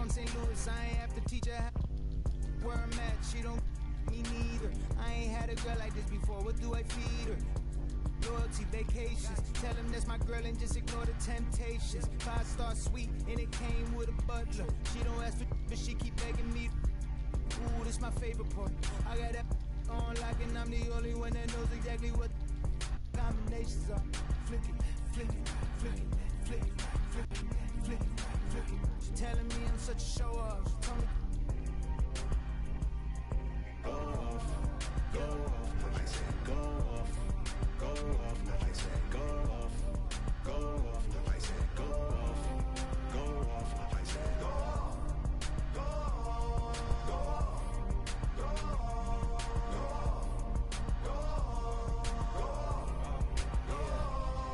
from St. Louis, I ain't have to teach her how where I'm at. She don't me neither. I ain't had a girl like this before. What do I feed her? Loyalty, vacations. Tell him that's my girl and just ignore the temptations. 5-star suite and it came with a butler. She don't ask for but she keep begging me. Ooh, this my favorite part. I got that on lock and I'm the only one that knows exactly what combinations are. Flick it, flick it, flick it, flick it, flick it, flick it, flick it. She telling me I'm such a show off. She told me go off, go off. I said go off, go off. I said go off, go off. I said go off, go off. I said go off, go off, go off, go off, go off.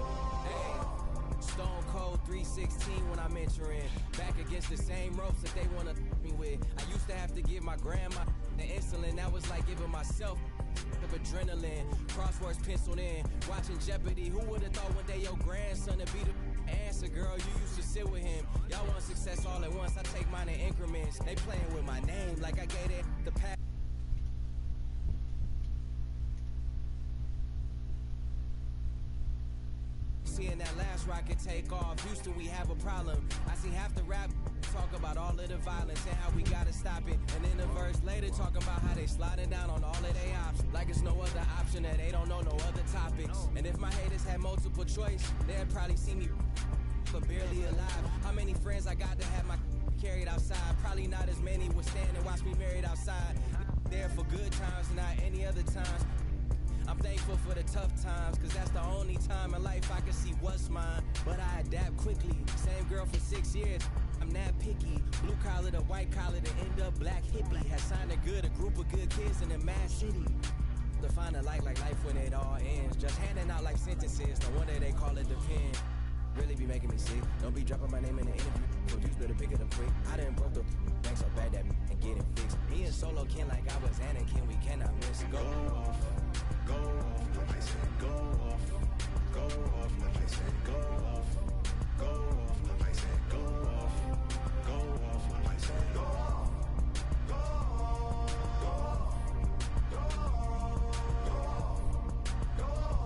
Stone Cold 316 when I'm entering. Back against the same ropes that they wanna me with. I used to have to give my grandma the insulin. That was like giving myself of adrenaline. Crosswords penciled in. Watching Jeopardy. Who would've thought one day your grandson would be the answer, girl? You used to sit with him. Y'all want success all at once. I take mine in increments. They playing with my name like I gave it the pack. Seeing that last rocket take off. Houston, we have a problem. I see half the rap talk about all of the violence and how we gotta stop it. And then a verse later talking about how they sliding down on all of their options. Like it's no other option that they don't know no other topics. And if my haters had multiple choice, they'd probably see me but barely alive. How many friends I got to have my carried outside? Probably not as many would stand and watch me married outside. There for good times, not any other times. I'm thankful for the tough times, cause that's the only time in life I can see what's mine. But I adapt quickly, same girl for 6 years, I'm not picky. Blue collar to white collar to end up black hippie. Has signed a group of good kids in a mad city. To find a light like life when it all ends. Just handing out like sentences, no wonder they call it the pen. Really be making me sick, don't be dropping my name in the interview. Produce better pick it up quick, I done broke the bank so bad that and get it fixed. Me and Solo Ken like I was Anakin, we cannot miss. Go off. Go off, I said go off, go off, I said go off, go off, I said go off, go off, I said go off, go off, go off, go off, go off.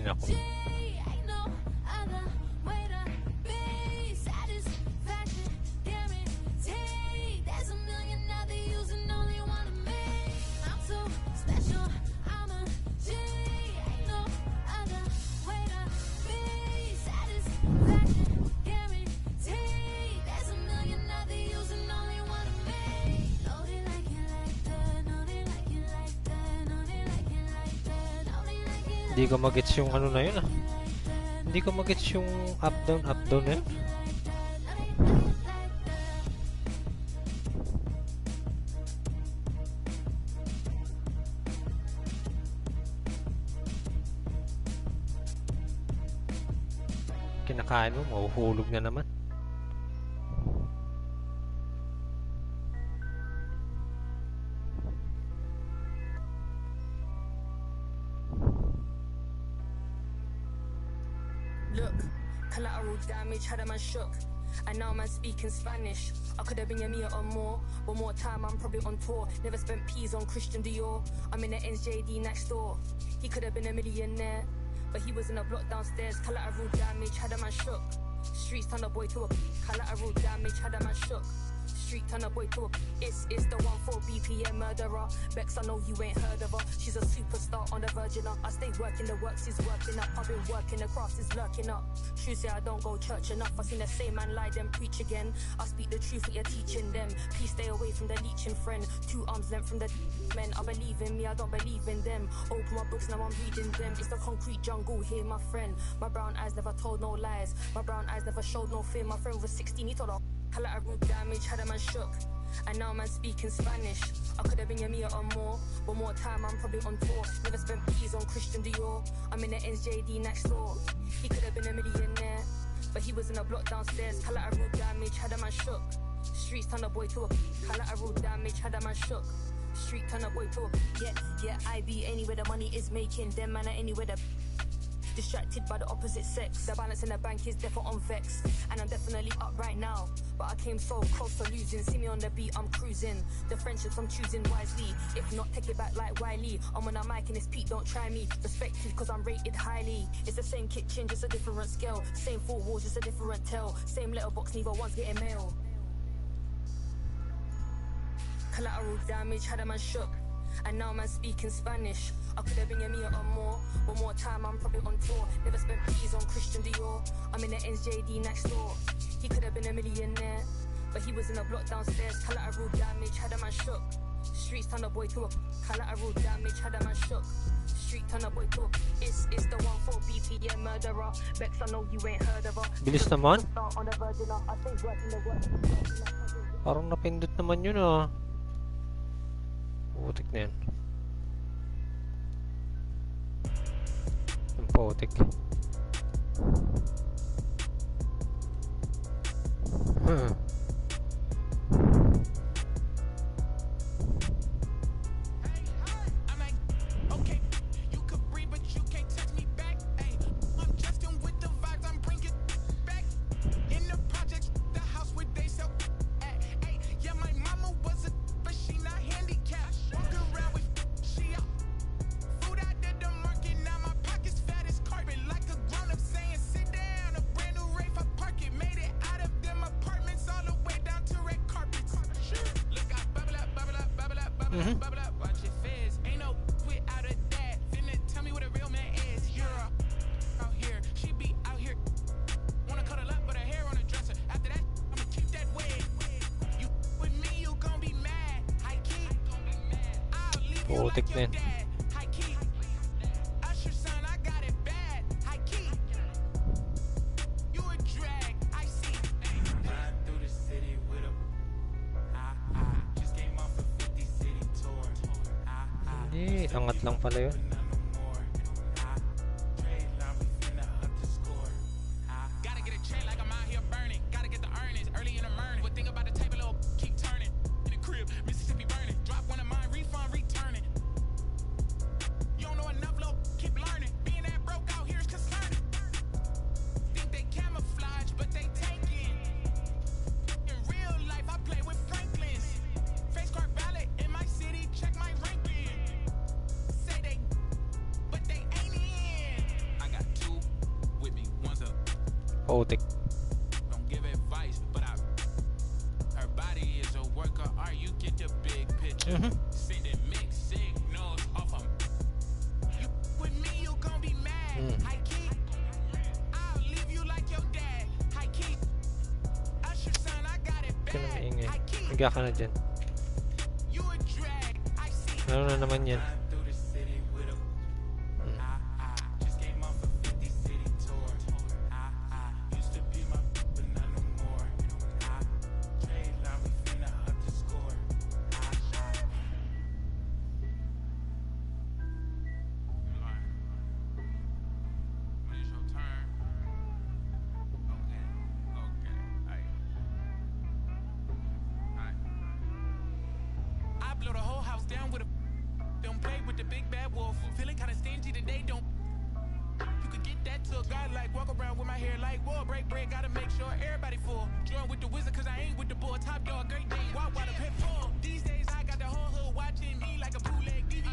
Nako. Hindi ko magets yung ano na yun ah. Hindi ko magets yung up down na yun. Kinakain mo, mahuhulog na naman. Look, collateral damage had a man shook. And now man speaking Spanish. I could have been a meter or more, but more time I'm probably on tour. Never spent peas on Christian Dior. I'm in the NJD next door. He could have been a millionaire, but he was in a block downstairs. Collateral damage had a man shook. Streets turn a boy to a collateral damage had a man shook. Street turn a boy to a it's the 1-4 BPM murderer. Bex, I know you ain't heard of her. She's a superstar on the virgin up. I stay working, the works is working up. I've been working, the craft is lurking up. True say I don't go church enough. I seen the same man lie then preach again. I speak the truth, what you're teaching them. Please stay away from the leeching friend. 2 arms length from the men. I believe in me, I don't believe in them. Open my books, now I'm reading them. It's the concrete jungle here, my friend. My brown eyes never told no lies. My brown eyes never showed no fear. My friend was 16, he told her collateral damage had a man shook. And now man speaking Spanish. I could have been a meter or more, but more time I'm probably on tour. Never spent peas on Christian Dior. I'm in the NJD next door. He could have been a millionaire, but he was in a block downstairs. Collateral damage had a man shook. Streets turn a boy to a collateral damage had a man shook. Street turn a boy to a yeah. I be anywhere the money is making. Them man are anywhere the distracted by the opposite sex. The balance in the bank is definitely on vex. And I'm definitely up right now, but I came so close to losing. See me on the beat, I'm cruising. The friendships I'm choosing wisely. If not, take it back like Wiley. I'm on a mic and it's Pete, don't try me. Respected cause I'm rated highly. It's the same kitchen, just a different scale. Same 4 walls, just a different tell. Same letterbox, neither one's getting mail. Collateral damage had a man shook. And now man speaking Spanish. I could have been a meter or more, but more time I'm probably on tour. Never spent peas on Christian Dior. I'm in the NJD next door. He could have been a millionaire, but he was in a block downstairs. Collateral damage had a man shook. Streets turn a boy to a collateral damage had a man shook. Street turn a boy to a it's the 1-4 BPM murderer. Bex, I know you ain't heard of her. Bilis naman. Parang napindot naman yun ah. Putik na yan. Ang putik. Putik na yan. Hindi, angat lang pala yun. Putik. Don't give advice, but her body is a work of art. You get the big picture. Sending mixed signals off of you. With me, you gon' be mad. High key. I'll leave you like your dad. High key. Usher son, I got it bad. High key. Higa ka na dyan. You a drag. I see. Ano na naman yan? Blow the whole house down with a don't play with the big bad wolf. Feeling kinda stingy today, don't you could get that took. I like walk around with my hair like wool. Break bread, gotta make sure everybody full. Join with the wizard, cause I ain't with the bull. Top dog, great day, walk while the pit full. These days I got the whole hood watching me like a bootleg DVD.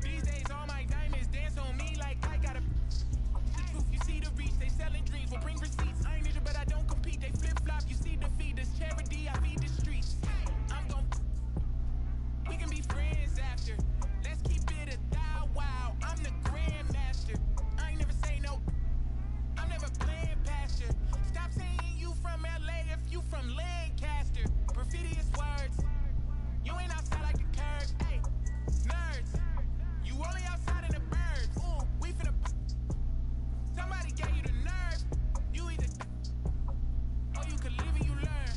These days all my diamonds dance on me like I got a the truth. You see the reach, they selling dreams, will bring receipts. I ain't ninja, but I don't compete. They flip flop, you see the feed, this charity, I feed the streets. I'm gon' we can be friends after. Let's keep it a thou wow. I'm the grandmaster. I ain't never say no. I'm never playing past you. Stop saying you from LA if you from Lancaster. Perfidious words. You ain't outside like the curb. Hey, nerds. You only outside in the birds. Ooh, we finna. Somebody gave you the nerve. You either. Or you can live and you learn.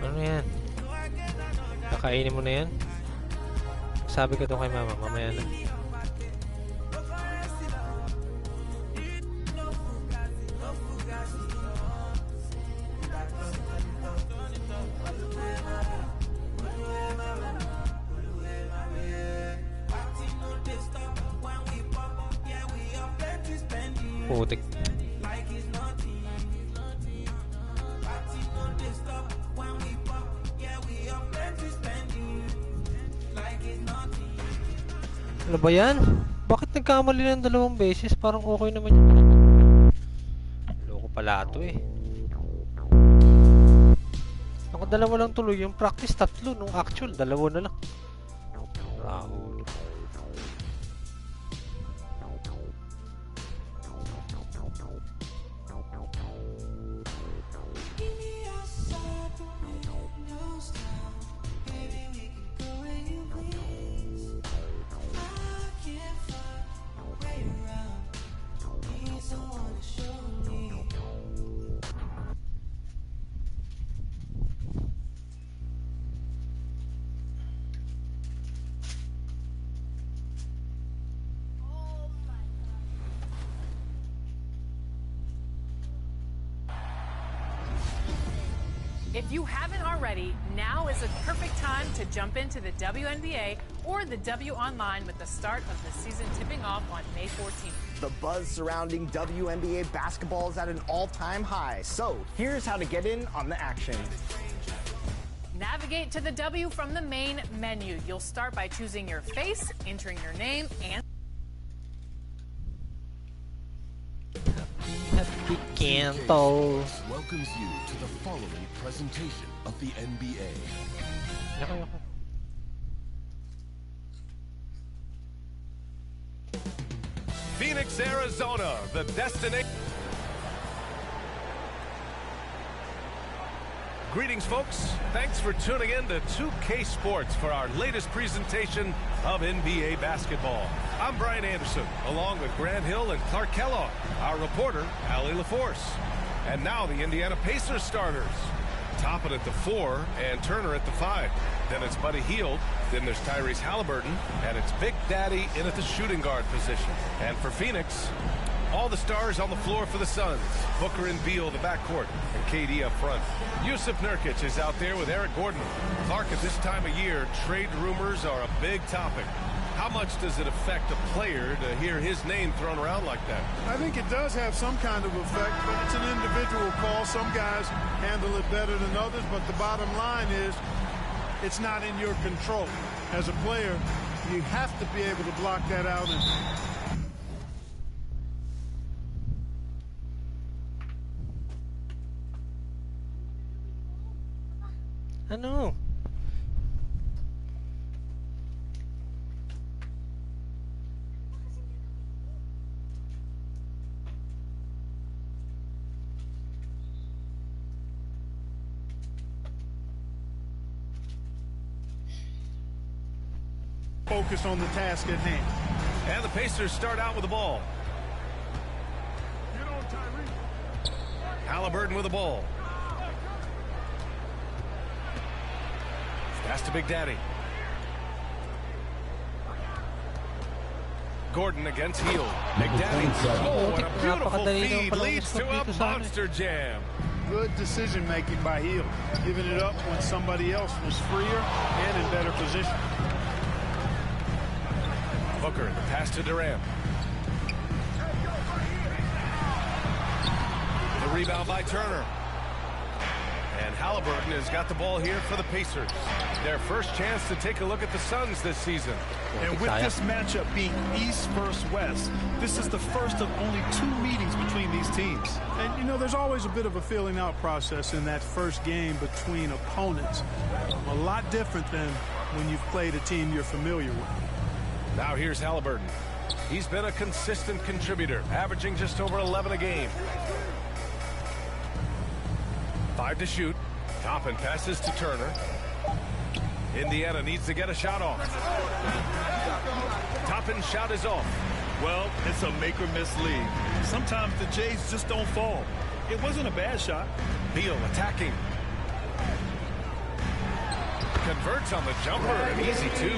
Ano yan? Kakainin mo na yan? Sabi ko to kay mama, mamaya na. Putik. Ano ba yan? Bakit nagkamali ng 2 beses? Parang okay naman yun. Loko pala ito eh. Ako 2 lang tuloy. Yung practice 3. Nung actual 2 na lang. Rahulo. If you haven't already, now is a perfect time to jump into the WNBA or the W Online with the start of the season tipping off off on May 14th. The buzz surrounding WNBA basketball is at an all-time high. So here's how to get in on the action. Navigate to the W from the main menu. You'll start by choosing your face, entering your name, and Happy Canto. Welcomes you to the following presentation of the NBA. Phoenix, Arizona, the destination. Greetings, folks. Thanks for tuning in to 2K Sports for our latest presentation of NBA basketball. I'm Brian Anderson, along with Grant Hill and Clark Kellogg, our reporter, Allie LaForce. And now the Indiana Pacers starters. Toppin at the 4 and Turner at the 5. Then it's Buddy Hield. Then there's Tyrese Halliburton. And it's Big Daddy in at the shooting guard position. And for Phoenix, all the stars on the floor for the Suns. Booker and Beal, the backcourt, and KD up front. Yusuf Nurkic is out there with Eric Gordon. Clark, at this time of year, trade rumors are a big topic. How much does it affect a player to hear his name thrown around like that? I think it does have some kind of effect, but it's an individual call. Some guys handle it better than others, but the bottom line is it's not in your control. As a player, you have to be able to block that out. Ano? Focus on the task at hand. And the Pacers start out with the ball. Halliburton with the ball. Pass to Big Daddy. Gordon against Hield. Big Daddy. Oh, and a beautiful feed leads to a monster jam. Good decision making by Hield, giving it up when somebody else was freer and in better position. Booker, the pass to Durant. The rebound by Turner. And Halliburton has got the ball here for the Pacers. Their first chance to take a look at the Suns this season. And with this matchup being East versus West, this is the first of only 2 meetings between these teams. And, you know, there's always a bit of a feeling out process in that first game between opponents. A lot different than when you've played a team you're familiar with. Now here's Halliburton. He's been a consistent contributor, averaging just over 11 a game. 5 to shoot. Toppin passes to Turner. Indiana needs to get a shot off. Toppin's shot is off. Well, it's a make or miss league. Sometimes the Jays just don't fall. It wasn't a bad shot. Beal attacking. Converts on the jumper, and easy too.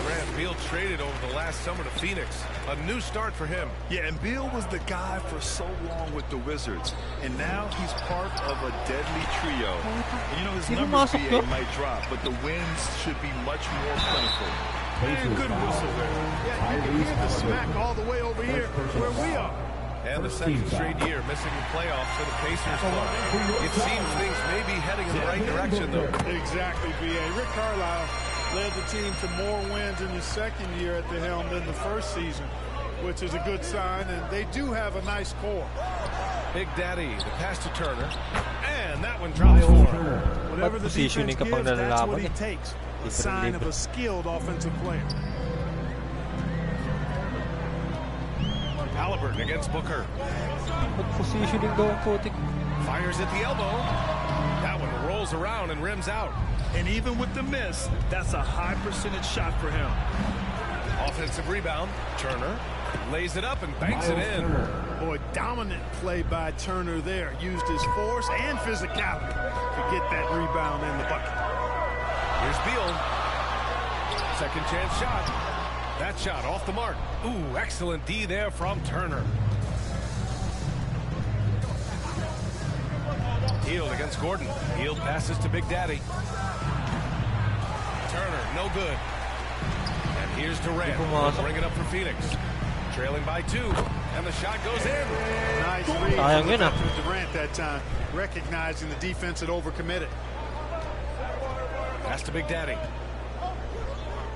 Grant Beal traded over the last summer to Phoenix. A new start for him. Yeah, and Beal was the guy for so long with the Wizards, and now he's part of a deadly trio. And you know, his numbers might drop, but the wins should be much more plentiful. And good whistle there. Yeah, you can hear the smack all the way over here where we are. And the second straight year missing the playoffs for the Pacers club. It seems things may be heading in the right direction, though. Exactly, B.A. Rick Carlisle led the team to more wins in his second year at the helm than the first season, which is a good sign, and they do have a nice core. Big Daddy, the pass to Turner, and that one drops for him. Whatever the defense gives, that's what he takes. A sign of a skilled offensive player. Halliburton against Booker. Positioning daw ang putik. Fires at the elbow. That one rolls around and rims out. And even with the miss, that's a high percentage shot for him. Offensive rebound. Turner lays it up and banks it in. Boy, dominant play by Turner there. Used his force and physicality to get that rebound in the bucket. Here's Beal. Second chance shot. That shot off the mark. Ooh, excellent D there from Turner. Hield against Gordon. Hield passes to Big Daddy. Turner, no good. And here's Durant. Bring it up for Phoenix. Trailing by 2, and the shot goes in. Nice read from Durant that time, recognizing the defense had overcommitted. Pass to Big Daddy.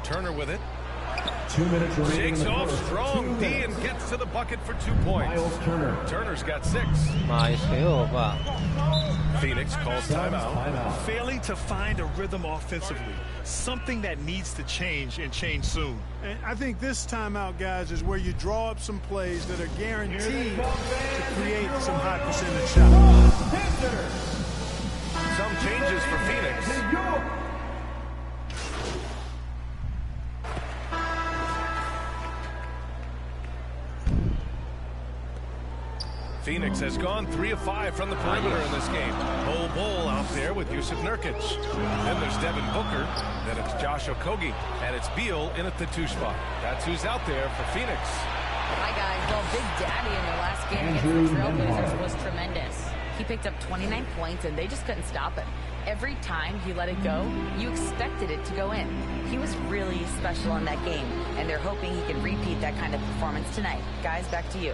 Turner with it. 2 minutes remaining. Shakes off strong D and gets to the bucket for 2 points. Miles Turner. Turner's got 6. Maayos kayo ba? Phoenix calls timeout. Failing to find a rhythm offensively. Something that needs to change and change soon. And I think this timeout, guys, is where you draw up some plays that are guaranteed to create some high percentage shots. Some changes for Phoenix. Phoenix has gone 3 of 5 from the perimeter in this game. Bol out there with Yusuf Nurkic. Then there's Devin Booker. Then it's Josh Okogie. And it's Beal in at the 2 spot. That's who's out there for Phoenix. Hi, guys. Well, Big Daddy in their last game against the Trailblazers was tremendous. He picked up 29 points, and they just couldn't stop him. Every time he let it go, you expected it to go in. He was really special in that game, and they're hoping he can repeat that kind of performance tonight. Guys, back to you.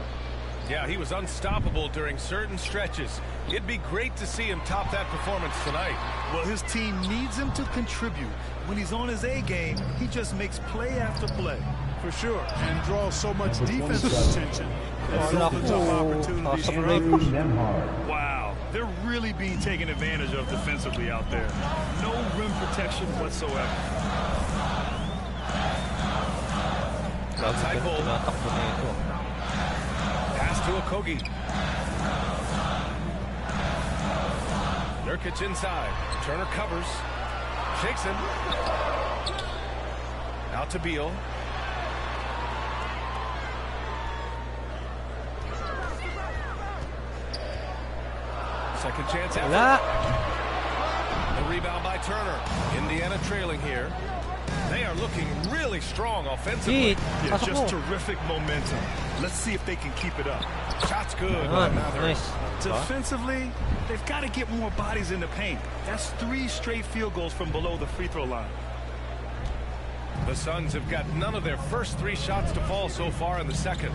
Yeah, he was unstoppable during certain stretches. It'd be great to see him top that performance tonight. Well, his team needs him to contribute. When he's on his A game, he just makes play after play. For sure, and draws so much defensive attention. That opens up opportunities for others. Wow, they're really being taken advantage of defensively out there. No rim protection whatsoever. Outside Bol. Pass to Okogie. Nurkic inside. Turner covers. Shakes him. Out to Beal. Second chance effort. The rebound by Turner. Indiana trailing here. They are looking really strong offensively. Yeah, just terrific momentum. Let's see if they can keep it up. Shot's good. Nice. Defensively, they've got to get more bodies in the paint. That's 3 straight field goals from below the free throw line. The Suns have got none of their first 3 shots to fall so far in the second.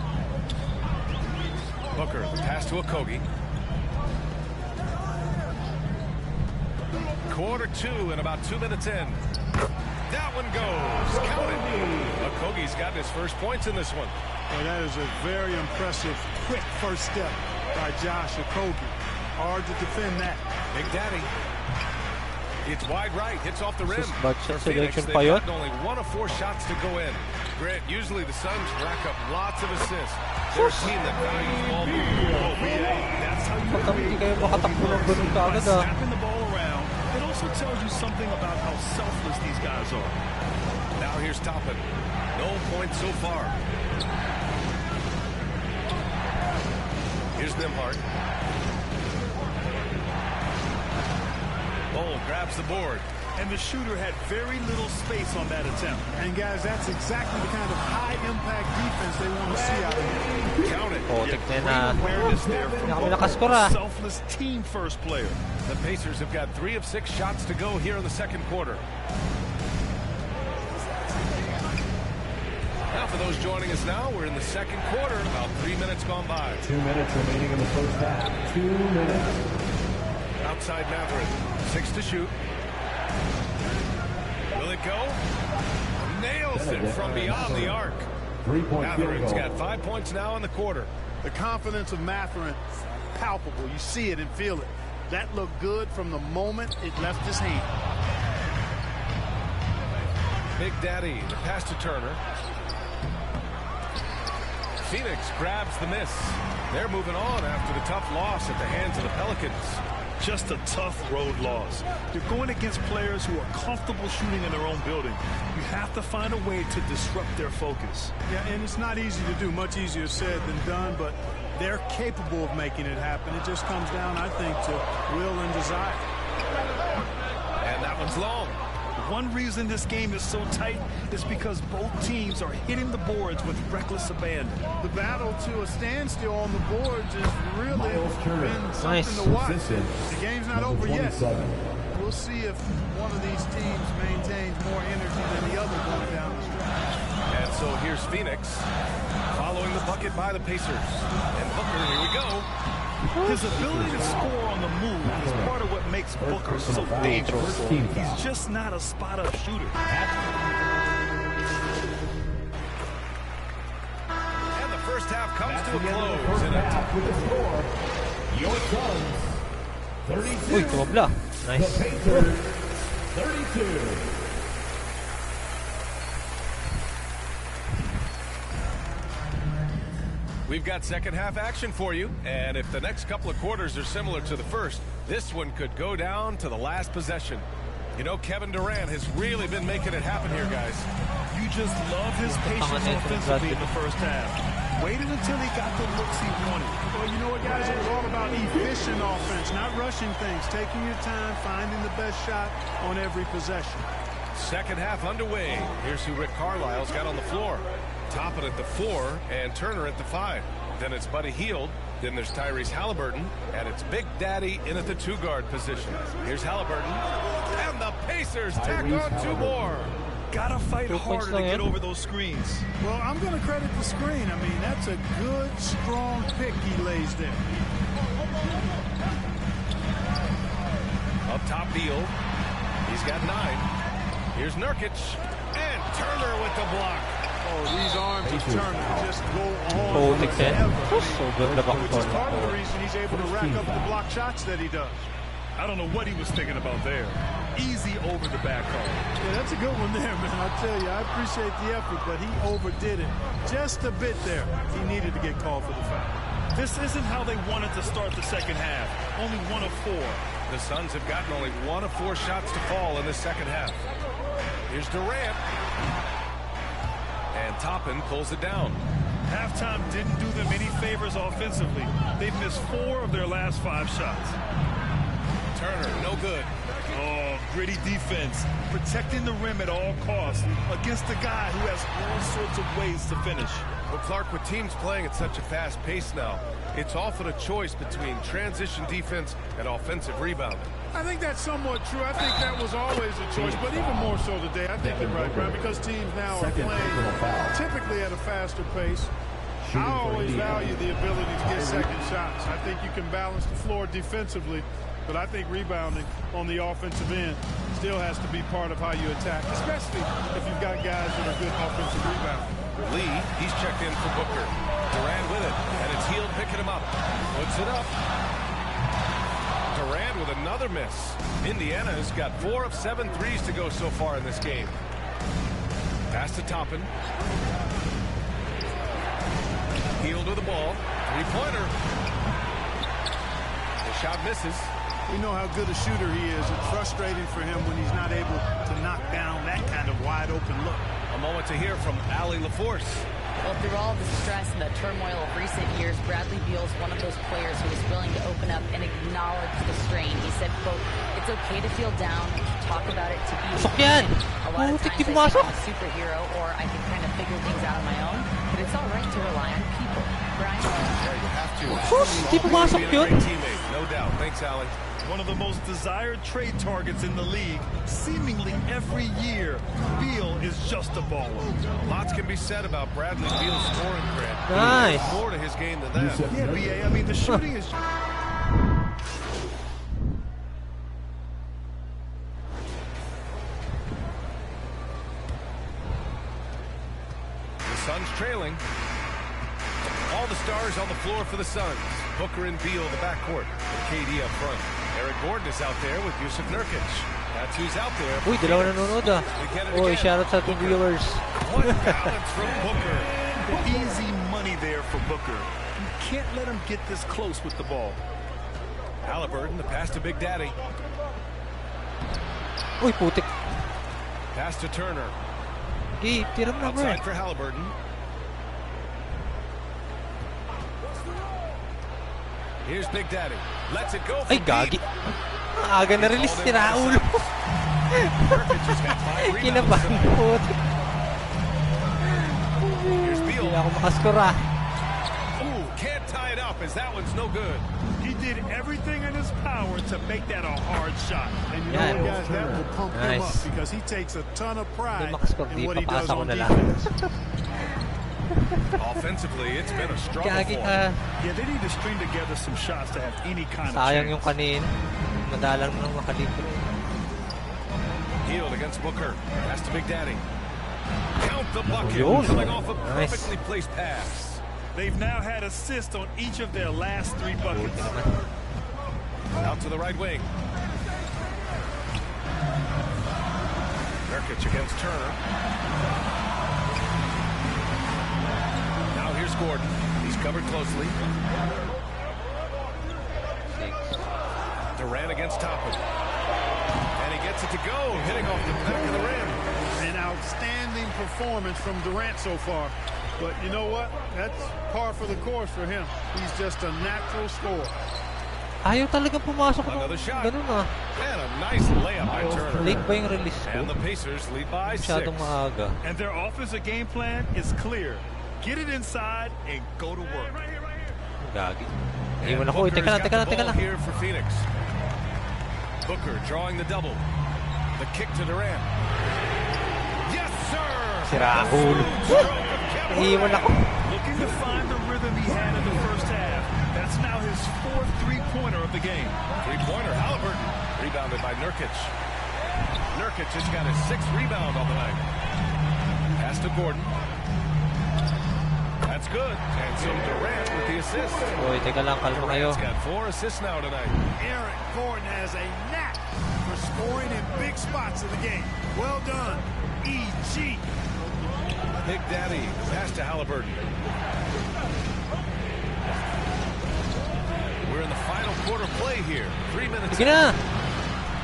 Booker, the pass to Okogie. Quarter 2 and about 2 minutes in. That one goes. Count it. Okogie's got his first points in this one. Well, that is a very impressive, quick first step by Josh Okogie. Hard to defend that. Big Daddy. It's wide right. Hits off the rim. For Phoenix, they've got only 1 of 4 shots to go in. Grant, usually the Suns rack up lots of assists. They're a team that values ball movement. That's how you create snapping the ball around. It also tells you something about how selfless these guys are. Now here's Toppin. No points so far. Here's Nembhard. Bol grabs the board. And the shooter had very little space on that attempt. And guys, that's exactly the kind of high-impact defense they want to see out here. Count it. Great awareness there from a selfless team-first player. The Pacers have got 3 of 6 shots to go here in the second quarter. Now for those joining us now, we're in the second quarter. About 3 minutes gone by. 2 minutes remaining in the first half. 2 minutes. Outside Matherin. 6 to shoot. Will it go? Nails it from beyond the arc. 3-point Matherin's got 5 points now in the quarter. The confidence of Matherin, palpable. You see it and feel it. That looked good from the moment it left his hand. Big Daddy, the pass to Turner. Phoenix grabs the miss. They're moving on after the tough loss at the hands of the Pelicans. Just a tough road loss. You're going against players who are comfortable shooting in their own building. You have to find a way to disrupt their focus. Yeah, and it's not easy to do. Much easier said than done, but they're capable of making it happen. It just comes down, I think, to will and desire. And that one's long. One reason this game is so tight is because both teams are hitting the boards with reckless abandon. The battle to a standstill on the boards has really been something to watch. The game's not over yet. We'll see if one of these teams maintains more energy than the other going down the stretch. And so here's Phoenix following the bucket by the Pacers. And Booker, here we go. His ability to score on the move is part of what makes Booker so dangerous. He's just not a spot-up shooter. And the first half comes to a close. With the score, your Suns 32. Uy, tumabla. Nice. The Pacers 32. We've got second half action for you, and if the next couple of quarters are similar to the first, this one could go down to the last possession. You know, Kevin Durant has really been making it happen here, guys. You just love his patience offensively in the first half. Waited until he got the looks he wanted. Well, you know what, guys? It's all about efficient offense, not rushing things, taking your time, finding the best shot on every possession. Second half underway. Here's who Rick Carlisle's got on the floor. Toppin at the 4 and Turner at the 5. Then it's Buddy Hield. Then there's Tyrese Halliburton. And it's Big Daddy in at the 2-guard position. Here's Halliburton. And the Pacers tack on 2 more. Gotta fight harder to get over those screens. Well, I'm going to credit the screen. I mean, that's a good, strong pick he lays there. Up top, Beal. He's got 9. Here's Nurkic. And Turner with the block. Oh, these arms of Turner just go on forever. Which is part of the reason he's able to rack up the block shots that he does. I don't know what he was thinking about there. Easy over the back call. Yeah, that's a good one there, man. I tell you, I appreciate the effort, but he overdid it just a bit there. He needed to get called for the foul. This isn't how they wanted to start the second half. Only 1 of 4. The Suns have gotten only 1 of 4 shots to fall in the second half. Here's Durant. And Toppin pulls it down. Halftime didn't do them any favors offensively. They've missed 4 of their last 5 shots. Turner, no good. Oh, gritty defense. Protecting the rim at all costs against a guy who has all sorts of ways to finish. Well, Clark, with teams playing at such a fast pace now, it's often a choice between transition defense and offensive rebounding. I think that's somewhat true. I think that was always a choice, but even more so today. I think you're right, Brian, because teams now are playing typically at a faster pace. I always value the ability to get second shots. I think you can balance the floor defensively, but I think rebounding on the offensive end still has to be part of how you attack, especially if you've got guys that are good offensive rebounders. Lee, he's checked in for Booker. Durant with it, and it's Hield picking him up. Puts it up. Durant with another miss. Indiana has got 4 of 7 threes to go so far in this game. Pass to Toppin. Hield with the ball. 3-pointer. The shot misses. We know how good a shooter he is. It's frustrating for him when he's not able to knock down that kind of wide open look. A moment to hear from Allie LaForce. Well, through all the stress and the turmoil of recent years, Bradley Beal is one of those players who is willing to open up and acknowledge the strain. He said, quote, "It's okay to feel down, to talk about it, to be human. A lot of times I think I'm a superhero or I can kind of figure things out on my own, but it's all right to rely on people." Brian? Yeah, you have to. Of course, di pumasok yun. Teammate, no doubt. Thanks, Allie. One of the most desired trade targets in the league, seemingly every year. Beal is just a baller. Lots can be said about Bradley Beal's scoring threat. Nice. There's more to his game than that. Yeah, BA, I mean, the shooting is... The Suns trailing. All the stars on the floor for the Suns. Booker and Beal, the backcourt. And KD up front. Eric Gordon is out there with Yusuf Nurkic. That's who's out there. Uy, dalawa nanonood ah. Uy, shoutout sa ating viewers. What balance from Booker. Easy money there for Booker. You can't let him get this close with the ball. Halliburton, the pass to Big Daddy. Uy, putik. Pass to Turner. Tiram na, bro. Outside for Halliburton. Here's Big Daddy. Lets it go. Ay, gagi. Aga na-release ni Raul. Kinabahan po. Hindi ako makaskora. Ooh, can't tie it up as that one's no good. He did everything in his power to make that a hard shot. And you know what, guys, that will pump him up because he takes a ton of pride in what he does on defense. Offensively, it's been a struggle Gagi for ka. Yeah, they need to string together some shots to have any kind of Sayang chance. yung kanina. Madalang nang makalipot. Healed against Booker. Pass to Big Daddy. Count the bucket. Yun. Coming off a Nice. perfectly placed pass. They've now had assists on each of their last 3 buckets. Out to the right wing. Nurkic against Turner. Now here's Gordon. He's covered closely. Durant against Toppin. And he gets it to go, hitting off the back of the rim. An outstanding performance from Durant so far. But you know what? That's par for the course for him. He's just a natural scorer. Ayaw talagang pumasok ng Another shot. ganun ah. And a nice layup by Turner. Late ba yung release ko? And the Pacers lead by 6. Masyadong maaga. And their offensive game plan is clear. Get it inside and go to work. Gagi. Iwan ako. Teka lang. Here for Phoenix. Booker drawing the double. The kick to Durant. Yes, sir! Sira ulo. Iwan ako. Looking to find the rhythm he had in the first half. That's now his 4th three-pointer of the game. Three-pointer, Halliburton. Rebounded by Nurkic. Nurkic has got his 6th rebound on the night. Pass to Gordon. That's good. And so Durant with the assist. Uy, teka lang. Kalma kayo. Durant's got 4 assists now tonight. Aaron Gordon has a knack for scoring in big spots in the game. Well done, E.G. Big Daddy. Pass to Halliburton. We're in the final quarter play here. 3 minutes. Sige na.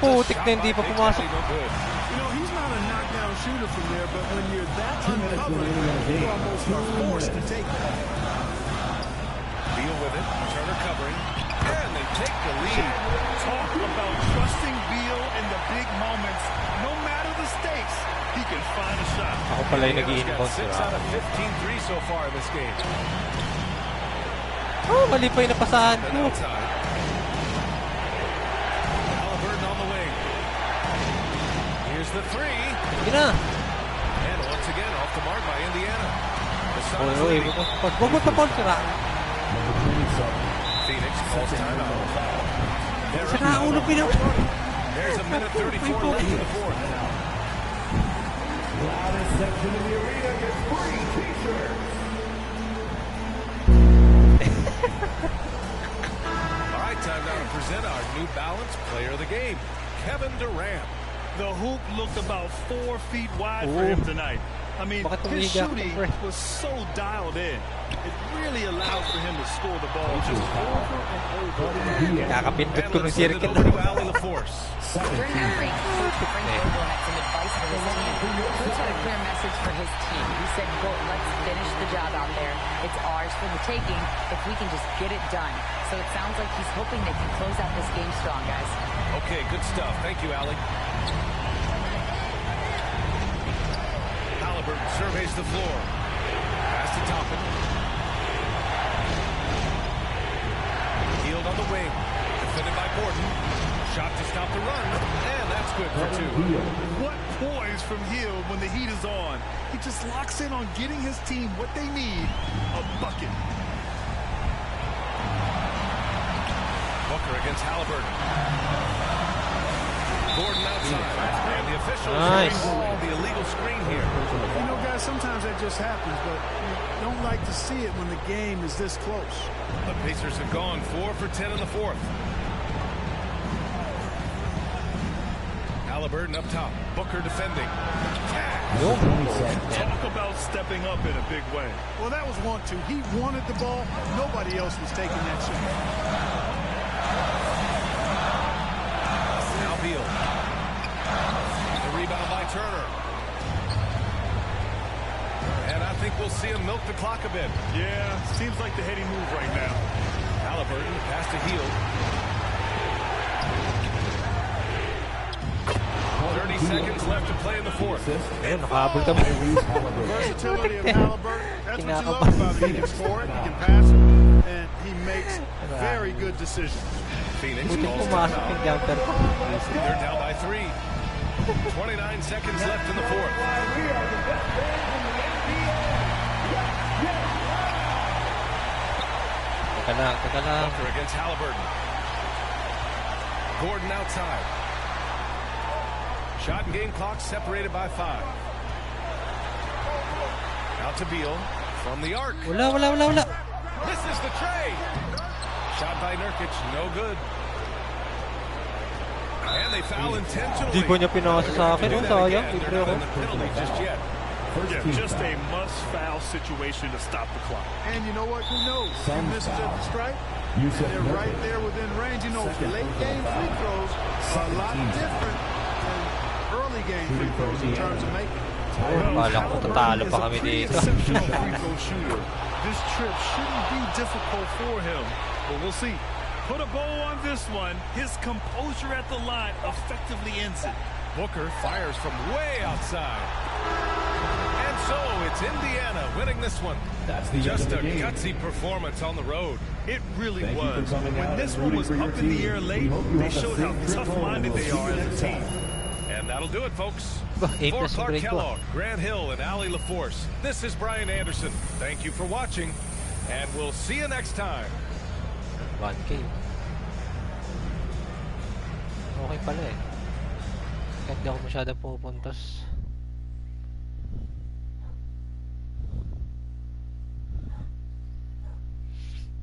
Putik na hindi pa pumasok. No good. You know, he's not a knockdown shooter from there, but when you're that uncovered, you almost are forced to take it. Beal with it. Turner covering. And they take the lead. Talk about trusting Beal in the big moments. No matter the stakes, he can find a shot. Ako pala yung He's nag-i-inbound got 6 sira. out of 15 threes so far in this game. Oh, mali pa yung napasahan And ko. outside. Halliburton on the wing. Here's the 3. Sige na. And once again, off the mark by Indiana. The Suns Uy, lead. pag pa Paul, sira. Phoenix calls timeout. Sira ulo pinaw. There's a minute 34 left in the 4th. Loudest section in the arena gets free t-shirts. All right, time now to present our New Balance Player of the Game, Kevin Durant. The hoop looked about 4 feet wide for him tonight. I mean, his shooting was so dialed in. It really allows for him to score the ball just over and over. Kakapindot ko ng circle. During half break, Coach Frank Vogel had some advice for his team. Coach had a clear message for his team. He said, "Go, let's finish the job out there. It's ours for the taking if we can just get it done." So it sounds like he's hoping they can close out this game strong, guys. Okay, good stuff. Thank you, Allie. Halliburton surveys the floor. Pass to Toppin. Healed on the wing. Defended by Gordon. Shot to stop the run. And that's good for 2. What poise from Hill when the heat is on. He just locks in on getting his team what they need, a bucket. Booker against Halliburton. Gordon outside. And the officials call the illegal screen here. You know, guys, sometimes that just happens, but you don't like to see it when the game is this close. The Pacers have gone 4 for 10 in the 4th. Halliburton up top. Booker defending. Talk about stepping up in a big way. Well, that was 1-2. He wanted the ball. Nobody else was taking that shot. Now Beal. The rebound by Turner. And I think we'll see him milk the clock a bit. Yeah, seems like the heady move right now. Halliburton pass to Hill. 30 seconds left to play in the 4th. Ayun, nakahabol kami. Versatility of Halliburton. That's what you love about him. He can score it, he can pass it, and he makes very good decisions. Phoenix Buti calls pumasok yung timeout. jumper ko. They're down by 3. 29 seconds left in the 4th. Teka lang. Booker against Halliburton. Gordon outside. Shot and game clock separated by 5. Out to Beal from the arc. Wala. Misses the trade. Shot by Nurkic, no good. And they foul intentionally. Di ko niya pinasa sa akin. Sayang. Libre ako. Just yet. Yeah, just a must-foul situation to stop the clock. And you know what? Who knows? He misses at the strike. They're right there within range. You know, late game free throws are a lot different than early game free throws in terms of making. Bala ko tatalo pa kami dito. This trip shouldn't be difficult for him, but we'll see. Put a bow on this one. His composure at the line effectively ends it. Booker fires from way outside. And so it's Indiana winning this one. Just a gutsy performance on the road. It really was. When this one was up in the air late, they showed how tough-minded they are as a team. And that'll do it, folks. For Clark Kellogg, Grant Hill, and Ali LaForce, this is Brian Anderson. Thank you for watching, and we'll see you next time. 1K. Okay pala eh. Kahit di ako masyadong pupuntos.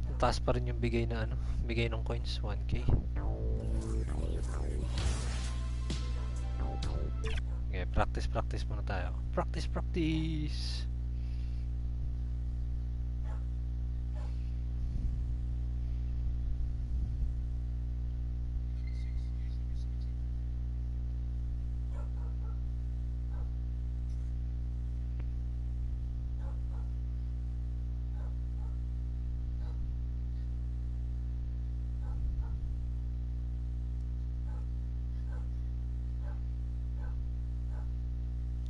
Ang taas pa rin yung bigay na bigay ng coins, 1K. Okay, practice muna tayo. Practice.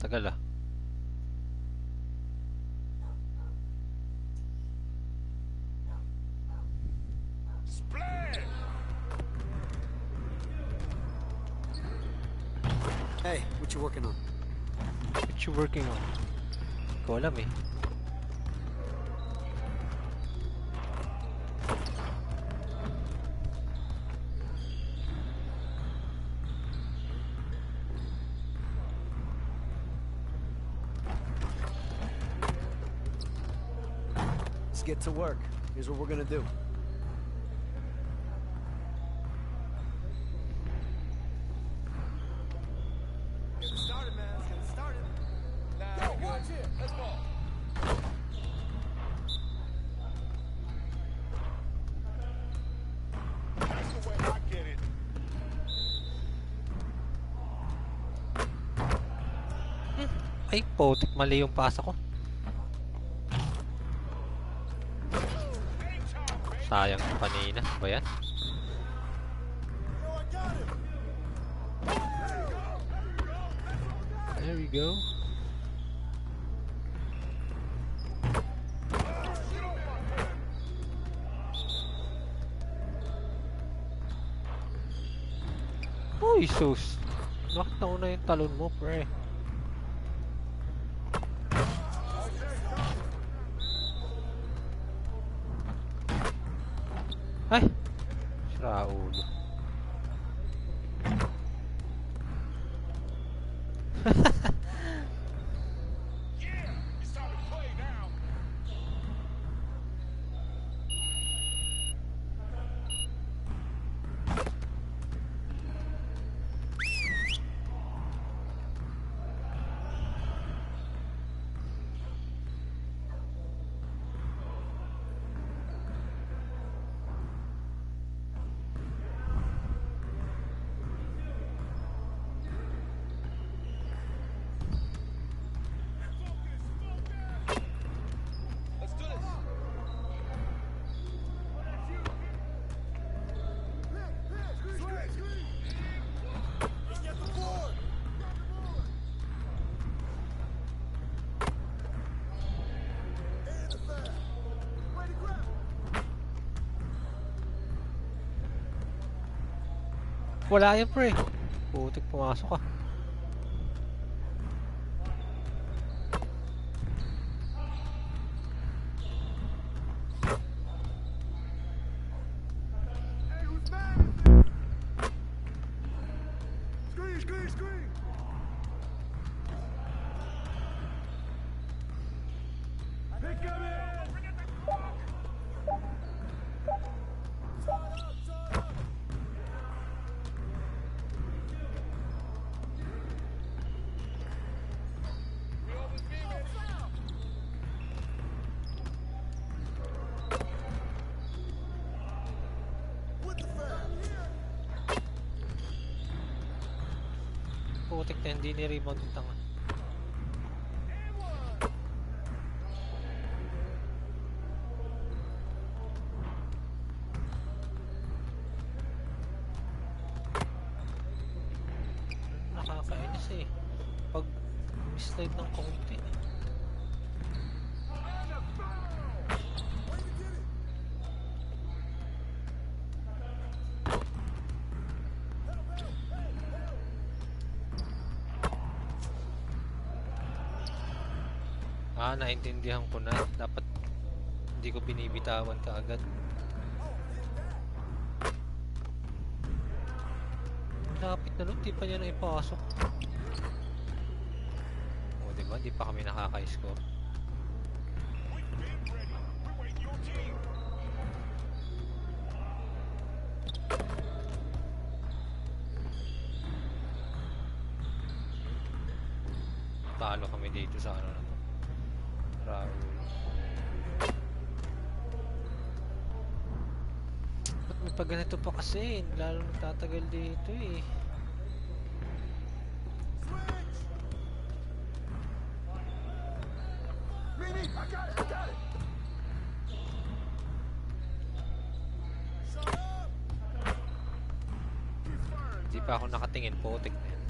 Tagal ah. Hey, what you working on? What you working on? Ko alam eh. Let's get to work. Here's what we're gonna do. Get started, man. Let's get started. Yo, watch it. Let's go. That's the way I get it. Ay, potik, mali yung pasa ko. Sayang kanina. Ba yan? There we go. Uy, sus. Bakit nauna yung talon mo, pre? Ay! Sira ulo. Wala yan, pre. Putik, pumasok ka. Kaya hindi ni-rebound yung tanga. Nakakainis eh. Pag mislide ng kaunti. Naintindihan ko na. Dapat hindi ko binibitawan kaagad. Lapit na nun, di pa niya na ipasok. O diba, di pa kami nakaka-score. Talo kami dito sa ano na to. Raul. Ba't may pag ganito pa kasi? Lalo nagtatagal dito eh. Hindi pa ako nakatingin, putik na yan.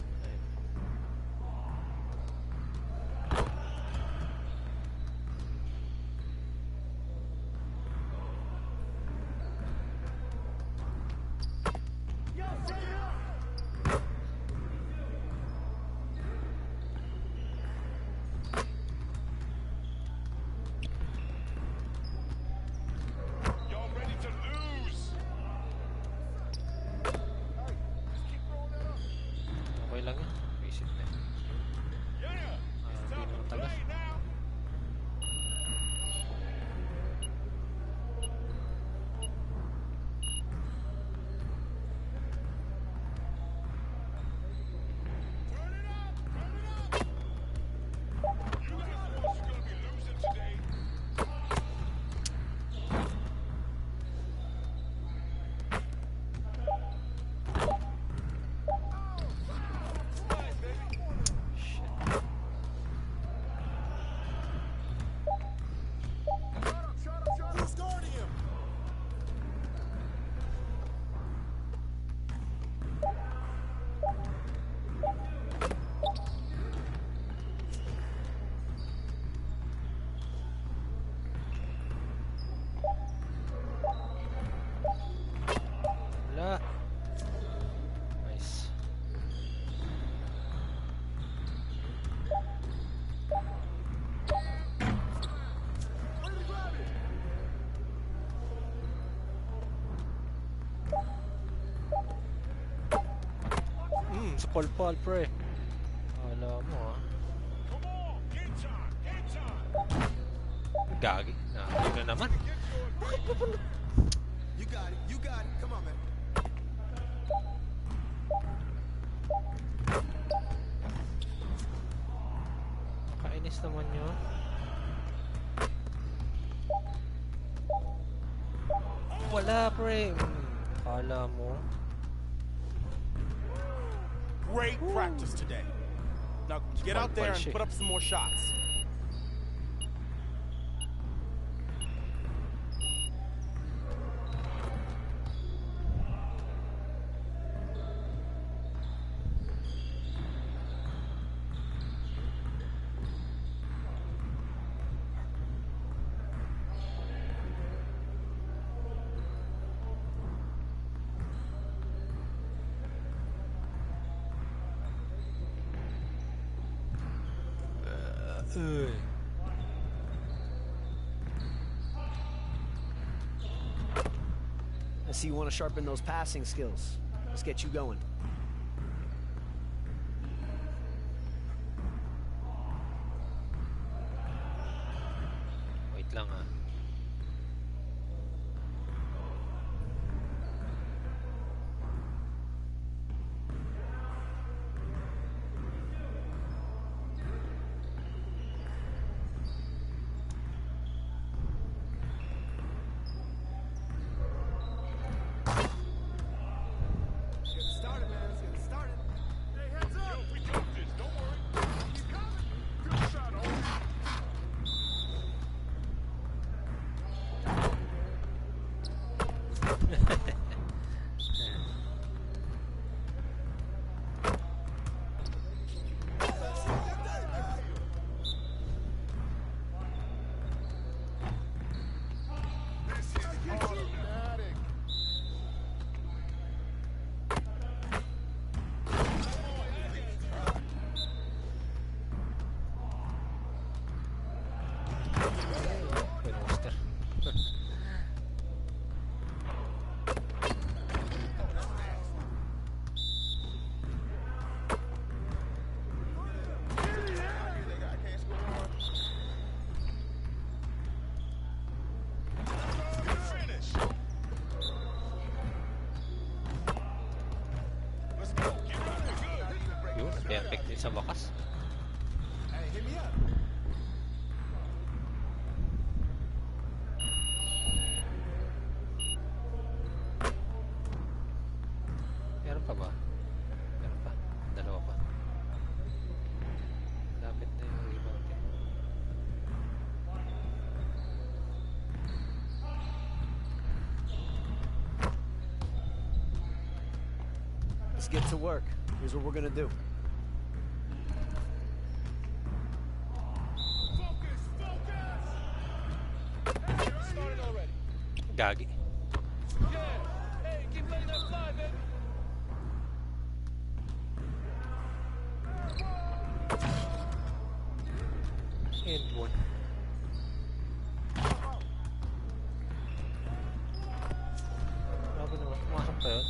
Pal pre. Alam mo ah. Gagi. Yun na naman. Bakit pa pala? You got it. Come on, man. Kainis naman yun. Wala pre. Akala mo. Great practice today. Now get out there and put up some more shots. I see you want to sharpen those passing skills. Let's get you going. Wait lang ah. Started. Perfect din sa wakas. Meron pa ba? Meron pa. Dalawa pa. Lapit na yung rebound eh. Let's get to work. Here's what we're gonna do. Gagi. Hey, keep letting that fly, baby. And one. Grabe naman. Pumasok pa yun.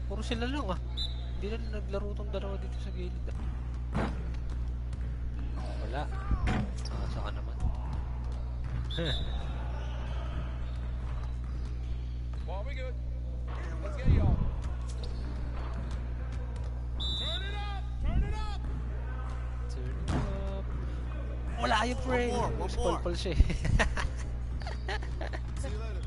Puro sila lang ah. Hindi na naglaro tong dalawa dito sa gilid ah. Wala. Saka naman. Well, we good. Let's get y'all. Turn it up! Turn it up! Turn it up. Wala yung pre. One more. Spalpal siya eh. See you later.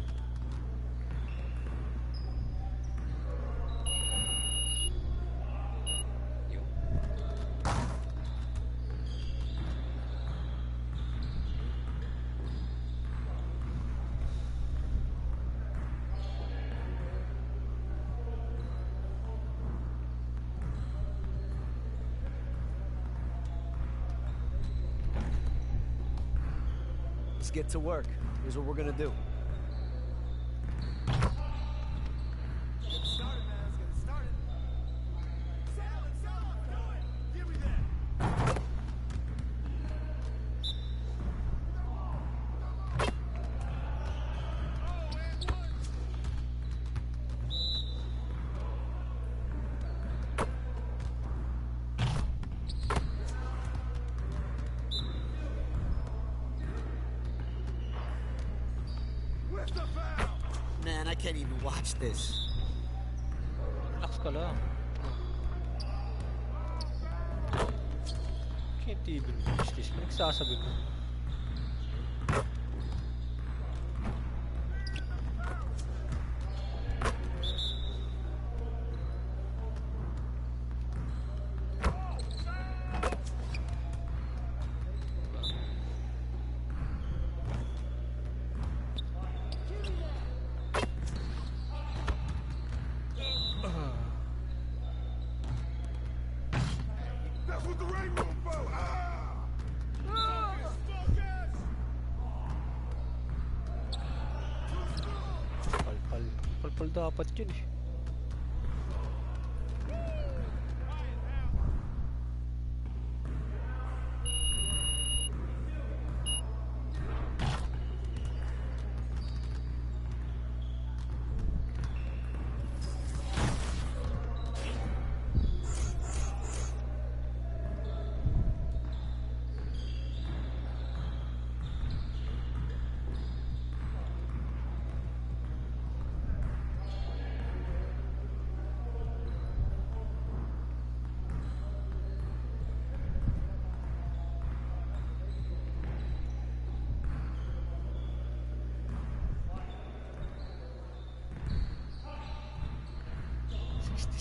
Let's get to work. Here's what we're gonna do. Man, I can't even watch this. Relax ka lang. Can't even watch this. Nagsasabi ko. That's what the rain room for. Palpal dapat yun eh.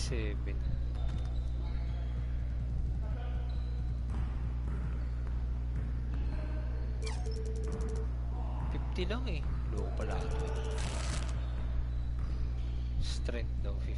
57. 50 lang eh. Low pala. Strength daw 50.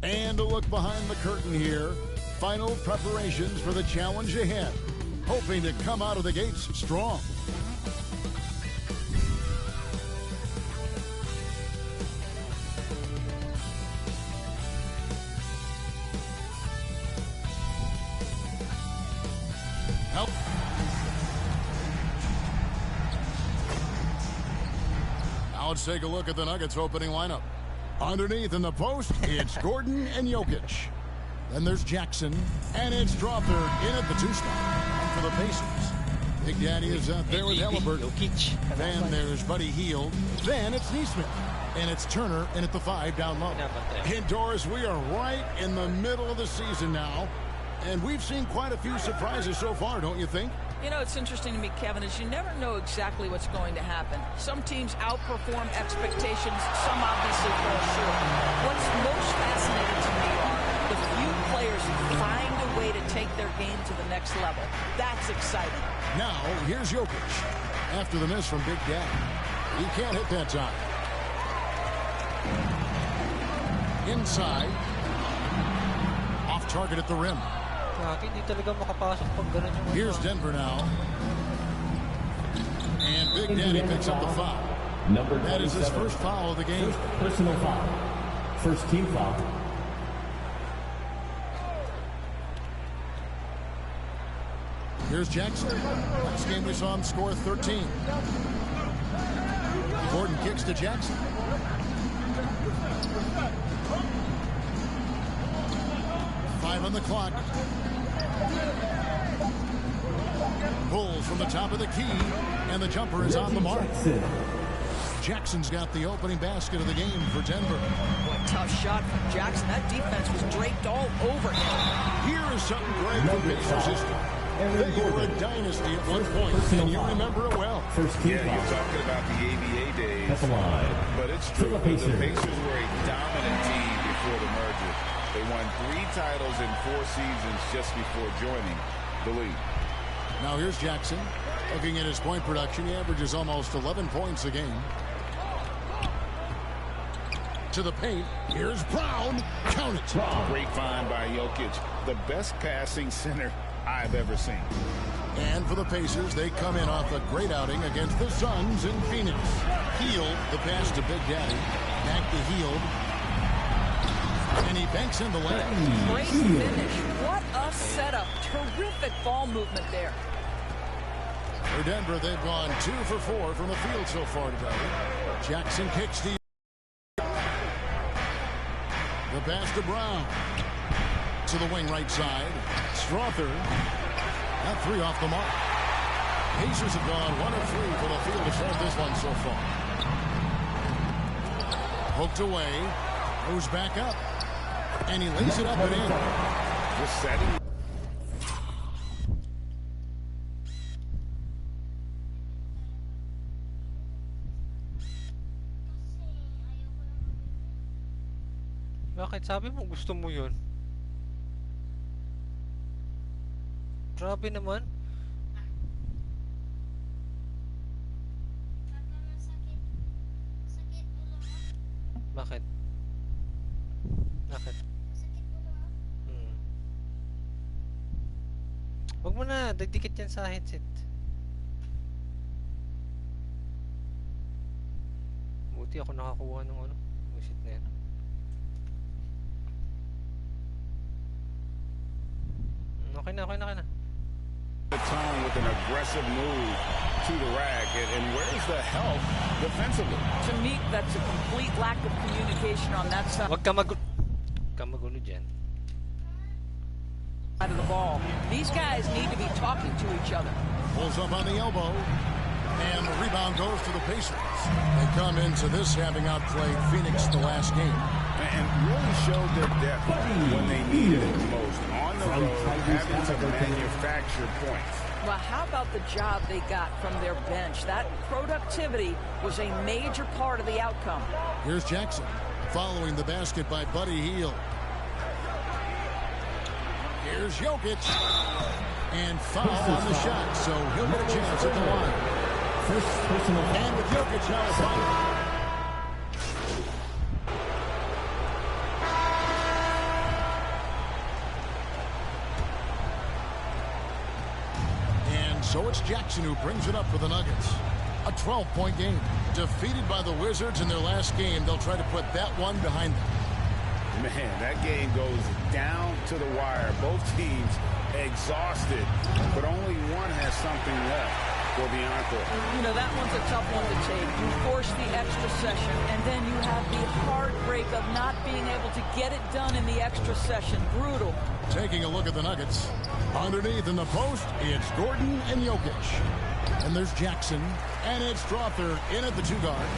And a look behind the curtain here. Final preparations for the challenge ahead. Hoping to come out of the gates strong. Help. Now let's take a look at the Nuggets opening lineup. Underneath in the post, it's Gordon and Jokic. Then there's Jackson, and it's Strawther in at the 2 spot. And for the Pacers, Big Daddy is out there with Halliburton. Then there's Buddy Hield. Then it's Neesmith. And it's Turner in at the 5 down low. Indoors, we are right in the middle of the season now. And we've seen quite a few surprises so far, don't you think? You know, it's interesting to me, Kevin, is you never know exactly what's going to happen. Some teams outperform expectations, some obviously fall short. What's most fascinating to me are the few players who find a way to take their game to the next level. That's exciting. Now, here's Jokic. After the miss from Big Daddy. He can't hit that time. Inside. Off target at the rim. Here's Denver now. And Big Daddy picks up the foul. That is his first foul of the game. First personal foul. First team foul. Here's Jackson. Last game we saw him score 13. Gordon kicks to Jackson. Five on the clock. Pulls from the top of the key, and the jumper is on the mark. Jackson's got the opening basket of the game for Denver. What a tough shot from Jackson. That defense was draped all over him. Here is something great from Pacers history. They were a dynasty at one point, and you remember it well. Yeah, you're talking about the ABA days, but it's true. The Pacers were a dominant team before the merger. They won 3 titles in 4 seasons just before joining the league. Now here's Jackson. Looking at his point production, he averages almost 11 points a game. To the paint. Here's Brown. Count it. Great find by Jokic. The best passing center I've ever seen. And for the Pacers, they come in off a great outing against the Suns in Phoenix. Hield, the pass to Big Daddy. Back to Hield. And he banks in the lane. Great finish. What a setup. Terrific ball movement there. For Denver, they've gone 2 for 4 from the field so far today. Jackson kicks the pass to Brown. To the wing right side. Strother. That 3 off the mark. Pacers have gone 1 of 3 from the field to start this one so far. Hooked away. Goes back up. And he lays it up and in. Just setting. Bakit sabi mo gusto mo yun? Grabe naman. Bakit? Bakit? Huwag mo na, dagdikit yan sa headset. Buti ako nakakuha ng ano, bullshit na yan. Okay na. The tone with an aggressive move to the rack, and where's the help defensively? To me, that's a complete lack of communication on that side. Huwag ka magulo dyan. Out of the ball. These guys need to be talking to each other. Pulls up on the elbow. And the rebound goes to the Pacers. They come into this having outplayed Phoenix the last game. And really showed their depth when they needed it most. On the road, having to manufacture points. Well, how about the job they got from their bench? That productivity was a major part of the outcome. Here's Jackson following the basket by Buddy Hield. Here's Jokic. And foul on the shot, so he'll get a chance at the line. First personal foul. And with Jokic now fighting. And so it's Jackson who brings it up for the Nuggets. A 12-point game. Defeated by the Wizards in their last game, they'll try to put that one behind them. Man, that game goes down to the wire. Both teams exhausted, but only one has something left for the encore. You know, that one's a tough one to take. You force the extra session, and then you have the heartbreak of not being able to get it done in the extra session. Brutal. Taking a look at the Nuggets. Underneath in the post, it's Gordon and Jokic. And there's Jackson, and it's Strother in at the 2-guard.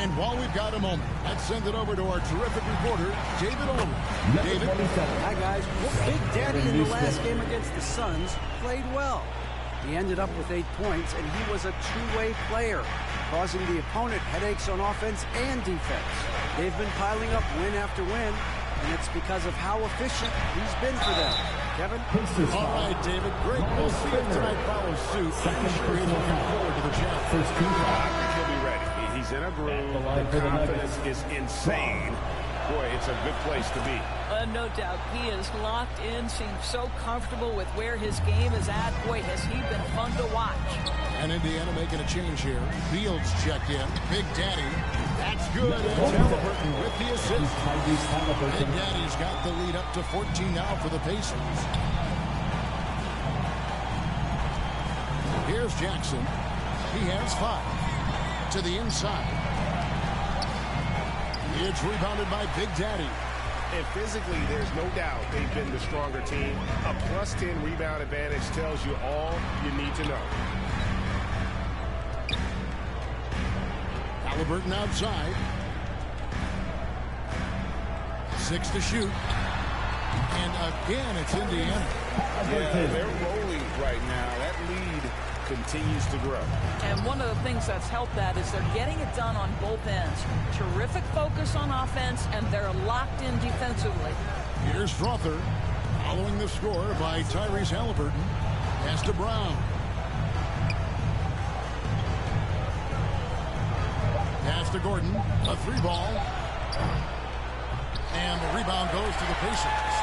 And while we've got a moment, let's send it over to our terrific reporter, David Olin. David. Hi, guys. Well, Big Daddy in the last game against the Suns played well. He ended up with 8 points, and he was a two-way player, causing the opponent headaches on offense and defense. They've been piling up win after win, and it's because of how efficient he's been for them. Kevin? All right, David. Great. We'll see if tonight follows suit. I'm sure he's looking forward to the challenge. First team foul. I think he'll be ready. He's in a groove. The confidence is insane. Boy, it's a good place to be. No doubt. He is locked in, seems so comfortable with where his game is at. Boy, has he been fun to watch. And Indiana making a change here. Fields checked in. Big Daddy. That's good. And Halliburton with the assist. Big Daddy's got the lead up to 14 now for the Pacers. Here's Jackson. He has 5. To the inside. It's rebounded by Big Daddy. And physically, there's no doubt they've been the stronger team. A +10 rebound advantage tells you all you need to know. Halliburton outside. 6 to shoot. And again, it's Indiana. Yeah, they're rolling right now. That lead continues to grow. And one of the things that's helped that is they're getting it done on both ends. Terrific focus on offense, and they're locked in defensively. Here's Strother following the score by Tyrese Halliburton. Pass to Brown. Pass to Gordon. A 3-ball. And the rebound goes to the Pacers.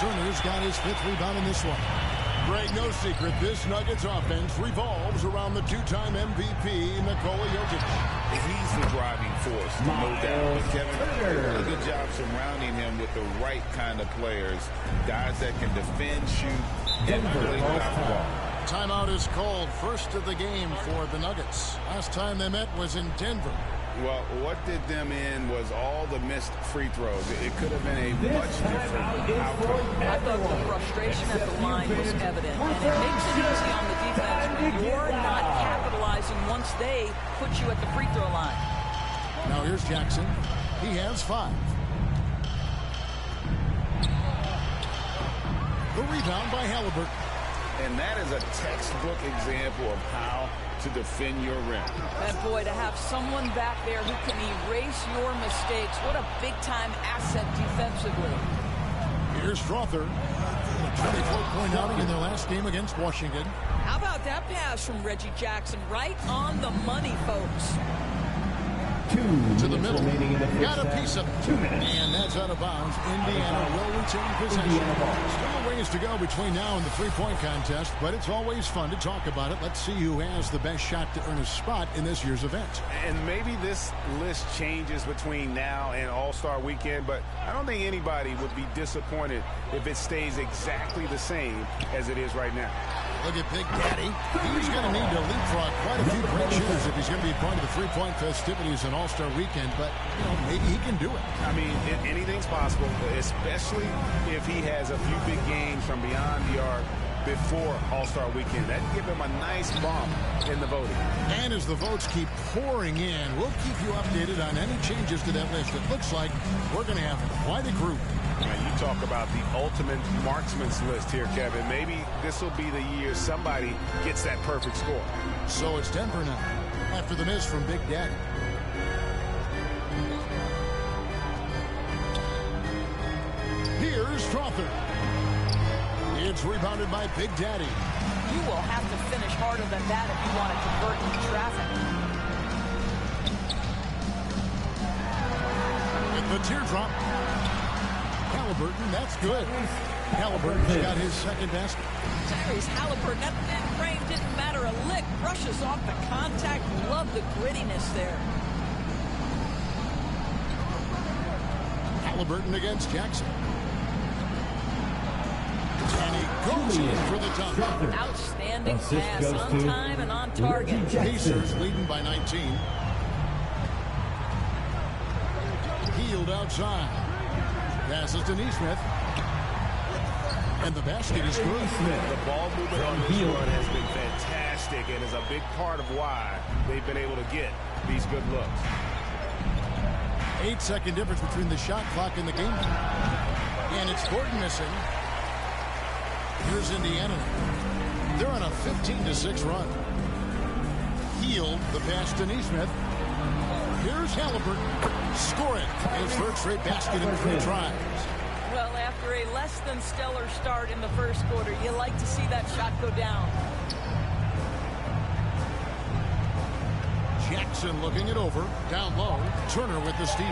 Turner's got his 5th rebound in this one. Greg, no secret, this Nuggets offense revolves around the 2-time MVP, Nikola Jokic. He's the driving force, no doubt. But Kevin did a good job surrounding him with the right kind of players. Guys that can defend, shoot, and really put out the ball. Timeout is called. First of the game for the Nuggets. Last time they met was in Denver. Well, what did them in was all the missed free throws. It could have been a much different outcome. I thought the frustration at the line was evident, and it makes it easy on the defense when you're not capitalizing once they put you at the free throw line. Now here's Jackson. He has 5. The rebound by Halliburton. And that is a textbook example of how to defend your rim. And boy, to have someone back there who can erase your mistakes, what a big-time asset defensively. Here's Strother. A 24-point outing in their last game against Washington. How about that pass from Reggie Jackson? Right on the money, folks. To the middle. Got a piece of it. And that's out of bounds. Indiana will retain possession. Still a ways to go between now and the 3-point contest, but it's always fun to talk about it. Let's see who has the best shot to earn a spot in this year's event. And maybe this list changes between now and All-Star Weekend, but I don't think anybody would be disappointed if it stays exactly the same as it is right now. Look at Big Daddy. He's going to need to leapfrog quite a few great shooters if he's going to be part of the 3-point festivities in All-Star Weekend, but, you know, maybe he can do it. I mean, anything's possible, especially if he has a few big games from beyond the arc before All-Star Weekend. That'd give him a nice bump in the voting. And as the votes keep pouring in, we'll keep you updated on any changes to that list. It looks like we're going to have quite a group. Now, you talk about the ultimate marksman's list here, Kevin. Maybe this will be the year somebody gets that perfect score. So it's Denver now, after the miss from Big Daddy. Here's Strother. It's rebounded by Big Daddy. You will have to finish harder than that if you want to convert into traffic. With the teardrop. Halliburton, that's good. Halliburton's got his 2nd basket. Tyrese Halliburton, that frame didn't matter a lick. Brushes off the contact. Love the grittiness there. Halliburton against Jackson. And he goes in for the dunk. Outstanding pass, on time and on target. Pacers leading by 19. Healed outside. Passes to Neesmith. And the basket is good. The ball movement on this run has been fantastic and is a big part of why they've been able to get these good looks. 8-second difference between the shot clock and the game clock. And it's Gordon missing. Here's Indiana. They're on a 15-6 run. Healed the pass to Neesmith. Here's Halliburton. Score it. His 3rd straight basket in 3 tries. Well, after a less than stellar start in the first quarter, you like to see that shot go down. Jackson looking it over. Down low. Turner with the steal.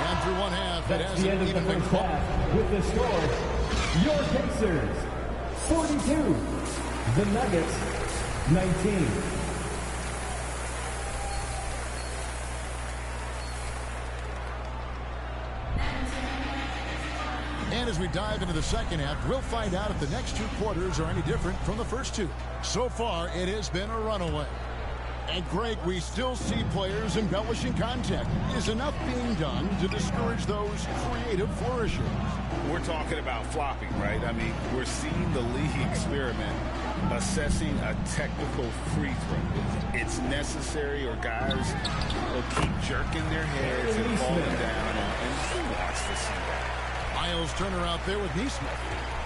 And through 1 half, it hasn't even been called. With the score, your Pacers 42, the Nuggets 19. And as we dive into the 2nd half, we'll find out if the next 2 quarters are any different from the first 2. So far, it has been a runaway. And Greg, we still see players embellishing contact. Is enough being done to discourage those creative flourishes? We're talking about flopping, right? I mean, we're seeing the league experiment assessing a technical free throw. It's necessary, or guys will keep jerking their heads and falling down. And who wants to see that? Miles Turner out there with Neesmith.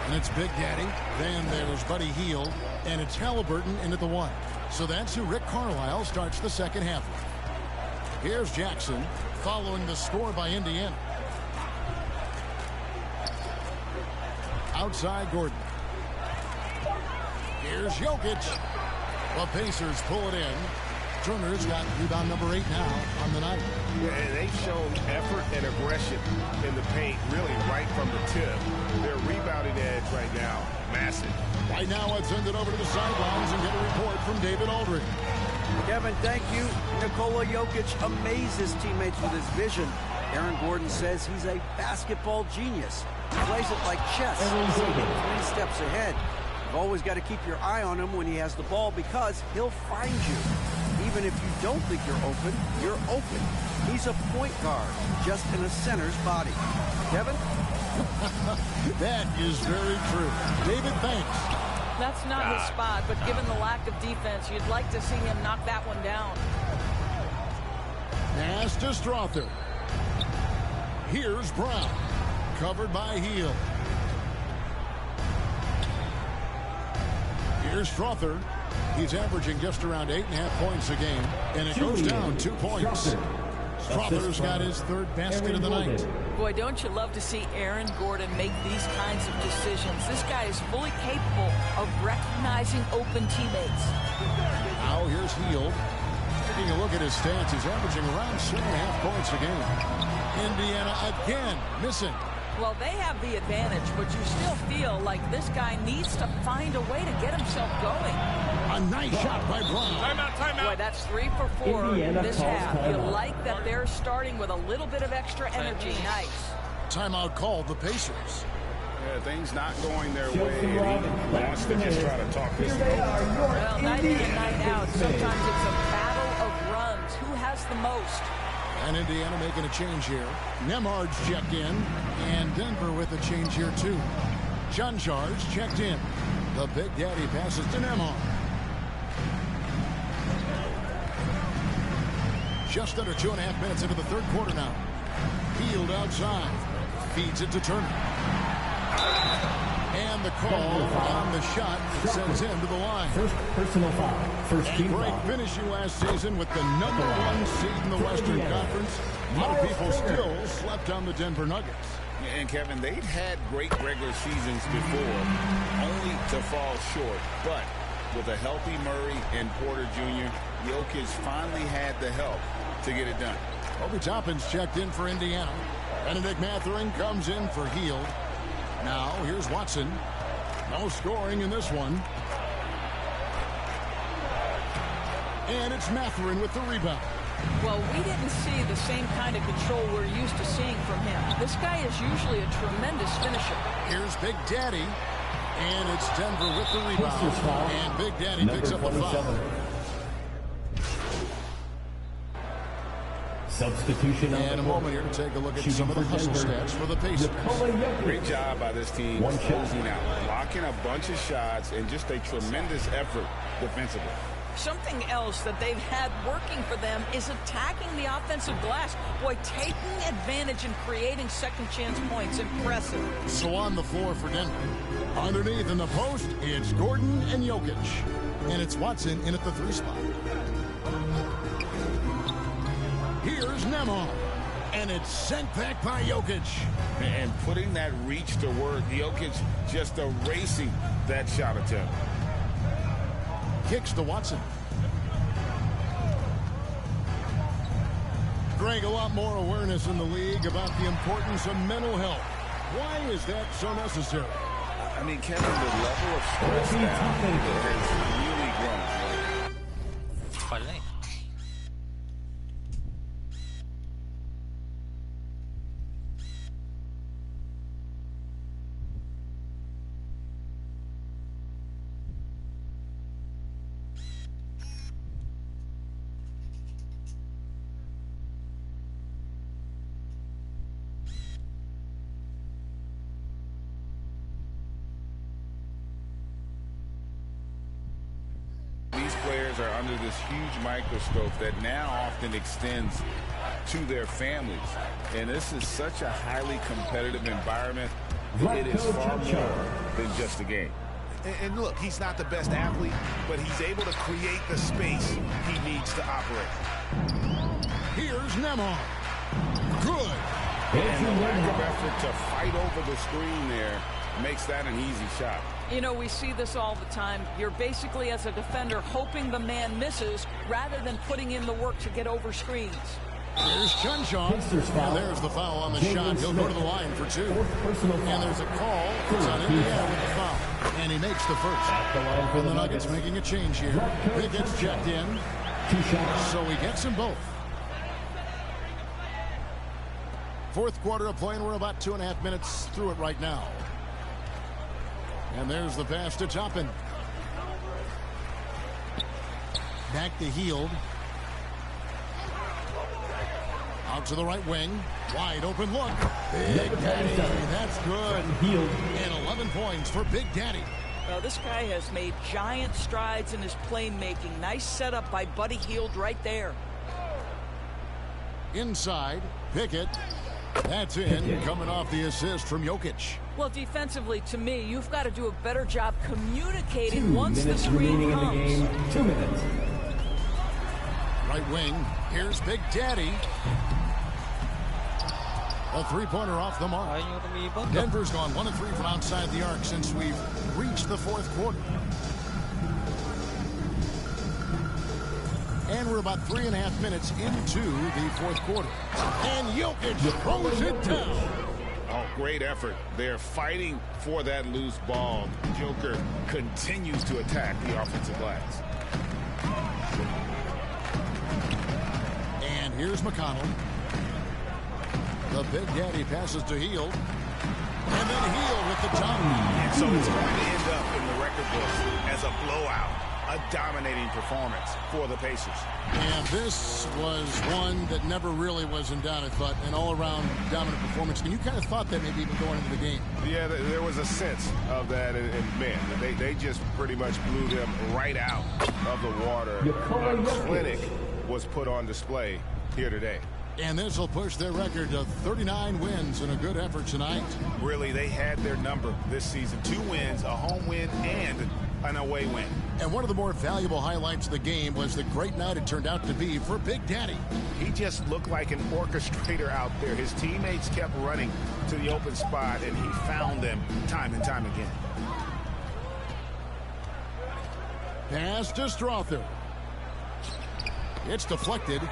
And it's Big Daddy. Then there's Buddy Hield. And it's Halliburton in at the 1. So that's who Rick Carlisle starts the 2nd half with. Here's Jackson. following the score by Indiana. Outside Gordon. Here's Jokic. The Pacers pull it in. Turner's got rebound number 8 now on the night. Yeah, and they've shown effort and aggression in the paint, really right from the tip. Their rebounding edge right now, massive. Right now, let's send it over to the sidelines and get a report from David Aldridge. Kevin, thank you. Nikola Jokic amazes teammates with his vision. Aaron Gordon says he's a basketball genius. He plays it like chess, thinking 3 steps ahead. You've always got to keep your eye on him when he has the ball because he'll find you. Even if you don't think you're open. He's a point guard, just in a center's body. Kevin? That is very true. David, thanks. That's not his spot, but given the lack of defense, you'd like to see him knock that one down. Pass to Strother. Here's Brown. Covered by Hield. Here's Strother. He's averaging just around 8.5 points a game, and it goes down 2 points. Strother's got his 3rd basket of the night. Boy, don't you love to see Aaron Gordon make these kinds of decisions. This guy is fully capable of recognizing open teammates. Now here's Hield. Taking a look at his stats, he's averaging around 7.5 points a game. Indiana again missing. Well, they have the advantage, but you still feel like this guy needs to find a way to get himself going. A nice shot by Brown. Timeout. Boy, that's 3 for 4 Indiana this calls half. You timeout. like that they're starting with a little bit of extra energy. Nice. Timeout called the Pacers. Yeah, things not going their way, and he wants to just try to talk this over. Well, night in and night out, sometimes it's a battle of runs. Who has the most? And Indiana making a change here. Nemhard's checked in, and Denver with a change here too. Janjar's checked in. The Big Daddy passes to Nemhard. Just under 2.5 minutes into the 3rd quarter now. Hield outside. Feeds it to Turner. And the call on the shot sends him to the line. First personal foul. First team Great foul. finishing last season with the number 1 seed in the Western Conference. A lot of people still slept on the Denver Nuggets. And Kevin, they've had great regular seasons before, only to fall short. But with a healthy Murray and Porter Jr., Jokic finally had the help to get it done. Obi Toppin's checked in for Indiana. Benedict Mathurin comes in for Hield. Now here's Watson. No scoring in this one. And it's Mathurin with the rebound. Well, we didn't see the same kind of control we're used to seeing from him. This guy is usually a tremendous finisher. Here's Big Daddy. And it's Denver with the rebound. And Big Daddy picks up the foul. Substitution and a moment here to take a look at some of the hustle stats for the Pacers. Great job by this team closing out, blocking a bunch of shots, and just a tremendous effort defensively. Something else that they've had working for them is attacking the offensive glass. Boy, taking advantage and creating second chance points. Impressive. So on the floor for Denver. Underneath in the post, it's Gordon and Jokic. And it's Watson in at the 3 spot. Here's Nemhard. And it's sent back by Jokic. And putting that reach to work, Jokic just erasing that shot attempt. Kicks to Watson. Greg, a lot more awareness in the league about the importance of mental health. Why is that so necessary? I mean, Kevin, the level of stress now has really grown. Players are under this huge microscope that now often extends to their families. And this is such a highly competitive environment. It is far more than just a game. And look, he's not the best athlete, but he's able to create the space he needs to operate. Here's Nemhard. Good. And the lack of effort to fight over the screen there makes that an easy shot. You know, we see this all the time. You're basically, as a defender, hoping the man misses rather than putting in the work to get over screens. Here's Chunchon. And there's the foul on the shot. He'll go to the line for 2. And there's a call. It's on Indiana with the foul. And he makes the first. And the Nuggets making a change here. Pickett's checked in. So he gets them both. Fourth quarter of play, and we're about 2.5 minutes through it right now. And there's the pass to Toppin. Back to Hield. Out to the right wing. Wide open look. Big Daddy. That's good. And 11 points for Big Daddy. Well, this guy has made giant strides in his playmaking. Nice setup by Buddy Hield right there. Inside. Pickett. That's in. Coming off the assist from Jokic. Well, defensively, to me, you've got to do a better job communicating once the screen comes. 2 minutes. Right wing. Here's Big Daddy. A three-pointer off the mark. Denver's gone 1 of 3 from outside the arc since we've reached the fourth quarter. And we're about 3.5 minutes into the fourth quarter. And Jokic throws it down. Oh, great effort. They're fighting for that loose ball. Joker continues to attack the offensive glass. And here's McConnell. The Big Daddy passes to Hield. And then Hield with the top. And so it's going to end up in the record books as a blowout. A dominating performance for the Pacers. And this was one that never really was in doubt, I thought. An all-around dominant performance. And you kind of thought that maybe even going into the game. Yeah, there was a sense of that. And man, they just pretty much blew them right out of the water. A clinic was put on display here today. And this will push their record to 39 wins and a good effort tonight. Really, they had their number this season. 2 wins, a home win, and an away win. And one of the more valuable highlights of the game was the great night it turned out to be for Big Daddy. He just looked like an orchestrator out there. His teammates kept running to the open spot, and he found them time and time again. Pass to Strother. It's deflected.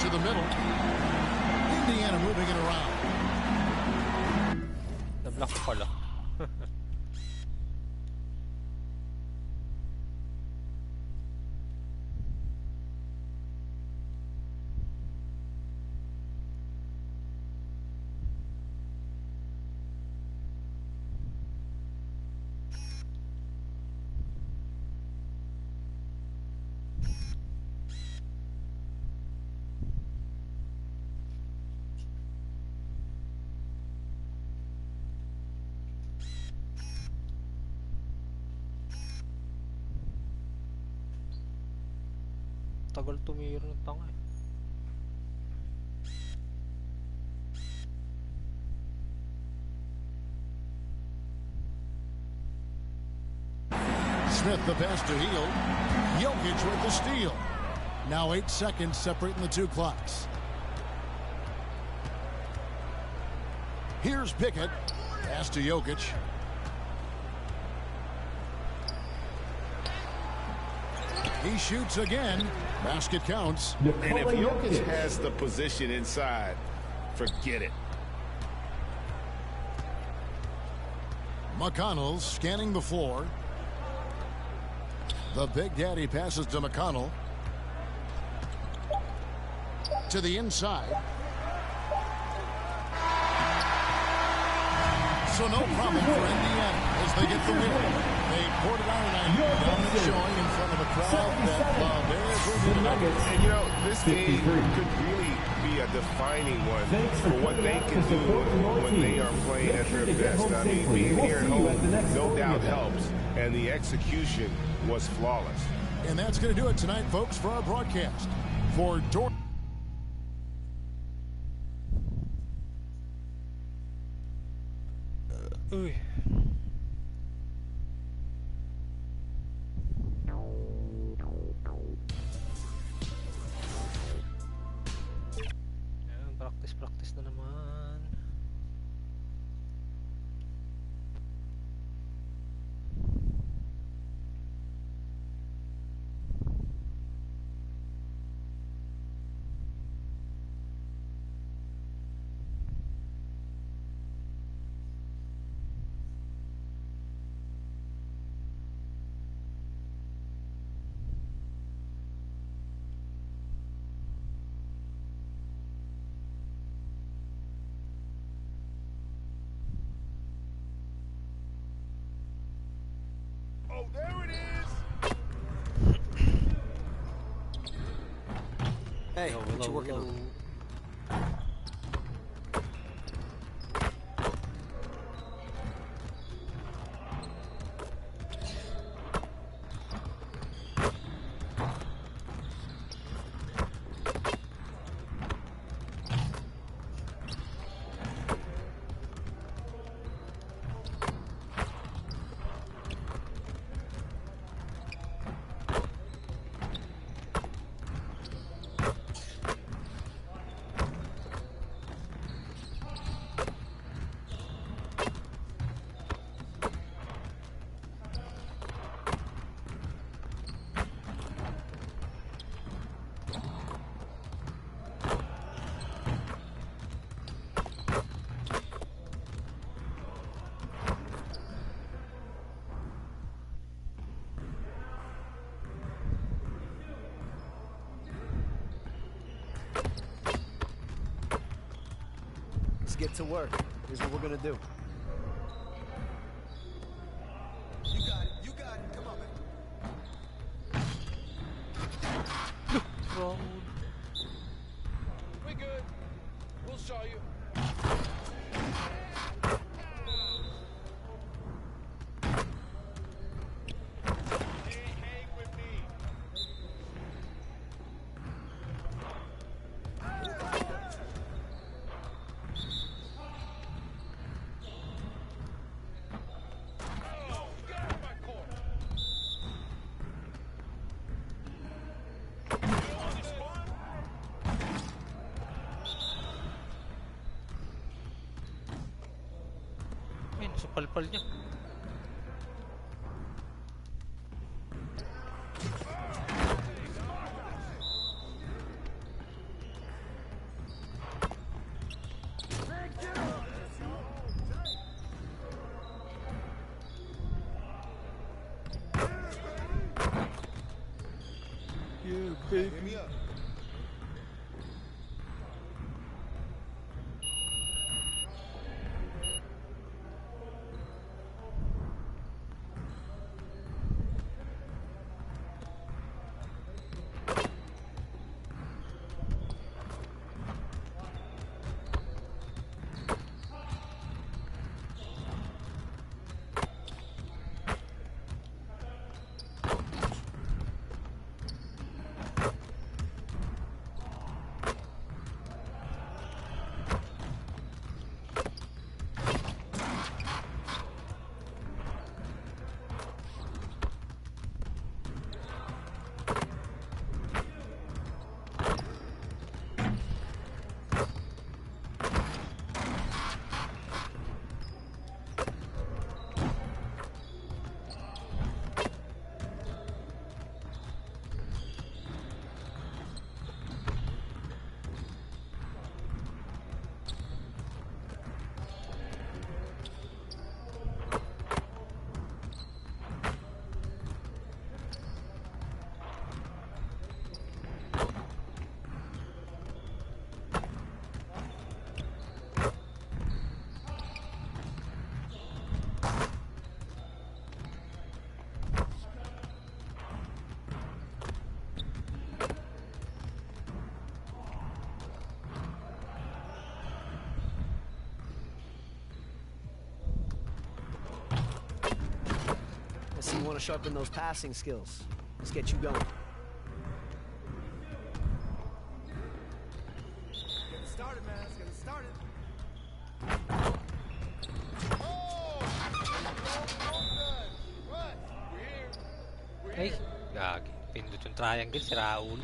To the middle. Indiana moving it around. Nablock pala. Tagal tumiro ng tanga eh. Smith the pass to Hield. Jokic with the steal. Now 8 seconds separating the 2 clocks. Here's Pickett. Pass to Jokic. He shoots again. Basket counts. And if Jokic has the position inside, forget it. McConnell scanning the floor. The Big Daddy passes to McConnell. To the inside. So no problem for Indiana as they get the win. They poured it on tonight. Dominant showing in front of a crowd that loved it. And you know, this game could really be a defining one for what they can do when they are playing at their best. I mean, being here at home no doubt helps, and the execution was flawless. And that's going to do it tonight, folks, for our broadcast. For Dor. Uy. Hey, what you working on? Let's get to work. Here's what we're gonna do. You got it. You got it. Come on, man. We good. We'll show you. Supal-pal niya. Yeah, baby. Hit me up. I see you want to sharpen those passing skills. Let's get you going. Get it started, man. Let's get it started. Ay, gagi. Pindot yung triangle, si Raul.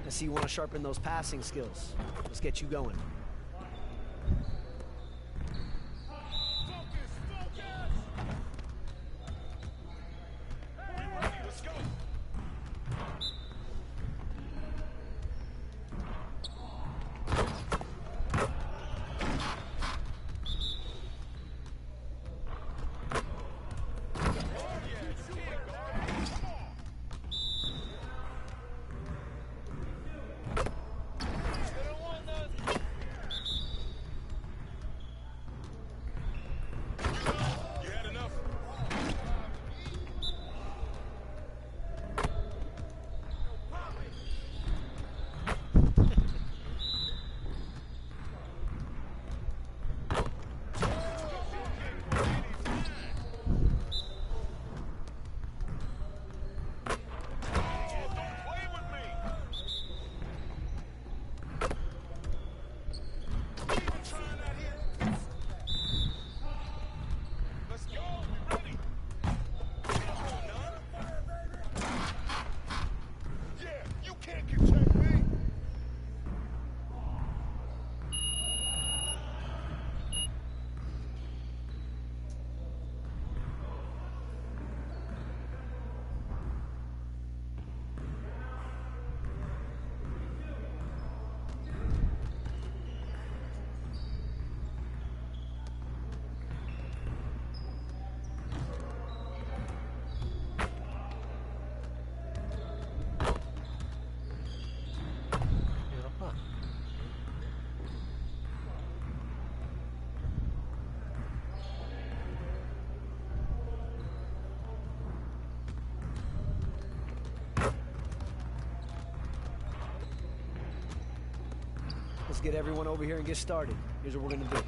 I see you want to sharpen those passing skills. Let's get you going. Let's get everyone over here and get started. Here's what we're going to do.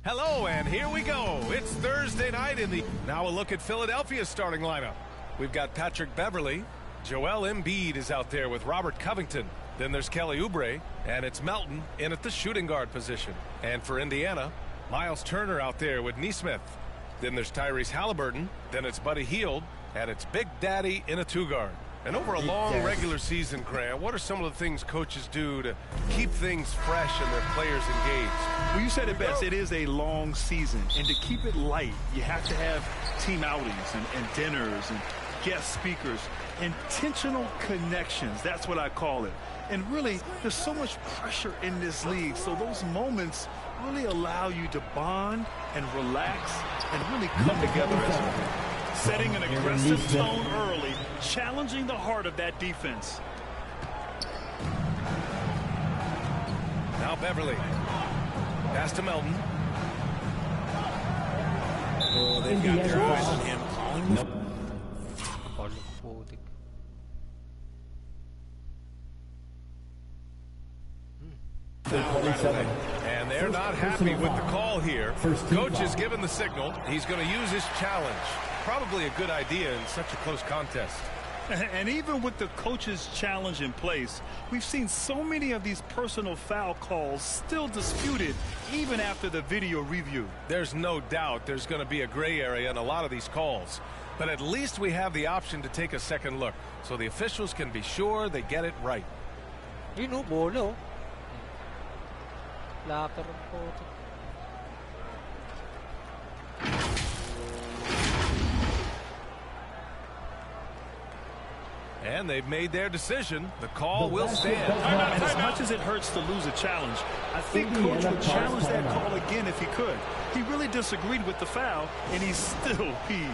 Hello, and here we go. It's Thursday night in the... Now a look at Philadelphia's starting lineup. We've got Patrick Beverley. Joel Embiid is out there with Robert Covington. Then there's Kelly Oubre, and it's Melton in at the shooting guard position. And for Indiana, Miles Turner out there with Nesmith. Then there's Tyrese Halliburton. Then it's Buddy Hield, and it's Big Daddy in a two-guard. And over a long regular season, Grant, what are some of the things coaches do to keep things fresh and their players engaged? Well, you said it best. It is a long season. And to keep it light, you have to have team outings and dinners and guest speakers. Intentional connections. That's what I call it. And really, there's so much pressure in this league. So those moments really allow you to bond and relax and really come together as a group. Setting an aggressive tone early, challenging the heart of that defense. Now Beverley. Pass to Melton. Oh, they've got their eyes on him. Calling the... And they're not happy with the call here. Coach has given the signal. He's going to use his challenge. Probably a good idea in such a close contest. And even with the coach's challenge in place, we've seen so many of these personal foul calls still disputed even after the video review. There's no doubt there's going to be a gray area in a lot of these calls. But at least we have the option to take a second look so the officials can be sure they get it right. You know, bolo. And they've made their decision. The call will stand. And as much as it hurts to lose a challenge, I think Coach would challenge that call again if he could. He really disagreed with the foul, and he's still peeved.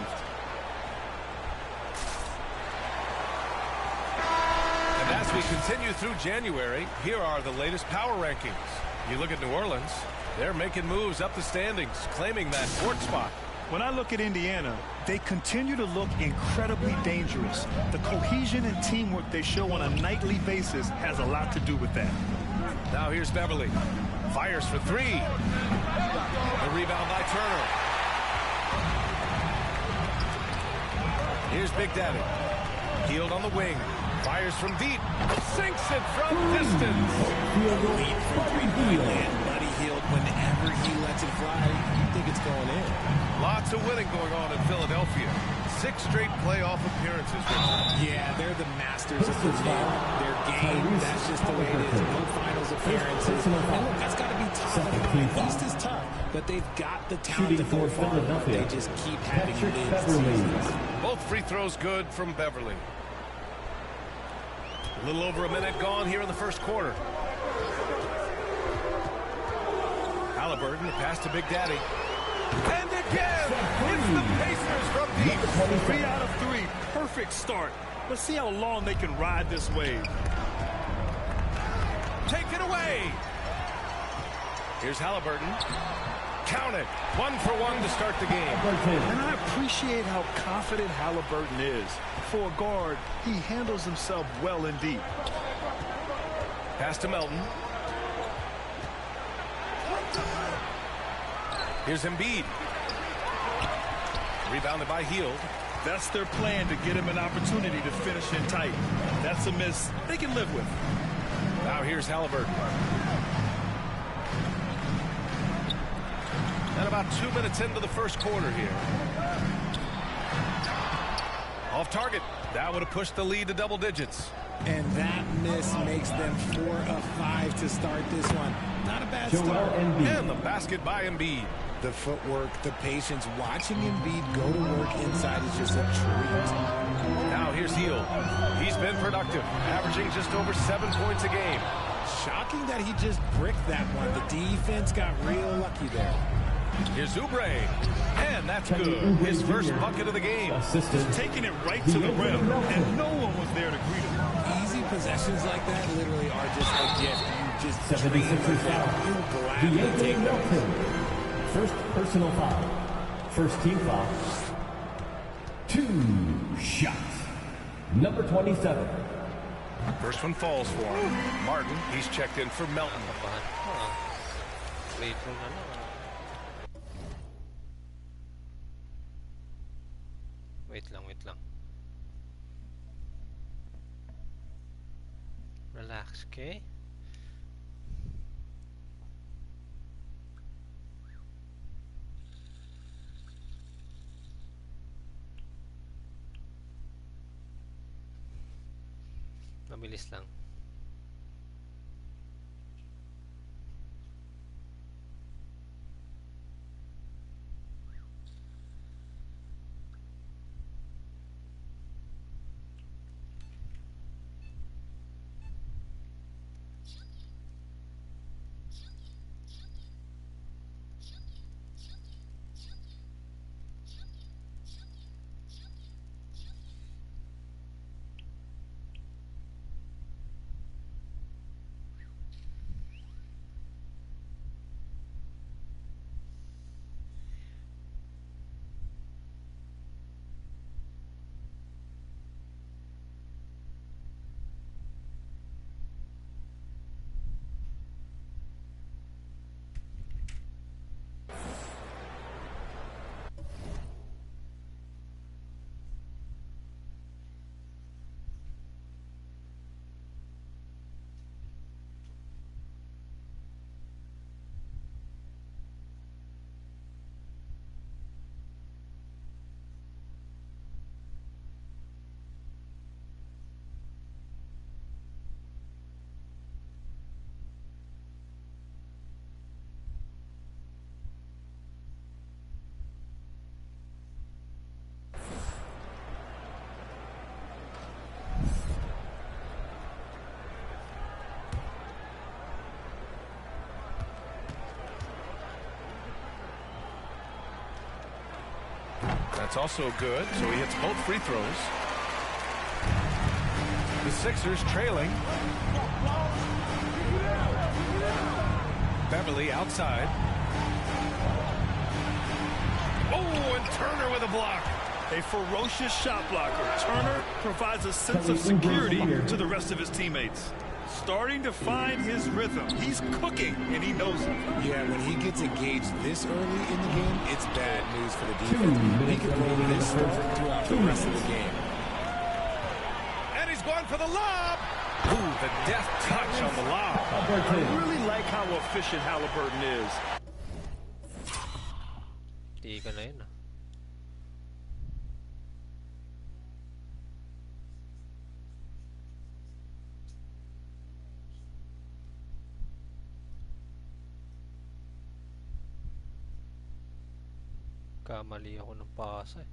And as we continue through January, here are the latest power rankings. You look at New Orleans, they're making moves up the standings, claiming that fourth spot. When I look at Indiana, they continue to look incredibly dangerous. The cohesion and teamwork they show on a nightly basis has a lot to do with that. Now here's Beverley. Fires for three. The rebound by Turner. Here's Big Daddy. Hield on the wing. Fires from deep. Sinks it from distance. Lead from three-point land. Buddy Hield, whenever he lets it fly, you think it's going in. Lots of winning going on in Philadelphia. 6 straight playoff appearances. Yeah, they're the masters of their game. That's just the way it is. No finals appearances. And look, that's got to be tough. The East is tough, but they've got the talent to go far. They just keep having seasons. Both free throws good from Beverley. A little over a minute gone here in the first quarter. Halliburton, the pass to Big Daddy. And again, it's the Pacers from deep. 3 out of 3. Perfect start. Let's see how long they can ride this wave. Take it away. Here's Halliburton. Count it. 1 for 1 to start the game. And I appreciate how confident Halliburton is. For a guard, he handles himself well and deep. Pass to Melton. Here's Embiid. Rebounded by Hield. That's their plan, to get him an opportunity to finish in tight. That's a miss they can live with. Now here's Halliburton. And about 2 minutes into the first quarter here. Off target. That would have pushed the lead to double digits. And that miss makes them 4 of 5 to start this one. Not a bad start. And the basket by Embiid. The footwork, the patience, watching Embiid go to work inside is just a treat. Now here's Hield. He's been productive, averaging just over 7 points a game. Shocking that he just bricked that one. The defense got real lucky there. Here's Oubre. And that's good. His first bucket of the game. Just taking it right to the rim, and no one was there to greet him. Easy possessions like that literally are just a gift. You just dream of that. You'll gladly take them. First personal foul. First team foul. 2 shots. Number 27. First one falls for him. Martin, he's checked in for Melton. Wait lang. Relax, okay? Mabilis lang. That's also good, so he hits both free throws. The Sixers trailing. Beverly outside. Oh, and Turner with a block. A ferocious shot blocker. Turner provides a sense of security to the rest of his teammates. Starting to find his rhythm. He's cooking, and he knows it. Yeah, when he gets engaged this early in the game, it's bad news for the defense. He could blow this throughout the rest of the game. And he's going for the lob. Ooh, the deft touch on the lob. I really like how efficient Halliburton is. Di ka na yun, ah. Kamali ako ng pasa eh.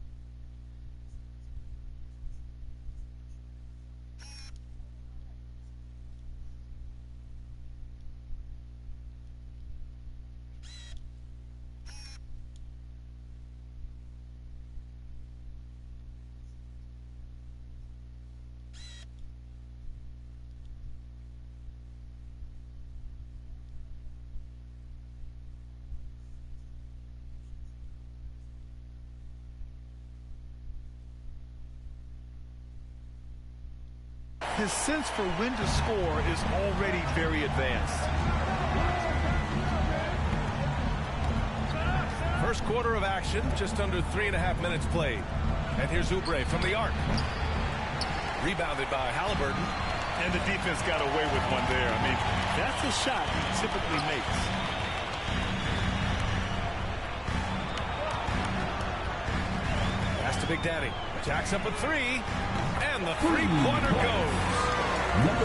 His sense for when to score is already very advanced. First quarter of action, just under 3.5 minutes played. And here's Oubre from the arc. Rebounded by Halliburton. And the defense got away with one there. I mean, that's a shot he typically makes. Pass to Big Daddy. Jacks up a three. And the three-pointer goes.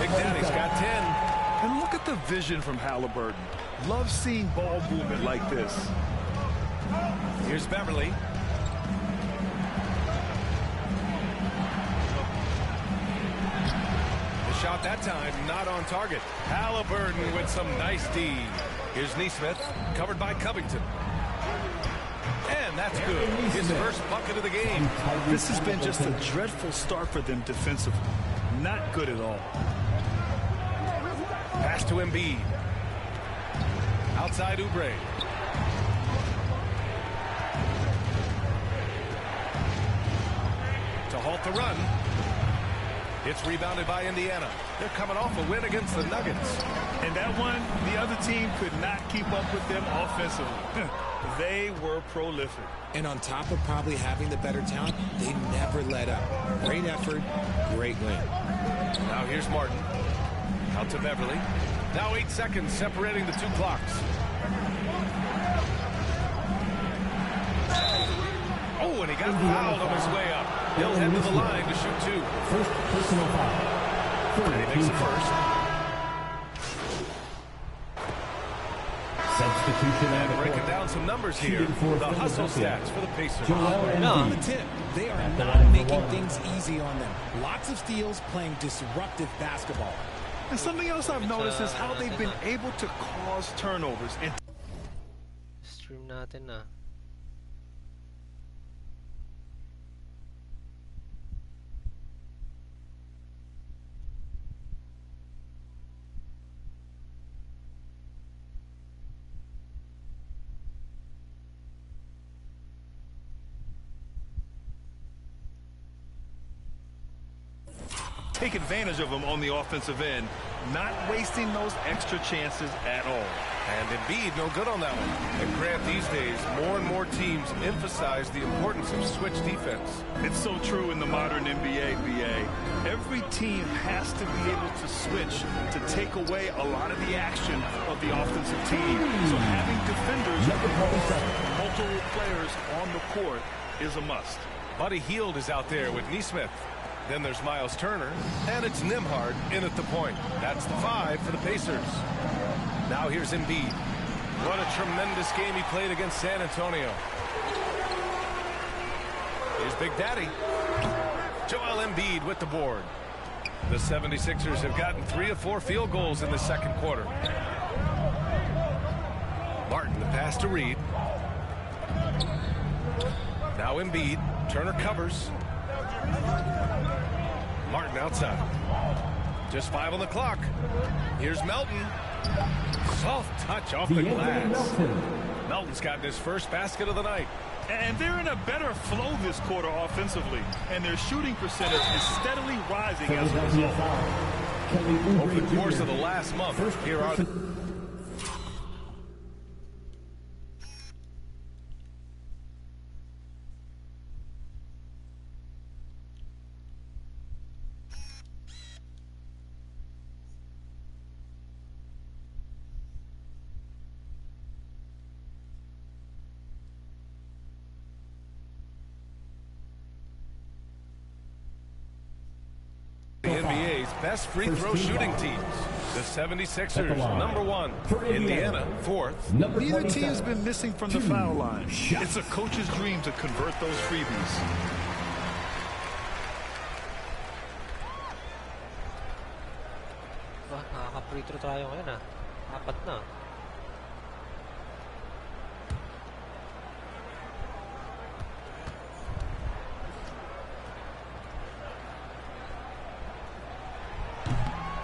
Big Daddy's got 10. And look at the vision from Halliburton. Love seeing ball movement like this. Here's Beverly. The shot that time not on target. Halliburton with some nice D. Here's Neesmith, covered by Covington. And that's good. His first bucket of the game. This has been just a dreadful start for them defensively. Not good at all. Pass to Embiid. Outside Oubre. To halt the run. It's rebounded by Indiana. They're coming off a win against the Nuggets. And that one, the other team could not keep up with them offensively. They were prolific. And on top of probably having the better talent, they never let up. Great effort, great win. Now here's Martin. Out to Beverly. Now 8 seconds separating the two clocks. Oh, and he got fouled on his way up. He'll head to the line to shoot 2. First personal foul. And he makes it first. Substitution and breaking down some numbers here. The hustle stats for the Pacers. On the tip, they are not making things easy on them. Lots of steals, playing disruptive basketball. And something else I've noticed is how they've been able to cause turnovers. And stream natin na. take advantage of them on the offensive end, not wasting those extra chances at all. And Embiid, no good on that one. And Grant, these days, more and more teams emphasize the importance of switch defense. It's so true in the modern NBA, BA. Every team has to be able to switch to take away a lot of the action of the offensive team. So having defenders, multiple players on the court is a must. Buddy Hield is out there with Nesmith. Then there's Miles Turner, and it's Nembhard in at the point. That's the 5 for the Pacers. Now here's Embiid. What a tremendous game he played against San Antonio. Here's Big Daddy. Joel Embiid with the board. The 76ers have gotten 3 of 4 field goals in the second quarter. Martin, the pass to Reed. Now Embiid. Turner covers. Martin outside. Just 5 on the clock. Here's Melton. Soft touch off the glass. Melton's gotten his first basket of the night. And they're in a better flow this quarter offensively. And their shooting percentage is steadily rising as a result. Over the course of the last month, here are the... NBA's best free throw shooting teams. The 76ers, number 1. Indiana, 4th. Neither team has been missing from the foul line. It's a coach's dream to convert those freebies. Nakaka-free throw tayo ngayon ah. 4 na.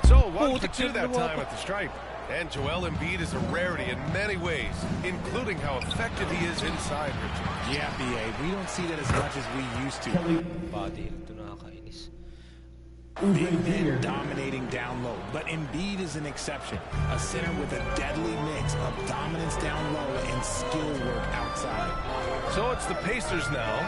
So 1 for 2 that time at the stripe. And Joel Embiid is a rarity in many ways, including how effective he is inside, Richard. Yeah, BA. We don't see that as much as we used to. Body, ito nakakainis. Big men dominating down low, but Embiid is an exception. A center with a deadly mix of dominance down low and skill work outside. So it's the Pacers now,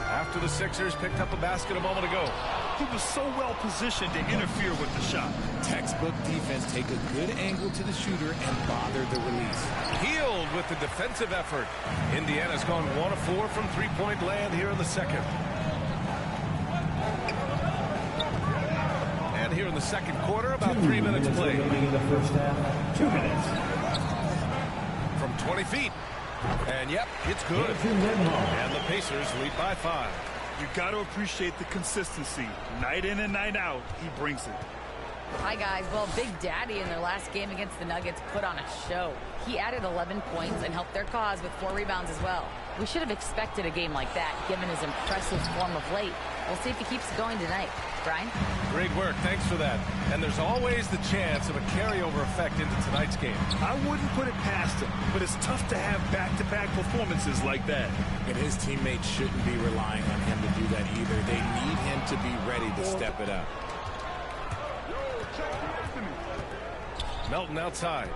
after the Sixers picked up a basket a moment ago. He was so well positioned to interfere with the shot. Textbook defense, take a good angle to the shooter and bother the release. Hield with the defensive effort. Indiana's gone 1 of 4 from three-point land here in the second. And here in the second quarter, about 3 minutes played. In the first half, 2 minutes. From 20 feet. And yep, it's good. And the Pacers lead by 5. You got to appreciate the consistency. Night in and night out, he brings it. Hi, guys. Well, Big Daddy in their last game against the Nuggets put on a show. He added 11 points and helped their cause with 4 rebounds as well. We should have expected a game like that, given his impressive form of late. We'll see if he keeps it going tonight. Brian? Great work. Thanks for that. And there's always the chance of a carryover effect into tonight's game. I wouldn't put it past him, but it's tough to have back-to-back performances like that. And his teammates shouldn't be relying on him to do that either. They need him to be ready to step it up. Melton outside.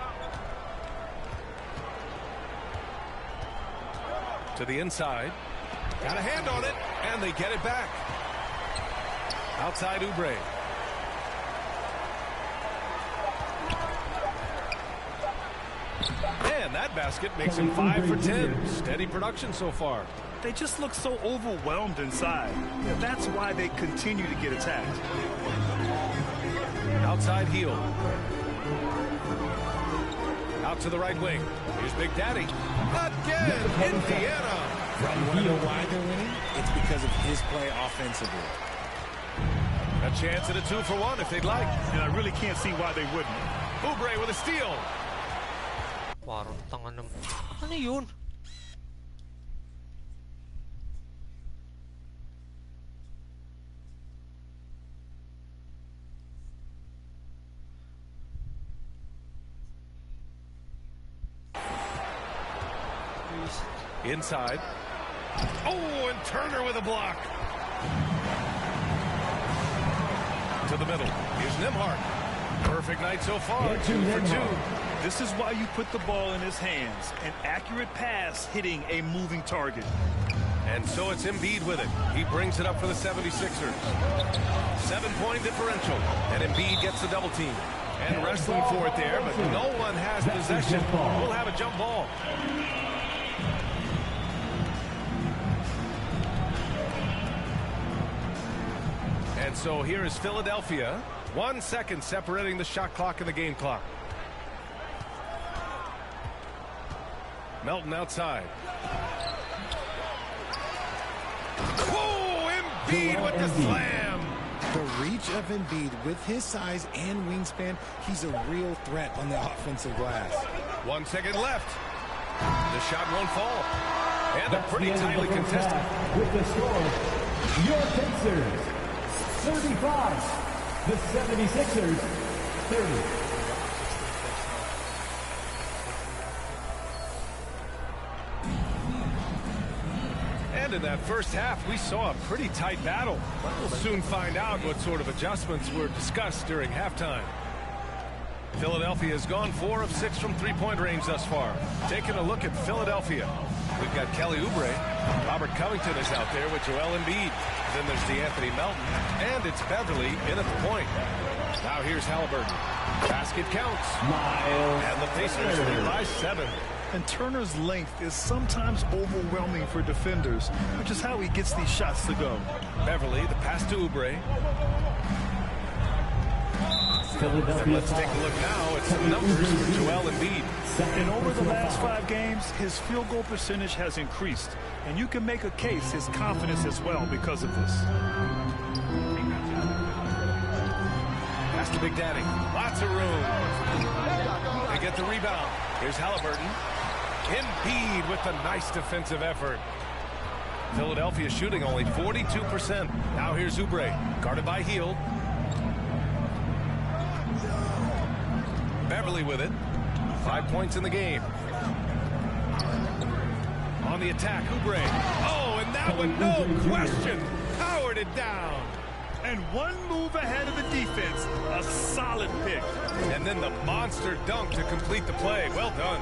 To the inside. Got a hand on it, and they get it back. Outside Oubre. And that basket makes him 5 for 10. Steady production so far. They just look so overwhelmed inside. That's why they continue to get attacked. Outside heel. Out to the right wing. Here's Big Daddy. Again, Indiana. You want to know why they're winning? It's because of his play offensively. A chance at a 2-for-1 if they'd like. And I really can't see why they wouldn't. Oubre with a steal. Parang tanga naman. Ano yun? Inside. Oh, and Turner with a block. To the middle. Here's Nembhard. Perfect night so far. 2 for 2. This is why you put the ball in his hands. An accurate pass hitting a moving target. And so it's Embiid with it. He brings it up for the 76ers. 7-point differential. And Embiid gets the double team. And wrestling for it there, but no one has possession. We'll have a jump ball. And so here is Philadelphia. 1 second separating the shot clock and the game clock. Melton outside. Oh, Embiid with the slam. The reach of Embiid with his size and wingspan, he's a real threat on the offensive glass. 1 second left. The shot won't fall. And a pretty tightly contested. With the score, your Pacers 35. The 76ers 30. And in that first half, we saw a pretty tight battle. We'll soon find out what sort of adjustments were discussed during halftime. Philadelphia has gone 4 of 6 from three-point range thus far. Taking a look at Philadelphia. We've got Kelly Oubre. Robert Covington is out there with Joel Embiid. Then there's DeAnthony Melton. And it's Beverly in at the point. Now here's Halliburton. Basket counts. And the Pacers lead by 7. And Turner's length is sometimes overwhelming for defenders, which is how he gets these shots to go. Beverly, the pass to Oubre. And let's take a look now at some numbers for Joel Embiid. And over the last 5 games, his field goal percentage has increased. And you can make a case his confidence as well because of this. Pass to Big Daddy. Lots of room. They get the rebound. Here's Halliburton. Embiid with a nice defensive effort. Philadelphia shooting only 42%. Now here's Oubre. Guarded by Hield. Beverly with it. 5 points in the game. On the attack, Oubre. Oh, and that one, no question, powered it down. And one move ahead of the defense. A solid pick. And then the monster dunk to complete the play. Well done.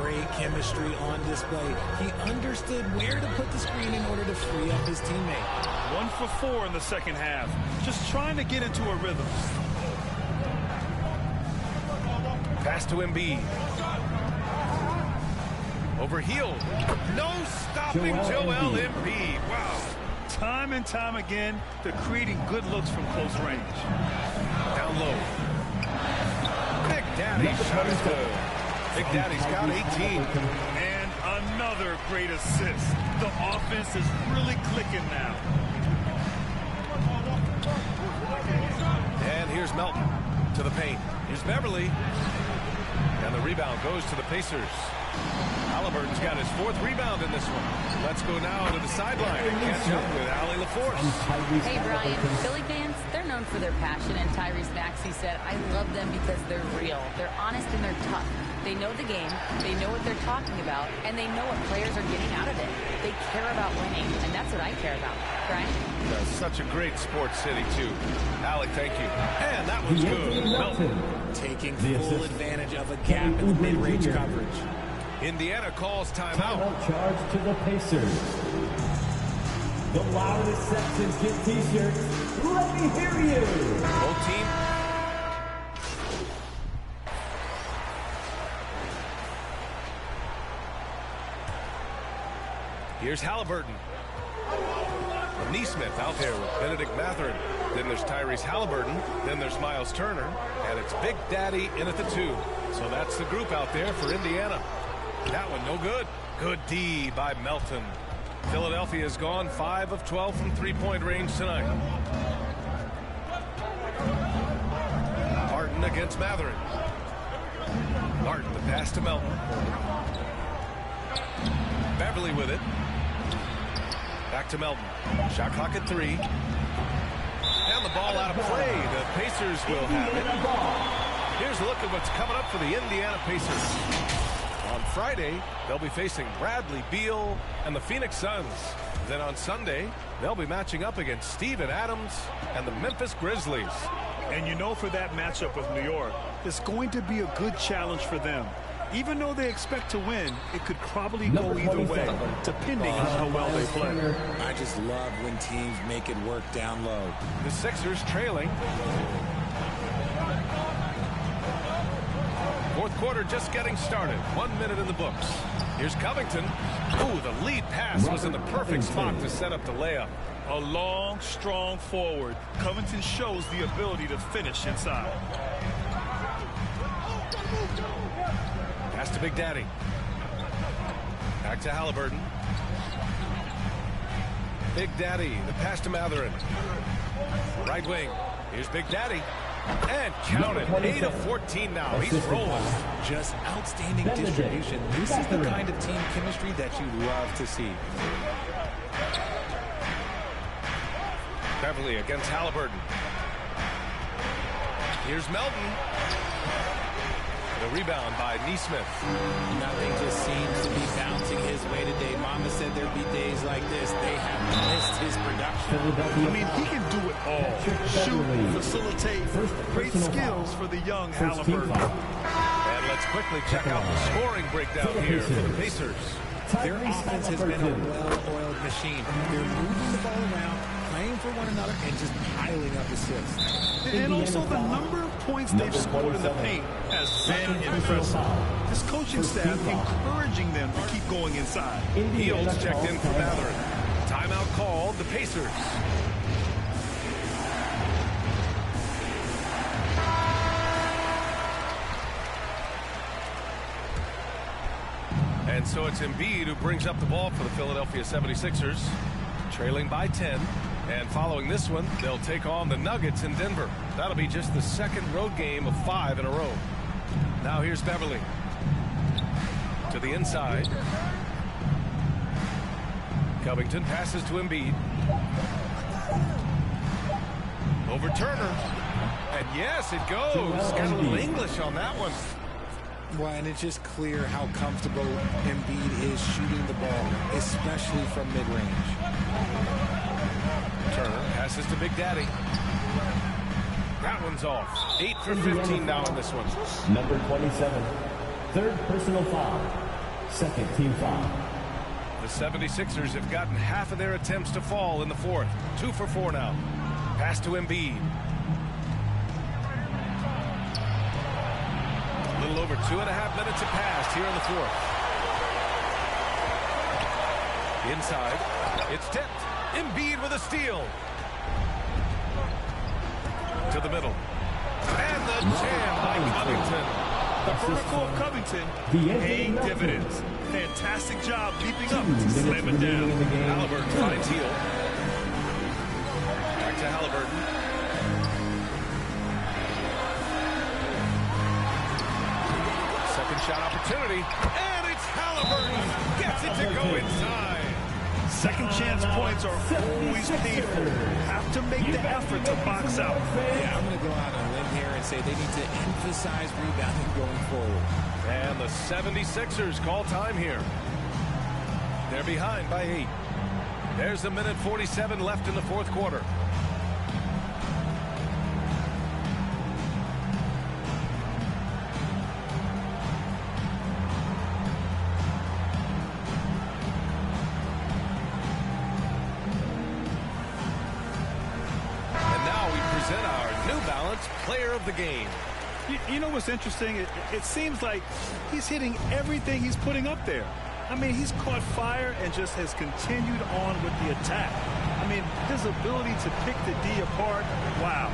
Great chemistry on display. He understood where to put the screen in order to free up his teammate. 1 for 4 in the second half. Just trying to get into a rhythm. Pass to Embiid. Over Hield. No stopping Joel Embiid. Wow. Time and time again, they're creating good looks from close range. Down low. Big Daddy shot is good. Big Daddy's got 18. And another great assist. The offense is really clicking now. And here's Melton to the paint. Here's Beverly. And the rebound goes to the Pacers. Halliburton's got his 4th rebound in this one. Let's go now to the sideline and catch up with Allie LaForce. Hey, Brian. Philly fans, they're known for their passion, and Tyrese Maxey said, I love them because they're real. They're honest and they're tough. They know the game, they know what they're talking about, and they know what players are getting out of it. They care about winning, and that's what I care about. Brian? That's such a great sports city, too. Allie, thank you. And that was good. Melton. Taking full advantage of a gap in the mid-range coverage. Indiana calls timeout. Timeout charge to the Pacers. The loudest sections get t-shirts. Let me hear you. Both team. Here's Halliburton. Neesmith out there with Benedict Mathurin. Then there's Tyrese Halliburton. Then there's Miles Turner. And it's Big Daddy in at the 2. So that's the group out there for Indiana. That one no good. Good D by Melton. Philadelphia has gone 5 of 12 from three-point range tonight. Martin against Mathurin. Martin, the pass to Melton. Beverly with it. Back to Melton. Shot clock at 3. And the ball out of play. The Pacers will have it. Here's a look at what's coming up for the Indiana Pacers. On Friday, they'll be facing Bradley Beal and the Phoenix Suns. Then on Sunday, they'll be matching up against Steven Adams and the Memphis Grizzlies. And you know, for that matchup with New York, it's going to be a good challenge for them. Even though they expect to win, it could probably go either way, depending on how well they play. I just love when teams make it work down low. The Sixers trailing. Fourth quarter just getting started. 1 minute in the books. Here's Covington. Ooh, the lead pass was in the perfect spot to set up the layup. A long, strong forward. Covington shows the ability to finish inside. Pass to Big Daddy. Back to Halliburton. Big Daddy, the pass to Mathurin. Right wing. Here's Big Daddy. And count it. 8 of 14 now. He's rolling. Just outstanding distribution. This is the kind of team chemistry that you love to see. Beverly against Halliburton. Here's Melton. The rebound by Neesmith. Nothing just seems to be bouncing his way today. Mama said there'd be days like this. They have missed his production. I mean, he can do it all. Shoot, facilitate, great skills for the young Halliburton. And let's quickly check out the scoring breakdown here for the Pacers. Their offense has been a well-oiled machine. They're moving the ball around, playing for one another, and just piling up assists. And also the number of points they've scored in the paint has been impressive. This coaching staff encouraging them to keep going inside. Fields checked in for Mathurin. Timeout called, the Pacers. And so it's Embiid who brings up the ball for the Philadelphia 76ers, trailing by 10. And following this one, they'll take on the Nuggets in Denver. That'll be just the second road game of 5 in a row. Now here's Beverly. To the inside. Covington passes to Embiid. Over Turner. And yes, it goes. Got a little English on that one. Well, and it's just clear how comfortable Embiid is shooting the ball, especially from mid-range. Turner passes to Big Daddy. That one's off. 8 for 15 now in this one. Number 27. Third personal foul. Second team foul. The 76ers have gotten half of their attempts to fall in the fourth. 2 for 4 now. Pass to Embiid. A little over 2.5 minutes have passed here in the fourth. Inside. It's tipped. Embiid with a steal. To the middle. And the jam by Covington. The vertical of Covington paying dividends. Fantastic job keeping up to slam it down. Halliburton finds heel. Back to Halliburton. Second shot opportunity. And it's Halliburton. Gets it to go inside. Second chance points are always painful. Have to make the effort to box out. Yeah, I'm going to go out on a limb here and say they need to emphasize rebounding going forward. And the 76ers call time here. They're behind by 8. There's a minute 47 left in the fourth quarter. Balanced player of the game. You know what's interesting? It seems like he's hitting everything he's putting up there. I mean, he's caught fire and just has continued on with the attack. I mean, his ability to pick the D apart, wow.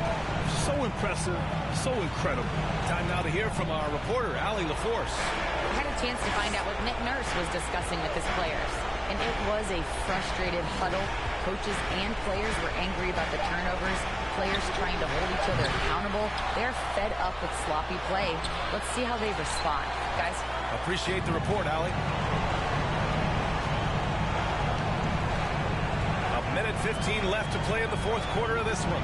So impressive, so incredible. Time now to hear from our reporter, Allie LaForce. We had a chance to find out what Nick Nurse was discussing with his players. And it was a frustrated huddle. Coaches and players were angry about the turnovers. Players trying to hold each other accountable. They're fed up with sloppy play. Let's see how they respond. Guys. Appreciate the report, Allie. A minute 15 left to play in the fourth quarter of this one.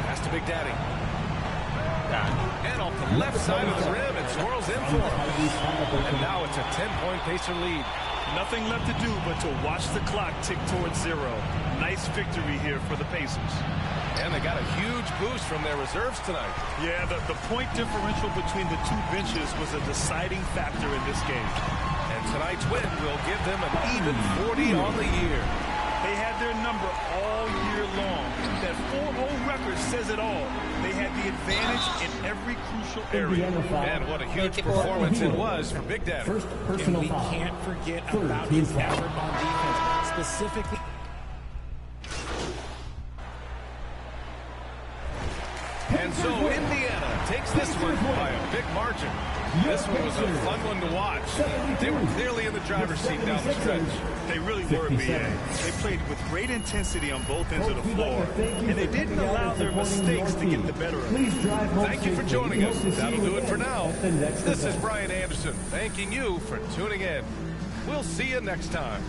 Pass to Big Daddy. And off the left side of the rim, it swirls in for him. And now it's a 10-point Pacer lead. Nothing left to do but to watch the clock tick towards 0. Nice victory here for the Pacers. And they got a huge boost from their reserves tonight. Yeah, the point differential between the two benches was a deciding factor in this game. And tonight's win will give them an even 40 on the year. They had their number all year long. That 4-0 record says it all. They had the advantage in every crucial area. And what a huge performance it was for Big Daddy. And we can't forget about his effort on defense, specifically. And so Indiana takes this one by a big margin. This one was a fun one to watch. They were clearly in the driver's seat down the stretch. They really were, B.A. They played with great intensity on both ends of the floor, and they didn't allow their mistakes to get the better of them. Thank you for joining us. That'll do it for now. This is Brian Anderson, thanking you for tuning in. We'll see you next time.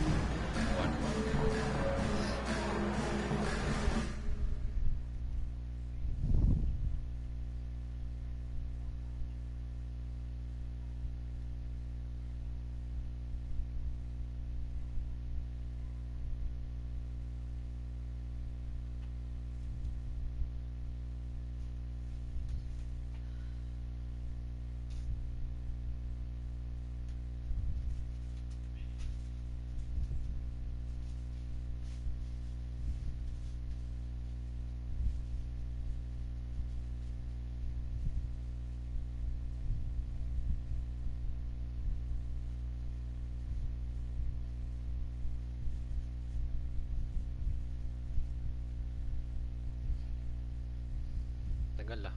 Tagal ah.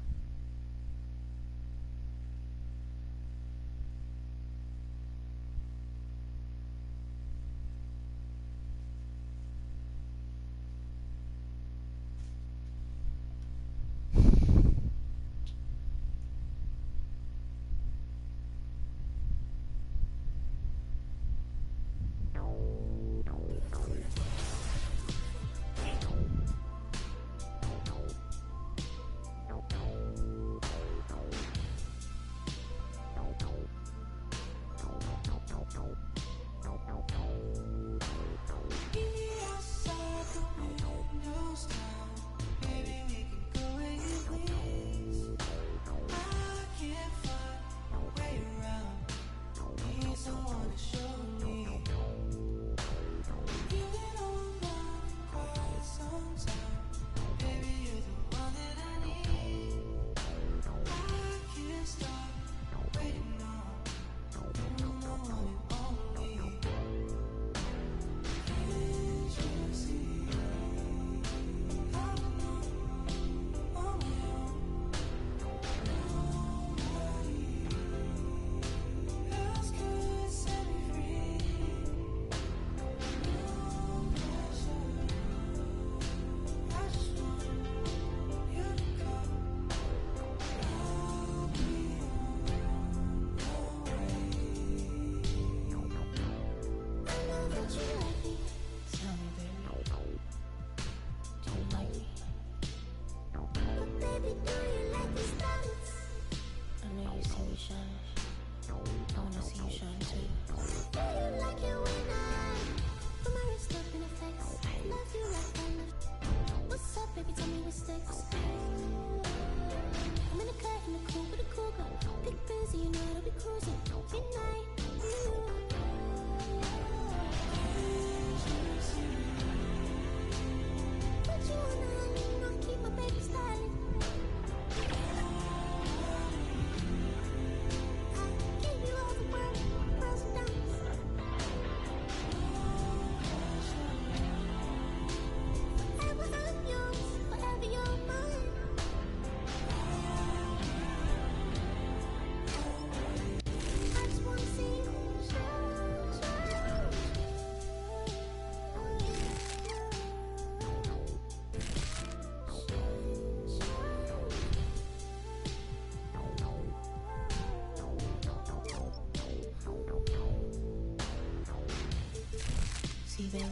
baby.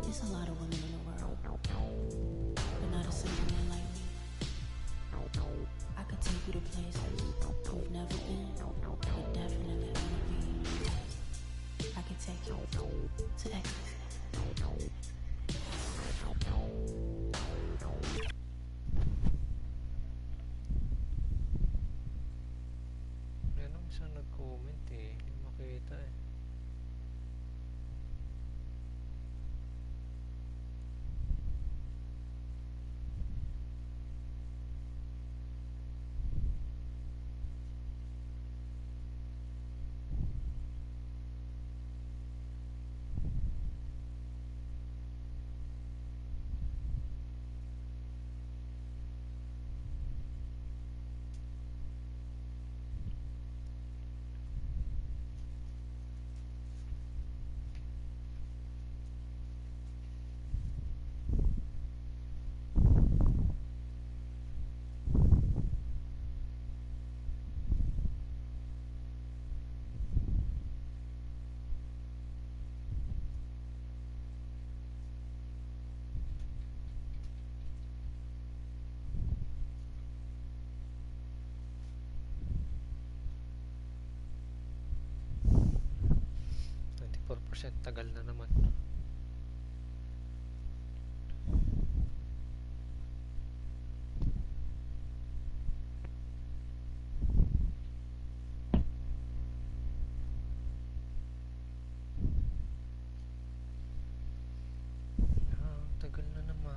There's a lot of women in the world, but not a single man like me. I could take you to places you've never been, but definitely wanna be. I could take you to ecstasy. Meron isang nag-comment eh, hindi makita eh. Tagal na naman. Tagal na naman.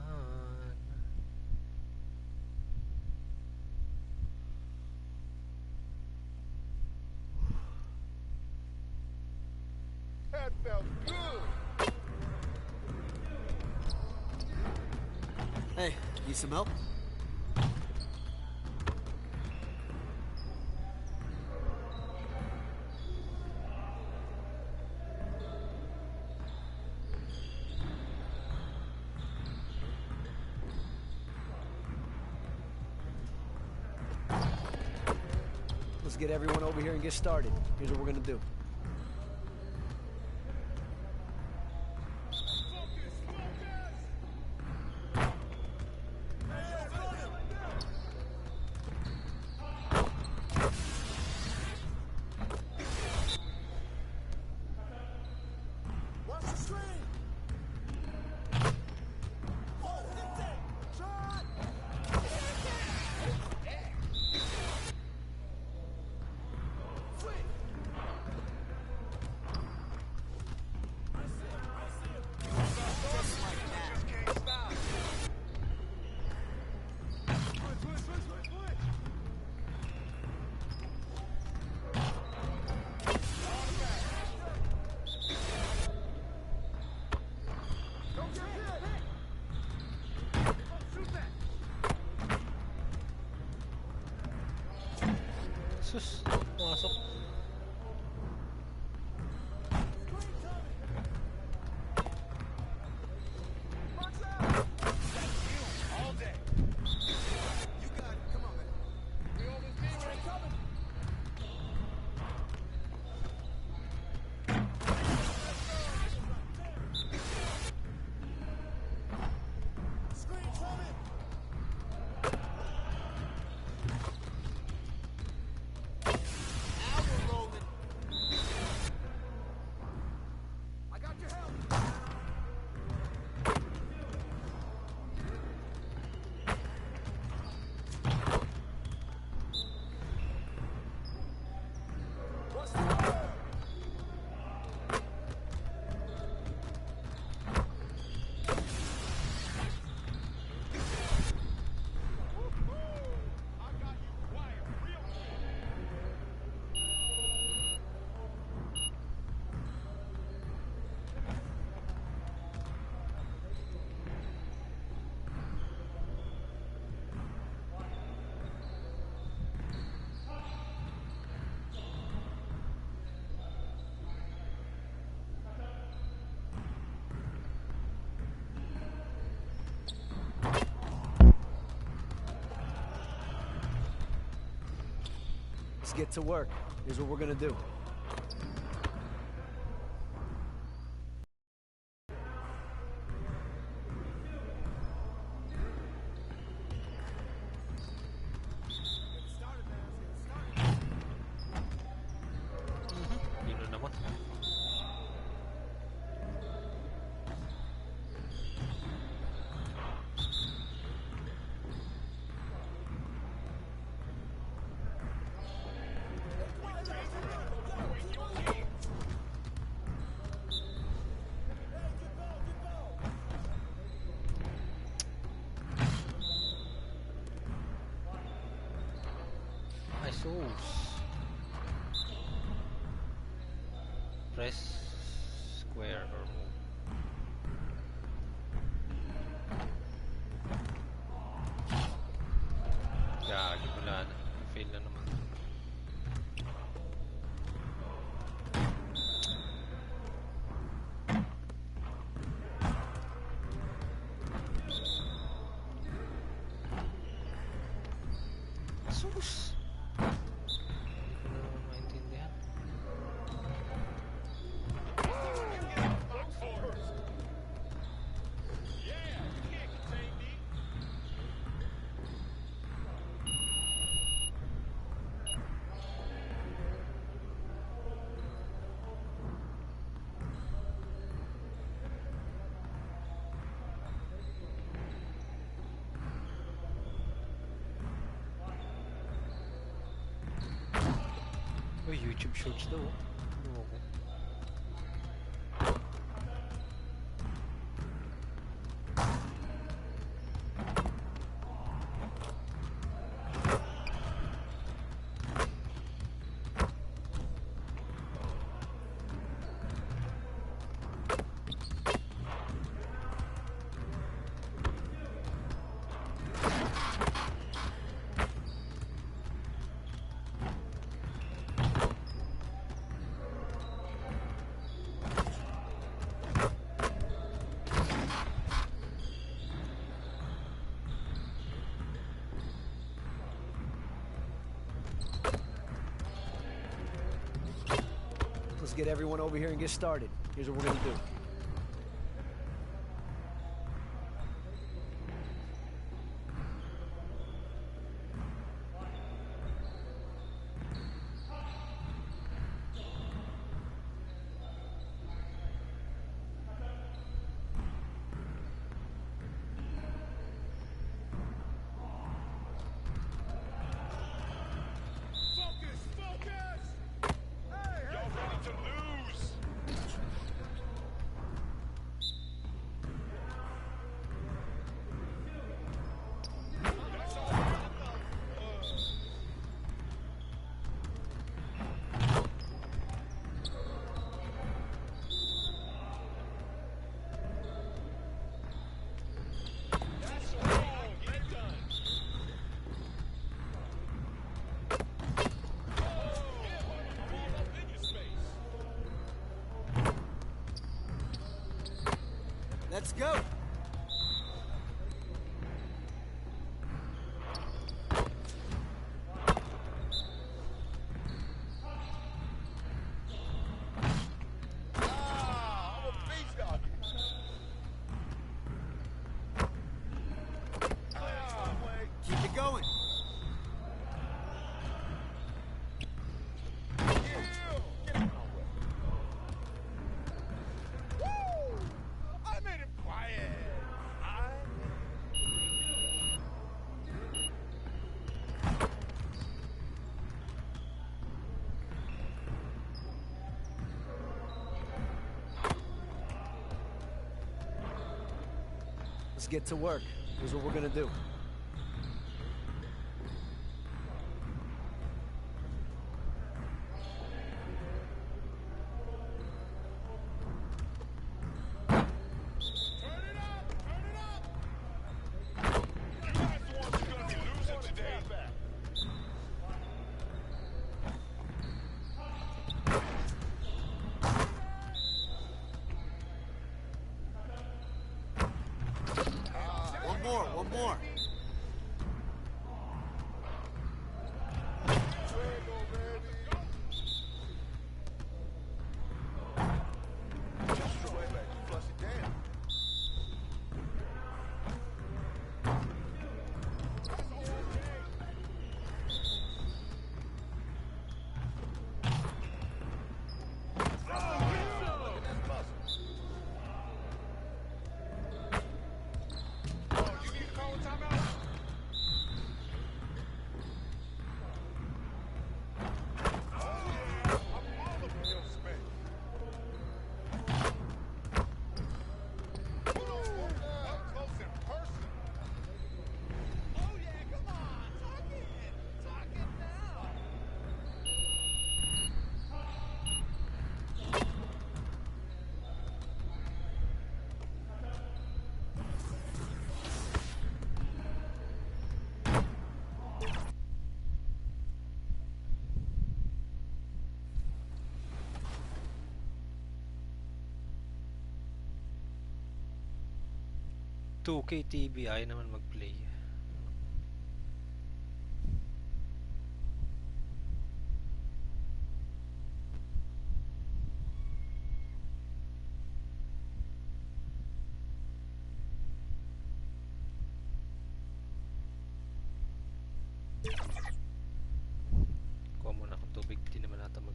That felt good. Hey, need some help? Let's get everyone over here and get started. Here's what we're gonna do. Sus, pumasok. Let's get to work. Here's what we're gonna do. Press square or move. Gagi, wala na. Fail na naman. Sus! Hindi ko naman maintindihan. Oh, YouTube Shorts daw. Ano ako? Let's get everyone over here and get started. Here's what we're gonna do. Let's go. Keep it going. Let's get to work. Here's what we're gonna do. One more. Call a timeout. 2K TV, ayaw naman mag-play. Kuha muna akong tubig, di naman nata mag...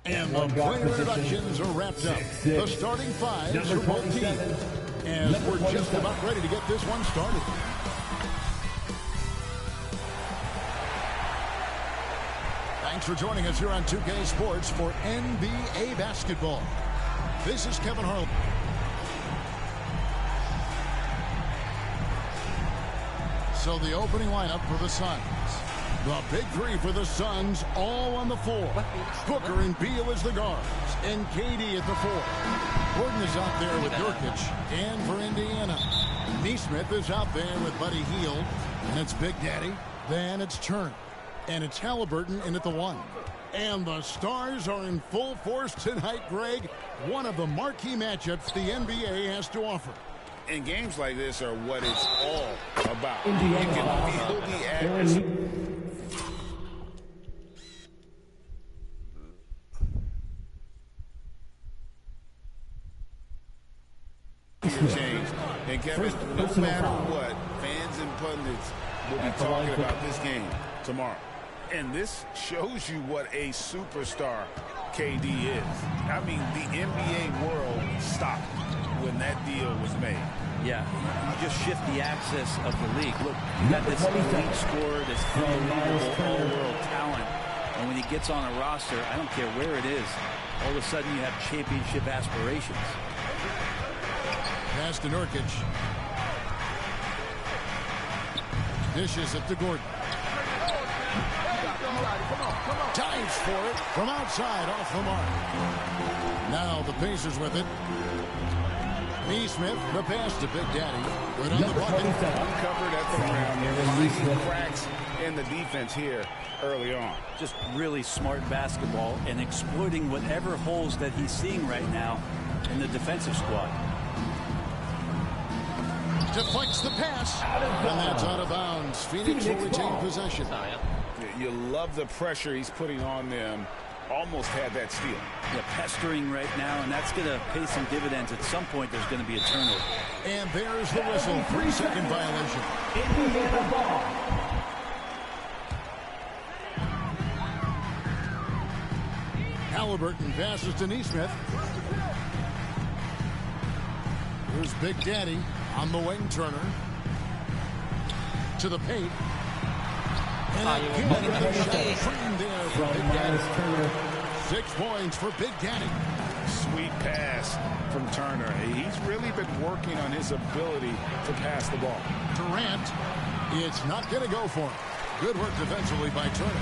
And the player introductions are wrapped up. The starting fives for both teams. And we're just about ready to get this one started. Thanks for joining us here on 2K Sports for NBA basketball. This is Kevin Harlan. So the opening lineup for the Suns. The big three for the Suns, all on the floor. Booker and Beal as the guards, and KD at the four. Gordon is out there with Nurkic, and for Indiana, Neesmith is out there with Buddy Hield, and it's Big Daddy. Then it's Turner, and it's Halliburton in at the one. And the stars are in full force tonight, Greg. One of the marquee matchups the NBA has to offer. And games like this are what it's all about. You can feel the atmosphere. Change. And Kevin, no matter what, fans and pundits will be talking about this game tomorrow. And this shows you what a superstar KD is. I mean, the NBA world stopped when that deal was made. Yeah, you just shift the axis of the league. Look, you got this elite scorer, this unbelievable all-world talent, and when he gets on a roster, I don't care where it is, all of a sudden you have championship aspirations. Pass to Nurkic. Dishes it to Gordon. Dives for it from outside off the mark. Now the Pacers with it. Neesmith, the pass to Big Daddy. Right on the bucket. Uncovered at the rim. Finding cracks in the defense here early on. Just really smart basketball and exploiting whatever holes that he's seeing right now in the defensive squad. Deflects the pass. And that's out of bounds. Phoenix will retain possession. You love the pressure he's putting on them. Almost had that steal. Yeah, pestering right now, and that's going to pay some dividends. At some point, there's going to be a turnover. And there's the whistle. 3-second violation. Indiana ball. Halliburton passes to Neesmith. Here's Big Daddy on the wing. Turner to the paint. And another shot clean there for Big Daddy. 6 points for Big Daddy. Sweet pass from Turner. He's really been working on his ability to pass the ball. Durant, it's not going to go for him. Good work defensively by Turner.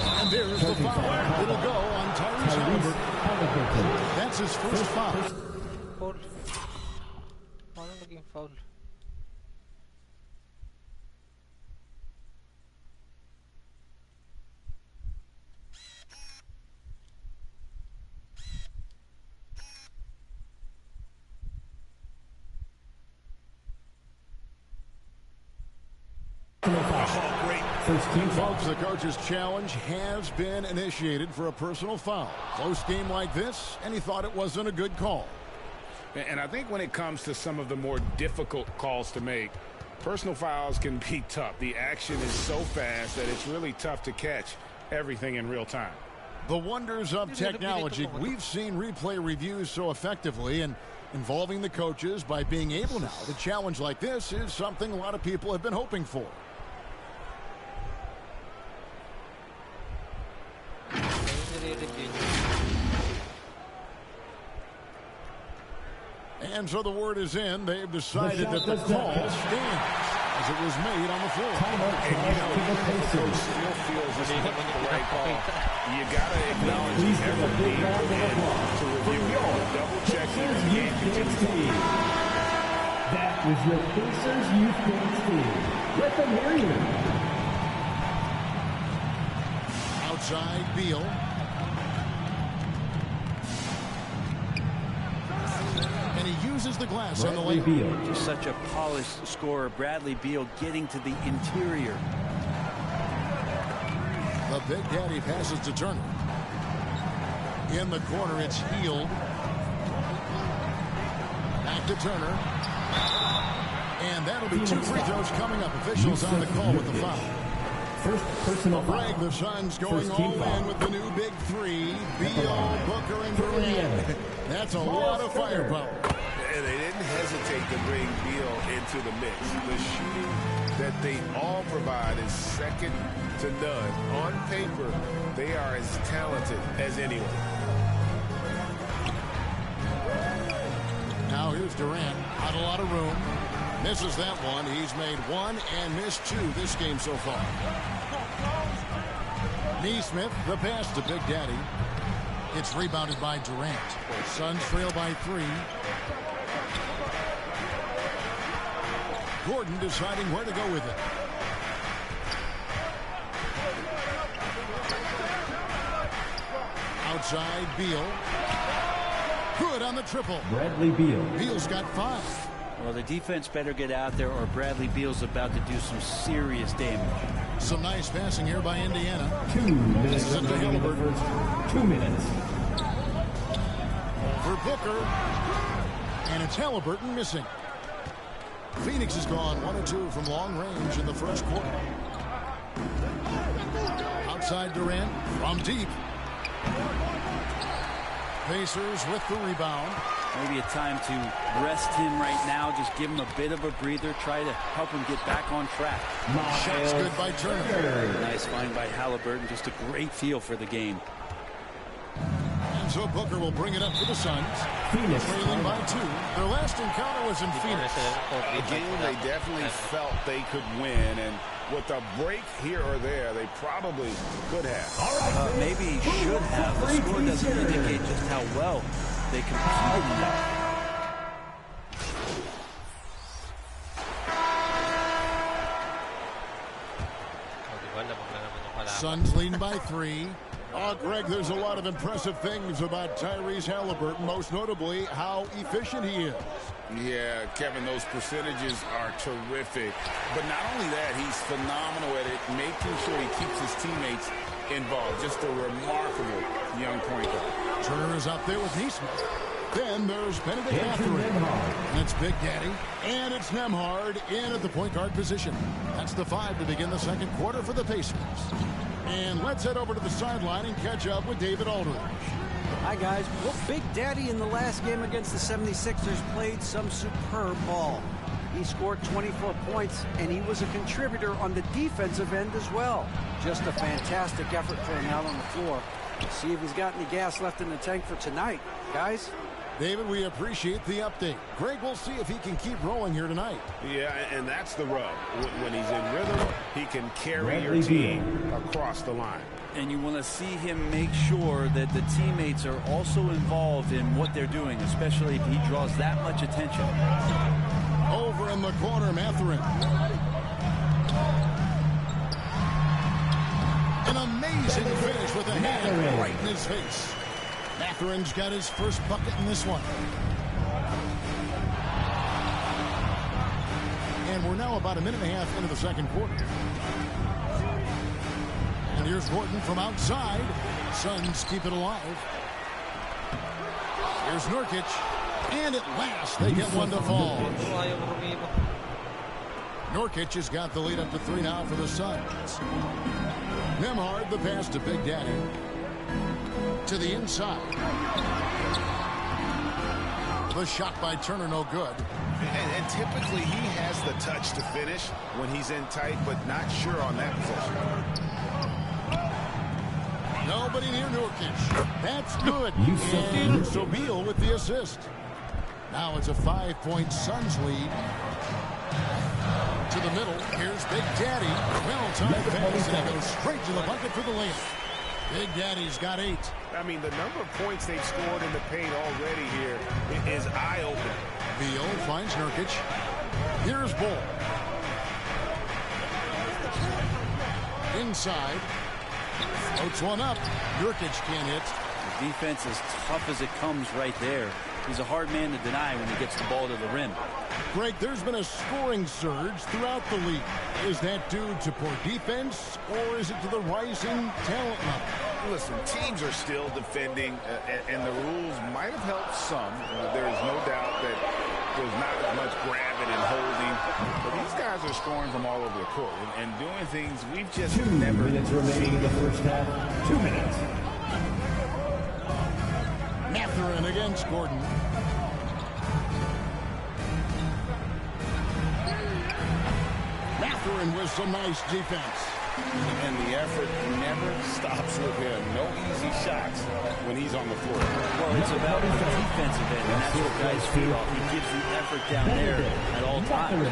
And there's the foul. It'll go on Tyrese Halliburton. That's his first foul. Foul. Paano naging foul? Folks, the coach's challenge has been initiated for a personal foul. Close game like this, and he thought it wasn't a good call. And I think when it comes to some of the more difficult calls to make, personal fouls can be tough. The action is so fast that it's really tough to catch everything in real time. The wonders of technology. We've seen replay reviews so effectively, and involving the coaches by being able now to challenge like this is something a lot of people have been hoping for. And so the word is in. They've decided that the call stands as it was made on the floor. And you know, the coach still feels this is the right call. You got to acknowledge the effort being put in to review it. Double check it. The game continues. That was your Pacers Youth Dance team. Let them hear you. Outside, Beal. And he uses the glass on the layup. Just such a polished scorer. Bradley Beal getting to the interior. The Big Daddy passes to Turner. In the corner, it's Hield. Back to Turner. And that'll be 2 free throws coming up. Officials on the call with the foul. First personal Greg, the Suns going all in with the new big 3. Beal, Booker, and Durant. That's a lot of firepower. And they didn't hesitate to bring Beal into the mix. The shooting that they all provide is second to none. On paper, they are as talented as anyone. Now here's Durant. Not a lot of room. Misses that one. He's made 1 and missed 2 this game so far. Neesmith, the pass to Big Daddy. It's rebounded by Durant. Suns trail by 3. Gordon deciding where to go with it. Outside, Beal. Good on the triple. Bradley Beal. Beal's got 5. Well, the defense better get out there or Bradley Beal's about to do some serious damage. Some nice passing here by Indiana. 2 minutes remaining in the first. 2 minutes. For Booker. And it's Halliburton missing. Phoenix has gone 1 or 2 from long range in the first quarter. Outside Durant from deep. Pacers with the rebound. Maybe a time to rest him right now. Just give him a bit of a breather. Try to help him get back on track. Shot's good by Turner. Nice find by Halliburton. Just a great feel for the game. And so Booker will bring it up to the Suns. Phoenix trailing by 2. Their last encounter was in Phoenix. A game they definitely felt they could win, and with a break here or there, they probably could have. Maybe should have. The score doesn't indicate just how well they competed in that. Suns leading by 3. Oh, Greg, there's a lot of impressive things about Tyrese Halliburton, most notably how efficient he is. Yeah, Kevin, those percentages are terrific. But not only that, he's phenomenal at it, making sure he keeps his teammates involved. Just a remarkable young point guard. Turner is up there with Neesmith. Then there's Benedict Mathurin. And it's Big Daddy. And it's Nembhard in at the point guard position. That's the 5 to begin the second quarter for the Pacers. And let's head over to the sideline and catch up with David Aldridge. Hi, guys. Well, Big Daddy in the last game against the 76ers played some superb ball. He scored 24 points, and he was a contributor on the defensive end as well. Just a fantastic effort for him out on the floor. Let's see if he's got any gas left in the tank for tonight. Guys? David, we appreciate the update. Greg, we'll see if he can keep rolling here tonight. Yeah, and that's the rub. When he's in rhythm, he can carry your team across the line. And you want to see him make sure that the teammates are also involved in what they're doing, especially if he draws that much attention. Over in the corner, Mathurin. An amazing finish with a hand right in his face. Mathurin's got his first bucket in this one. And we're now about a minute and a half into the second quarter. And here's Gordon from outside. Suns keep it alive. Here's Nurkic. And at last, they get one to fall. Nurkic has got the lead up to 3 now for the Suns. Nembhard, the pass to Big Daddy. To the inside. The shot by Turner, no good. And typically he has the touch to finish when he's in tight, but not sure on that possession. Nobody near Nurkic. That's good. And so Beal with the assist. Now it's a 5-point Suns lead. To the middle. Here's Big Daddy. Well-timed pass, and it goes straight to the bucket for the layup. Big Daddy's got 8. I mean, the number of points they've scored in the paint already here is eye-opening. Beal finds Nurkic. Here's Bull. Inside. Floats one up. Nurkic can't hit. The defense is tough as it comes right there. He's a hard man to deny when he gets the ball to the rim. Greg, there's been a scoring surge throughout the league. Is that due to poor defense, or is it to the rising talent level? Listen, teams are still defending, and the rules might have helped some. There is no doubt that there's not as much grabbing and holding. But these guys are scoring from all over the court and doing things we've just 2 never minutes remaining in the first half. 2 minutes. Mathurin against Gordon. Mathurin with some nice defense. And the effort never stops with him. No easy shots when he's on the floor. Well, it's about the defensive end, and that's what guys feed off. He gives the effort down there at all times.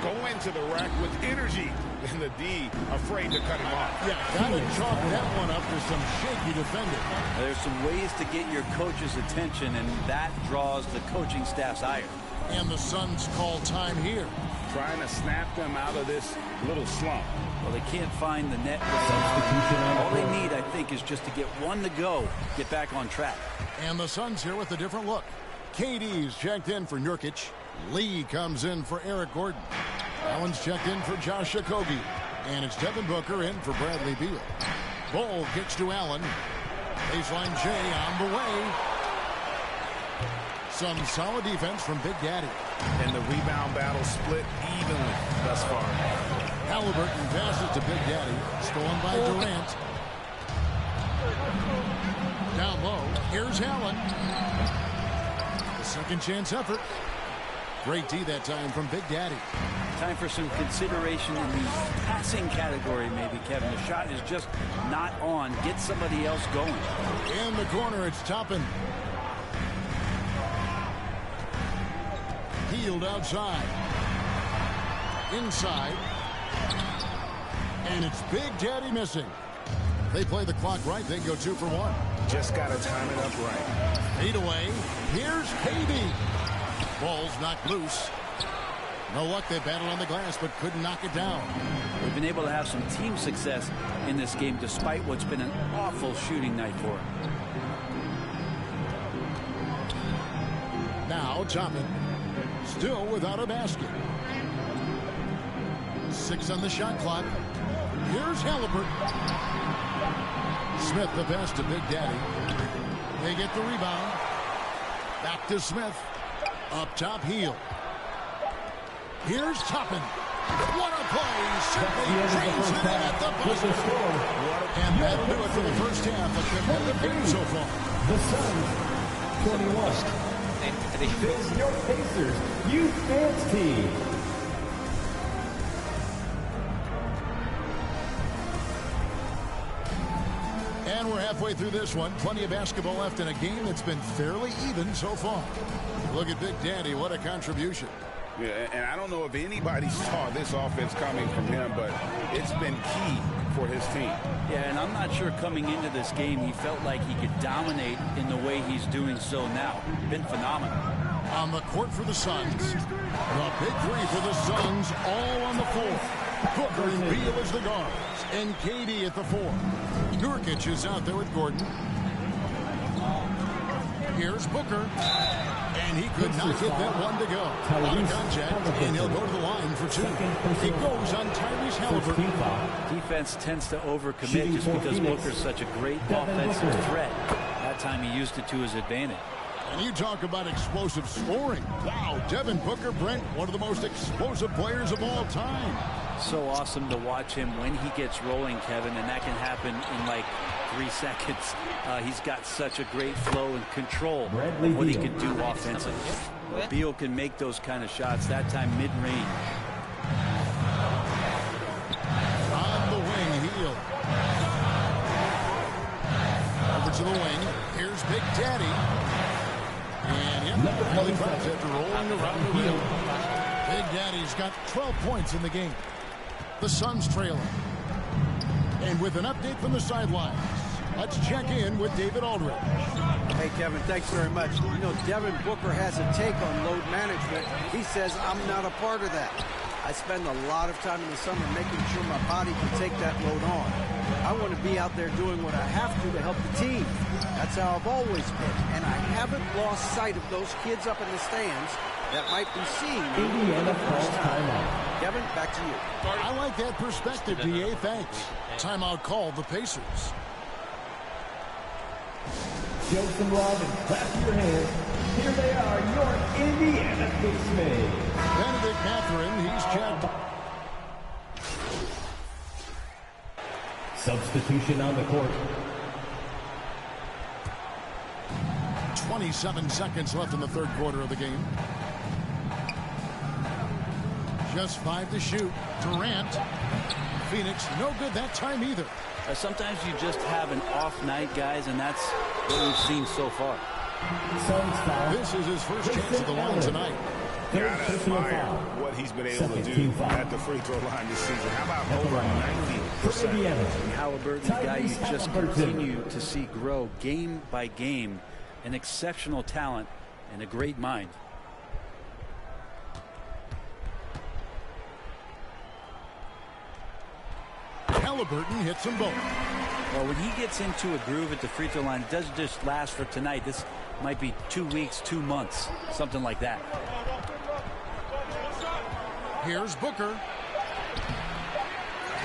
Go into the rack with energy, and the D afraid to cut him off. Yeah, gotta chalk that one up to some shaky defending. There's some ways to get your coach's attention, and that draws the coaching staff's ire. And the Suns call time here. Trying to snap them out of this little slump. Well, they can't find the net right. All they need, I think, is just to get one to go, get back on track. And the Suns here with a different look. KD's checked in for Nurkic. Lee comes in for Eric Gordon. Allen's checked in for Josh Okogie. And it's Devin Booker in for Bradley Beal. Bull kicks to Allen. Baseline J on the way. Some solid defense from Big Daddy. And the rebound battle split evenly thus far. Halliburton passes to Big Daddy. Stolen by Durant. Down low. Here's Allen. The second chance effort. Great D that time from Big Daddy. Time for some consideration in the passing category, maybe, Kevin. The shot is just not on. Get somebody else going. In the corner, it's Toppin. Healed outside. Inside. And it's Big Daddy missing. They play the clock right. They go 2 for 1. Just got to time it up right. Fade away. Here's KD. Ball's knocked loose. No luck. They battled on the glass, but couldn't knock it down. We've been able to have some team success in this game, despite what's been an awful shooting night for him. Now, Toppin. Still without a basket. 6 on the shot clock. Here's Halliburton. Smith the pass to Big Daddy. They get the rebound. Back to Smith. Up top, Heel. Here's Toppin. What a play. Simply drains it in at the buzzer. And that'll do it for the first half. A competitive game so far. The Suns, 21. Face your Pacers, you fans team. And we're halfway through this one. Plenty of basketball left in a game that's been fairly even so far. Look at Big Daddy. What a contribution. Yeah, and I don't know if anybody saw this offense coming from him, but it's been key for his team. Yeah, and I'm not sure coming into this game he felt like he could dominate in the way he's doing so now. Been phenomenal. On the court for the Suns. The big three for the Suns, all on the floor. Booker and Beal as the guards, and KD at the 4. Nurkic is out there with Gordon. Here's Booker. And he could not get that one to go. Out of contact, and he'll go to the line for 2. He goes on Tyrese Halliburton. Defense tends to overcommit just because Booker's such a great offensive threat. That time he used it to his advantage. And you talk about explosive scoring. Wow, Devin Booker, Brent, one of the most explosive players of all time. So awesome to watch him when he gets rolling, Kevin, and that can happen in like 3 seconds. He's got such a great flow and control of what he can do offensively. Beal can make those kind of shots, that time mid-range. On the wing, Heel. Over to the wing. Here's Big Daddy. And Nelly Krause after rolling around the rim. Big Daddy's got 12 points in the game. The Suns trailing. And with an update from the sidelines, let's check in with David Aldridge. Hey, Kevin, thanks very much. You know, Devin Booker has a take on load management. He says, I'm not a part of that. I spend a lot of time in the summer making sure my body can take that load on. I want to be out there doing what I have to help the team. That's how I've always been. And I haven't lost sight of those kids up in the stands that might be seeing me for the first time. Kevin, back to you. I like that perspective, D.A. Thanks. Timeout called the Pacers. Show some love and clap your hands. Here they are, your Indiana Spacemen. Benedict Mathurin, he's checked. Substitution on the court. 27 seconds left in the third quarter of the game. Just 5 to shoot. Durant. Phoenix, no good that time either. Sometimes you just have an off night, guys, and that's what we've seen so far. This is his first chance at the line tonight. Gotta admire what he's been able to do at the free throw line this season. How about over 90%? Halliburton, the guy you just continue to see grow game by game, an exceptional talent and a great mind. Halliburton hits them both. Well, when he gets into a groove at the free throw line, it doesn't just last for tonight. This might be 2 weeks, 2 months, something like that. Here's Booker.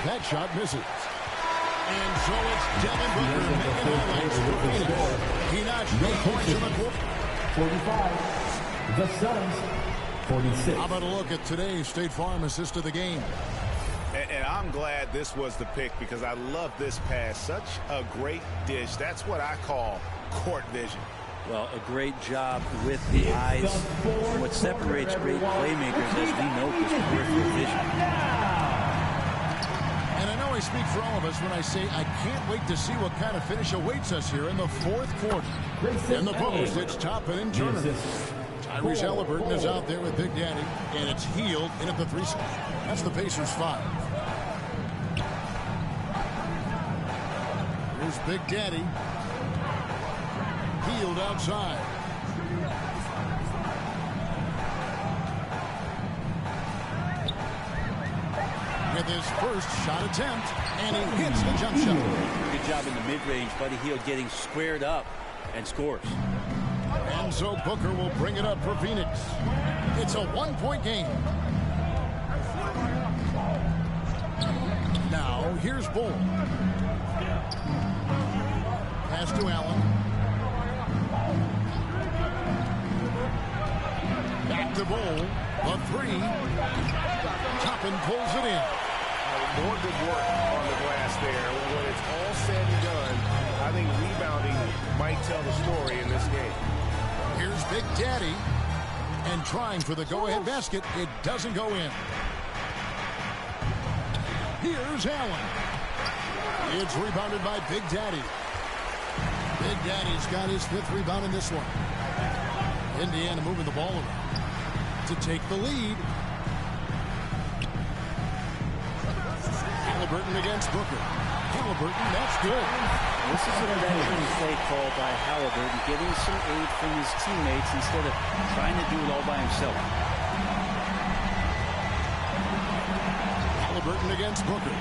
That shot misses. And so it's Devin Booker making highlights for Phoenix. He notched 8 points in the quarter. 45. The Suns, 46. How about a look at today's State Farm assist of the game? And I'm glad this was the pick because I love this pass. Such a great dish. That's what I call court vision. Well, a great job with the eyes. What separates great playmakers, as we know, is peripheral vision. And I know I speak for all of us when I say I can't wait to see what kind of finish awaits us here in the fourth quarter. In the post, it's Toppin and Turner. Tyrese Halliburton is out there with Big Daddy, and it's Healed in at the 3 spot. That's the Pacers 5. Here's Big Daddy. Healed outside. With his first shot attempt, and he hits the jump shot. Good job in the mid-range, Buddy Hield getting squared up and scores. And so Booker will bring it up for Phoenix. It's a 1-point game. Now, here's Bull. Pass to Allen. Back to Bull. A 3. Toppin pulls it in. More good work on the glass there. When it's all said and done, I think rebounding might tell the story in this game. Here's Big Daddy. And trying for the go-ahead basket. It doesn't go in. Here's Allen. It's rebounded by Big Daddy. Big Daddy's got his 5th rebound in this one. Indiana moving the ball around to take the lead. Halliburton against Booker. Halliburton, that's good. This is an veteran play call by Halliburton, getting some aid from his teammates instead of trying to do it all by himself. Halliburton against Booker.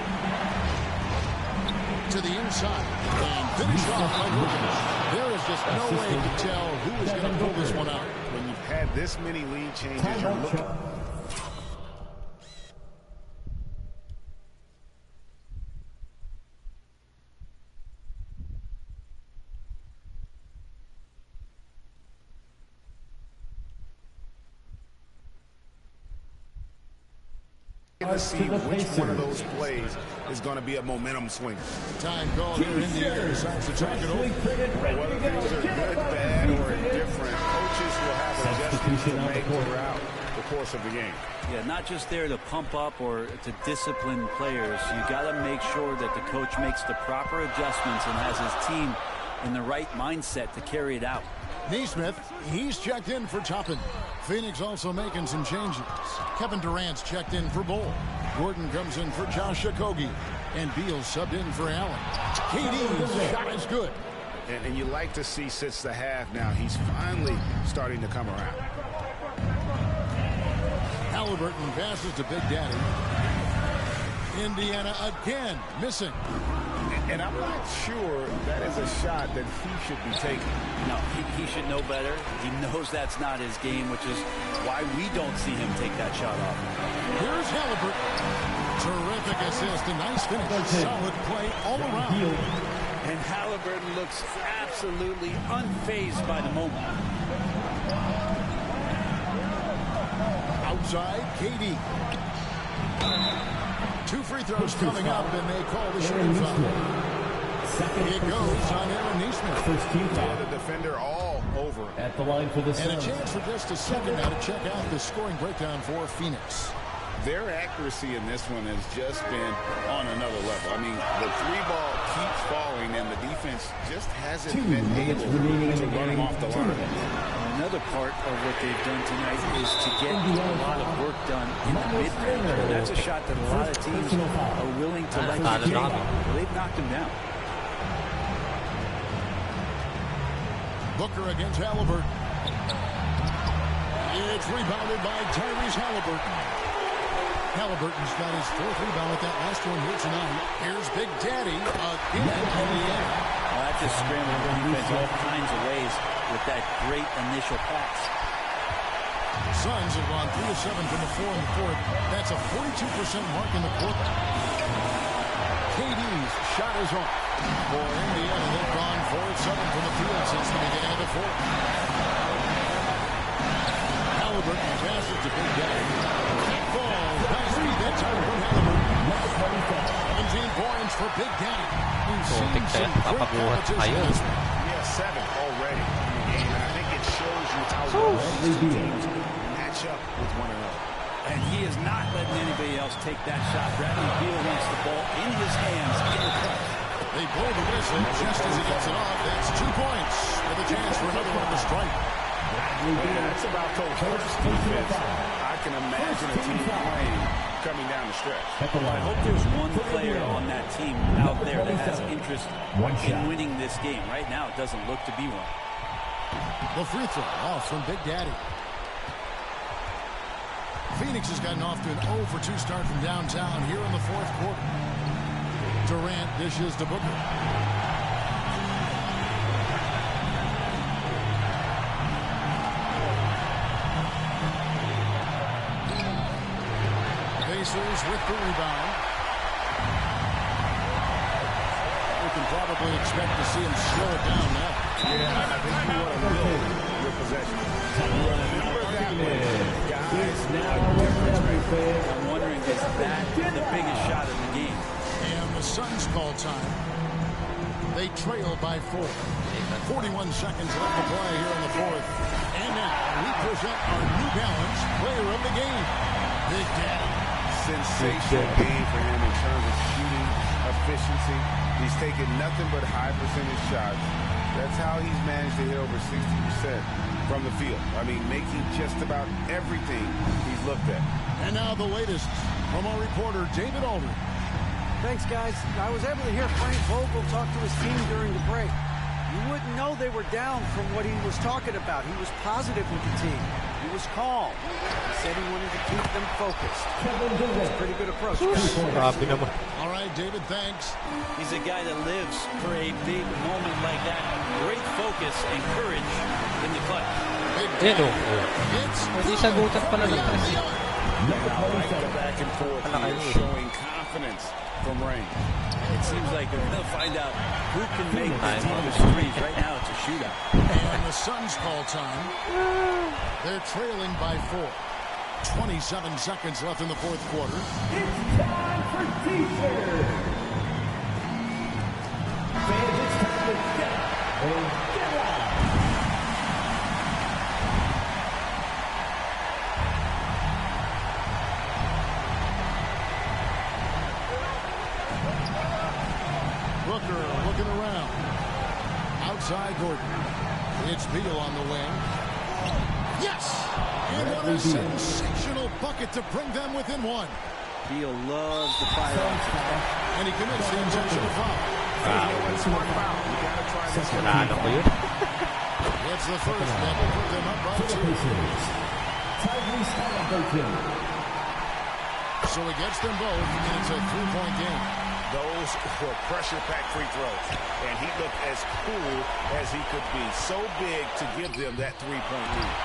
To the inside. And finished off by Booker. There is just no way to tell who is going to pull this one out. When you've had this many lead changes, you're looking. To see which one of those plays is going to be a momentum swing. Time call here. Indiana decides to track it over. Whether things are good, bad, or indifferent, coaches will have adjustments to make throughout the course of the game. Yeah, not just there to pump up or to discipline players. You got to make sure that the coach makes the proper adjustments and has his team in the right mindset to carry it out. Neesmith, he's checked in for Toppin. Phoenix also making some changes. Kevin Durant's checked in for Bull. Gordon comes in for Josh Okogie. And Beal subbed in for Allen. KD's shot is good. And you like to see since the half now, he's finally starting to come around. Halliburton passes to Big Daddy. Indiana again missing. And I'm not sure that is a shot that he should be taking. No, he should know better. He knows that's not his game, which is why we don't see him take that shot off. Here's Halliburton. Terrific assist, a nice finish. Solid play all around. And Halliburton looks absolutely unfazed by the moment. Outside, KD. 2 free throws coming up, and they call the shooting foul. It goes on Aaron Neesmith. First team foul. The defender all over at the line for the Suns. And a chance for just a second now to check out the scoring breakdown for Phoenix. Their accuracy in this one has just been on another level. I mean, the 3-ball keeps falling, and the defense just hasn't been able to run them off the line. Another part of what they've done tonight is to get a lot of work done in the mid-range. And that's a shot that a lot of teams are willing to let you take. Well, they've knocked him down. Booker against Halliburton. It's rebounded by Tyrese Halliburton. Halliburton's got his 4th rebound with that last one here tonight. Here's Big Daddy again in Indiana. Well, that just scrambled the defense all kinds of ways with that great initial pass. Suns have gone 3 of 7 from the 4 in the 4th. That's a 42% mark in the quarter. KD's shot is off. For Indiana, they've gone 4 of 7 from the field since the beginning of the 4th. Halliburton passes to Big Daddy. Ball, nice speed that time from Halliburton. 17 points for Big Daddy. We've seen some great competition in this one. Yeah, 7 already in the game, and I think it shows you how well these two teams match up with one another. And he is not letting anybody else take that shot. Bradley Beal wants the ball in his hands in the clutch. They blow the whistle just as he gets it off. That's 2 points with a chance for another one to strike. That's about Coach's defense. I can imagine a team playing coming down the stretch. I hope there's one player on that team out there that has interest in winning this game. Right now, it doesn't look to be one. The free throw off from Big Daddy. Phoenix has gotten off to an 0 for 2 start from downtown here in the 4th quarter. Durant dishes to Booker. Pacers with the rebound. We can probably expect to see him slow it down now. Yeah, I think you want to build your possession. Remember that one. I'm wondering, is that the biggest shot of the game? And the Suns call time. They trail by 4. 41 seconds left to play here in the 4th. And now we present our New Balance player of the game, Big Daddy. Sensational game for him in terms of shooting efficiency. He's taken nothing but high percentage shots. That's how he's managed to hit over 60% from the field. I mean, making just about everything he's looked at. And now the latest from our reporter, David Aldridge. Thanks, guys. I was able to hear Frank Vogel talk to his team during the break. You wouldn't know they were down from what he was talking about. He was positive with the team. He was calm. He said he wanted to keep them focused. That's a pretty good approach. All right, David, thanks. He's a guy that lives for a big moment like that. Great focus and courage in the clutch. Hindi sagutan pala ng press. Back and forth here, showing confidence from Rain. It seems like we're going to find out who can make the deepest threes. Right now, it's a shootout. And the Suns call time. They're trailing by 4. 27 seconds left in the 4th quarter. It's time for T-shirt. Fans, it's time to get up and get out. Booker looking around. outside Gordon. It's Beal on the wing. Yes! And what a sensational bucket to bring them within one. Beal loves the fire. And he commits the intentional foul. Smart foul. You got to try this one. It's the first that will put them up by 2. So he gets them both, and it's a 3-point game. Those were pressure-packed free throws, and he looked as cool as he could be. So big to give them that 3-point lead.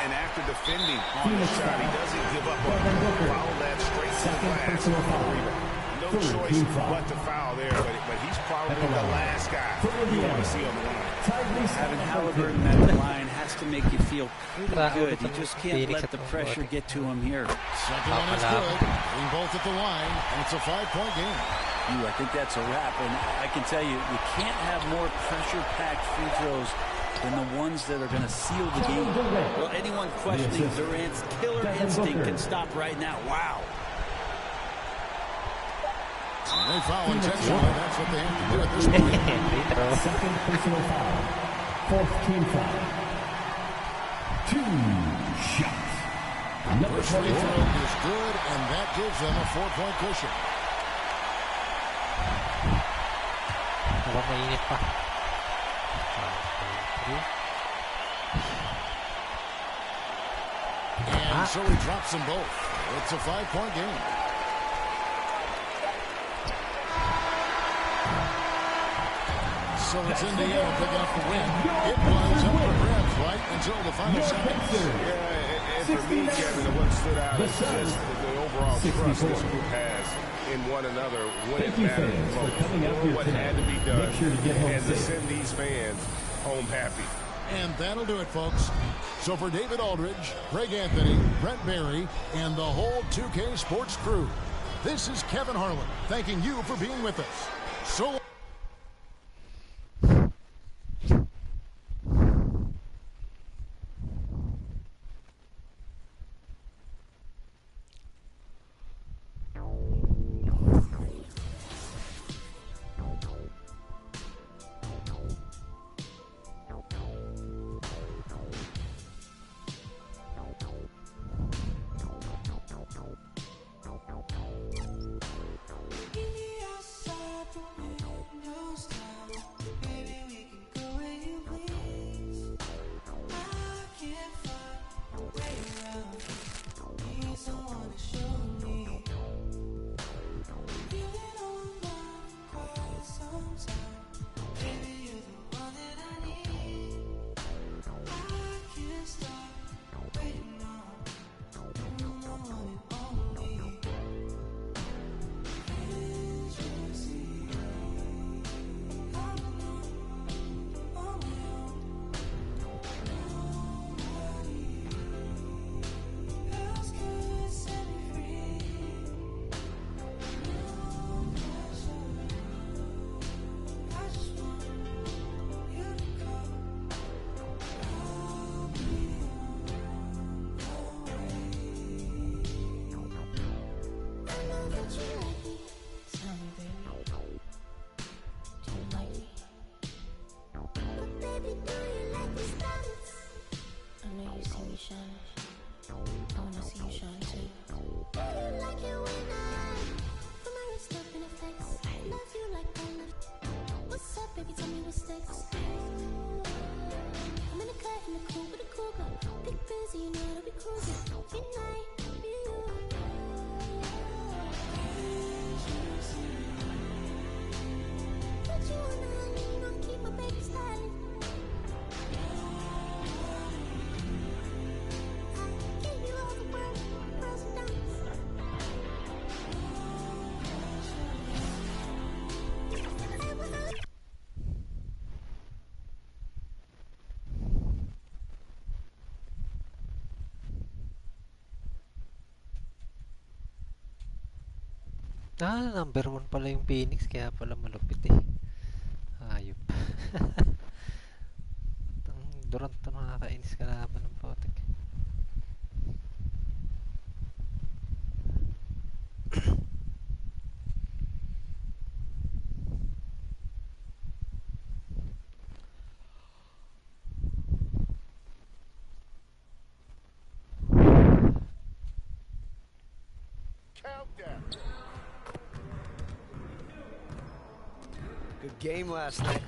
And after defending on the shot, he doesn't give up on it. Foul that straight to the glass. No choice but to foul there, but he's probably the last guy you want to see on the line. Having Halliburton at the line has to make you feel pretty good. You just can't let the pressure get to him here. Second one is good. Being both at the line, and it's a 5-point game. I think that's a wrap, and I can tell you, you can't have more pressure-packed free throws than the ones that are going to seal the game. Well, anyone questioning Durant's killer instinct can stop right now. Wow. They foul intentionally. That's what they have to do at this point. Second personal foul. Fourth team foul. 2 shots. First free throw is good, and that gives them a 4-point cushion. And so he drops them both. It's a 5-point game. So it's Indiana picking up the win. It was up for grabs right until the final seconds. Yeah, and for me, Kevin, what stood out is just the overall trust this group has in one another when it mattered most. What had to be done and to send these fans home happy. And that'll do it, folks. So for David Aldridge, Greg Anthony, Brent Barry, and the whole 2K Sports crew, this is Kevin Harlan thanking you for being with us. So number 1 pala yung Phoenix, kaya pala malupit eh. Hayop. Durant to, nakakainis kalaban ng potek. Good game last night.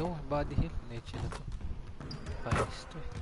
Oh, body heal. Nature na to. Panis to eh.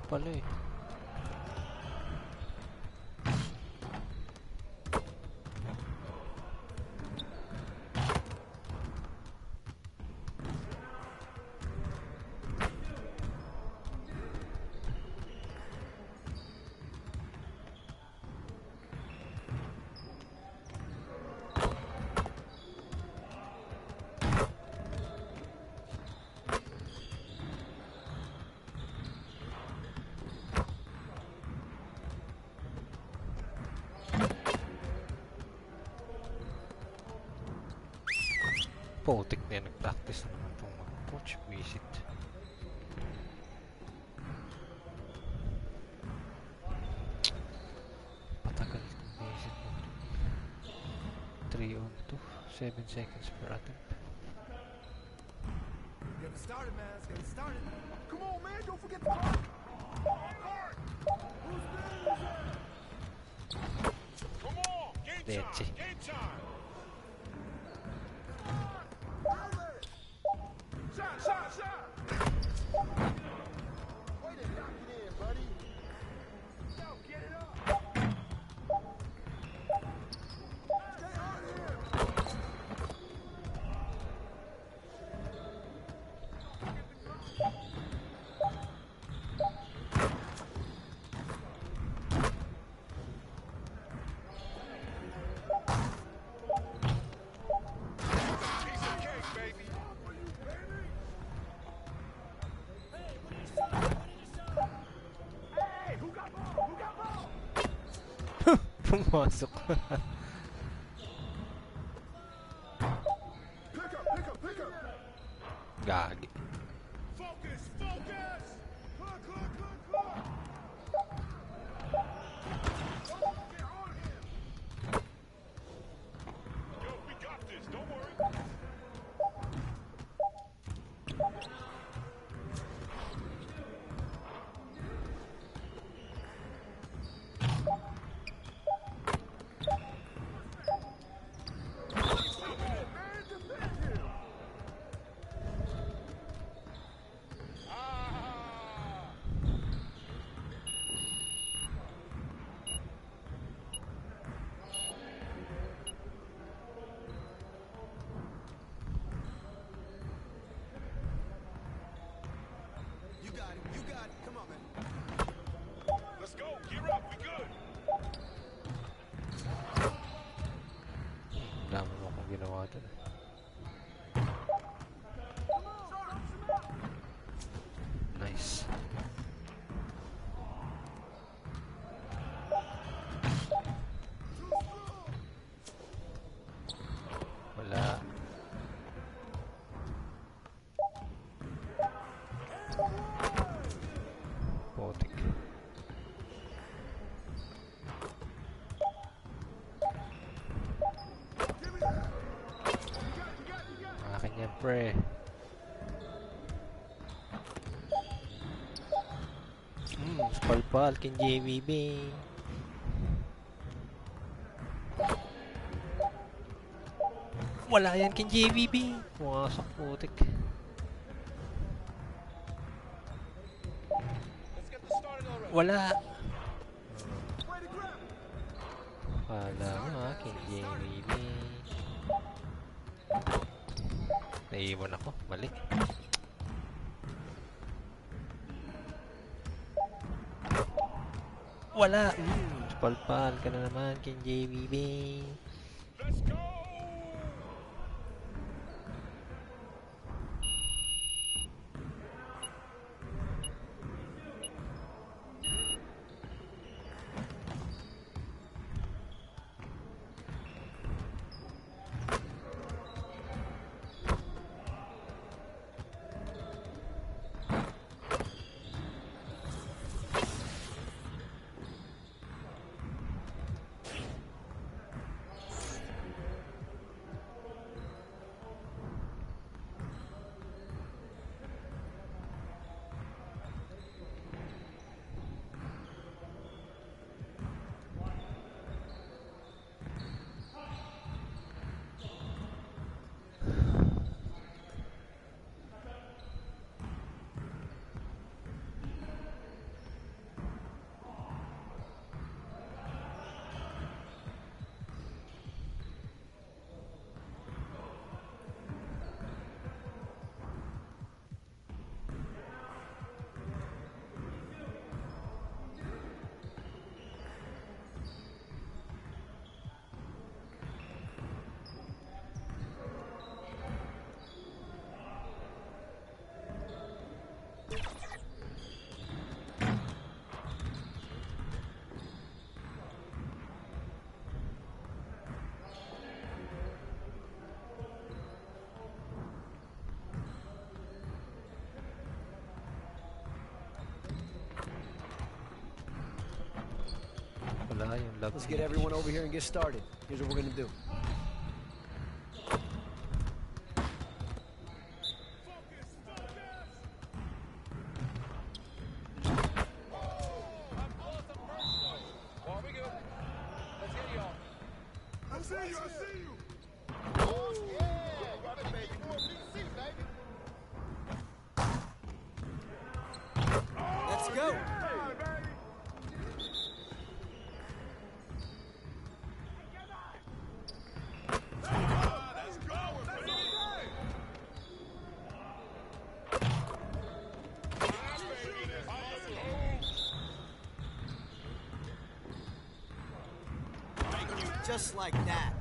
Pala eh. Putik na yan, nag-practice na naman itong mga coach. Visit. Patagal itong visit mo. 3 on 2. 7 seconds per attempt. Get it started, man. Let's get it started. Come on, man. Don't forget the heart. Who's Come on. Game time. Game time. Shot. Way to knock it in, buddy. Yo, get it up. Stay on here. Piece of cake, baby. Pumasok. Gagi. Focus. Get on him. Yo, we got this. Don't worry. pre. Spalpal kin JVB. Wala yan kin JVB. Pumasok putik. Wala. Wala nga kin JVB. Naiiwan ako. Mali. Wala. Spalpal ka na naman kin JVB. Let's go. Let's get everyone over here and get started. Here's what we're gonna do. Let's go. Just like that.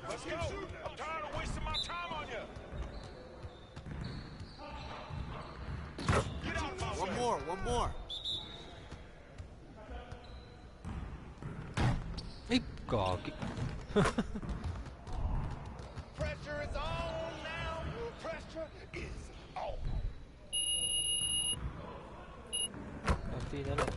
Let's go. I'm tired of wasting my time on you. One more. Hey, gog. Pressure is on now. Pressure is on. Konti na lang.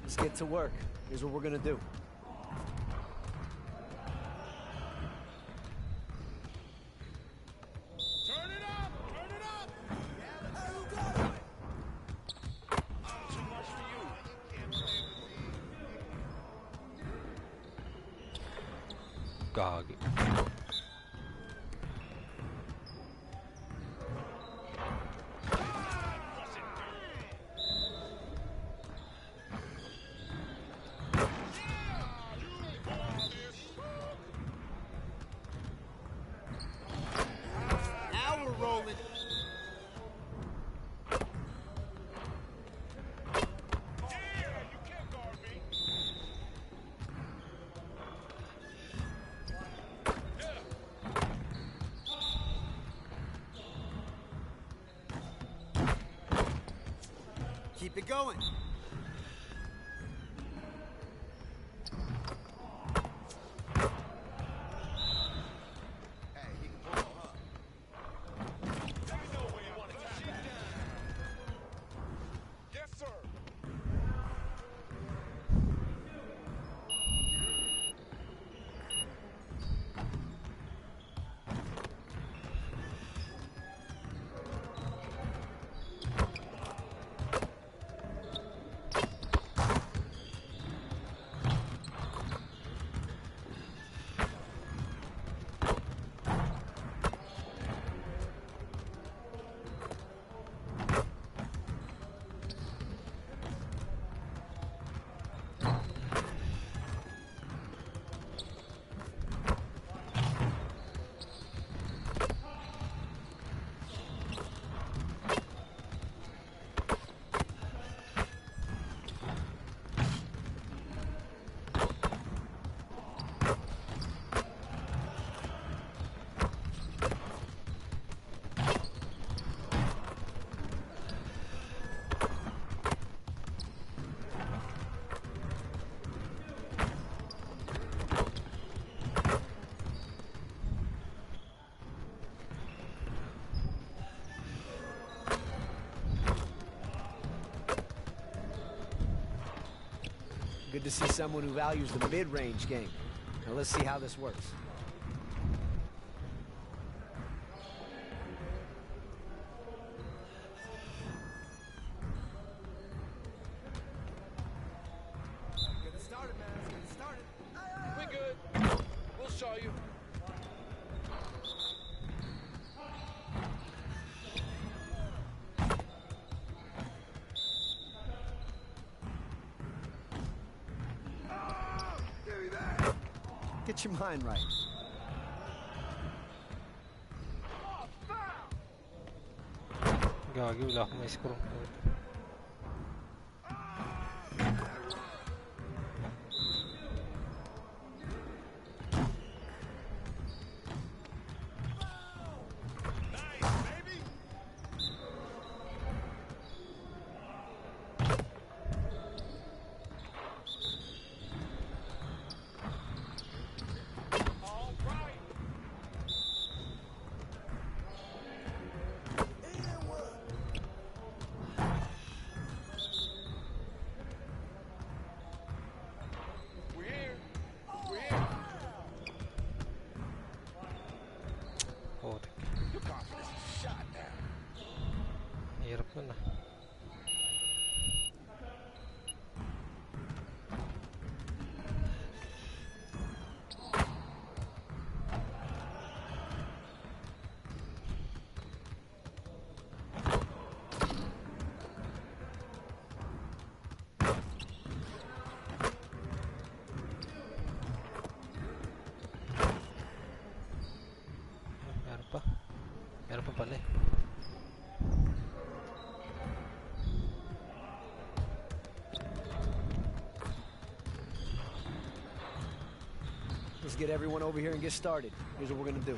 Let's get to work. Here's what we're gonna do. Turn it up! Turn it up! Too much for you. Gagi. Now we're rolling. Keep it going. Yes, sir. Good to see someone who values the mid-range game. Now let's see how this works. Get it started, man. Let's get it started. We good. We'll show you. Get your mind right. Gagi, wala akong may screw. Hirap nun ah. Meron pa pala eh. Let's get everyone over here and get started. Here's what we're gonna do.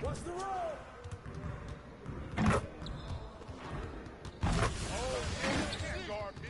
What's the roll? Oh, yeah, guard me.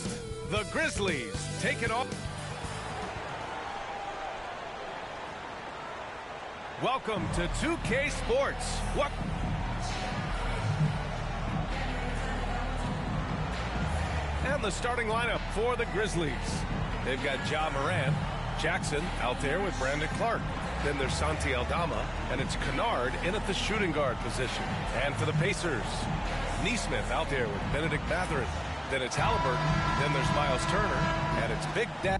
First, the Grizzlies take it off. Welcome to 2K Sports. What? And the starting lineup for the Grizzlies. They've got Ja Morant, Jackson out there with Brandon Clark. Then there's Santi Aldama, and it's Kennard in at the shooting guard position. And for the Pacers, Neesmith out there with Benedict Mathurin. Then it's Halliburton. Then there's Miles Turner, and it's Big Daddy.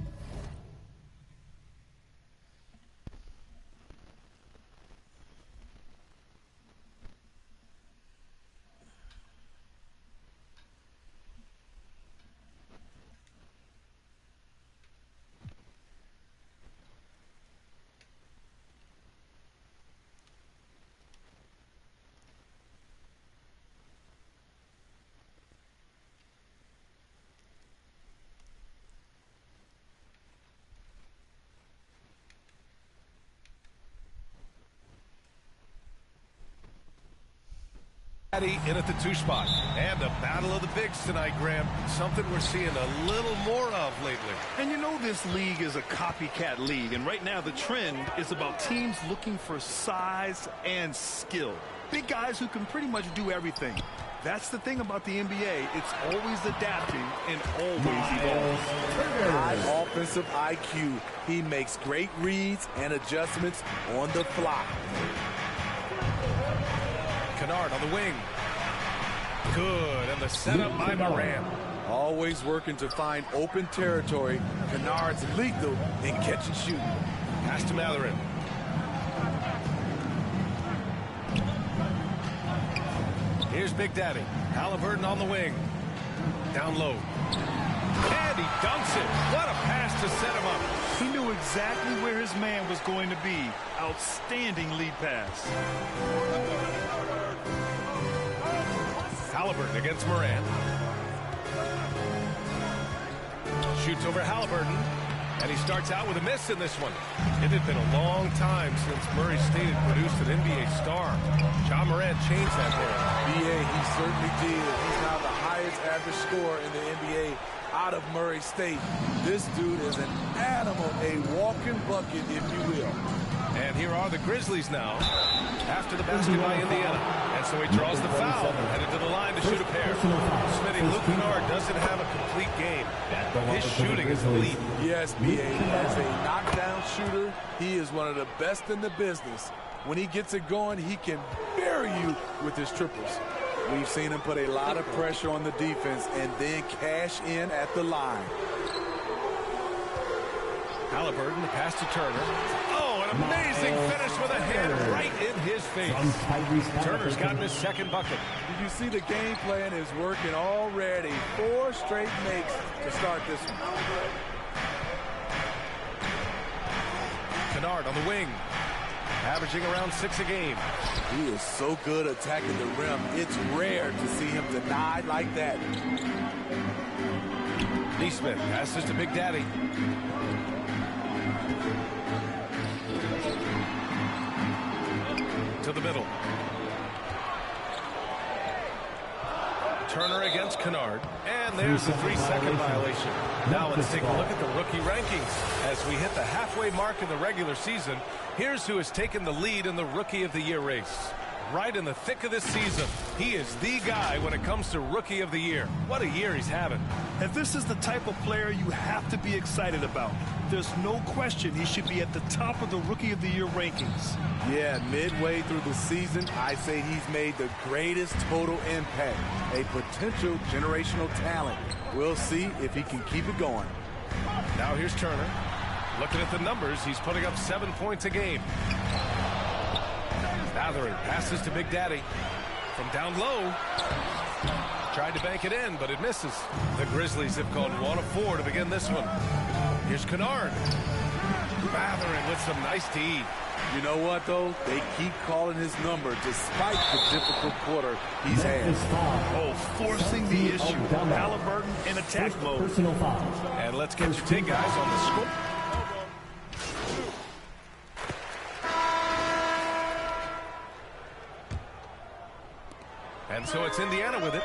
In at the 2 spot. And a battle of the bigs tonight, Graham. Something we're seeing a little more of lately. And you know this league is a copycat league, and right now the trend is about teams looking for size and skill. Big guys who can pretty much do everything. That's the thing about the NBA. It's always adapting and always evolving. High offensive IQ. He makes great reads and adjustments on the fly. Kennard on the wing. Good, and the setup by Morant. Always working to find open territory. Kennard's lethal in catch and shoot. Pass to Mathurin. Here's Big Daddy. Halliburton on the wing. Down low. And he dunks it. What a pass to set him up. He knew exactly where his man was going to be. Outstanding lead pass. Halliburton against Morant. Shoots over Halliburton. And he starts out with a miss in this one. It had been a long time since Murray State had produced an NBA star. Ja Morant changed that there. B.A., he certainly did. He's now the highest average scorer in the NBA out of Murray State. This dude is an animal, a walking bucket, if you will. And here are the Grizzlies now after the basket by Indiana. And so he draws the foul, headed to the line to shoot a pair. Smitty, Luke Kennard doesn't have a complete game. His shooting is elite. Yes, B.A. As a knockdown shooter, he is one of the best in the business. When he gets it going, he can bury you with his triples. We've seen him put a lot of pressure on the defense and then cash in at the line. Halliburton, the pass to Turner. Oh, an amazing finish with a hand right in his face. Turner's gotten his second bucket. Did you see the game plan is working already? 4 straight makes to start this one. Kennard on the wing, averaging around 6 a game. He is so good attacking the rim. It's rare to see him denied like that. Neesmith passes to Big Daddy. To the middle. Turner against Kennard. And there's the 3-second violation. Now let's take a look at the rookie rankings. As we hit the halfway mark in the regular season, here's who has taken the lead in the Rookie of the Year race. Right in the thick of this season, he is the guy when it comes to Rookie of the Year. What a year he's having. And this is the type of player you have to be excited about. There's no question he should be at the top of the Rookie of the Year rankings. Yeah, midway through the season, I say he's made the greatest total impact. A potential generational talent. We'll see if he can keep it going. Now here's Turner. Looking at the numbers, he's putting up 7 points a game. Mathurin passes to Big Daddy. From down low. Tried to bank it in, but it misses. The Grizzlies have gone 1 of 4 to begin this one. Here's Kennard. Mathurin with some nice D. You know what, though? They keep calling his number despite the difficult quarter he's had. Oh, forcing the issue. Halliburton in attack mode. And let's get your take, guys, on the score. And so it's Indiana with it.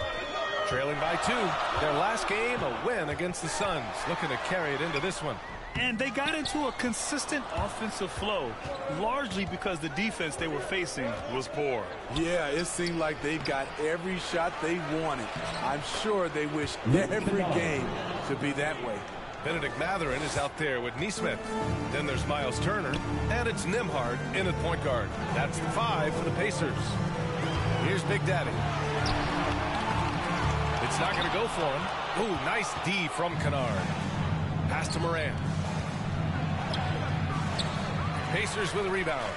Trailing by 2. Their last game, a win against the Suns. Looking to carry it into this one. And they got into a consistent offensive flow, largely because the defense they were facing was poor. Yeah, it seemed like they got every shot they wanted. I'm sure they wish every game could be that way. Benedict Mathurin is out there with Neesmith. Then there's Miles Turner, and it's Nembhard in at point guard. That's the 5 for the Pacers. Here's Big Daddy. It's not going to go for him. Ooh, nice D from Kennard. Pass to Morant. Pacers with a rebound.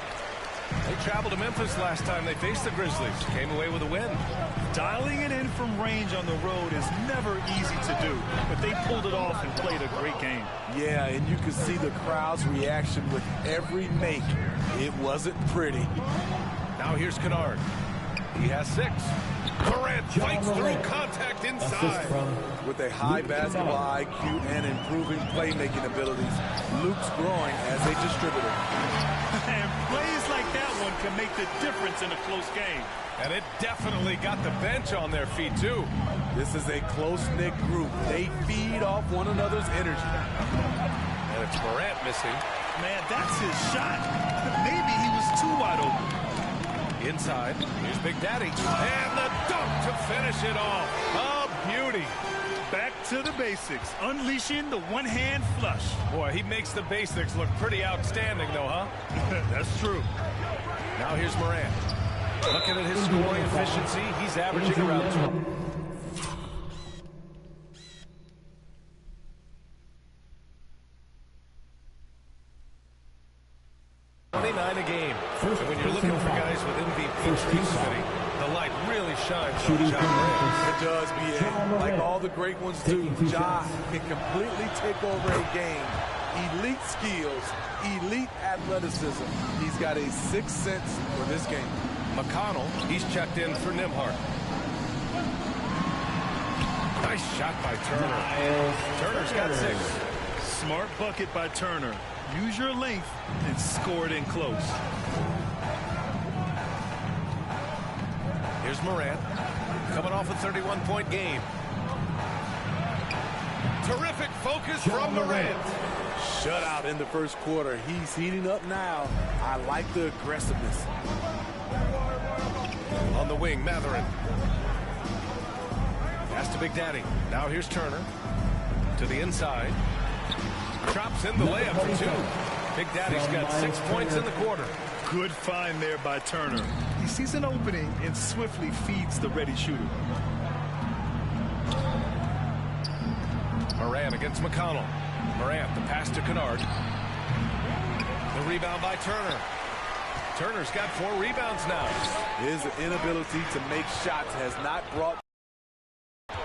They traveled to Memphis last time they faced the Grizzlies. Came away with a win. Dialing it in from range on the road is never easy to do, but they pulled it off and played a great game. Yeah, and you could see the crowd's reaction with every make. It wasn't pretty. Now here's Kennard. He has 6. Morant fights through contact inside. With a high basketball IQ and improving playmaking abilities, Luke's growing as a distributor. And plays like that one can make the difference in a close game. And it definitely got the bench on their feet, too. This is a close-knit group. They feed off one another's energy. And it's Morant missing. Man, that's his shot. Maybe he was too wide open. Inside, here's Big Daddy. And the dunk to finish it off. A beauty. Back to the basics, unleashing the one-hand flush. Boy, he makes the basics look pretty outstanding, though, huh? That's true. Now here's Morant. Looking at his scoring efficiency, he's averaging around 2. 29 a game. And when you're looking for guys with MVP scrutiny, the light really shines on Ja Morant. It does, B.A. Like all the great ones do, Ja can completely take over a game. Elite skills, elite athleticism. He's got a sixth sense for this game. McConnell, he's checked in for Nembhard. Nice shot by Turner. Turner's got 6. Smart bucket by Turner. Use your length and score it in close. Here's Morant, coming off a 31-point game. Terrific focus from Morant. Shutout in the first quarter. He's heating up now. I like the aggressiveness. On the wing, Mathurin. Pass to Big Daddy. Now here's Turner. To the inside. Drops in the layup for 2. Big Daddy's got 6 points in the quarter. Good find there by Turner. He sees an opening and swiftly feeds the ready shooter. Morant against McConnell. Morant, the pass to Kennard. The rebound by Turner. Turner's got 4 rebounds now. His inability to make shots has not brought.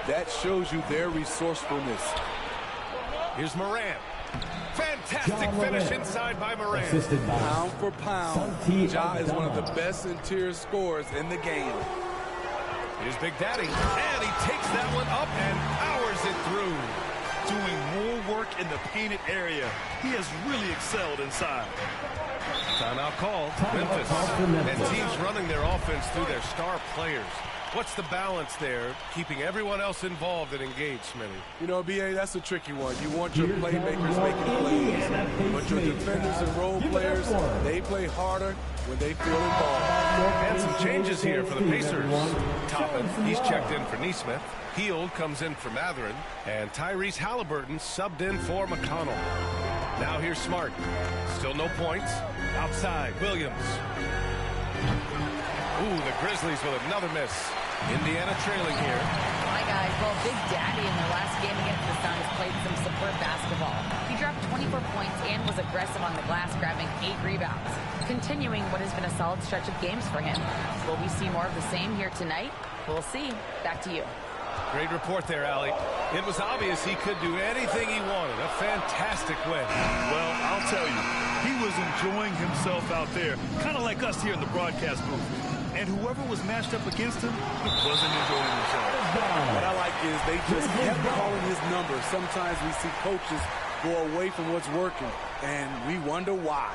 That shows you their resourcefulness. Here's Morant. Fantastic finish inside by Morant. Pound for pound, Ja is one of the best interior scorers in the game. Here's Big Daddy. And he takes that one up and powers it through. Doing more work in the painted area. He has really excelled inside. Timeout call. Memphis. And teams running their offense through their star players. What's the balance there, keeping everyone else involved and engaged, Smitty? You know, B.A., that's a tricky one. You want your playmakers making plays, but your defenders and role players, they play harder when they feel involved. And some changes here for the Pacers. Toppin, he's checked in for Neesmith. Hield comes in for Mathurin. And Tyrese Halliburton subbed in for McConnell. Now here's Smart. Still no points. Outside, Williams. Ooh, the Grizzlies with another miss. Indiana trailing here. My guys, well, Big Daddy in their last game against the Suns played some superb basketball. He dropped 24 points and was aggressive on the glass, grabbing 8 rebounds, continuing what has been a solid stretch of games for him. Will we see more of the same here tonight? We'll see. Back to you. Great report there, Allie. It was obvious he could do anything he wanted. A fantastic win. Well, I'll tell you, he was enjoying himself out there, kind of like us here in the broadcast booth. And whoever was matched up against him wasn't enjoying himself. What I like is they just kept calling his number. Sometimes we see coaches go away from what's working, and we wonder why.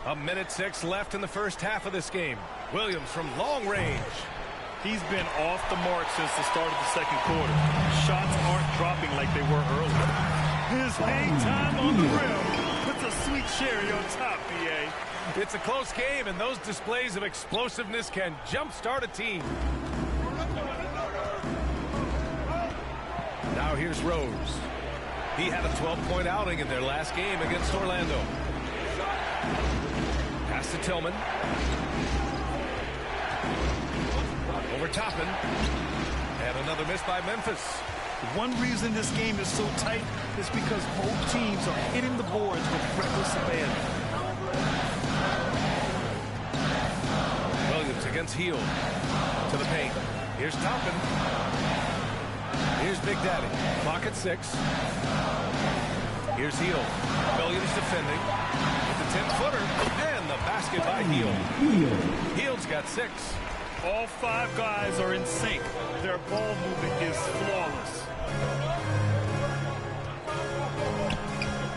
A minute 6 left in the first half of this game. Williams from long range. He's been off the mark since the start of the second quarter. Shots aren't dropping like they were earlier. His hang time on the rim puts a sweet cherry on top, BA. It's a close game, and those displays of explosiveness can jumpstart a team. Now here's Rose. He had a 12-point outing in their last game against Orlando. Pass to Tillman. Over Toppin. And another miss by Memphis. One reason this game is so tight is because both teams are hitting the boards with reckless abandon. Williams against Heel. To the paint. Here's Toppin. Here's Big Daddy. Clock at 6. Here's Heel. Williams defending. With the 10-footer. And the basket by Heel. Heel's got 6. All 5 guys are in sync. Their ball movement is flawless.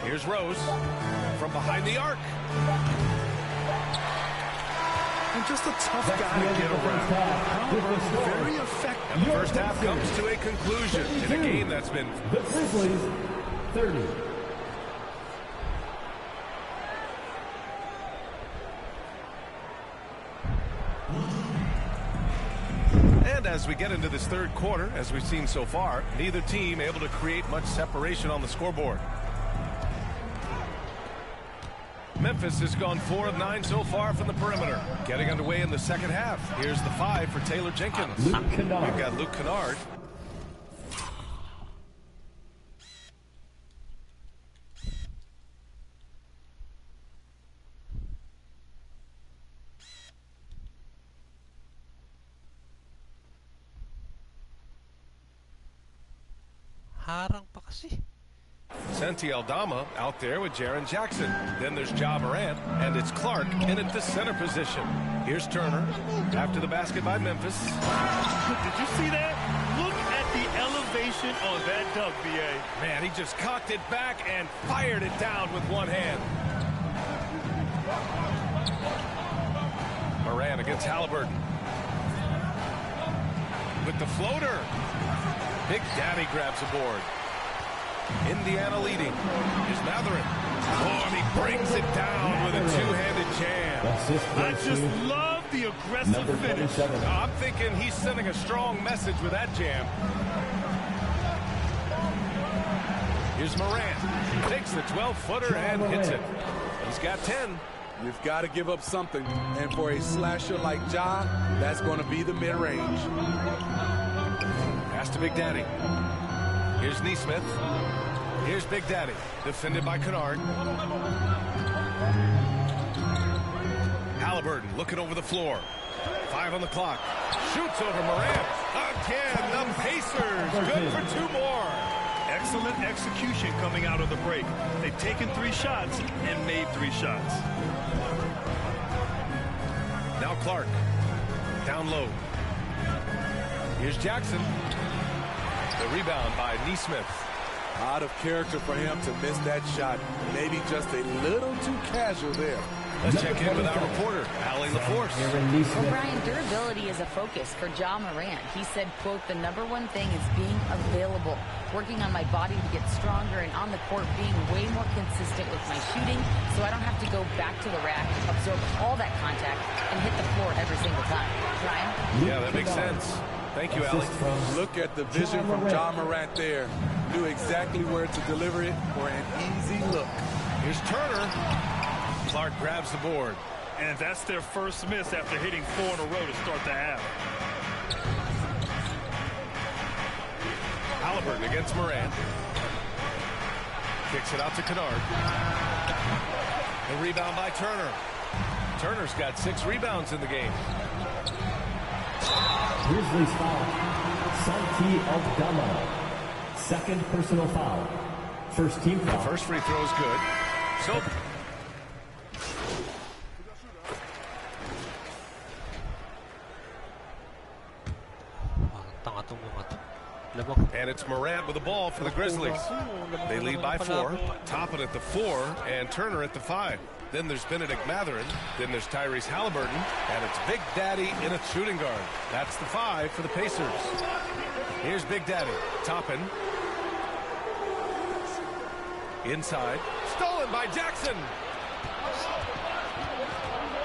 Here's Rose from behind the arc. And just a tough guy to get around. However, very effective. And the first half comes to a conclusion in a game that's been... The Grizzlies, 30. And as we get into this third quarter, as we've seen so far, neither team able to create much separation on the scoreboard. Memphis has gone 4 of 9 so far from the perimeter. Getting underway in the second half. Here's the 5 for Taylor Jenkins. We've got Luke Kennard. Harang pa kasi. Santi Aldama out there with Jaren Jackson. Then there's Ja Morant, and it's Clark in at the center position. Here's Turner after the basket by Memphis. Did you see that? Look at the elevation on that dunk, BA. Man, he just cocked it back and fired it down with one hand. Morant against Halliburton. With the floater. Big Daddy grabs a board. Indiana leading. Here's Matherin. Oh, and he brings it down with a two-handed jam. I just love the aggressive finish. I'm thinking he's sending a strong message with that jam. Here's Morant. Takes the 12-footer and hits it. He's got 10. You've got to give up something. And for a slasher like Ja, that's going to be the mid-range. Pass to Big Daddy. Here's Neesmith. Here's Big Daddy. Defended by Kennard. Halliburton looking over the floor. 5 on the clock. Shoots over Morant. Again, the Pacers. Good for 2 more. Excellent execution coming out of the break. They've taken 3 shots and made 3 shots. Now Clark. Down low. Here's Jackson. The rebound by Neesmith. Out of character for him to miss that shot. Maybe just a little too casual there. Let's check in with our reporter, Allie LaForce. Well, Brian, durability is a focus for Ja Morant. He said, quote, the #1 thing is being available, working on my body to get stronger, and on the court being way more consistent with my shooting so I don't have to go back to the rack, absorb all that contact, and hit the floor every single time. Brian? Yeah, that makes sense. Thank you, Allie. Look at the vision from Ja Morant there. Knew exactly where to deliver it for an easy look. Here's Turner. Clark grabs the board. And that's their first miss after hitting 4 in a row to start the half. Halliburton against Morant. Kicks it out to Kennard. The rebound by Turner. Turner's got 6 rebounds in the game. Grizzlies foul. Santi Aldama. Second personal foul. First team foul. The first free throw is good. So tanga tong mga to. Alam mo, And it's Morant with the ball for the Grizzlies. They lead by 4. Toppin at the 4 and Turner at the 5. Then there's Benedict Mathurin. Then there's Tyrese Halliburton. And it's Big Daddy in a shooting guard. That's the 5 for the Pacers. Here's Big Daddy. Toppin. Inside. Stolen by Jackson.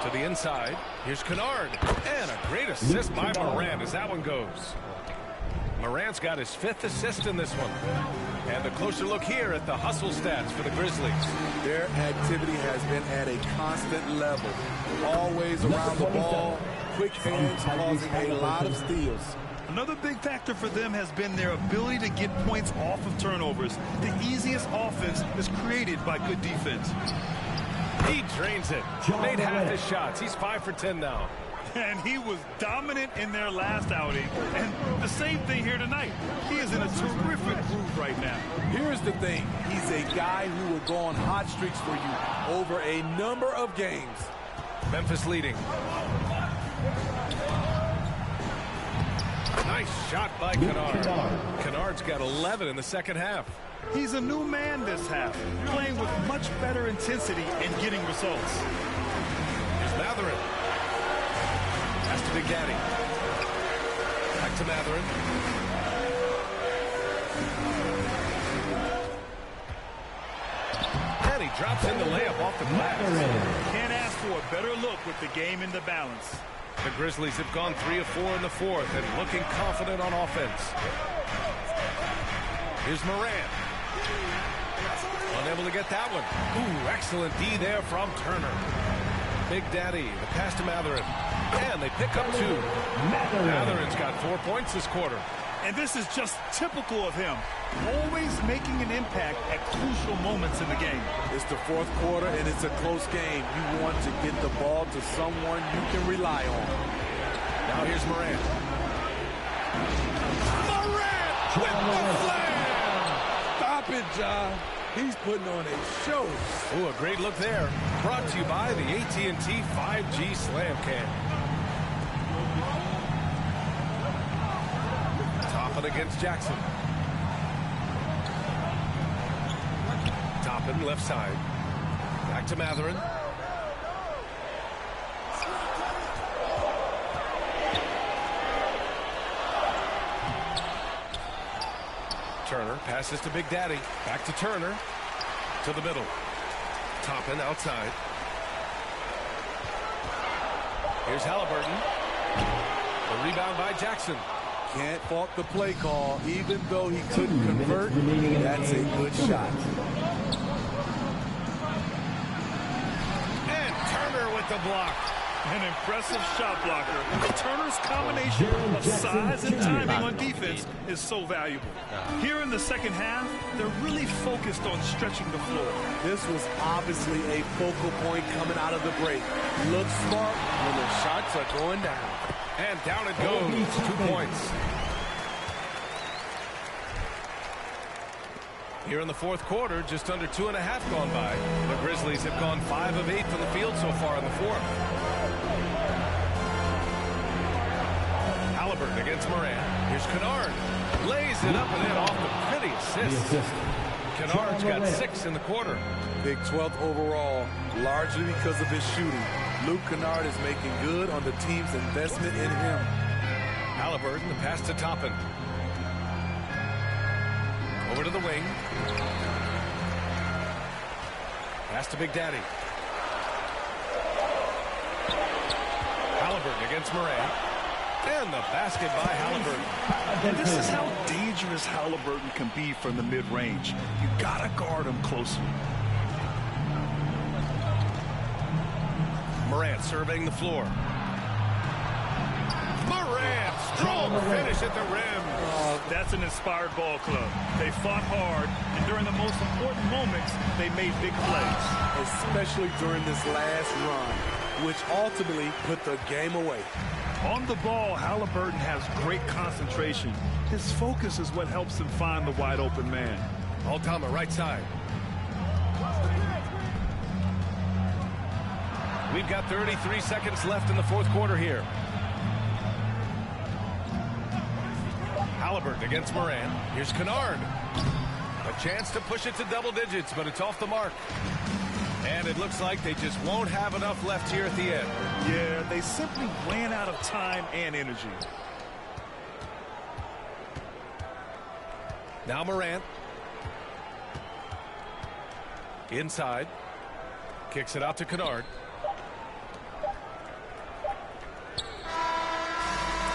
To the inside. Here's Kennard. And a great assist by Morant as that one goes. Morant's got his 5th assist in this one. And a closer look here at the hustle stats for the Grizzlies. Their activity has been at a constant level. Always around the ball. Quick hands causing a lot of steals. Another big factor for them has been their ability to get points off of turnovers. The easiest offense is created by good defense. He drains it. Made half his shots. He's 5 for 10 now. And he was dominant in their last outing. And the same thing here tonight. He is in a terrific groove right now. Here's the thing. He's a guy who will go on hot streaks for you over a number of games. Memphis leading. Nice shot by Kennard. Kennard's got 11 in the second half. He's a new man this half, playing with much better intensity and getting results. Here's Mathurin. Pass to Big Daddy. Back to Mathurin. And he drops in the layup off the glass. Can't ask for a better look with the game in the balance. The Grizzlies have gone 3 of 4 in the 4th and looking confident on offense. Here's Morant. Unable to get that one. Ooh, excellent D there from Turner. Big Daddy, the pass to Mathurin. And they pick up 2. Mathurin's got 4 points this quarter. And this is just typical of him. Always making an impact at crucial moments in the game. It's the 4th quarter and it's a close game. You want to get the ball to someone you can rely on. Now here's Morant. Morant with the slam! Stop it, John. He's putting on a show. Ooh, a great look there. Brought to you by the AT&T 5G Slam Cam. Toppin against Jackson. Toppin left side. Back to Mathurin. Turner passes to Big Daddy. Back to Turner. To the middle. Toppin outside. Here's Halliburton. The rebound by Jackson. Can't fault the play call. Even though he couldn't convert, that's a good shot. And Turner with the block. An impressive shot blocker. Turner's combination of size and timing on defense is so valuable. Here in the second half, they're really focused on stretching the floor. This was obviously a focal point coming out of the break. Look smart when the shots are going down. And down it goes. 2 points. Here in the 4th quarter, just under 2.5 gone by. The Grizzlies have gone 5 of 8 from the field so far in the 4th. Halliburton against Morant. Here's Kennard. Lays it up and in off the pretty assist. Kennard's got 6 in the quarter. Big 12th overall, largely because of his shooting. Luke Kennard is making good on the team's investment in him. Halliburton, the pass to Toppin. Over to the wing. Pass to Big Daddy. Halliburton against Morant. And the basket by Halliburton. And this is how dangerous Halliburton can be from the mid-range. You gotta guard him closely. Morant surveying the floor. Morant, strong finish at the rim. That's an inspired ball club. They fought hard, and during the most important moments, they made big plays. Especially during this last run, which ultimately put the game away. On the ball, Halliburton has great concentration. His focus is what helps him find the wide open man. Altama right side. We've got 33 seconds left in the 4th quarter here. Halliburton against Moran. Here's Kennard. A chance to push it to double digits, but it's off the mark. And it looks like they just won't have enough left here at the end. Yeah, they simply ran out of time and energy. Now Morant. Inside. Kicks it out to Kennard.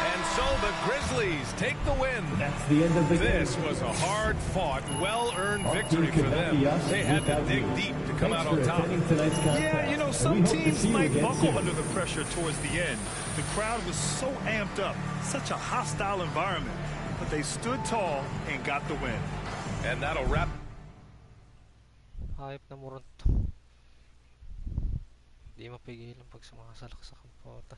And so the Grizzlies take the win. That's the end of the game. This was a hard-fought, well-earned victory for them. They had to dig deep to come out on top. Yeah, you know, some teams might buckle under the pressure towards the end. The crowd was so amped up, such a hostile environment. But they stood tall and got the win. And that'll wrap. Hayop na Moron to. Di mapigilan pag sumasalak sa kampota.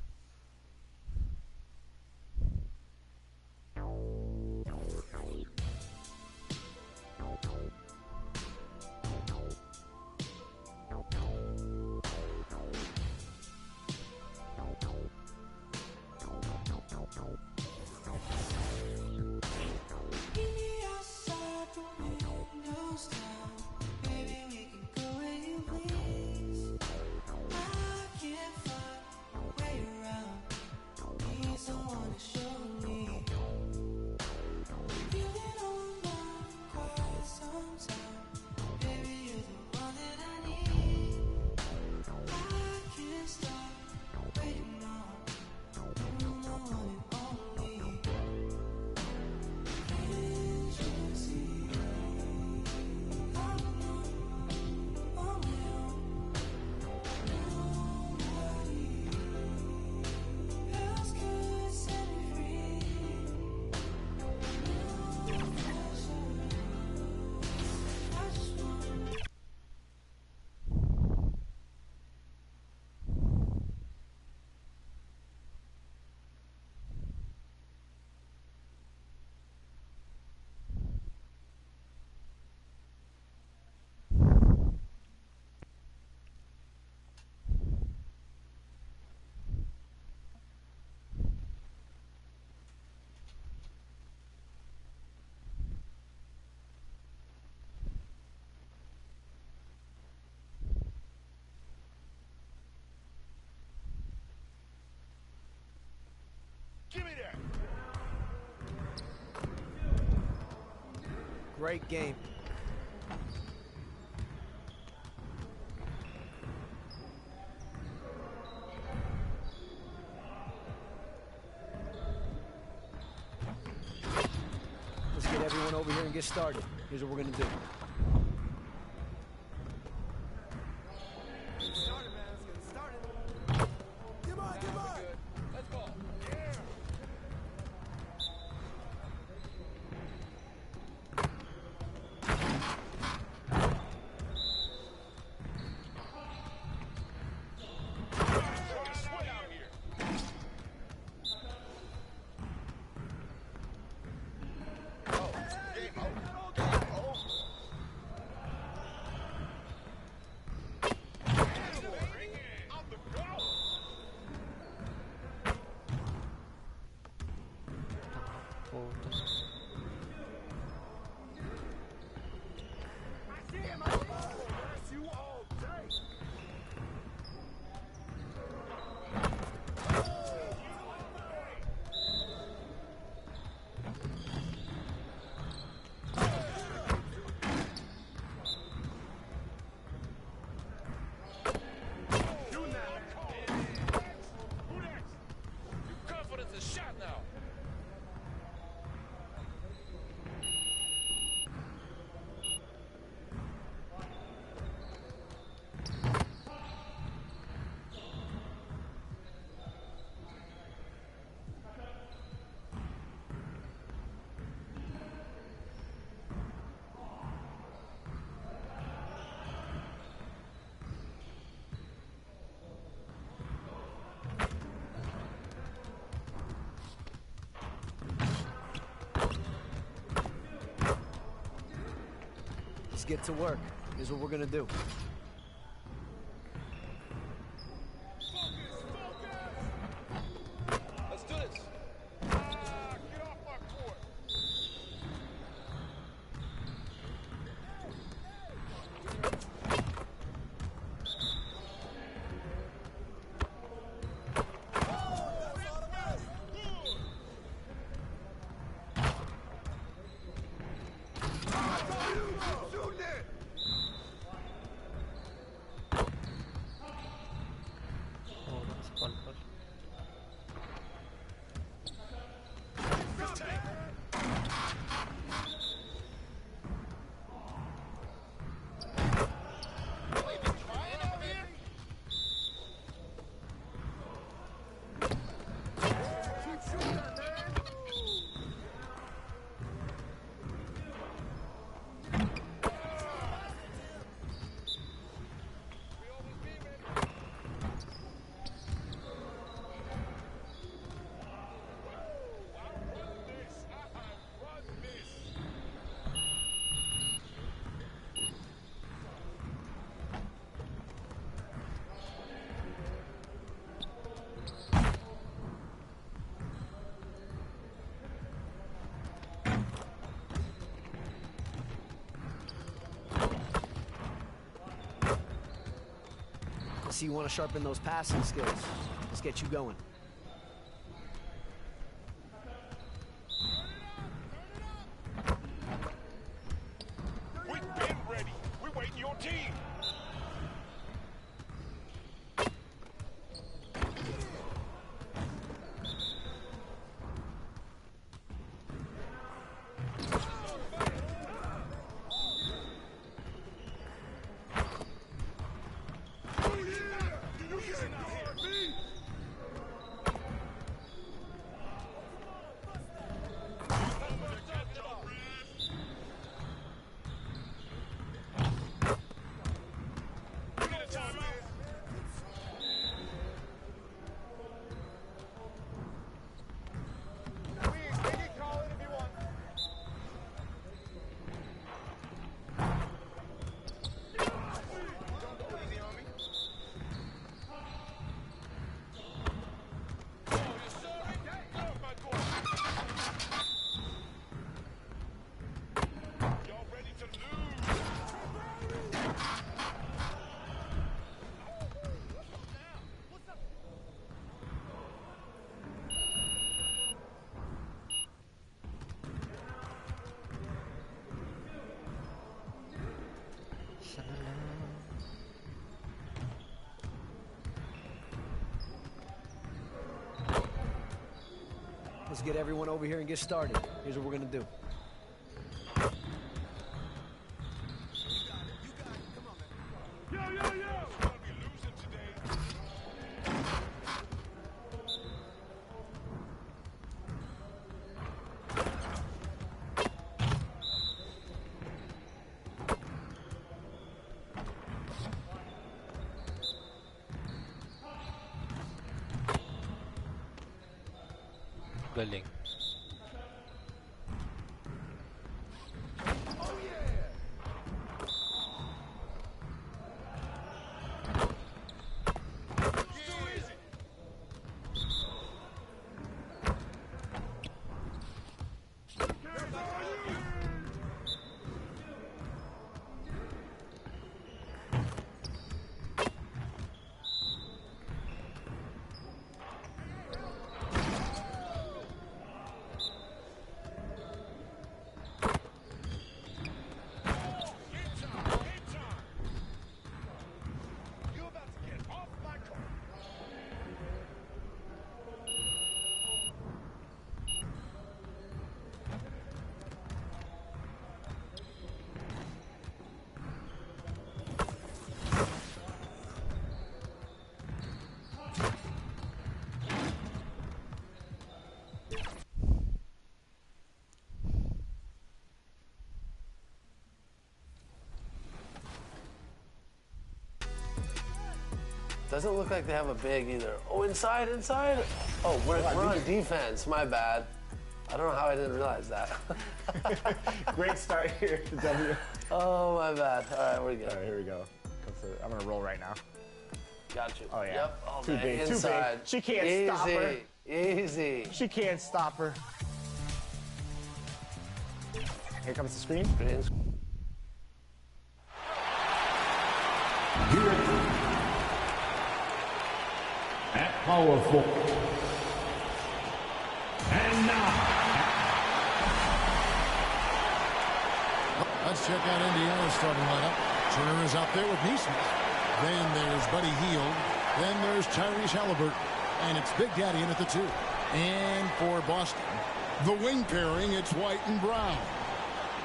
Give me that. Great game. Let's get everyone over here and get started. Here's what we're gonna do. Let's get to work. Here's what we're gonna do. Let's do this. Get off my court. See, you want to sharpen those passing skills. Let's get you going. We've been ready. We're waiting your team. Let's get everyone over here and get started. Here's what we're gonna do. Galing. Doesn't look like they have a big either. Oh, inside. Oh, we're on defense. My bad. I don't know how I didn't realize that. Great start here to W. Oh, my bad. All right, we're good. All right, here we go. I'm going to roll right now. Got you. Oh, yeah. Yep. All Too day. big, Inside. too big. She can't stop her. Easy. She can't stop her. Here comes the screen. At powerful. And now. Let's check out Indiana's starting lineup. Turner is out there with Neesmith. Then there's Buddy Hield. Then there's Tyrese Halliburton. And it's Big Daddy in at the 2. And for Boston, the wing pairing, it's White and Brown.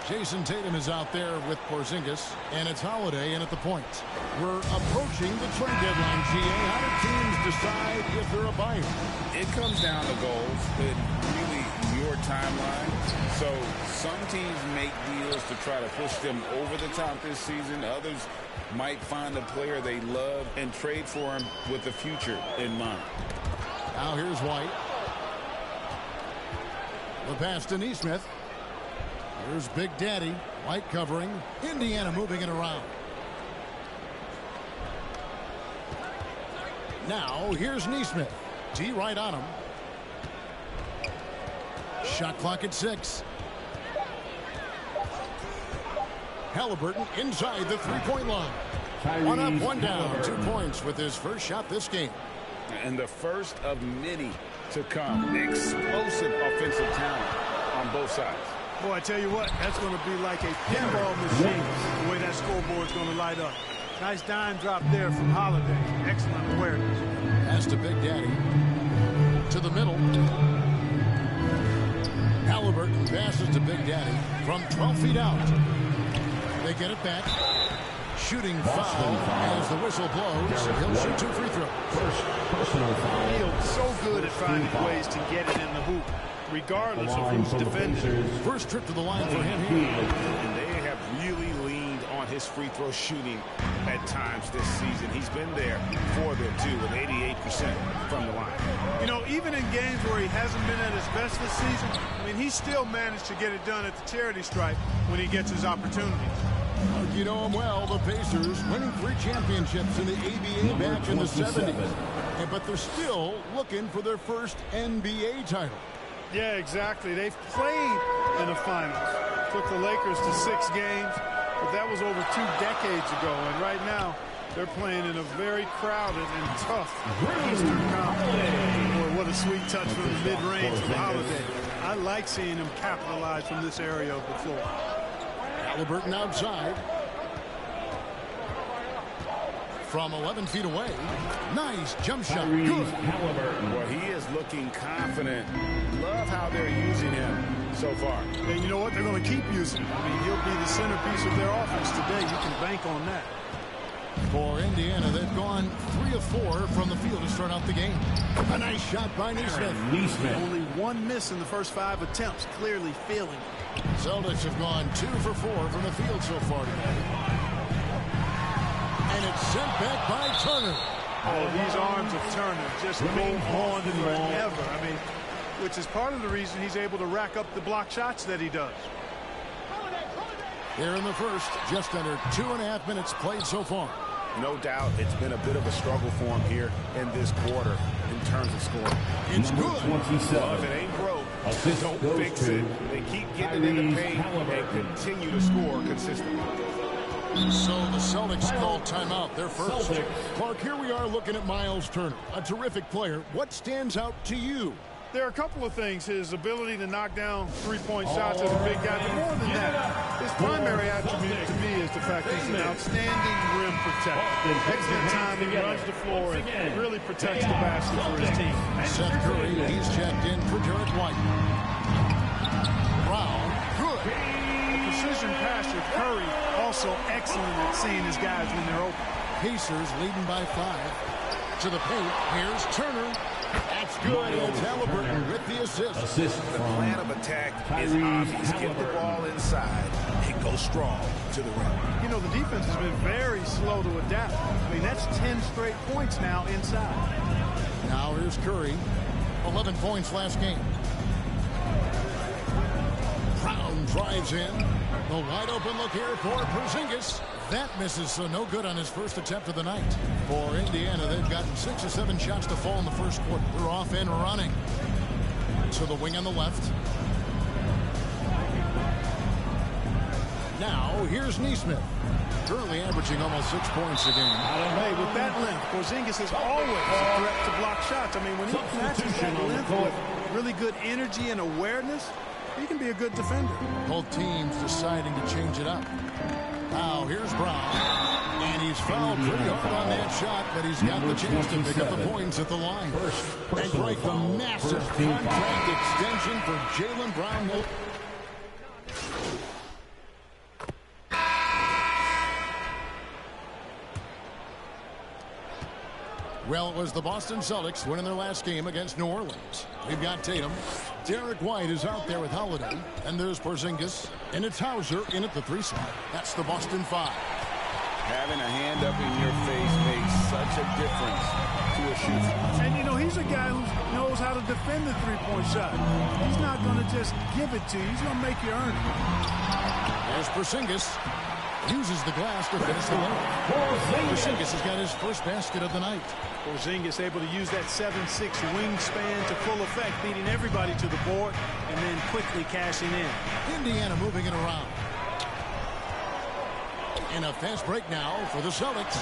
Jason Tatum is out there with Porzingis, and it's Holiday in at the point. We're approaching the trade deadline, GA. How do teams decide if they're a buyer? It comes down to goals and really your timeline. So some teams make deals to try to push them over the top this season. Others might find a player they love and trade for him with the future in mind. Now here's White. The pass to Neesmith. Here's Big Daddy. White covering. Indiana moving it around. Now here's Neesmith. D right on him. Shot clock at 6. Halliburton inside the three-point line. One up, one down. 2 points with his first shot this game. And the first of many to come. Explosive offensive talent on both sides. Boy, I tell you what, that's going to be like a pinball machine, the way that scoreboard's going to light up. Nice dime drop there from Holiday. Excellent awareness. Pass to Big Daddy. To the middle. Halliburton passes to Big Daddy from 12 feet out. They get it back. Shooting foul as the whistle blows. He'll shoot 2 free throws. First personal foul. Field so good at finding ways to get it in the hoop, regardless of who's defending. First trip to the line for him here. And they have really leaned on his free throw shooting at times this season. He's been there for them, too, with 88% from the line. You know, even in games where he hasn't been at his best this season, I mean, he still managed to get it done at the charity stripe when he gets his opportunities. You know him well, the Pacers winning 3 championships in the ABA back in the 70s. But they're still looking for their first NBA title. Yeah, exactly. They've played in the finals. Took the Lakers to 6 games, but that was over 2 decades ago. And right now, they're playing in a very crowded and tough Eastern Conference. Boy, what a sweet touch from the mid-range from Holiday. I like seeing him capitalize from this area of the floor. Halliburton outside. From 11 feet away. Nice jump shot. Good. Well, he is looking confident. Love how they're using him so far. And you know what? They're going to keep using him. I mean, he'll be the centerpiece of their offense today. You can bank on that. For Indiana, they've gone 3 of 4 from the field to start out the game. A nice shot by Neesmith. Only 1 miss in the first 5 attempts. Clearly feeling it. Celtics have gone 2 for 4 from the field so far today. And it's sent back by Turner. Oh, these arms of Turner just go on forever. I mean, which is part of the reason he's able to rack up the block shots that he does. Here in the first, just under 2.5 minutes played so far. No doubt it's been a bit of a struggle for him here in this quarter in terms of scoring. It's good. Well, if it ain't broke, don't fix it. They keep getting it in the paint and continue to score consistently. So the Celtics call timeout. Their first. Clark, here we are looking at Miles Turner, a terrific player. What stands out to you? There are a couple of things. His ability to knock down three-point shots as a big guy. But more than that, his primary attribute to me is the fact he's an outstanding rim protector. Excellent timing, runs the floor, and really protects the basket for his team. Seth Curry, he's checked in for Derek White. Brown, good. A precision passer. Curry also excellent at seeing his guys when they're open. Pacers leading by 5. To the paint, here's Turner. That's good. It's Halliburton with the assist. The plan of attack is obvious. Get the ball inside and go strong to the rim. You know, the defense has been very slow to adapt. I mean, that's 10 straight points now inside. Now here's Curry. 11 points last game. Brown drives in. The wide open look here for Porzingis. That misses, so no good on his first attempt of the night. For Indiana, they've gotten 6 or 7 shots to fall in the first quarter. They're off and running. To the wing on the left. Now, here's Neesmith. Currently averaging almost 6 points a game. Hey, with that length, Porzingis is always a threat to block shots. I mean, when he matches that length with really good energy and awareness, he can be a good defender. Both teams deciding to change it up. Now here's Brown. And he's fouled pretty hard on that shot, but he's got the chance to pick up the points at the line. And break the massive contract extension for Jaylen Brown. Well, it was the Boston Celtics winning their last game against New Orleans. We've got Tatum. Derek White is out there with Holiday. And there's Porzingis. And it's Hauser in at the 3 slot. That's the Boston 5. Having a hand up in your face makes such a difference to a shooter. And, you know, he's a guy who knows how to defend the three-point shot. He's not going to just give it to you. He's going to make you earn it. There's Porzingis. Uses the glass to finish the layup. Porzingis has got his first basket of the night. Porzingis able to use that 7'6" wingspan to full effect, beating everybody to the board and then quickly cashing in. Indiana moving it around. And a fast break now for the Celtics.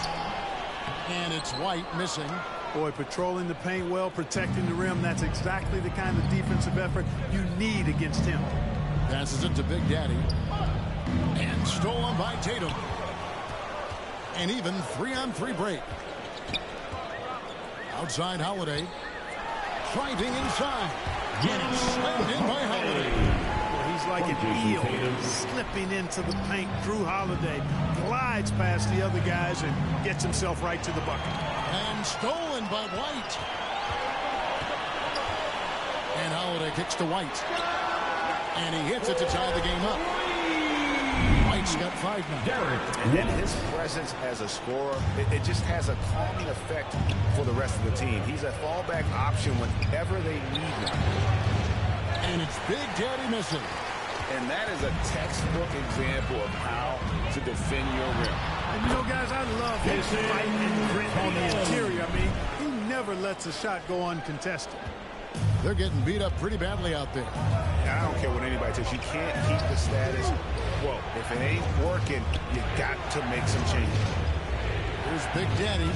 And it's White missing. Boy, patrolling the paint well, protecting the rim. That's exactly the kind of defensive effort you need against him. Passes it to Big Daddy. And stolen by Tatum. And even 3-on-3 break. Outside Holiday. Driving inside. Getting slammed in by Holiday. Well, he's like an eel slipping into the paint. Drew Holiday glides past the other guys and gets himself right to the bucket. And stolen by White. And Holiday kicks to White. And he hits it to tie the game up. White's got 5 now. And then his presence as a scorer, it just has a calming effect for the rest of the team. He's a fallback option whenever they need him. And it's Big Daddy missing. And that is a textbook example of how to defend your rim. And you know, guys, I love his fight and grit on the interior. I mean, he never lets a shot go uncontested. They're getting beat up pretty badly out there. I don't care what anybody says. You can't keep the status quo. If it ain't working, you got to make some changes. Here's Big Daddy.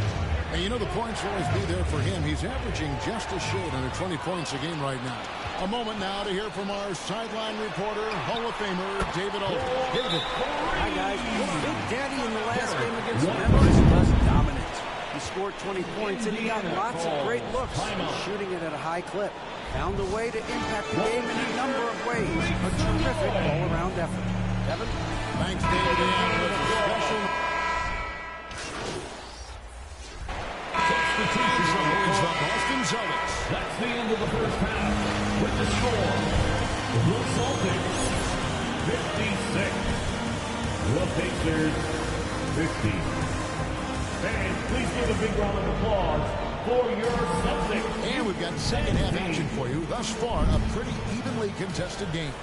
And you know the points will always be there for him. He's averaging just a shade under 20 points a game right now. A moment now to hear from our sideline reporter, Hall of Famer, David Aldridge. David. Hi, guys. Big Daddy in the last game against Memphis was dominant. He scored 20 points, and he got lots of great looks. He's shooting it at a high clip. Found a way to impact the game in a number of ways. A terrific all-around effort. Kevin? Thanks, David. With a special... It's the Boston Celtics. That's the end of the first half. With the score, the Celtics 56. The Pacers 50. Fans, please give a big round of applause for your Celtics. And we've got second half action for you. Thus far, a pretty evenly contested game.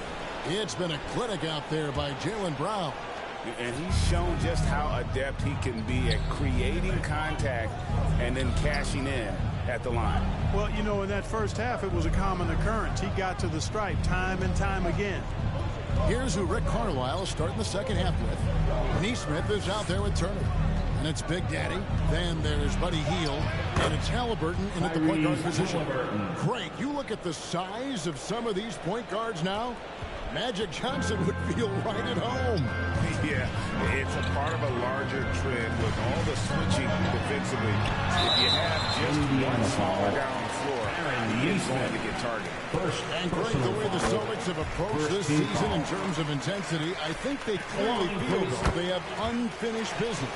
It's been a clinic out there by Jaylen Brown. And he's shown just how adept he can be at creating contact and then cashing in at the line. Well, you know, in that first half, it was a common occurrence. He got to the stripe time and time again. Here's who Rick Carlisle is starting the second half with. Neesmith is out there with Turner. And it's Big Daddy. Then there's Buddy Hield. And it's Halliburton in at the point guard position. Craig, you look at the size of some of these point guards now. Magic Johnson would feel right at home. Yeah, it's a part of a larger trend with all the switching defensively. If you have just one smaller guy on the floor, he is going to get targeted. And Craig, the way the Celtics have approached this season in terms of intensity, I think they clearly feel that they have unfinished business.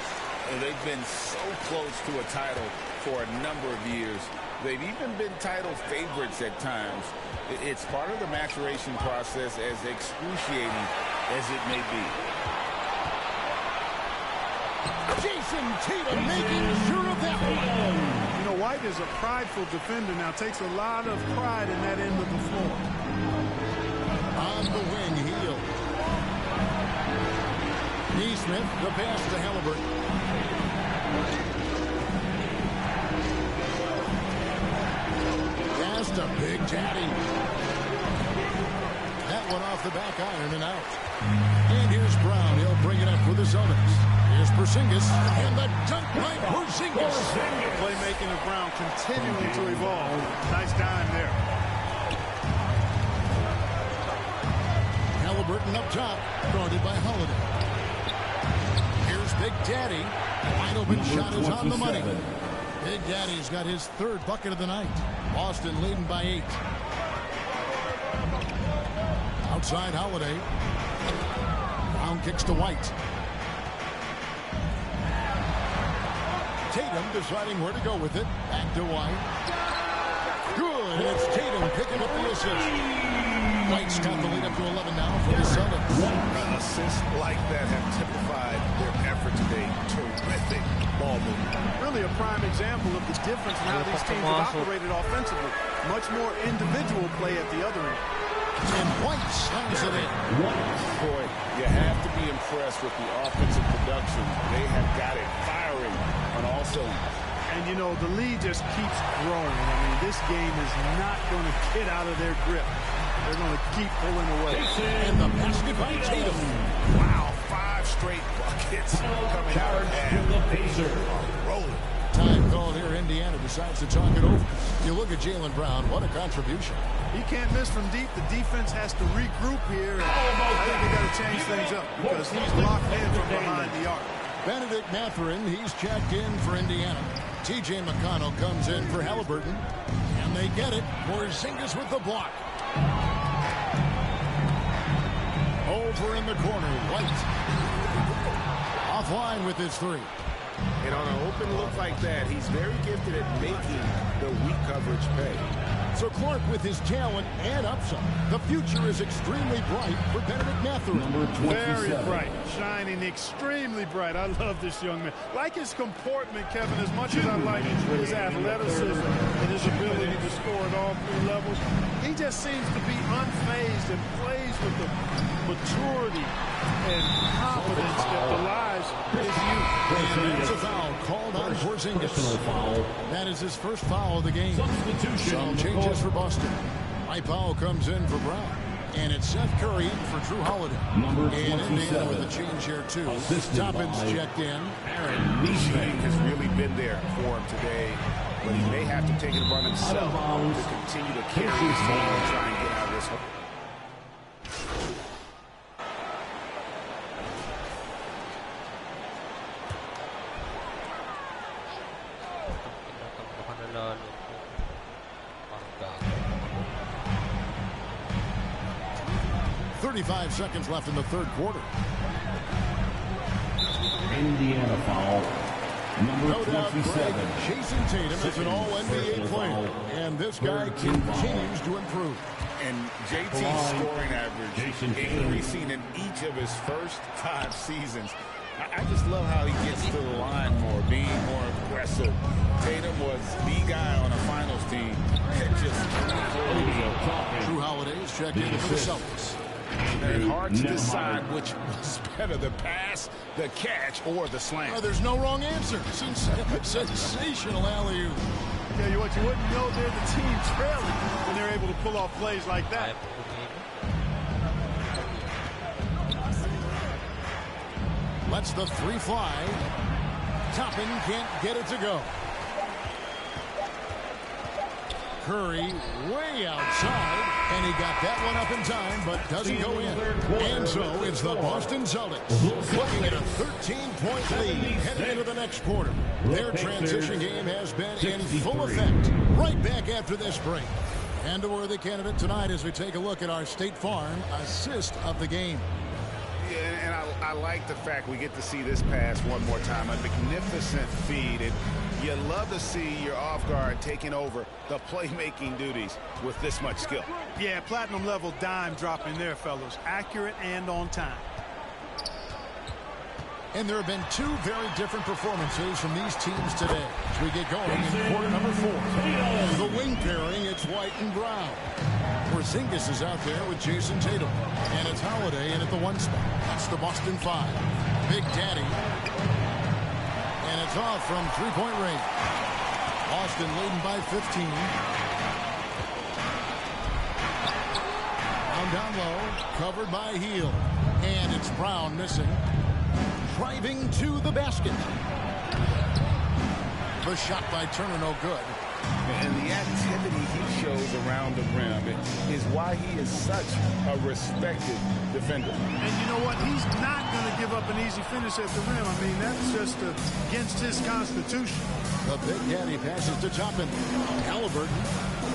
They've been so close to a title for a number of years. They've even been title favorites at times. It's part of the maturation process, as excruciating as it may be. Jason Tatum making sure of that one. You know, White is a prideful defender now. Takes a lot of pride in that end of the floor. On the wing, Hield. Neesmith, the pass to Halliburton. Pass to Big Daddy. That one off the back iron and out. And here's Brown. He'll bring it up for the Celtics. Here's Porzingis. And the dunk by Porzingis. Playmaking of Brown continuing to evolve. Nice dime there. Halliburton up top, guarded by Holiday. Here's Big Daddy. Wide open shot is on the money. Big Daddy's got his third bucket of the night. Boston leading by 8. Outside Holiday. Brown kicks to White. Tatum deciding where to go with it. Back to White. Good, and it's Tatum picking up the assist. White's got the lead up to 11 now for the Celtics. Assists like that have typified their effort today. Terrific ball movement. Really a prime example of the difference in how these teams have operated offensively. Much more individual play at the other end. And White slams it in. Boy, you have to be impressed with the offensive production. They have got it firing on all cylinders. And, you know, the lead just keeps growing. I mean, this game is not going to get out of their grip. They're going to keep pulling away. And the basket by Tatum. Wow, 5 straight buckets coming out of that. Rolling. Time called here. Indiana decides to talk it over. You look at Jaylen Brown. What a contribution. He can't miss from deep. The defense has to regroup here. And I think they got to change things up because he's locked in from behind the arc. Benedict Mathurin, he's checked in for Indiana. T.J. McConnell comes in for Halliburton. And they get it. Porzingis with the block. Over in the corner, White. Offline with his 3. And on an open look like that, he's very gifted at making the weak coverage pay. So Clark with his talent and upside. The future is extremely bright for Benedict Mathurin. Very bright, shining extremely bright. I love this young man. Like his comportment, Kevin, as much as I like his athleticism and his ability to score at all 3 levels, he just seems to be unfazed and plays with the maturity and confidence that belies his youth. And there's a foul called on Porzingis. That is his first foul of the game. Some changes for Boston. Mike Powell comes in for Brown. And it's Seth Curry in for Drew Holiday. And Indiana with a change here, too. Toppin's checked in. Aaron Newbie has really been there for him today. But he may have to take it upon himself to continue to carry his team and try and get out of this hole. Lalo. 35 seconds left in the third quarter. Indiana foul. Number 27. Jason Tatum is an all-NBA player, and this guy continues to improve. And JT's scoring average increasing in each of his first 5 seasons. I just love how he gets to the line more, being more aggressive. Tatum was the guy on a finals team. Drew Holiday is checked in for the Celtics. It's hard to decide which was better, the pass, the catch, or the slam. There's no wrong answer. Sensational alley-oop. Tell you what, you wouldn't know they're the team trailing when they're able to pull off plays like that. Lets the 3 fly. Toppin can't get it to go. Curry way outside, and he got that one up in time, but doesn't go in. And so it's the Boston Celtics looking at a 13-point lead heading into the next quarter. Their transition game has been in full effect. Right back after this break. And a worthy candidate tonight as we take a look at our State Farm assist of the game. Yeah, and I like the fact we get to see this pass one more time. A magnificent feed. And you love to see your off guard taking over the playmaking duties with this much skill. Yeah, platinum level dime dropping there, fellas. Accurate and on time. And there have been 2 very different performances from these teams today. As we get going in quarter number 4. The wing pairing, it's White and Brown. Porzingis is out there with Jason Tatum. And it's Holiday in at the 1 spot. That's the Boston 5. Big Daddy. And it's off from 3-point range. Boston leading by 15. Down low. Covered by Heel. And it's Brown missing. Driving to the basket. The shot by Turner no good. And the activity he shows around the rim is why he is such a respected defender. And you know what? He's not going to give up an easy finish at the rim. I mean, that's just against his constitution. The Big Daddy passes to Toppin. Halliburton.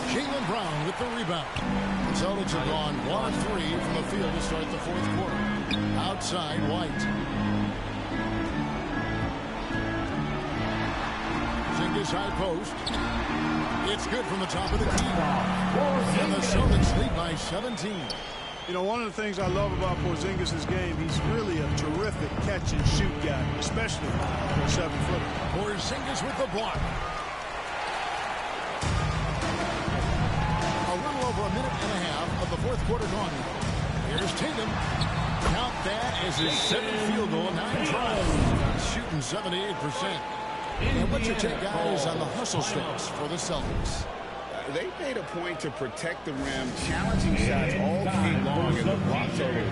Jaylen Brown with the rebound. The Celtics have gone 1 of 3 from the field to start the fourth quarter. Outside, White. Porzingis high post. It's good from the top of the key. And the Celtics lead by 17. You know, one of the things I love about Porzingis' game, he's really a terrific catch-and-shoot guy, especially for a 7-footer. Porzingis with the block. A little over a minute and a half of the fourth quarter gone. Here's Tatum. Count that as his 7th field goal, 9 tries. Shooting 78%. And what's your take, guys, on the hustle stance for the Celtics? They made a point to protect the rim, challenging shots all game long, and the block total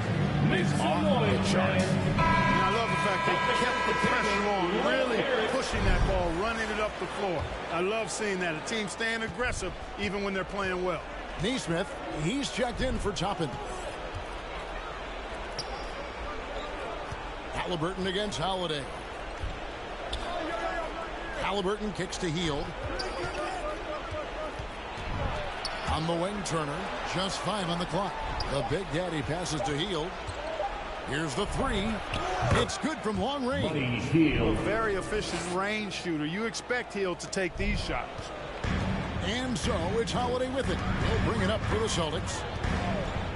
is off the charts. I love the fact they kept the pressure on, really pushing that ball, running it up the floor. I love seeing that. A team staying aggressive even when they're playing well. Neesmith, he's checked in for Toppin. Halliburton against Holiday. Halliburton kicks to Hield. On the wing, Turner. Just 5 on the clock. The Big Daddy passes to Hield. Here's the 3. It's good from long range. A very efficient range shooter. You expect Hield to take these shots. And so it's Holiday with it. They'll bring it up for the Celtics.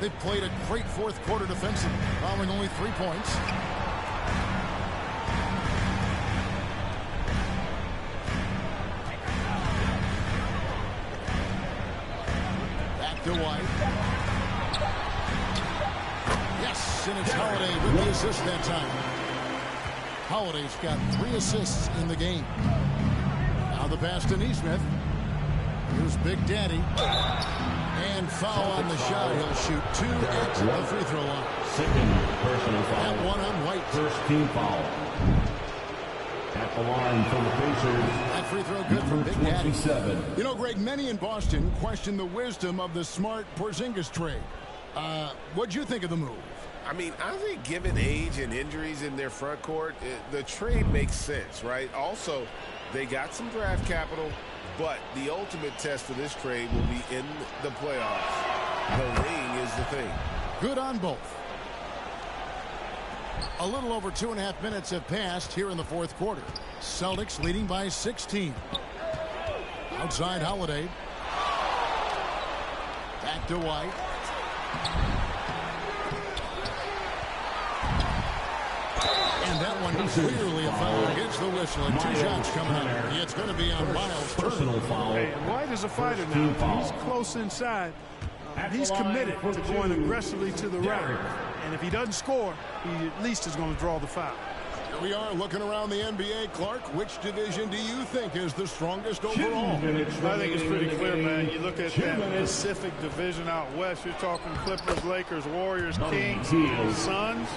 They've played a great fourth quarter defensively, following only 3 points. To White. Yes, and it's Holiday with the assist that time. Holiday's got 3 assists in the game. Now the pass to Neesmith. Here's Big Daddy. And foul on the shot. He'll shoot 2 at the free throw line. Second personal foul. That one on White. First team foul. At the line for the Pacers. That free throw good from Big Daddy. 27. You know, Greg, many in Boston question the wisdom of the smart Porzingis trade. What'd you think of the move? I mean, I think given age and injuries in their front court, the trade makes sense, right? Also, they got some draft capital, but the ultimate test for this trade will be in the playoffs. The ring is the thing. Good on both. A little over 2.5 minutes have passed here in the fourth quarter. Celtics leading by 16. Outside Holiday. Back to White. And that one clearly a foul against the whistle. And 2 shots coming up. It's going to be on Miles Turner. Hey, White is a fighter now. He's close inside. He's committed to going aggressively to the right. And if he doesn't score, he at least is going to draw the foul. Here we are looking around the NBA. Clark, which division do you think is the strongest overall? I think it's pretty clear, man. You look at that Pacific division out west, you're talking Clippers, Lakers, Warriors, Kings, Suns.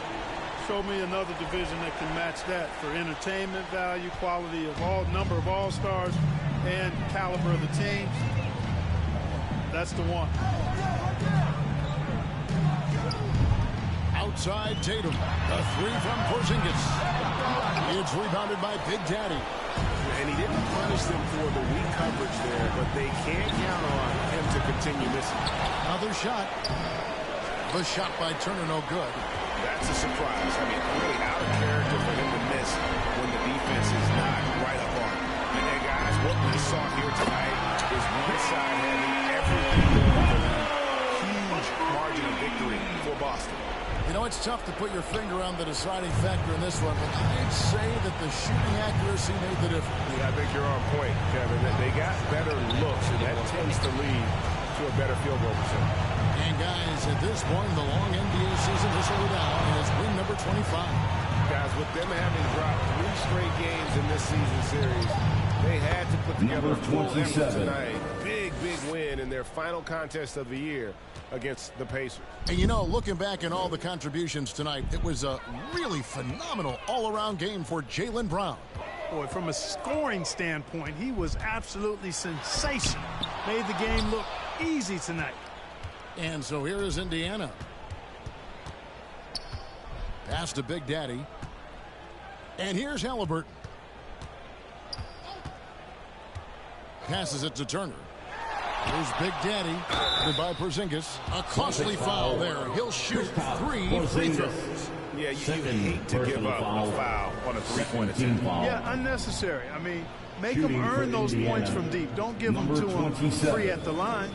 Show me another division that can match that for entertainment value, quality of number of all-stars, and caliber of the teams. That's the one. Outside Tatum. A 3 from Porzingis. It's rebounded by Big Daddy. And he didn't punish them for the weak coverage there, but they can't count on him to continue missing. Another shot. The shot by Turner, no good. That's a surprise. I mean, really out of character for him to miss when the defense is not right up on him. And then, guys, what we saw here tonight is one side having everything going for them. Huge margin of victory for Boston. You know, it's tough to put your finger on the deciding factor in this one, but I'd say that the shooting accuracy made the difference. Yeah, I think you're on point, Kevin. They got better looks, and that tends to lead to a better field goal percentage. And, guys, at this point, the long NBA season whistle down is win number 25. Guys, with them having dropped 3 straight games in this season series, they had to put together a full effort tonight. Big win in their final contest of the year against the Pacers. And, you know, looking back at all the contributions tonight, it was a really phenomenal all-around game for Jaylen Brown. Boy, from a scoring standpoint, he was absolutely sensational. Made the game look easy tonight. And so here is Indiana. Pass to Big Daddy. And here's Halliburton. Passes it to Turner. Here's Big Daddy. By Porzingis. A costly foul there. He'll shoot 3 free throws. Yeah, you hate to give up a foul on a three-point attempt. Yeah, unnecessary. I mean, make them earn those points from deep. Don't give them to them free at the line.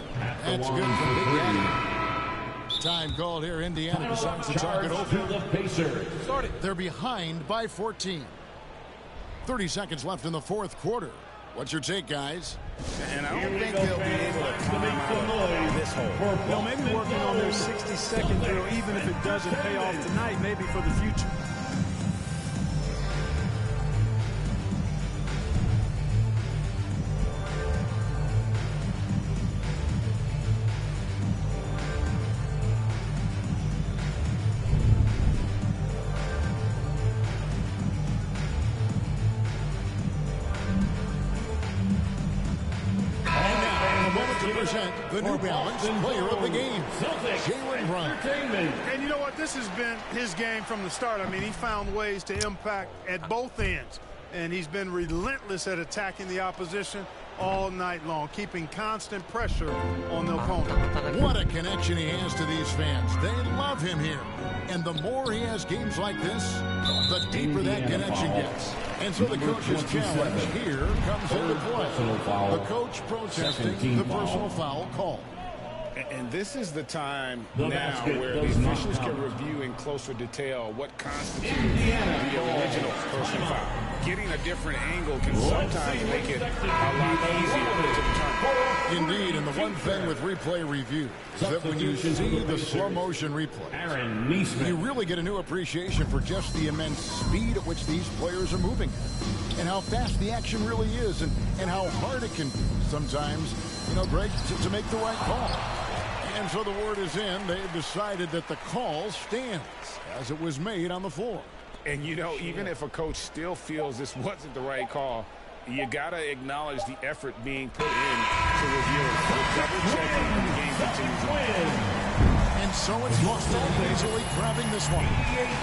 That's good for Big Daddy. Time called here. Indiana decides to target open. They're behind by 14. 30 seconds left in the fourth quarter. What's your take, guys? And I don't think they'll be able to come out of this hole. Well, maybe working on their 60-second drill, even if it doesn't pay off tonight, maybe for the future. The New Balance player of the game, Jaylen Brown. And you know what? This has been his game from the start. I mean, he found ways to impact at both ends. And he's been relentless at attacking the opposition all night long, keeping constant pressure on the opponent. What a connection he has to these fans. They love him here. And the more he has games like this, the deeper that connection gets. And so the coach's challenge here comes into play. The coach protesting the personal foul call. And this is the time now where the officials can review in closer detail what constitutes the original personal foul. Getting a different angle can sometimes make it a lot easier to determine. Indeed, and the one thing with replay review is that when you see the slow motion replay, you really get a new appreciation for just the immense speed at which these players are moving and how fast the action really is and how hard it can be sometimes, you know, Greg, to make the right call. And so the word is in. They've decided that the call stands as it was made on the floor. And, you know, even if a coach still feels this wasn't the right call, you got to acknowledge the effort being put in to review it. Double-checking when the game continues on. And so it's Boston easily grabbing this one.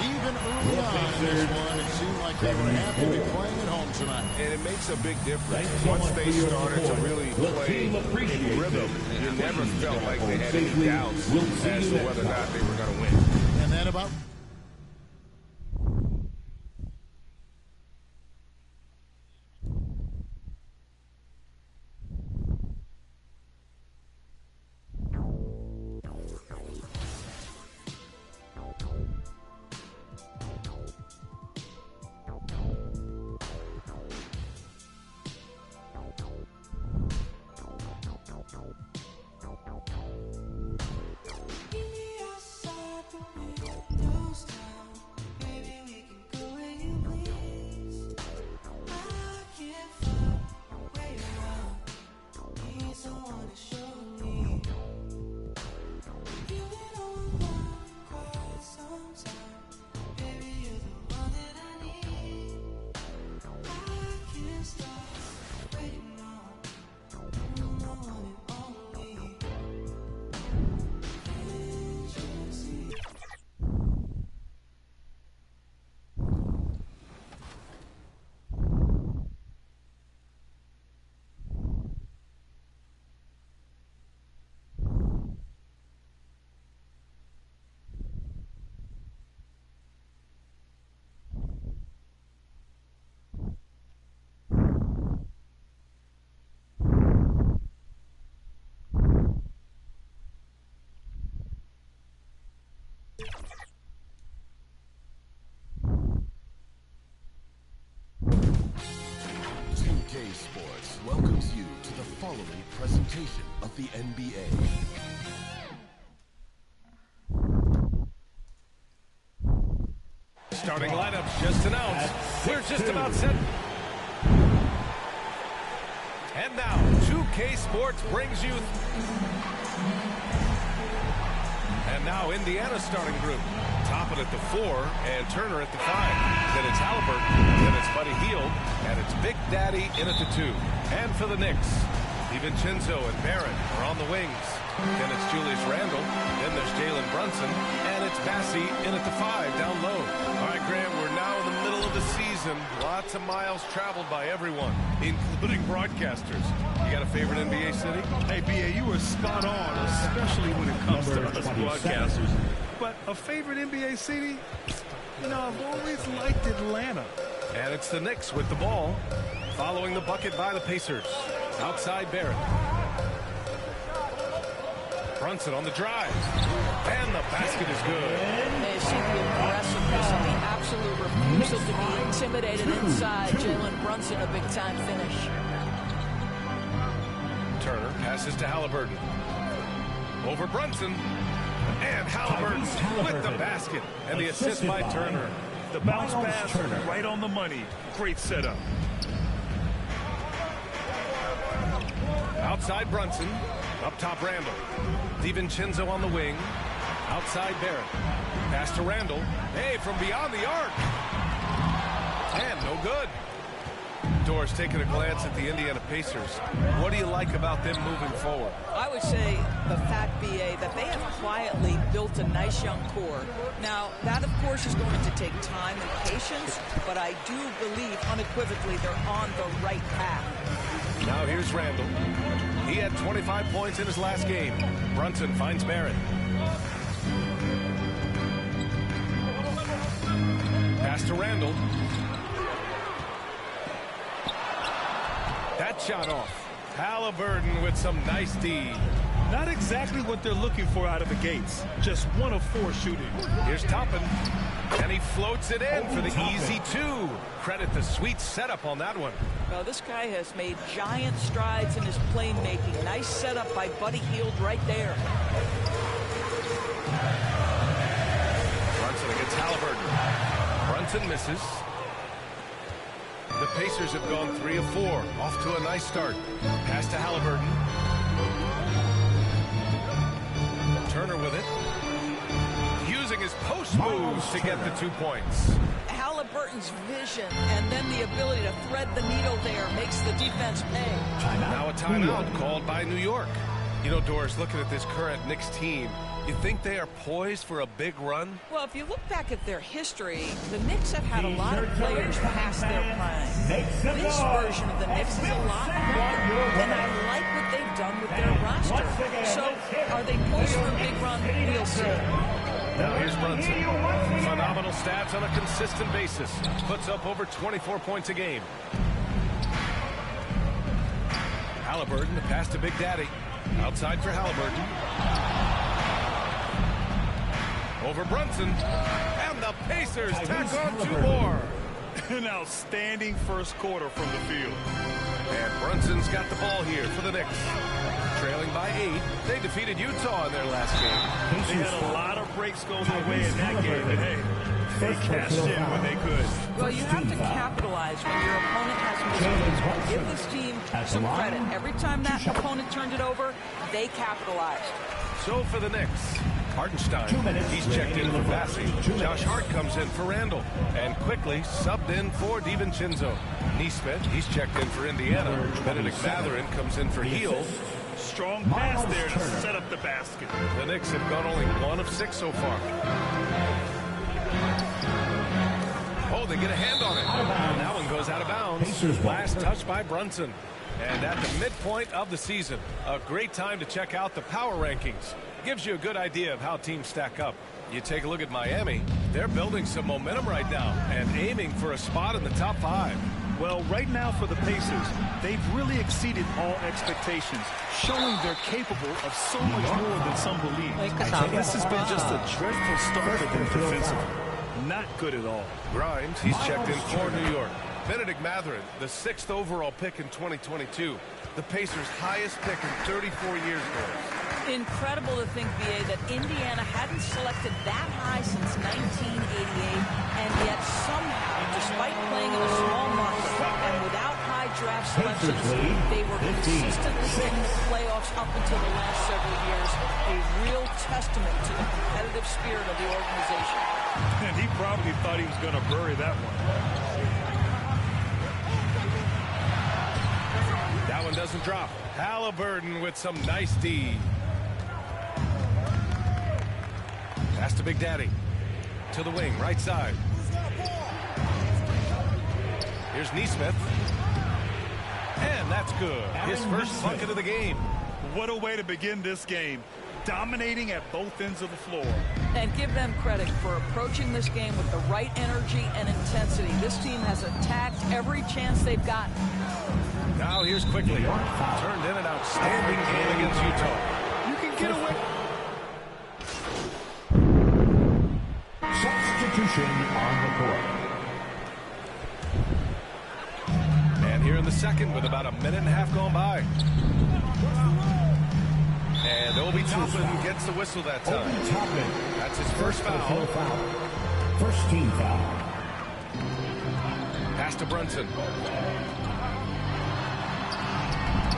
Even early on in this one, it seemed like they were happy to be playing at home tonight. And it makes a big difference. Once they started to really play in rhythm, you never felt like they had any doubts as to whether or not they were going to win. And then about... Sports welcomes you to the following presentation of the NBA. Starting lineup just announced. We're just about set. And now, 2K Sports brings you... And now Indiana's starting group. Toppin at the 4 and Turner at the 5. Then it's Halliburton. Then it's Buddy Hield, and it's Big Daddy in at the 2. And for the Knicks, DiVincenzo and Barrett are on the wings. Then it's Julius Randle. Then there's Jalen Brunson. And it's Bassey in at the 5 down low. All right, Graham, we're now in the middle of the season. Lots of miles traveled by everyone, including broadcasters. You got a favorite NBA city? Hey, B.A., you were spot on, especially when it comes to us broadcasters. But a favorite NBA city? You know, I've always liked Atlanta. And it's the Knicks with the ball, following the bucket by the Pacers. Outside Barrett. Brunson on the drive. And the basket is good. They see the aggressiveness and the absolute refusal to be intimidated inside. Jalen Brunson, a big-time finish. Turner passes to Halliburton. Over Brunson. And Halliburton with the basket. And the assist by Turner. The bounce pass right on the money. Great setup. Outside Brunson. Up top Randle. DiVincenzo on the wing. Outside Barrett. Pass to Randle. Hey, from beyond the arc. And no good. Doris, taking a glance at the Indiana Pacers. What do you like about them moving forward? I would say the fact, B.A., that they have quietly built a nice young core. Now, that, of course, is going to take time and patience, but I do believe unequivocally they're on the right path. Now here's Randle. He had 25 points in his last game. Brunson finds Barrett. Pass to Randle. That shot off. Halliburton with some nice D. Not exactly what they're looking for out of the gates. Just 1 of 4 shooting. Here's Toppin. And he floats it in for the easy 2. Credit the sweet setup on that one. Well, this guy has made giant strides in his playmaking. Nice setup by Buddy Hield right there. Brunson against Halliburton. Brunson misses. The Pacers have gone 3 of 4. Off to a nice start. Pass to Halliburton. Turner with it. Using his post moves to get the 2 points. Halliburton's vision and then the ability to thread the needle there makes the defense pay. Now a timeout called by New York. You know, Doris, looking at this current Knicks team, you think they are poised for a big run? Well, if you look back at their history, the Knicks have had a lot of players past their prime. This version of the Knicks is a lot younger, and I like what they've done with their roster. So, are they poised for a big run? We'll see. Now here's Brunson. Phenomenal stats on a consistent basis. Puts up over 24 points a game. Halliburton, the pass to Big Daddy. Outside for Halliburton. Over Brunson. And the Pacers tack on 2 more. An outstanding first quarter from the field. And Brunson's got the ball here for the Knicks. Trailing by 8. They defeated Utah in their last game. They had a lot of breaks go their way in that game. And hey, they cashed in when they could. Well, you have to capitalize when your opponent has mistakes. Give this team some credit. Every time that opponent turned it over, they capitalized. So for the Knicks, Hartenstein, he's checked in for Bassey. Josh Hart comes in for Randle. And quickly subbed in for DiVincenzo. Neesmith, he's checked in for Indiana. Benedict Mathurin comes in for Hield. Strong pass there to set up the basket. The Knicks have gone only 1 of 6 so far. Oh, they get a hand on it. And that one goes out of bounds. Last touch by Brunson. And at the midpoint of the season, a great time to check out the power rankings. Gives you a good idea of how teams stack up. You take a look at Miami. They're building some momentum right now and aiming for a spot in the top 5. Well, right now for the Pacers, they've really exceeded all expectations, showing they're capable of so much more than some believe. This has been just a dreadful start for them defensively. Not good at all. Grimes, he's checked in for New York. Benedict Mathurin, the 6th overall pick in 2022. The Pacers' highest pick in 34 years, boys. Incredible to think, B.A., that Indiana hadn't selected that high since 1988, and yet somehow, despite playing in a small market and without high draft selections, they were consistently in the playoffs up until the last several years. A real testament to the competitive spirit of the organization. And he probably thought he was going to bury that one. one doesn't drop. Halliburton with some nice D. Pass to Big Daddy. To the wing, right side. Here's Neesmith. And that's good. His first bucket of the game. What a way to begin this game. Dominating at both ends of the floor. And give them credit for approaching this game with the right energy and intensity. This team has attacked every chance they've gotten. Now here's Quickly. Turned in an outstanding game against Utah. You can get away. Substitution on the court. And here in the second with about a minute and a half gone by. And Obi Toppin gets the whistle that time. That's his first foul. First team foul. Pass to Brunson.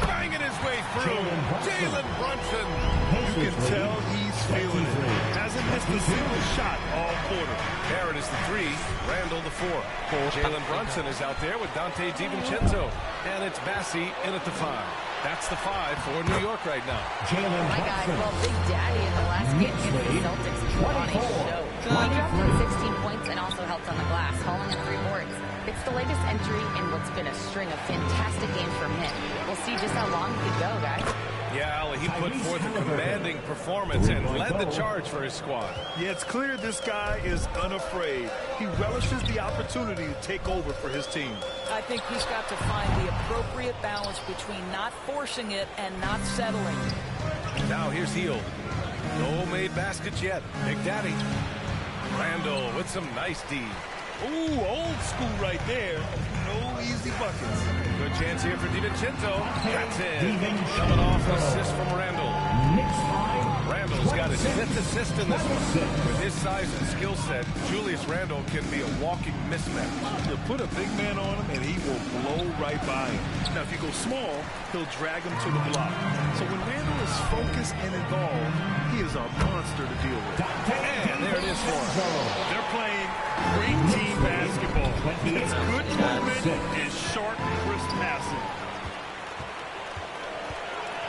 Banging his way through. Jalen Brunson. You can tell he's feeling it. Hasn't missed a single shot all quarter. Barrett is the 3. Randall the 4. Jalen Brunson is out there with Dante DiVincenzo. And it's Bassi in at the 5. That's the 5 for New York right now. My guy, well, Big Daddy in the last game against the Celtics put on a show. He dropped in 16 points and also helped on the glass, hauling in 3 boards. It's the latest entry in what's been a string of fantastic games from him. We'll see just how long he could go, guys. Yeah, Ali, he put forth a commanding performance and led the charge for his squad. Yeah, it's clear this guy is unafraid. He relishes the opportunity to take over for his team. I think he's got to find the appropriate balance between not forcing it and not settling. Now here's Hield. No made baskets yet. Big Daddy. Randall with some nice D. Ooh, old school right there. No easy buckets. Good chance here for DiVincenzo. That's in. Coming off assist from Randall. Randall's got his 5th assist in this one. With his size and skill set, Julius Randall can be a walking mismatch. You put a big man on him and he will blow right by him. Now, if you go small, he'll drag him to the block. So when Randall is focused and involved, he is a monster to deal with. And there it is for him. They're playing great team basketball. It's good movement and sharp, crisp passing.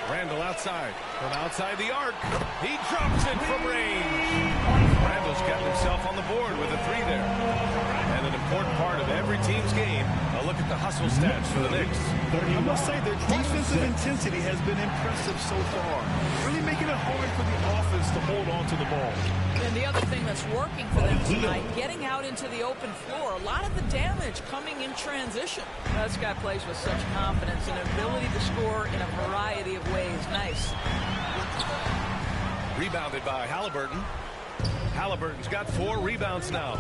Randall outside. From outside the arc. He drops it from range. Randall's got himself on the board with a 3 there. And an important part of every team's game, a look at the hustle stats for the Knicks. I must say their defensive intensity has been impressive so far. Really making it hard for the offense to hold on to the ball. And the other thing that's working for them tonight, getting out into the open floor, a lot of the damage coming in transition. This guy plays with such confidence and ability to score in a variety of ways. Nice. Rebounded by Halliburton. Halliburton's got 4 rebounds now.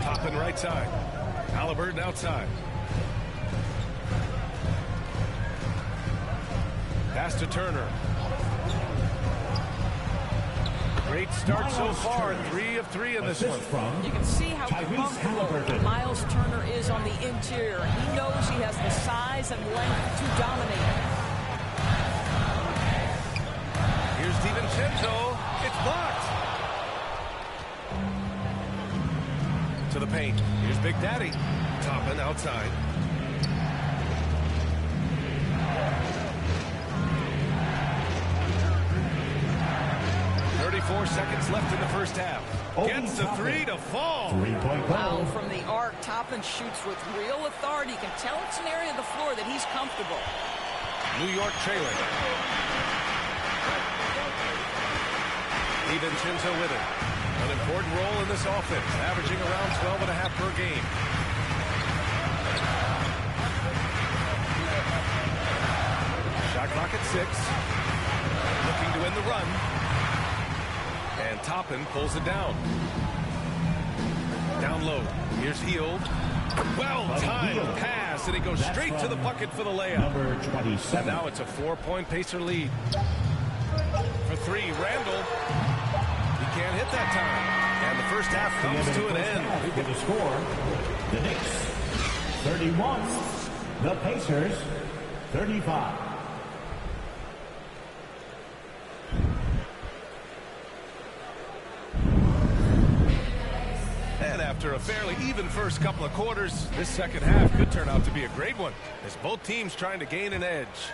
Toppin right side. Halliburton outside. Pass to Turner. Great start so far. 3 of 3 in this one. You can see how comfortable Miles Turner is on the interior. He knows he has the size and length to dominate. Here's DiVincenzo. It's blocked. To the paint. Here's Big Daddy. Toppin outside. Seconds left in the first half. Gets the 3 to fall. Wow, from the arc, Toppin shoots with real authority. You can tell it's an area of the floor that he's comfortable. New York trailing. DiVincenzo with it. An important role in this offense, averaging around 12.5 per game. Shot clock at 6. Looking to end the run. And Toppin pulls it down. Down low. Here's Hield. Well-timed pass, and he goes straight to the bucket for the layup. Number 27. And now it's a 4-point Pacer lead. For 3, Randall. He can't hit that time. And the first half comes to an end. With the score, the Knicks 31, the Pacers 35. After a fairly even first couple of quarters, this second half could turn out to be a great one, as both teams trying to gain an edge.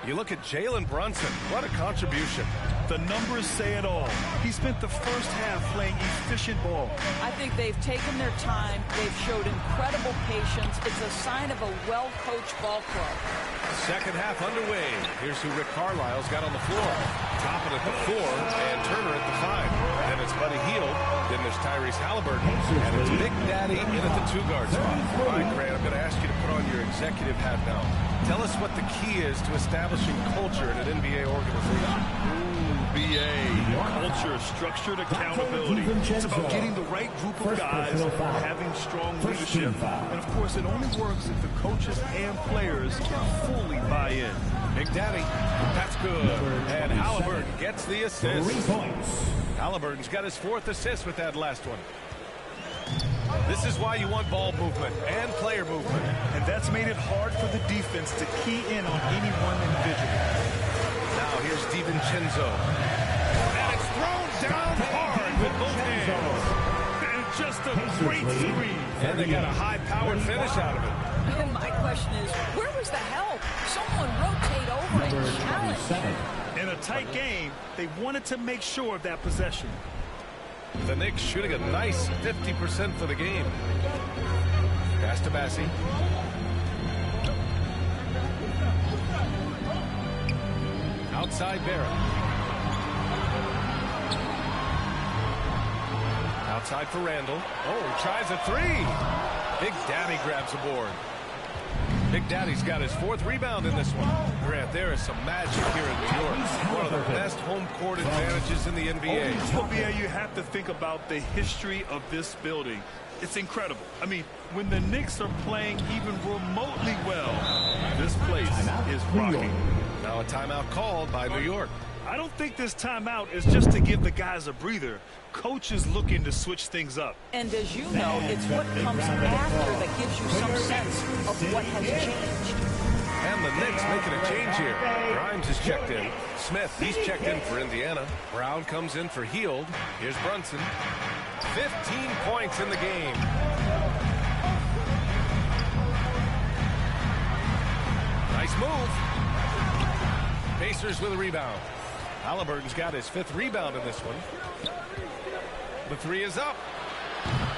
You look at Jalen Brunson. What a contribution. The numbers say it all. He spent the first half playing efficient ball. I think they've taken their time. They've showed incredible patience. It's a sign of a well-coached ball club. Second half underway. Here's who Rick Carlisle's got on the floor. Toppin at the 4 and Turner at the 5. Then it's Buddy Hield. Then there's Tyrese Halliburton. And it's Big Daddy in at the 2-guard spot. All right, Grant, I'm going to ask you to put on your executive hat now. Tell us what the key is to establishing culture in an NBA organization. BA, culture, structured accountability. It's about getting the right group of guys, having strong leadership. And of course, it only works if the coaches and players fully buy in. Big Daddy, that's good. And Halliburton gets the assist. Halliburton's got his 4th assist with that last one. This is why you want ball movement and player movement. And that's made it hard for the defense to key in on any one individual. Now here's DiVincenzo. And it's thrown down hard with both hands. And just a great screen. And they got a high-powered finish out of it. And my question is, where was the help? Someone rotate over and challenge. In a tight game, they wanted to make sure of that possession. The Knicks shooting a nice 50% for the game. Pass to Bassi. Outside Barrett. Outside for Randall. Oh, tries a 3. Big Daddy grabs a board. Big Daddy's got his 4th rebound in this one. Grant, there is some magic here in New York. One of the best home court advantages in the NBA. Well, BA, you have to think about the history of this building. It's incredible. I mean, when the Knicks are playing even remotely well, this place is rocking. Now a timeout called by New York. I don't think this timeout is just to give the guys a breather. Coach is looking to switch things up. And as you know, it's what comes after that gives you some sense of what has changed. And the Knicks making a change here. Grimes is checked in. Smith, he's checked in for Indiana. Brown comes in for Hield. Here's Brunson. 15 points in the game. Nice move. Pacers with a rebound. Halliburton's got his 5th rebound in this one. The 3 is up.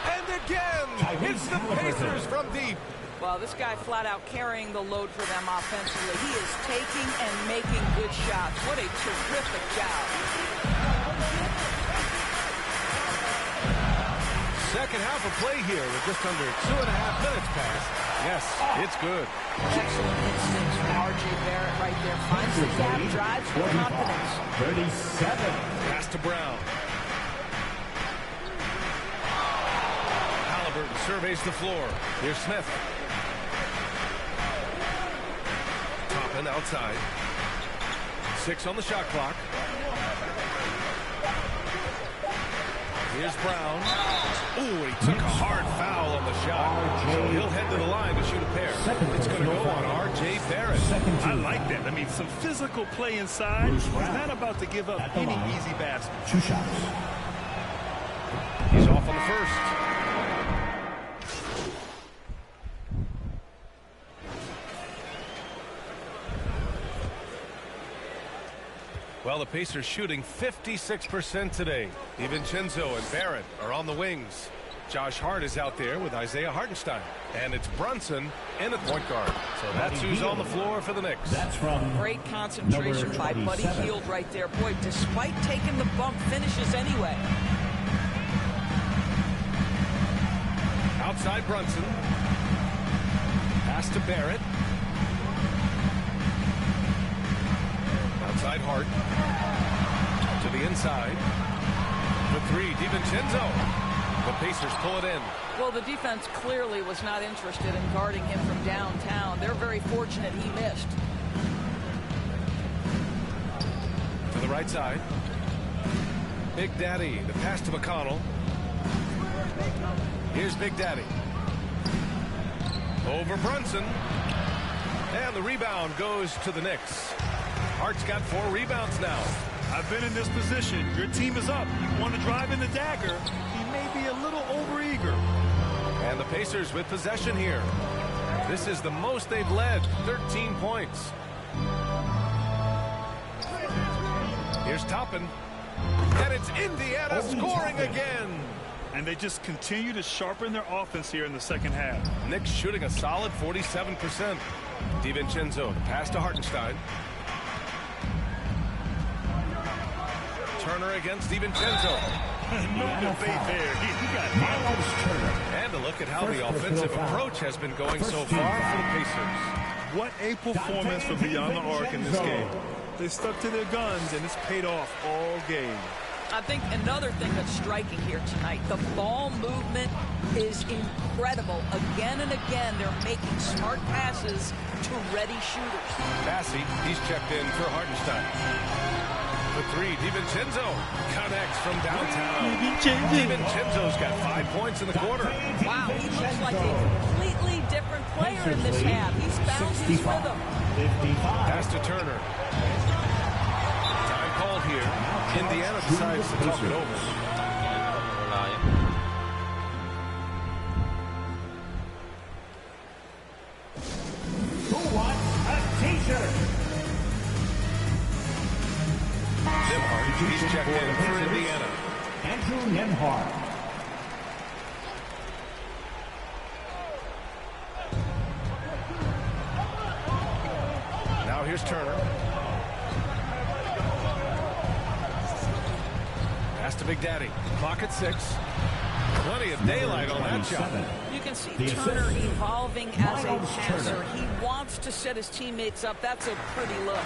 And again, it's the Pacers from deep. Well, this guy flat out carrying the load for them offensively. He is taking and making good shots. What a terrific job. Second half of play here with just under 2.5 minutes passed. Yes, it's good. Excellent instincts from R.J. Barrett right there. Finds the gap, drives with confidence. 37. Pass to Brown. Halliburton surveys the floor. Here's Smith. Toppin outside. 6 on the shot clock. Here's Brown. Ooh, he took a hard foul on the shot. So he'll head to the line to shoot a pair. It's going to go on R.J. Barrett. I like that. I mean, some physical play inside. He's not about to give up any easy basket. 2 shots. He's off on the first. Well, the Pacers shooting 56% today. DiVincenzo and Barrett are on the wings. Josh Hart is out there with Isaiah Hartenstein. And it's Brunson in at point guard. So that's who's on the floor for the Knicks. That's from great concentration by Buddy Hield right there. Boy, despite taking the bump, finishes anyway. Outside Brunson. Pass to Barrett. Outside Hart. To the inside. The 3, DiVincenzo. The Pacers pull it in. Well, the defense clearly was not interested in guarding him from downtown. They're very fortunate he missed. To the right side. Big Daddy. The pass to McConnell. Here's Big Daddy. Over Brunson. And the rebound goes to the Knicks. Hart's got 4 rebounds now. I've been in this position. Your team is up. You want to drive in the dagger. He may be a little overeager. And the Pacers with possession here. This is the most they've led, 13 points. Here's Toppin. And it's Indiana scoring again. And they just continue to sharpen their offense here in the second half. Knicks shooting a solid 47%. DiVincenzo, the pass to Hartenstein. Turner against DiVincenzo. No debate there. He got nailed. And a look at how the offensive approach has been going so far for the Pacers. What a performance from beyond the arc in this game. They stuck to their guns, and it's paid off all game. I think another thing that's striking here tonight, the ball movement is incredible. Again and again, they're making smart passes to ready shooters. Bassey, he's checked in for Hartenstein. The three, DiVincenzo connects from downtown. DiVincenzo's got 5 points in the quarter. Wow, he looks like a completely different player in this half. He's found his rhythm. Pass to Turner. Time called here. Indiana decides to talk it over. Who wants a t-shirt? Nembhard, he's checked in for Indiana. Andrew Nembhard. Now here's Turner. Pass to Big Daddy. Clock at 6. Plenty of daylight on that shot. You can see Turner evolving as a passer. He wants to set his teammates up. That's a pretty look.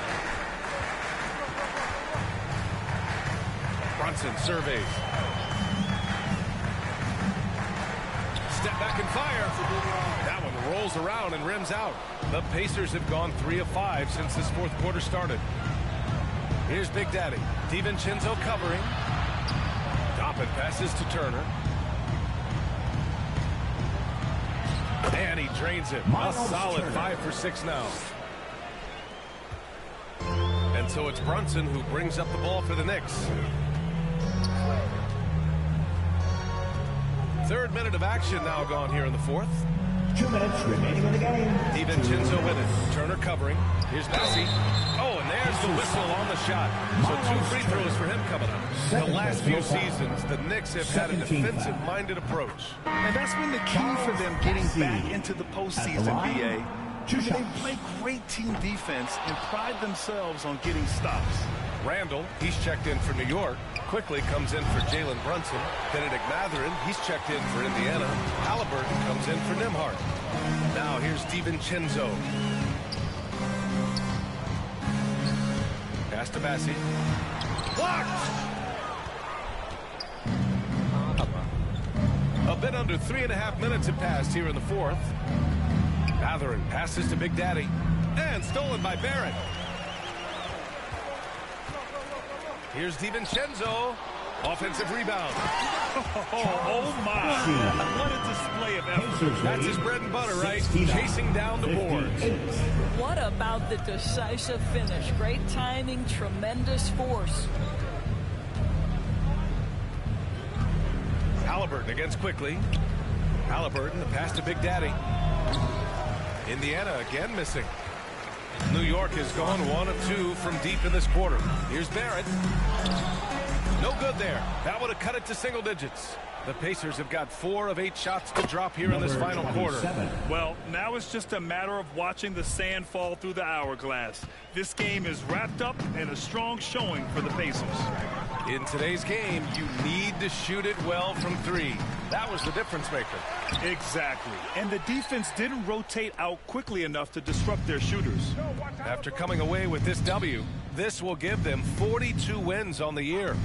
Brunson surveys. Step back and fire. That one rolls around and rims out. The Pacers have gone 3 of 5 since this fourth quarter started. Here's Big Daddy. DiVincenzo covering. Toppin passes to Turner. And he drains it. A solid 5 for 6 now. And so it's Brunson who brings up the ball for the Knicks. Third minute of action now gone here in the fourth. 2 minutes remaining in the game. DiVincenzo with it. Turner covering. Here's Bassey. Oh, and there's the whistle on the shot. So 2 free throws for him coming up. The last few seasons, the Knicks have had a defensive-minded approach. And that's been the key for them getting back into the postseason, B.A. They play great team defense and pride themselves on getting stops. Randall, he's checked in for New York. Quickly comes in for Jalen Brunson. Benedict Mathurin, he's checked in for Indiana. Halliburton comes in for Nembhard. Now here's DiVincenzo. Pass to Bassey. Blocked! A bit under 3.5 minutes have passed here in the fourth. Mathurin passes to Big Daddy. And stolen by Barrett. Here's DiVincenzo. Offensive rebound. Oh my. What a display of effort. That's his bread and butter, right? Chasing down the boards. What about the decisive finish? Great timing, tremendous force. Halliburton against Quickly. Halliburton, the pass to Big Daddy. Indiana again missing. New York has gone 1 of 2 from deep in this quarter. Here's Barrett. No good there. That would have cut it to single digits. The Pacers have got 4 of 8 shots to drop here in this final quarter. Well, now it's just a matter of watching the sand fall through the hourglass. This game is wrapped up and a strong showing for the Pacers. In today's game, you need to shoot it well from 3. That was the difference maker. Exactly. And the defense didn't rotate out quickly enough to disrupt their shooters. After coming away with this W, this will give them 42 wins on the year.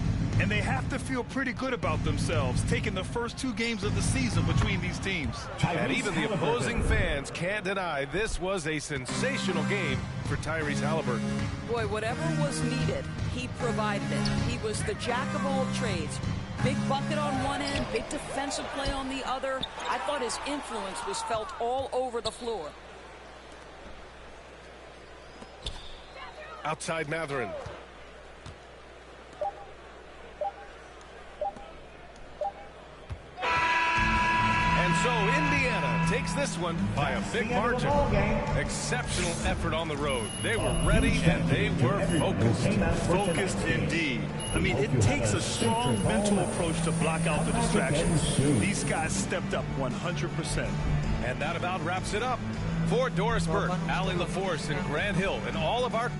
And they have to feel pretty good about themselves, taking the first 2 games of the season between these teams. And even the opposing fans can't deny this was a sensational game for Tyrese Halliburton. Boy, whatever was needed, he provided it. He was the jack of all trades. Big bucket on one end, big defensive play on the other. I thought his influence was felt all over the floor. Outside Mathurin. And So Indiana takes this one by a big margin. Exceptional effort on the road. They were ready and they were focused. Focused indeed. I mean, it takes a strong mental approach to block out the distractions. These guys stepped up 100%. And that about wraps it up. For Doris Burke, Allie LaForce, and Grant Hill, and all of our...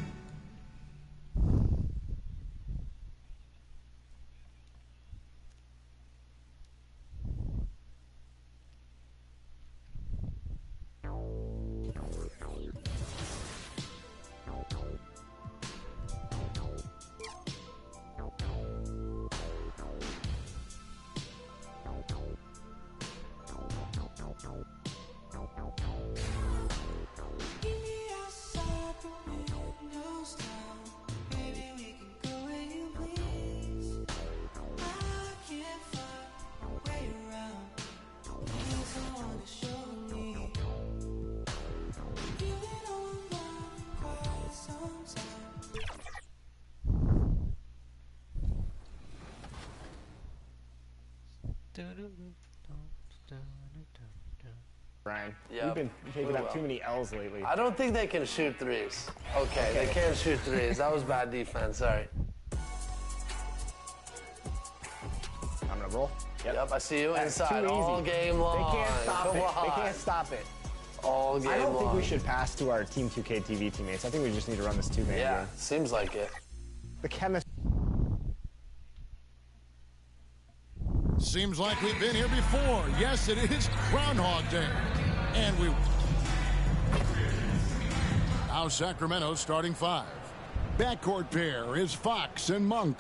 Brian, Yeah. you've been taking up too many L's lately. I don't think they can shoot threes. Okay, they can't shoot threes. That was bad defense. Sorry. I'm gonna roll. Yep, I see you That's inside too all easy. game long. They can't stop Come it. on. They can't stop it. All game long. I don't think we should pass to our Team 2K TV teammates. I think we just need to run this two-man Yeah, game. seems like it. The chemistry. Seems like we've been here before. Yes, it is Groundhog Day. And we... Now Sacramento starting five. Backcourt pair is Fox and Monk.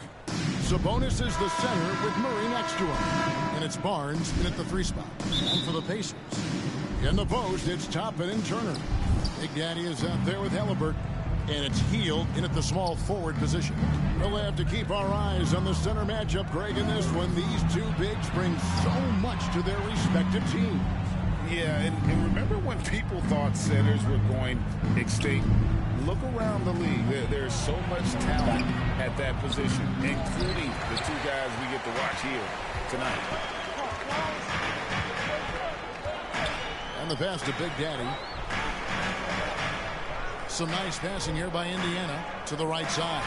Sabonis is the center with Murray next to him. And it's Barnes in at the three spot. And for the Pacers. In the post, it's Toppin and Turner. Big Daddy is out there with Halliburton. And it's Hield in at the small forward position. We'll have to keep our eyes on the center matchup, Greg, in this one. These two bigs bring so much to their respective teams. Yeah, and remember when people thought centers were going extinct? Look around the league. There's so much talent at that position, including the two guys we get to watch here tonight. And the pass to Big Daddy. Some nice passing here by Indiana to the right side.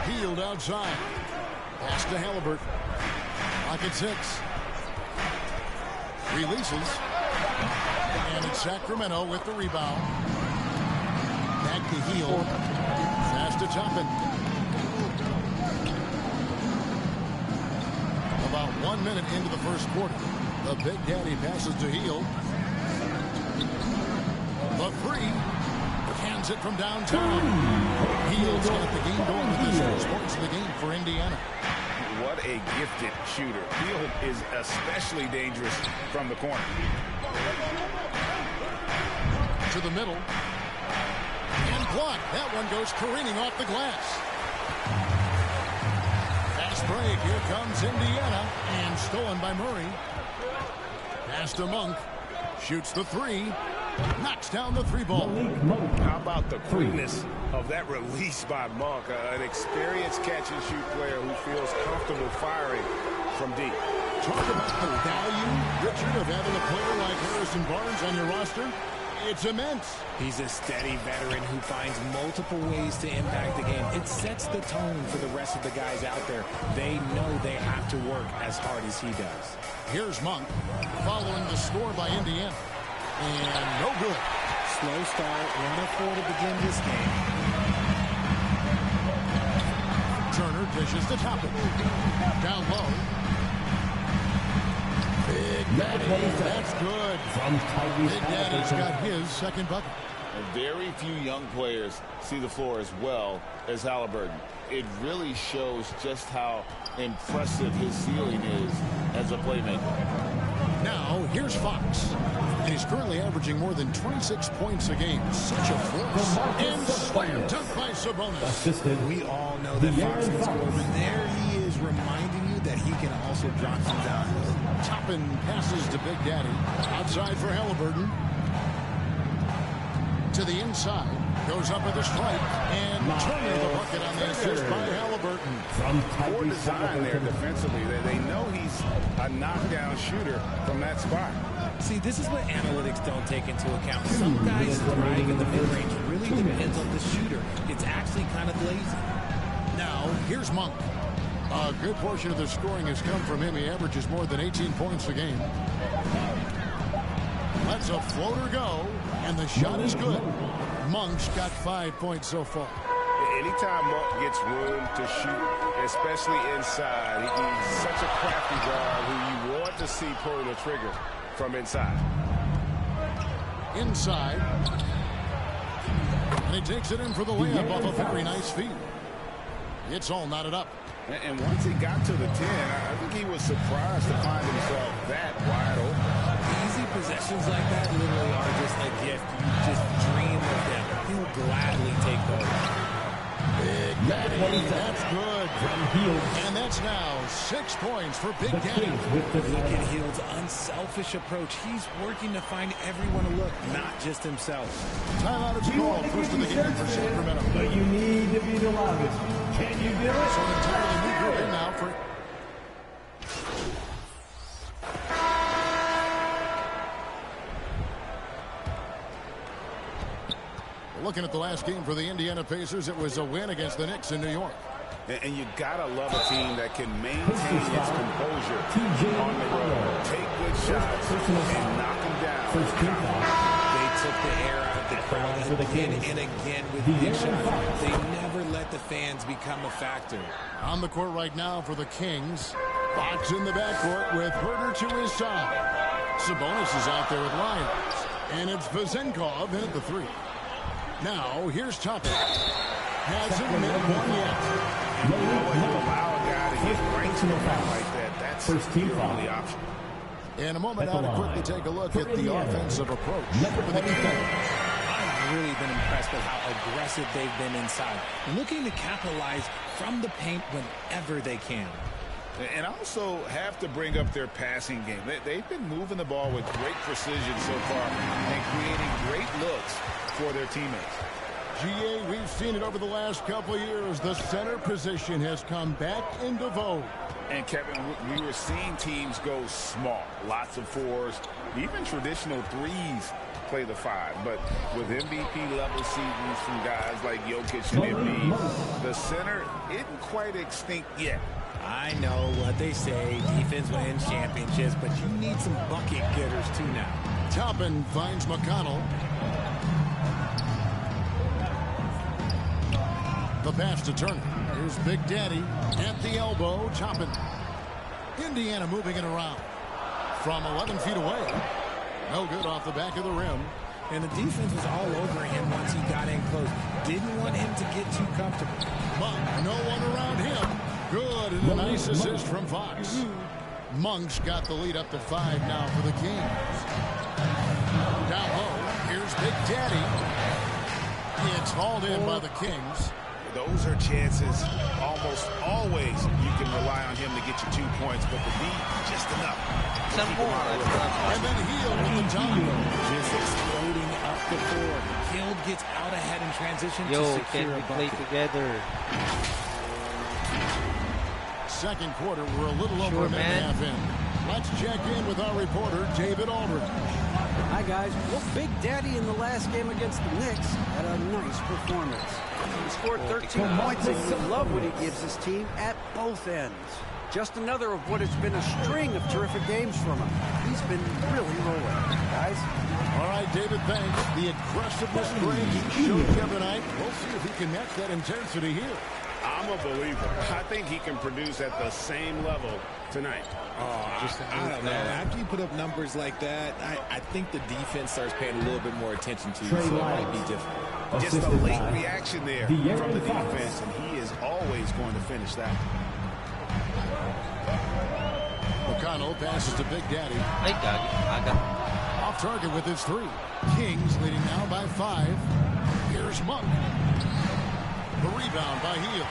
Hield outside. Pass to Halliburton. Clock at 6. Releases. And it's Sacramento with the rebound. Back to Hield. Pass to Toppin. About 1 minute into the first quarter. The Big Daddy passes to Hield. The three. Hands it from downtown. Hield's got the game going with this first points of the game for Indiana. What a gifted shooter. Hield is especially dangerous from the corner. To the middle. And blocked. That one goes careening off the glass. Fast break. Here comes Indiana. And stolen by Murray. Pass to Monk. Shoots the three. Knocks down the three ball. How about the quickness of that release by Monk? An experienced catch-and-shoot player who feels comfortable firing from deep. Talk about the value, Richard, of having a player like Harrison Barnes on your roster. It's immense. He's a steady veteran who finds multiple ways to impact the game. It sets the tone for the rest of the guys out there. They know they have to work as hard as he does. Here's Monk following the score by Indiana. And no good. Slow start, 1-4 to begin this game. Turner dishes to Toppin. Down low. Big Daddy, that's good. Big Daddy's got his second bucket. And very few young players see the floor as well as Halliburton. It really shows just how impressive his ceiling is as a playmaker. Now, here's Fox. And he's currently averaging more than 26 points a game. Such a force. And slam dunk by Sabonis. We all know that Fox can score, but there he is reminding you that he can also drop some dimes. Toppin passes to Big Daddy. Outside for Halliburton. to the inside. Goes up with a strike. And Turner the bucket on the assist by Halliburton. Poor design there defensively. They know he's a knockdown shooter from that spot. See, this is what analytics don't take into account. Some guys thrive in the mid-range. Really depends on the shooter. It's actually kind of lazy. Now, here's Monk. A good portion of the scoring has come from him. He averages more than 18 points a game. Lets a floater go, and the shot is good. Monk's got 5 points so far. Anytime Monk gets room to shoot, especially inside, he's such a crafty guard who you want to see pull the trigger from inside. Inside. And he takes it in for the layup off a very nice feed. It's all knotted up. And once he got to the 10, I think he was surprised to find himself that wide open. Easy possessions like that literally are just a gift. You just dream of them. He'll gladly take those. Big Daddy, that's good. And that's now 6 points for Big Daddy. Look at Hield's unselfish approach. He's working to find everyone to look, not just himself. Timeout is called. First of the game for Sacramento. But you need to be the loudest. Can you do it? So an entirely new group in now for... Looking at the last game for the Indiana Pacers, it was a win against the Knicks in New York. And you gotta love a team that can maintain its composure on the road. Take good shots and knock them down. They took the air out of the crowd again and again with big shots. They never let the fans become a factor. On the court right now for the Kings. Fox in the backcourt with Herter to his side. Sabonis is out there with Lyons. And it's Vezenkov in at the 3. Now, here's Toppin. Hasn't made one yet. And you know what? You allow a guy to get right to the rim like that. That's your only option. In a moment now to quickly take a look at the offensive approach for the Kings. I've really been impressed with how aggressive they've been inside, looking to capitalize from the paint whenever they can. And also have to bring up their passing game. They've been moving the ball with great precision so far and creating great looks for their teammates. GA, we've seen it over the last couple of years. The center position has come back into vogue. And Kevin, we were seeing teams go small, lots of 4s, even traditional 3s play the 5. But with MVP level seasons from guys like Jokic and Embiid, the center isn't quite extinct yet. I know what they say, defense wins championships, but you need some bucket getters too now. Toppin finds McConnell. The pass to Turner. Here's Big Daddy at the elbow. Toppin. Indiana moving it around from 11 feet away. No good off the back of the rim. And the defense was all over him once he got in close. Didn't want him to get too comfortable. Monk, no one around him. Good, and a nice assist from Fox. Monk's got the lead up to 5 now for the Kings. Down low, here's Big Daddy. It's hauled in by the Kings. Those are chances almost always you can rely on him to get you 2 points, but the D, just enough. And then Hield with the top. Just exploding up the floor. Hield gets out ahead in transition to secure a play together. Second quarter, we're a little over a minute and a half in. Let's check in with our reporter, David Aldridge. Hi, guys. Well, Big Daddy in the last game against the Knicks had a nice performance. He scored 13 points, and you love what he gives his team at both ends. Just another of what has been a string of terrific games from him. He's been really rolling, guys. All right, David, thanks. The aggressiveness he showed the other night. We'll see if he can match that intensity here. I'm a believer. I think he can produce at the same level tonight. I don't know. After you put up numbers like that, I think the defense starts paying a little bit more attention to you, so it might be difficult. Just a late reaction there from the defense, and he is always going to finish that. McConnell passes to Big Daddy. Hey, Doggy. Off target with his 3. Kings leading now by 5. Here's Monk. The rebound by Hield.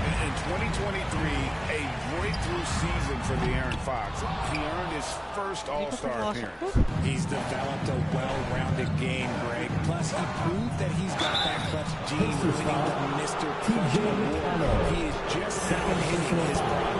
In 2023, a breakthrough season for De'Aaron Fox. He earned his first All-Star appearance. He's developed a well-rounded game, Greg. Plus, he proved that he's got that clutch gene, winning the Mr. Clutch Award. He is just now hitting his prime.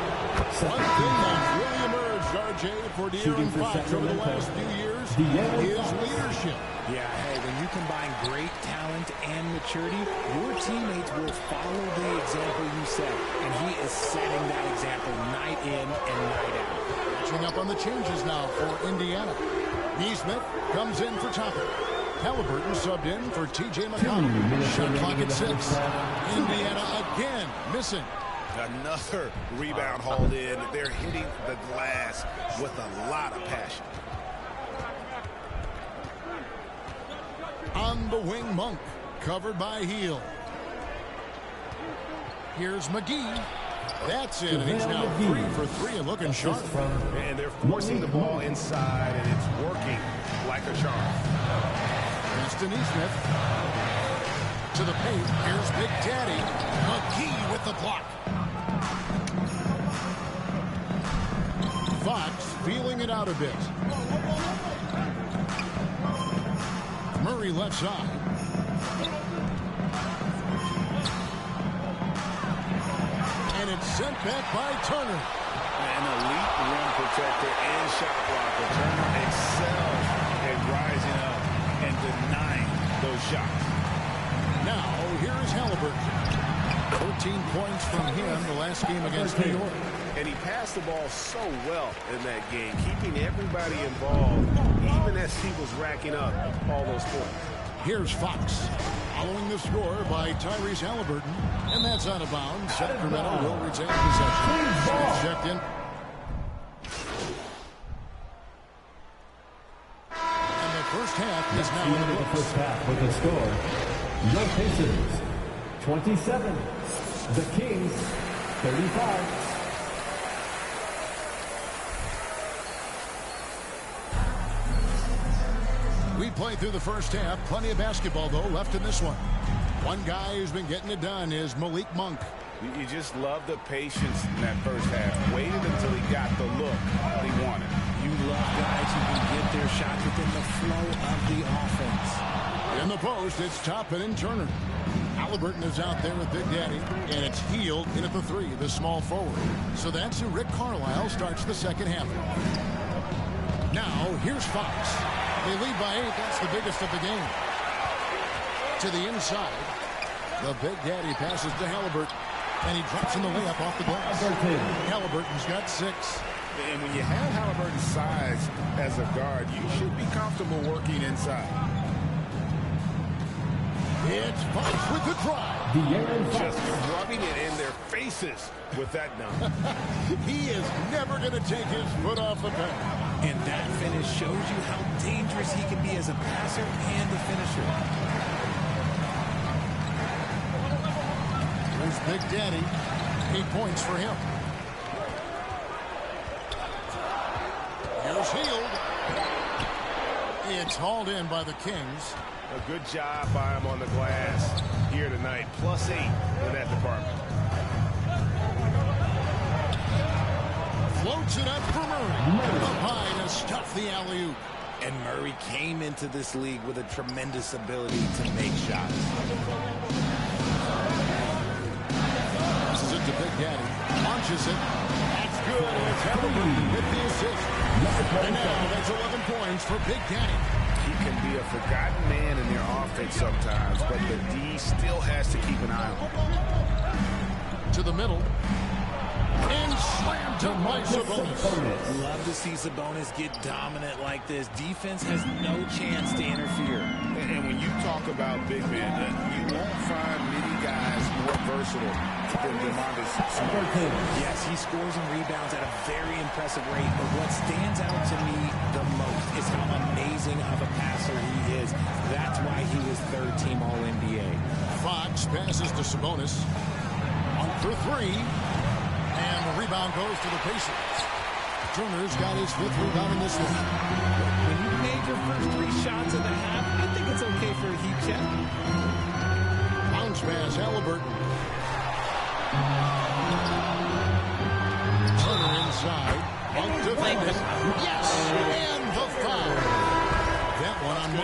One thing that's really emerged, RJ, for De'Aaron Fox over the last few years is leadership. Yeah, hey, when you combine great talent and maturity, your teammates will follow the example you set, and he is setting that example night in and night out. Catching up on the changes now for Indiana. Neesmith comes in for Toppin. Halliburton subbed in for T.J. McConnell. Shot clock at 6. Indiana again missing. Another rebound hauled in. They're hitting the glass with a lot of passion. On the wing, Monk, covered by Heel. Here's McGee. That's it, and he's now 3 for 3 and looking sharp. And they're forcing the ball inside, and it's working like a charm. Preston Neesmith to the paint. Here's Big Daddy. McGee with the block. Fox feeling it out a bit. Murray left side. And it's sent back by Turner. An elite rim protector and shot blocker. Turner excels at rising up and denying those shots. Now, here's Halliburton. 13 points from him the last game against New York. And he passed the ball so well in that game, keeping everybody involved, even as he was racking up all those points. Here's Fox, following the score by Tyrese Halliburton, and that's out of bounds. Sacramento will retain possession. Checked in. And the first half is now in the books. First half with the score: the Pacers 27, the Kings 35. We played through the first half. Plenty of basketball, though, left in this one. One guy who's been getting it done is Malik Monk. You just love the patience in that first half. Waited until he got the look he wanted. You love guys who can get their shots within the flow of the offense. In the post, it's Toppin and Turner. Halliburton is out there with Big Daddy, and it's Heald in at the 3, the small forward. So that's who Rick Carlisle starts the second half. Now, here's Fox. They lead by 8. That's the biggest of the game. To the inside. The Big Daddy passes to Halliburton. And he drops in the layup off the glass. Halliburton's got 6. And when you have Halliburton's size as a guard, you should be comfortable working inside. It's Fox with the drive. Just rubbing it in their faces with that dunk. He is never going to take his foot off the pedal. And that finish shows you how dangerous he can be as a passer and a finisher. There's Big Daddy. 8 points for him. Here's Heald. It's hauled in by the Kings. A good job by him on the glass here tonight. +8 in that department. Floats it up for Murray. Up high to stuff the alley-oop. And Murray came into this league with a tremendous ability to make shots. Passes it to Big Daddy. Launches it. That's good. And it's Halliburton with the assist. And now that's 11 points for Big Daddy. He can be a forgotten man in their offense sometimes, but the D still has to keep an eye on him. To the middle. And slammed to by Sabonis. Love to see Sabonis get dominant like this. Defense has no chance to interfere. And when you talk about big men, you won't find many guys more versatile than DeMarcus Smart. Yes, he scores and rebounds at a very impressive rate, but what stands out to me the most is how amazing of a passer he is. That's why he was third-team All-NBA. Fox passes to Sabonis. On for 3. And the rebound goes to the Pacers. Turner's got his 5th rebound in this one. When you made your first 3 shots in the half, I think it's okay for a heat check. Bounce pass, Halliburton.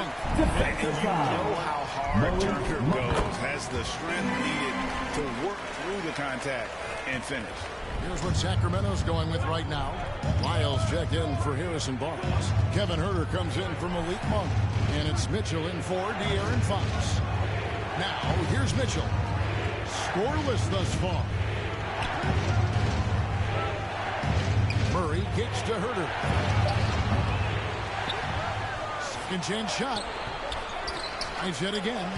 length. And you know how hard Turner goes, has the strength needed to work through the contact and finish. Here's what Sacramento's going with right now. Lyles checked in for Harrison Barnes. Kevin Herter comes in for Malik Monk. And it's Mitchell in for De'Aaron Fox. Now, here's Mitchell. Scoreless thus far. Murray kicks to Herter. Second chance shot. Finds yet again.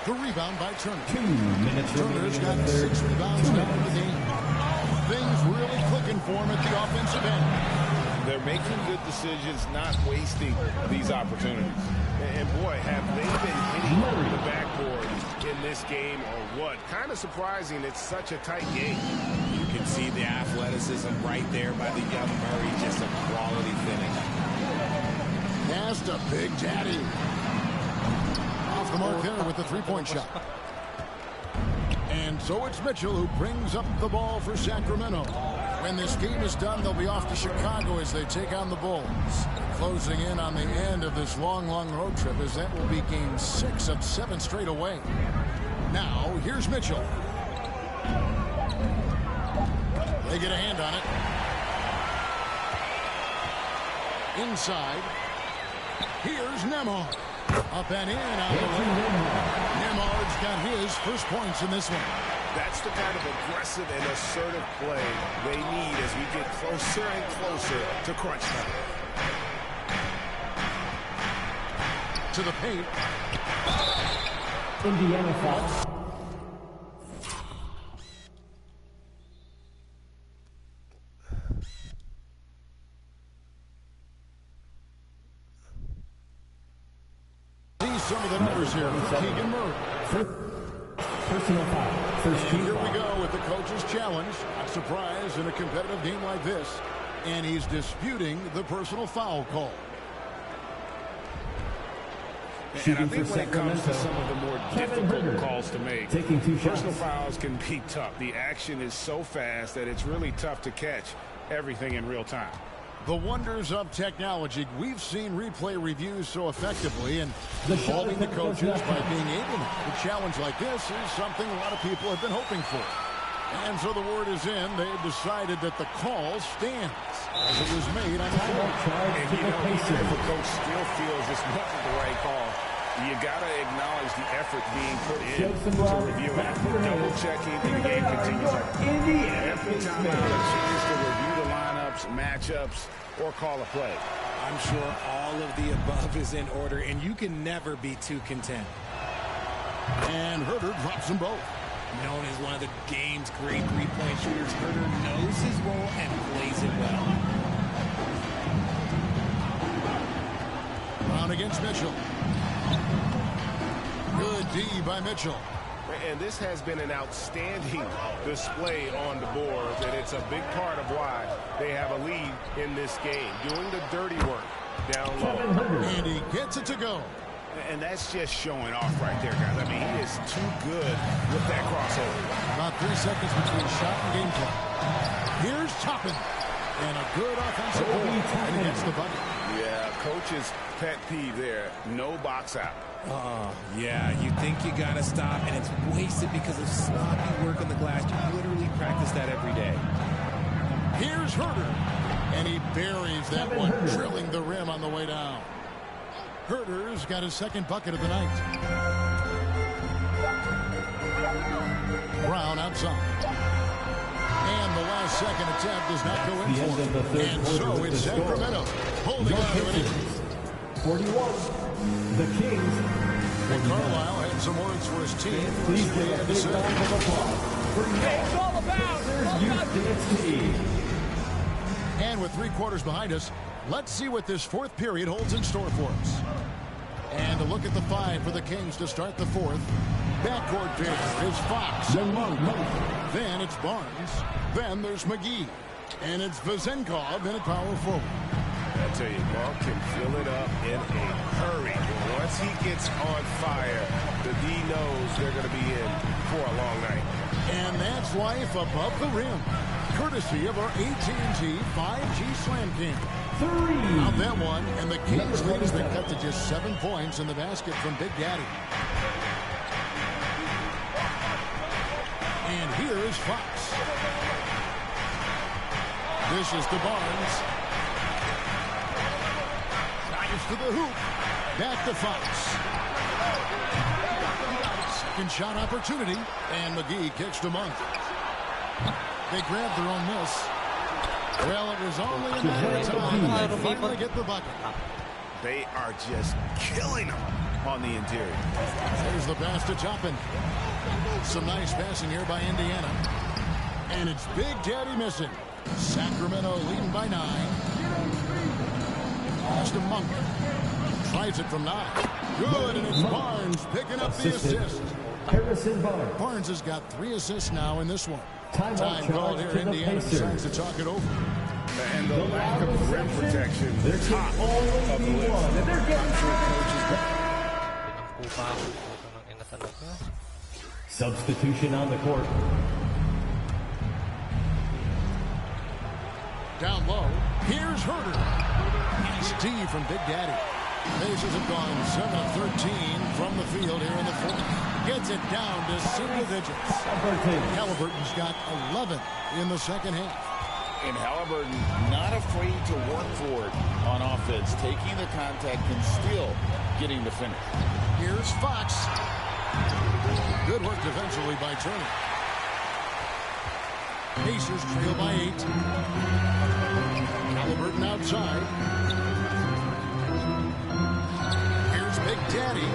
The rebound by Turner. 2 minutes Turner's got 6 rebounds now in the game. Things really clicking for him at the offensive end. They're making good decisions, not wasting these opportunities. And boy, have they been hitting the backboard in this game or what? Kind of surprising it's such a tight game. You can see the athleticism right there by the young Murray. Just a quality finish. Pass to Big Daddy. Off the mark there with the three-point shot. And so it's Mitchell who brings up the ball for Sacramento. When this game is done, they'll be off to Chicago as they take on the Bulls. Closing in on the end of this long road trip, as that will be game 6 of 7 straight away. Now, here's Mitchell. They get a hand on it. Inside. Here's Nembhard. Up and in out of the way. Nembhard's got his first points in this one. That's the kind of aggressive and assertive play they need as we get closer and closer to crunch time. To the paint. Indiana foul. See some of the numbers here for Keegan Murray. Personal foul. First team. Here we go with the coach's challenge. Not surprised in a competitive game like this. And he's disputing the personal foul call. And I think when it comes to some of the more difficult calls to make, personal fouls can be tough. The action is so fast that it's really tough to catch everything in real time. The wonders of technology. We've seen replay reviews so effectively, and involving the coaches by being able to. A challenge like this is something a lot of people have been hoping for. And so the word is in. They've decided that the call stands as it was made on the floor. And you know, even if a coach still feels this wasn't the right call, you got to acknowledge the effort being put in to review it. Double checking, and the game continues on. Every time there's a chance to review the lineups, matchups, or call a play. I'm sure all of the above is in order, and you can never be too content. And Herter drops them both. Known as one of the game's great three-point shooters, Herter knows his role and plays it well. Brown against Mitchell. Good D by Mitchell. And this has been an outstanding display on the board, and it's a big part of why they have a lead in this game, doing the dirty work down low. And he gets it to go. And that's just showing off right there, guys. I mean, he is too good with that crossover. About 3 seconds between shot and game clock. Here's Toppin. And a good offensive goal. And he gets the bucket. Yeah, coach's pet peeve there. No box out. Oh, yeah, you think you got to stop, and it's wasted because of sloppy work on the glass. You literally practice that every day. Here's Herter. And he buries that one, drilling the rim on the way down. Herter's got his second bucket of the night. Brown outside. And the last second attempt does not go in for him. And so it's Sacramento holding on to it. 41. The Kings. And Carlisle had some words for his team. Please give a big round of applause for it's all about team. And with 3 quarters behind us, let's see what this fourth period holds in store for us. And a look at the 5 for the Kings to start the fourth. Backcourt there is Fox and Monk. Then it's Barnes. Then there's McGee. And it's Vezenkov in at power forward. I tell you, Monk can fill it up in a hurry. Once he gets on fire, the D knows they're going to be in for a long night. And that's life above the rim, courtesy of our AT&T 5G Slam Cam. Out that one, and the Kings lead has been cut to just 7 points in the basket from Big Daddy. And here is Fox. Dishes to Barnes. Drives to the hoop. Back to Fox. Second shot opportunity, and McGee kicks to Monk. They grabbed their own miss. Well, it was only a matter of time and they finally get the bucket. They are just killing them on the interior. There's the pass to Toppin. Some nice passing here by Indiana. And it's Big Daddy missing. Sacramento leading by 9. Pass to Monk. Tries it from 9. Good, and it's Barnes picking up the assist. Harrison Barnes. Barnes has got 3 assists now in this one. Time called here. to the Indiana Pacers. decides to talk it over. And the lack of rim protection, There can top only of the be list. one. And they're getting substitution on the court. Down low, here's Herter. Nice D from Big Daddy. Pacers have gone 7 of 13 from the field here in the fourth. Gets it down to single digits. Halliburton's got 11 in the second half. And Halliburton not afraid to work for it on offense, taking the contact and still getting the finish. Here's Fox. Good work defensively by Turner. Pacers trail by 8. Halliburton outside. Here's Big Daddy.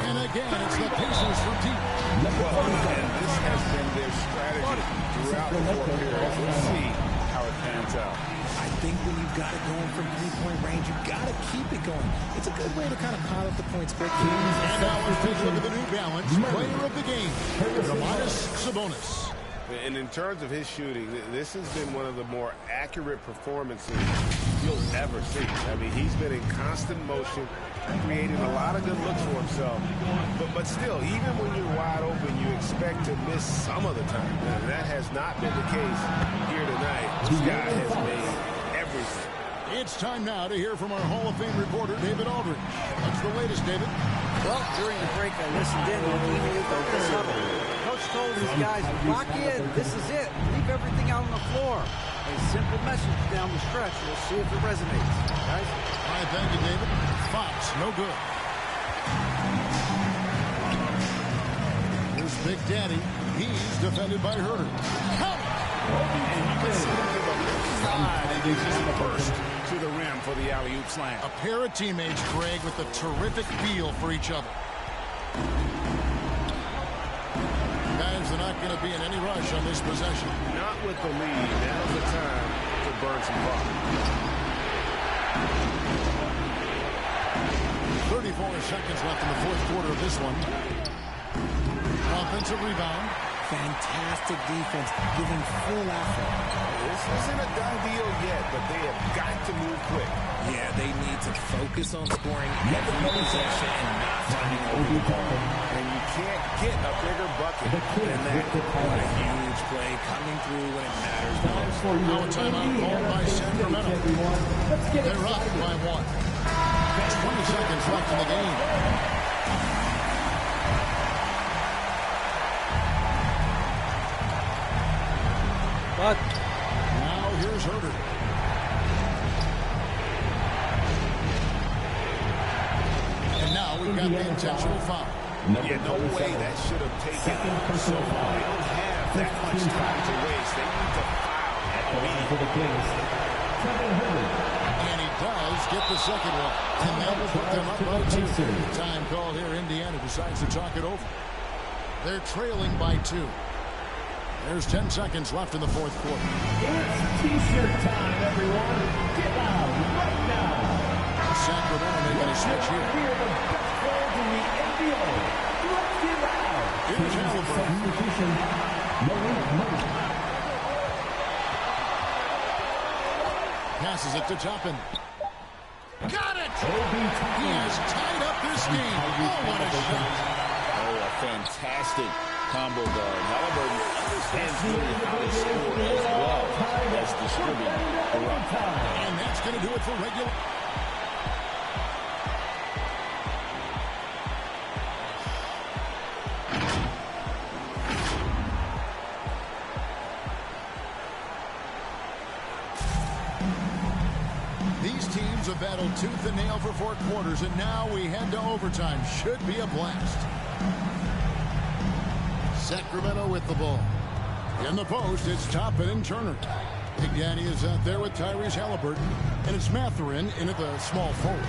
And again, it's the Pacers from deep. And this has been their strategy throughout the fourth period. Let's see how it pans out. I think when you've got it going from three-point range, you've got to keep it going. It's a good way to kind of pile up the points quickly. And now let's take a look at the New Balance player of the game, Domantas Sabonis. And in terms of his shooting, this has been one of the more accurate performances you'll ever see. I mean, he's been in constant motion, creating a lot of good looks for himself. But still, even when you're wide open, you expect to miss some of the time. And that has not been the case here tonight. This guy has made everything. It's time now to hear from our Hall of Fame reporter, David Aldridge. What's the latest, David? Well, during the break, I listened in looking at this huddle. Coach told his guys, lock in. This is it. Leave everything out on the floor. A simple message down the stretch. We'll see if it resonates. Guys? All right, thank you, David. Fox, no good. Here's Big Daddy. He's defended by Herter. Count it! And you can see him give a little slide and he just burst to the rim for the alley-oop slam. A pair of teammates, Greg, with a terrific feel for each other. Guys, they're not going to be in any rush on this possession. Not with the lead. Now's the time to burn some clock. 34 seconds left in the fourth quarter of this one. Offensive rebound. Fantastic defense, giving full effort. This isn't a done deal yet, but they have got to move quick. Yeah, they need to focus on scoring every possession and not turning over the ball. And you can't get a bigger bucket than that. What a huge play coming through when it matters most. Now a timeout called by Sacramento. They're up by 1. 20 seconds left in the game. What? Now here's Herter. And now we've got the intentional foul. Yeah, no way that should have taken so long. They don't have that much time to waste. They need to foul for the Kings. And he does get the second one. And that will put them up by 2. Time called here. Indiana decides to talk it over. They're trailing by 2. There's 10 seconds left in the fourth quarter. It's T-shirt time, everyone. Get out right now. Sacramento making a switch here. We are the best players in the NBA. Let's get out. Here's Halliburton. Substitution, Malik Monk. Passes it to Toppin. Got it! Obi He has tied up this game. Oh, what a shot. Oh, a fantastic combo guard. Halliburton understands really how to score as well as distribute the rock. And that's going to do it for regular. These teams have battled tooth and nail for 4 quarters, and now we head to overtime. Should be a blast. Sacramento with the ball. In the post, it's Toppin and Turner. Big Daddy is out there with Tyrese Halliburton, and it's Mathurin in at the small forward.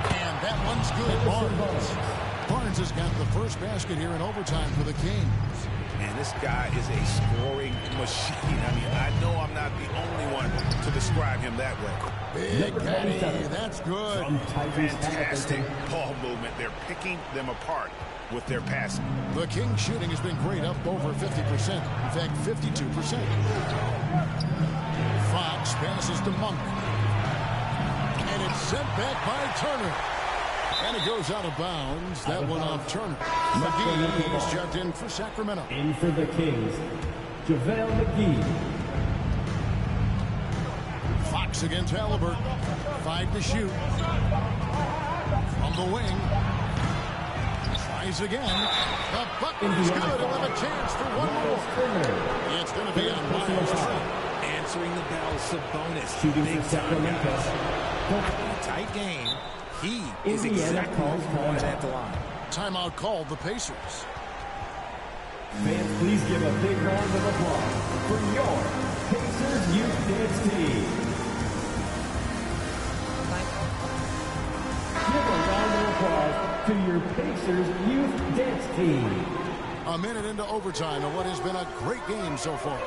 And that one's good. Barnes has got the first basket here in overtime for the Kings. And this guy is a scoring machine. I mean, I know I'm not the only one to describe him that way. Big Daddy, that's good. Fantastic ball movement. They're picking them apart with their passing. The Kings shooting has been great, up over 50%. In fact, 52%. Fox passes to Monk. And it's sent back by Turner. And it goes out of bounds. That one off Turner. McGee is checked in for Sacramento. In for the Kings, JaVale McGee. Fox against Halliburton. 5 to shoot. From the wing. Tries again. The bucket is good. He'll have a chance for one more. It's going to be on Miles Trent. Answering the bell, Sabonis. Shooting for Sacramento. Tight game. He is exactly what he wanted at the line. Timeout called the Pacers. Fans, please give a big round of applause for your Pacers Youth Dance Team. Give a round of applause to your Pacers Youth Dance Team. A minute into overtime of what has been a great game so far.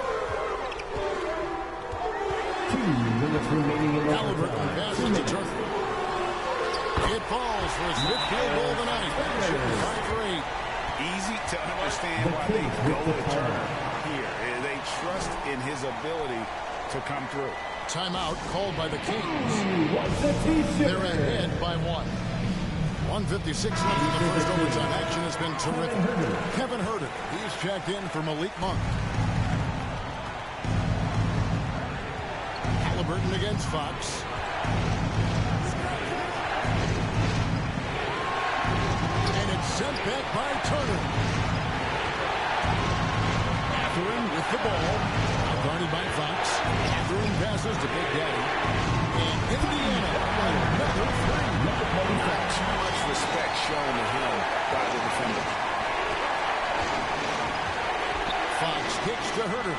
2 minutes remaining in Halliburton passes to Turner. It falls for his 5th field goal of the night. 5 for 8. Easy to understand why they go to Turner here. They trust in his ability to come through. Timeout called by the Kings. They're ahead by 1. 1:56 left in the first overtime. Action has been terrific. Kevin Herter, he's checked in for Malik Monk. Halliburton against Fox. Sent back by Turner. Mathurin with the ball. Guarded by Fox. Mathurin passes to Big Daddy. And Indiana, another 3. Too much respect shown to him by the defender. Fox kicks to Herter.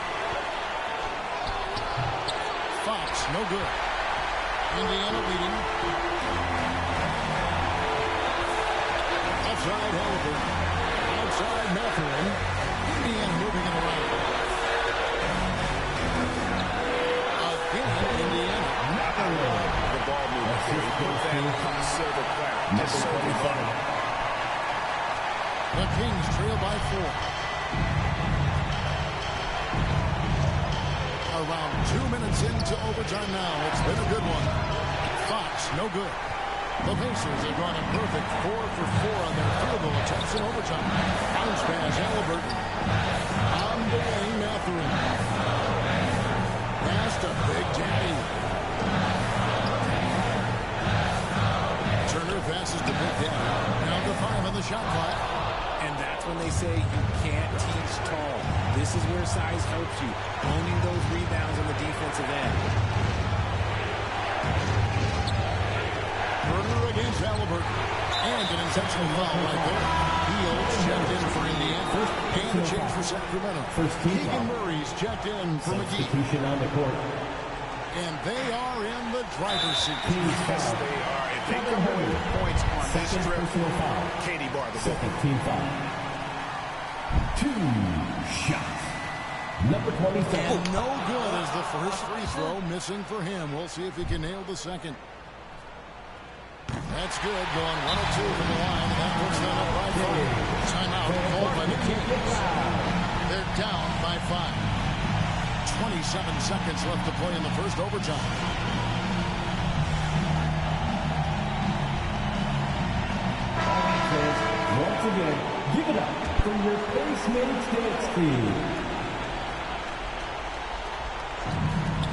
Fox, no good. Indiana leading. Outside Halliburton. Outside Mathurin. Indiana moving it around. Again, Indiana. The ball movement. He put that on a silver platter. That's so fun. The Kings trail by 4. Around 2 minutes into overtime now. It's been a good one. Fox, no good. The Pacers have gone a perfect 4 for 4 on their field goal attempts in overtime. Bounce pass, Halliburton. On the wing, Mathurin. Pass to Big Daddy. Turner passes to Big Daddy. Down to 5 on the shot clock. And that's when they say you can't teach tall. This is where size helps you. Owning those rebounds on the defensive end. Turner against Halliburton. And an intentional foul right there. Fields checked in for Indiana. And a change for Sacramento. Keegan Murray's checked in for McGee. Substitution on the court. And they are in the driver's seat. Yes, they are. If they come away with points on this trip, Katie Barr the ball. Second team foul. 2 shots. Number 27. And no good as the first free throw missing for him. We'll see if he can nail the second. That's good. Going 1 of 2 from the line. And that puts them up by 5. Timeout called by the Kings. They're down by 5. 27 seconds left to play in the first overtime. Once again, give it up for your face mates dance team.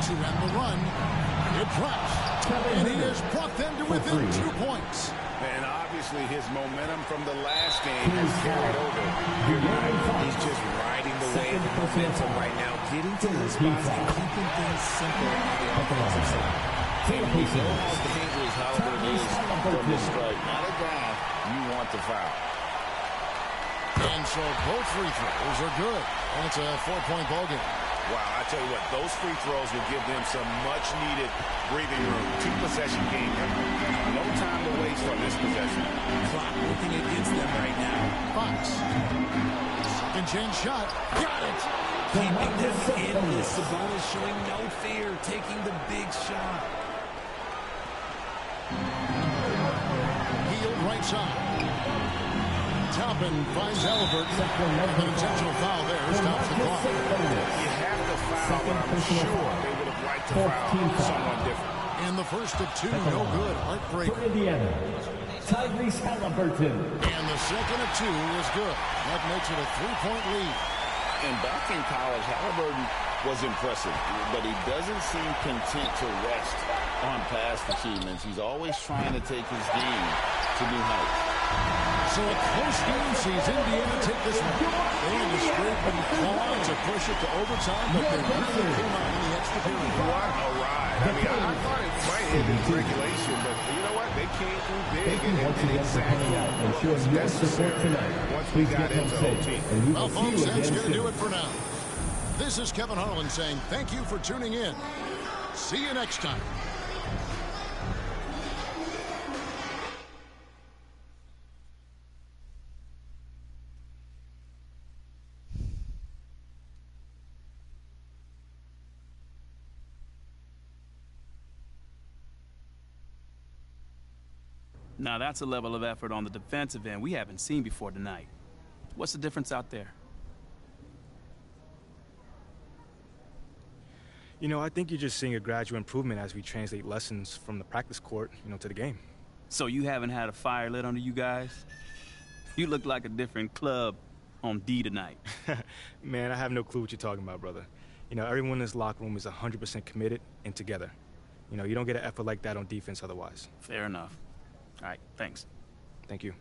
To end the run, it drops. And he has brought them to within 2 points. And obviously his momentum from the last game has carried over. You're right. He's just riding the wave of momentum right now, getting to the spots and keeping things simple on the offensive side. And we know how dangerous Halliburton is from the strike. Not a guy you want to foul. And so both free throws are good. And it's a 4-point ball game. Wow, I tell you what, those free throws will give them some much-needed breathing room. 2-possession game. No time to waste on this possession. Clock working against them right now. Fox. Second chance shot. Got it. Keeping them in this. Sabonis showing no fear, taking the big shot. Healed right side. Toppin finds Halliburton. An intentional foul there. Stops the clock. You have to foul, but I'm sure they would have liked to foul someone different. And the first of 2, no good. Heartbreak. For Indiana, Tyrese Halliburton. And the second of 2 is good. That makes it a 3-point lead. And back in college, Halliburton was impressive, but he doesn't seem content to rest on past achievements. He's always trying to take his game to new heights. So a close game sees Indiana take this one. They had to scrape and claw to push it to overtime, but they really came out in the extra period. What a ride. I mean, I thought it might end in regulation, but you know what? They came through big and did exactly what was necessary once we got into OT. Well, folks, that's going to do it for now. This is Kevin Harlan saying thank you for tuning in. See you next time. Now that's a level of effort on the defensive end we haven't seen before tonight. What's the difference out there? You know, I think you're just seeing a gradual improvement as we translate lessons from the practice court, to the game. So you haven't had a fire lit under you guys? You look like a different club on D tonight. Man, I have no clue what you're talking about, brother. Everyone in this locker room is 100% committed and together. You don't get an effort like that on defense otherwise. Fair enough. All right, thanks. Thank you.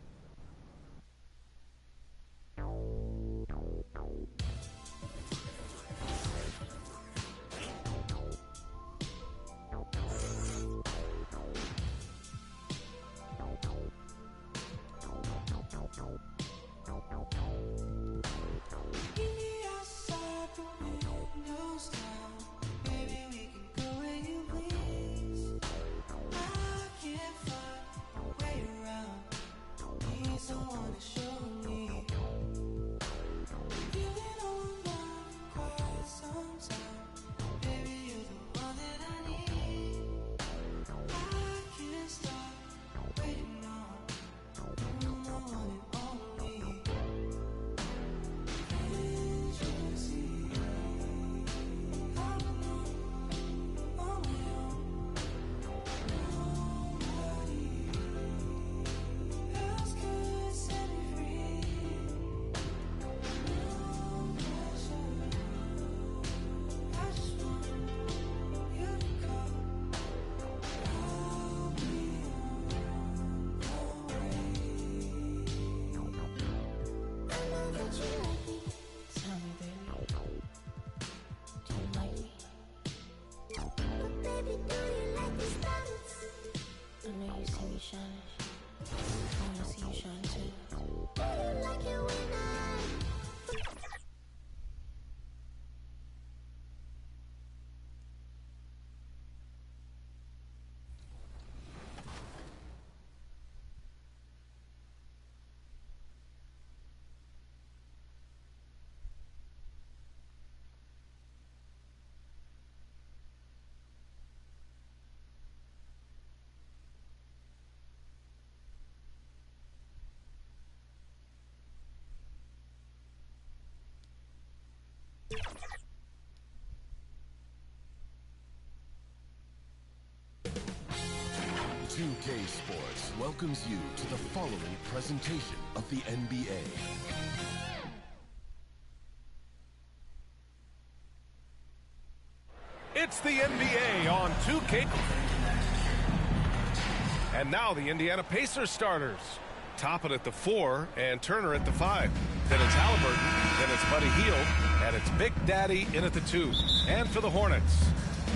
2K Sports welcomes you to the following presentation of the NBA. It's the NBA on 2K. And now the Indiana Pacers starters. Toppin at the 4 and Turner at the 5. Then it's Halliburton, then it's Buddy Hield, and it's Big Daddy in at the 2. And for the Hornets,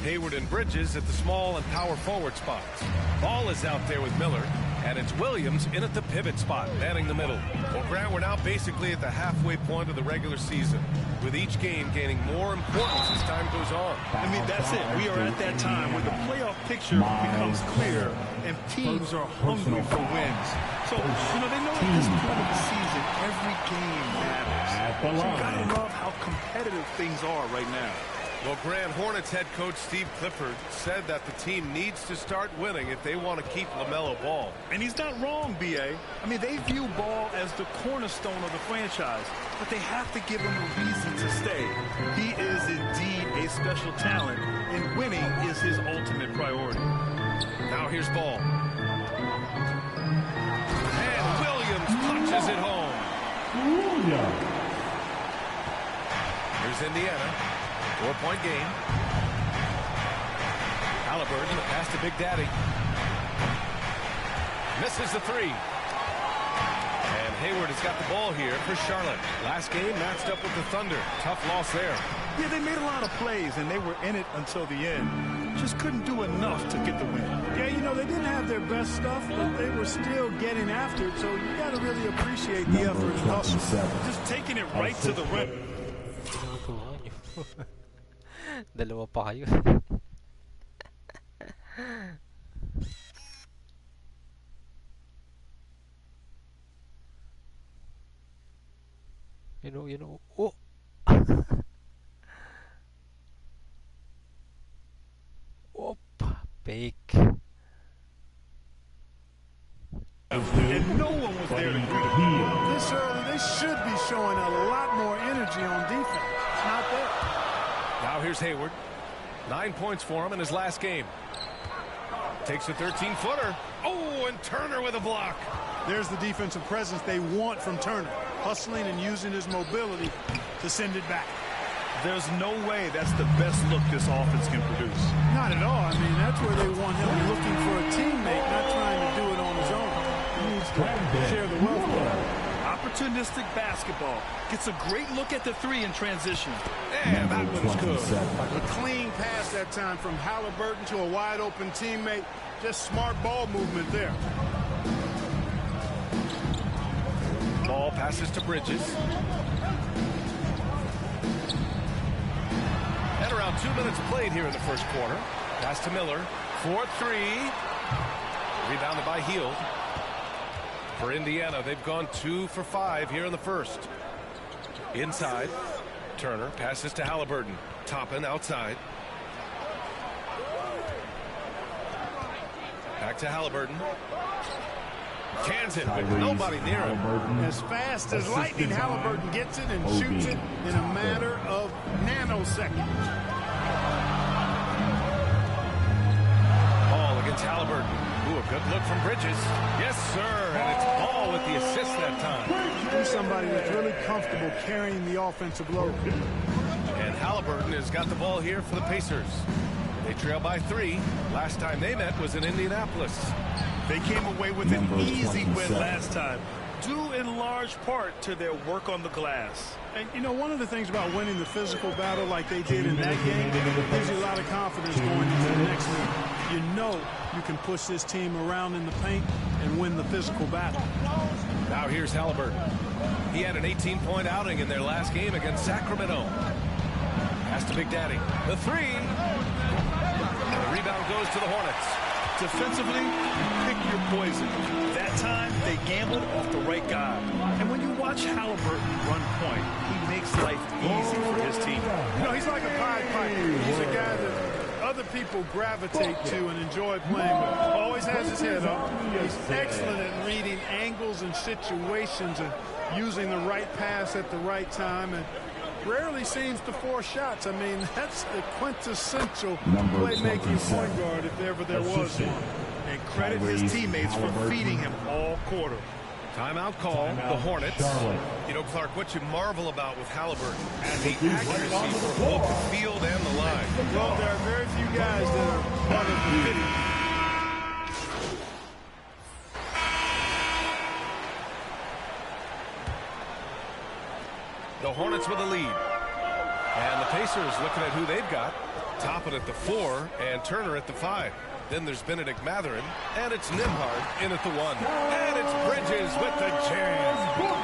Hayward and Bridges at the small and power forward spots. Ball is out there with Miller, and it's Williams in at the pivot spot, manning the middle. Well, Grant, we're now basically at the halfway point of the regular season, with each game gaining more importance as time goes on. I mean, that's it. We are at that time where the playoff picture becomes clear and teams are hungry for wins. So, they know at this point of the season, every game matters. So you gotta love how competitive things are right now. Well, Grant, Hornets head coach Steve Clifford said that the team needs to start winning if they want to keep LaMelo Ball. And he's not wrong, B.A. I mean, they view Ball as the cornerstone of the franchise, but they have to give him a reason to stay. He is indeed a special talent, and winning is his ultimate priority. Now here's Ball. And Williams punches it home. Here's Indiana. 4-point game. Halliburton, the pass to Big Daddy. Misses the 3. And Hayward has got the ball here for Charlotte. Last game matched up with the Thunder. Tough loss there. Yeah, they made a lot of plays, and they were in it until the end. Just couldn't do enough to get the win. Yeah, they didn't have their best stuff, but they were still getting after it, so you got to really appreciate the effort and hustle. Just taking it right to the rim. Dalawa pa kayo. You know. Oh. Op. Fake. And no one was there to greet. This early, they should be showing a lot more energy on defense. It's not there. Now here's Hayward. 9 points for him in his last game. Takes a 13-footer. Oh, and Turner with a block. There's the defensive presence they want from Turner. Hustling and using his mobility to send it back. There's no way that's the best look this offense can produce. Not at all. I mean, that's where they want him looking for a teammate, not trying to do it on his own. He needs to share the wealth with him. Opportunistic basketball. Gets a great look at the 3 in transition. Yeah, that one's good. A clean pass that time from Halliburton to a wide-open teammate. Just smart ball movement there. Ball passes to Bridges. And around 2 minutes played here in the first quarter. Pass to Miller. 4-3. Rebounded by Hield. For Indiana, they've gone 2 for 5 here in the first. Inside, Turner passes to Halliburton. Toppin outside. Back to Halliburton. Cans it, but nobody near him. As fast as lightning, Halliburton gets it and shoots it in a matter of nanoseconds. Ball against Halliburton. Ooh, a good look from Bridges. Yes, sir. And it's Ball with the assist that time. He's somebody that's really comfortable carrying the offensive load. And Halliburton has got the ball here for the Pacers. They trail by 3. Last time they met was in Indianapolis. They came away with an easy win last time, due in large part to their work on the glass. And, one of the things about winning the physical battle like they did in that game gives you a lot of confidence going into the next game. You know you can push this team around in the paint and win the physical battle. Now here's Halliburton. He had an 18-point outing in their last game against Sacramento. Pass to Big Daddy. The 3. And the rebound goes to the Hornets. Defensively, pick your poison. That time, they gambled off the right guy. And when you watch Halliburton run point, he makes life easy for his team. He's like a Pied Piper. He's a guy that other people gravitate to and enjoy playing with. Always has his head up. He's excellent at reading angles and situations and using the right pass at the right time. And rarely seems to force shots. I mean, that's the quintessential playmaking point guard if ever there was one. credit his teammates for feeding him all quarter. Timeout call, the Hornets. You know, Clark, what you marvel about with Halliburton and the accuracy from both the field and the line. Well, there are very few guys that are part of the video. The Hornets with a lead. And the Pacers looking at who they've got. Toppin at the 4 and Turner at the 5. Then there's Benedict Matherin, and it's Nembhard in at the 1. And it's Bridges with the jam.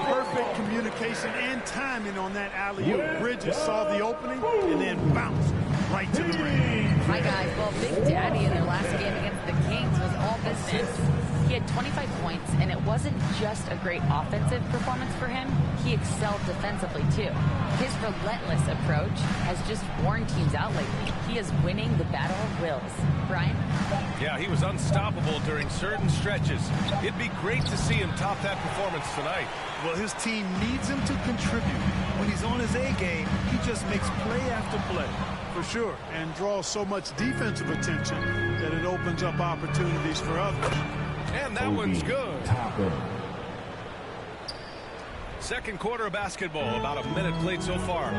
Perfect communication and timing on that alley-oop. Bridges saw the opening and then bounced right to the rim. Hi, guys. Well, Big Daddy in their last game against the Kings was all business. He had 25 points, and it wasn't just a great offensive performance for him. He excelled defensively, too. His relentless approach has just worn teams out lately. He is winning the battle of wills. Brian? Yeah, he was unstoppable during certain stretches. It'd be great to see him top that performance tonight. Well, his team needs him to contribute. When he's on his A game, he just makes play after play. For sure, and draws so much defensive attention that it opens up opportunities for others. And that one's good. Second quarter of basketball, about a minute played so far.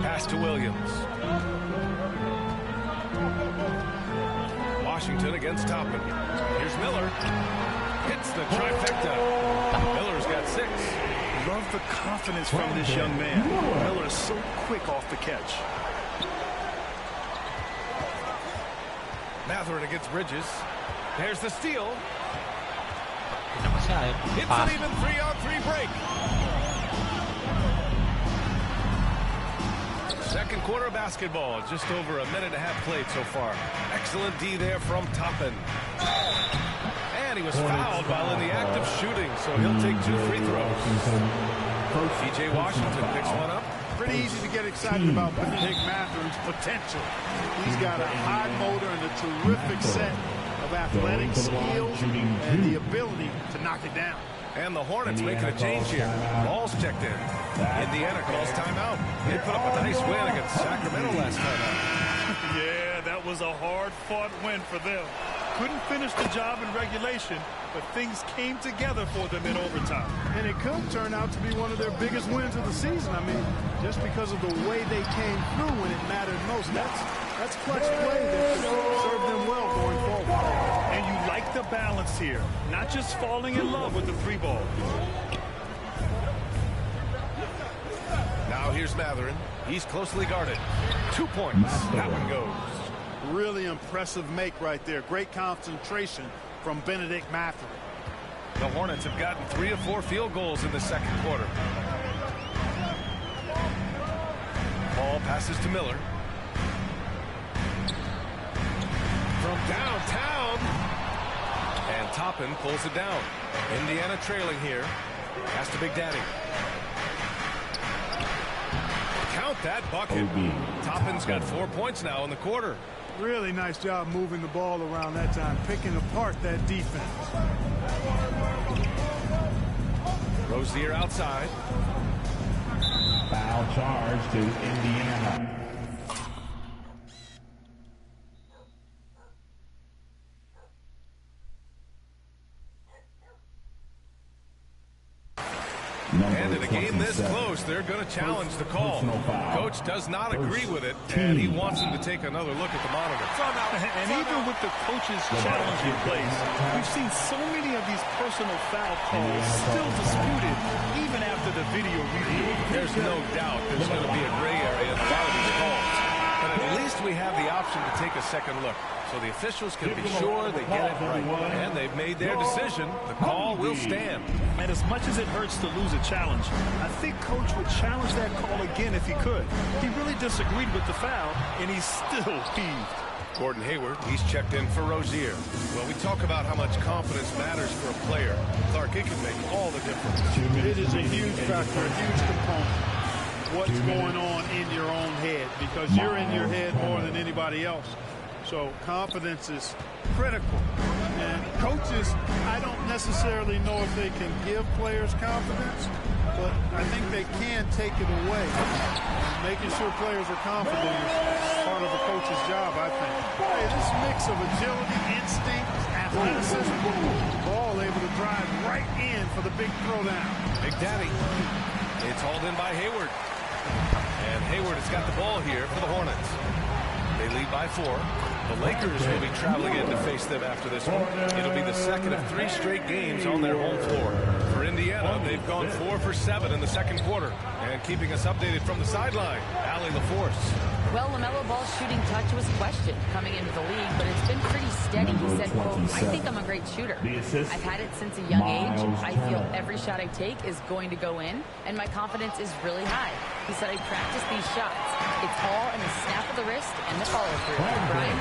Pass to Williams. Washington against Toppin. Here's Miller. Hits the trifecta. Miller's got 6. Love the confidence from this young man. Miller is so quick off the catch. Matherin against Bridges. There's the steal. It's It's an even 3-on-3 break. Second quarter of basketball, just over a minute and a half played so far. Excellent D there from Toppin. And he was fouled while in the act of shooting, so he'll take 2 free throws. P.J. Washington picks one up. Pretty easy to get excited about Benedict Matherin's potential. He's got a high motor and a terrific set of athletic skills and the ability to knock it down. And the Hornets making a change here. Ball's checked in. Indiana calls timeout. They put up a nice win against Sacramento last time out. Yeah, that was a hard-fought win for them. Couldn't finish the job in regulation, but things came together for them in overtime. And it could turn out to be one of their biggest wins of the season. I mean, just because of the way they came through when it mattered most. That's clutch play that could serve them well going forward. And you like the balance here, not just falling in love with the 3-ball. Now here's Matherin. He's closely guarded. 2 points. That one goes. Really impressive make right there. Great concentration from Benedict Matherin. The Hornets have gotten 3 of 4 field goals in the second quarter. Ball passes to Miller. From downtown. And Toppin pulls it down. Indiana trailing here. Pass to Big Daddy. Count that bucket. Toppin's got 4 points now in the quarter. Really nice job moving the ball around that time, picking apart that defense. Rozier outside. Foul charge to Indiana. And in a game this close, they're going to challenge the call. Coach does not agree with it, and he wants him to take another look at the monitor. And even with the coach's challenge in place, we've seen so many of these personal foul calls still disputed even after the video review. There's no doubt there's going to be a gray area in a lot of these calls. But at least we have the option to take a second look, so the officials can be sure they get it right. And they've made their decision. The call will stand. And as much as it hurts to lose a challenge, I think Coach would challenge that call again if he could. He really disagreed with the foul, and he's still peeved. Gordon Hayward, he's checked in for Rozier. Well, we talk about how much confidence matters for a player. Clark, it can make all the difference. It is a huge factor, a huge component. What's going on in your own head, because you're in your head more than anybody else. So confidence is critical. And coaches, I don't necessarily know if they can give players confidence, but I think they can take it away. Making sure players are confident is part of a coach's job, I think. Hey, this mix of agility, instinct, athleticism. Ball able to drive right in for the big throwdown. Big Daddy. It's hauled in by Hayward. And Hayward has got the ball here for the Hornets. They lead by 4. The Lakers will be traveling in to face them after this one. It'll be the second of 3 straight games on their home floor. For Indiana, they've gone 4 for 7 in the second quarter. And keeping us updated from the sideline, Allie LaForce. Well, LaMelo Ball's shooting touch was questioned coming into the league, but it's been pretty steady. He said, quote, I think I'm a great shooter. I've had it since a young age. I feel every shot I take is going to go in, and my confidence is really high. He said, I practice these shots. It's all in the snap of the wrist and the follow-through. Brian?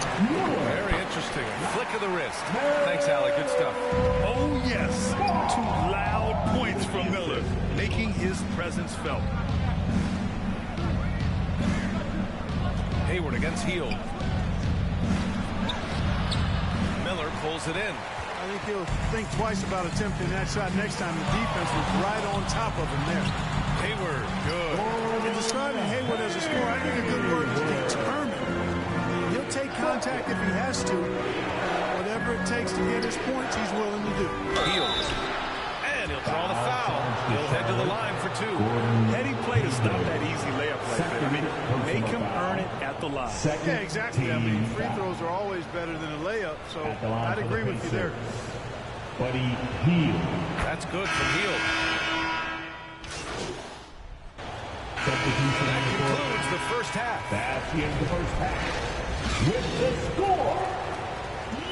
Very interesting. Flick of the wrist. Thanks, Allie. Good stuff. Oh, yes. 2 loud points from Miller, making his presence felt. Hayward against Hield. Miller pulls it in. I think he'll think twice about attempting that shot next time. The defense was right on top of him there. Hayward, good. In describing Hayward as a scorer, I think a good word is determined. He'll take contact if he has to. Whatever it takes to get his points, he's willing to do. Hield. And he'll draw the foul. He'll head to the line for 2. Heady play to stop that easy layup like that. I mean, make him earn it at the line. Yeah, exactly. I mean, free throws are always better than a layup, so I'd agree with you there. Buddy Hield. That's good from Hield. That concludes the first half. That's the end of the first half. With the score,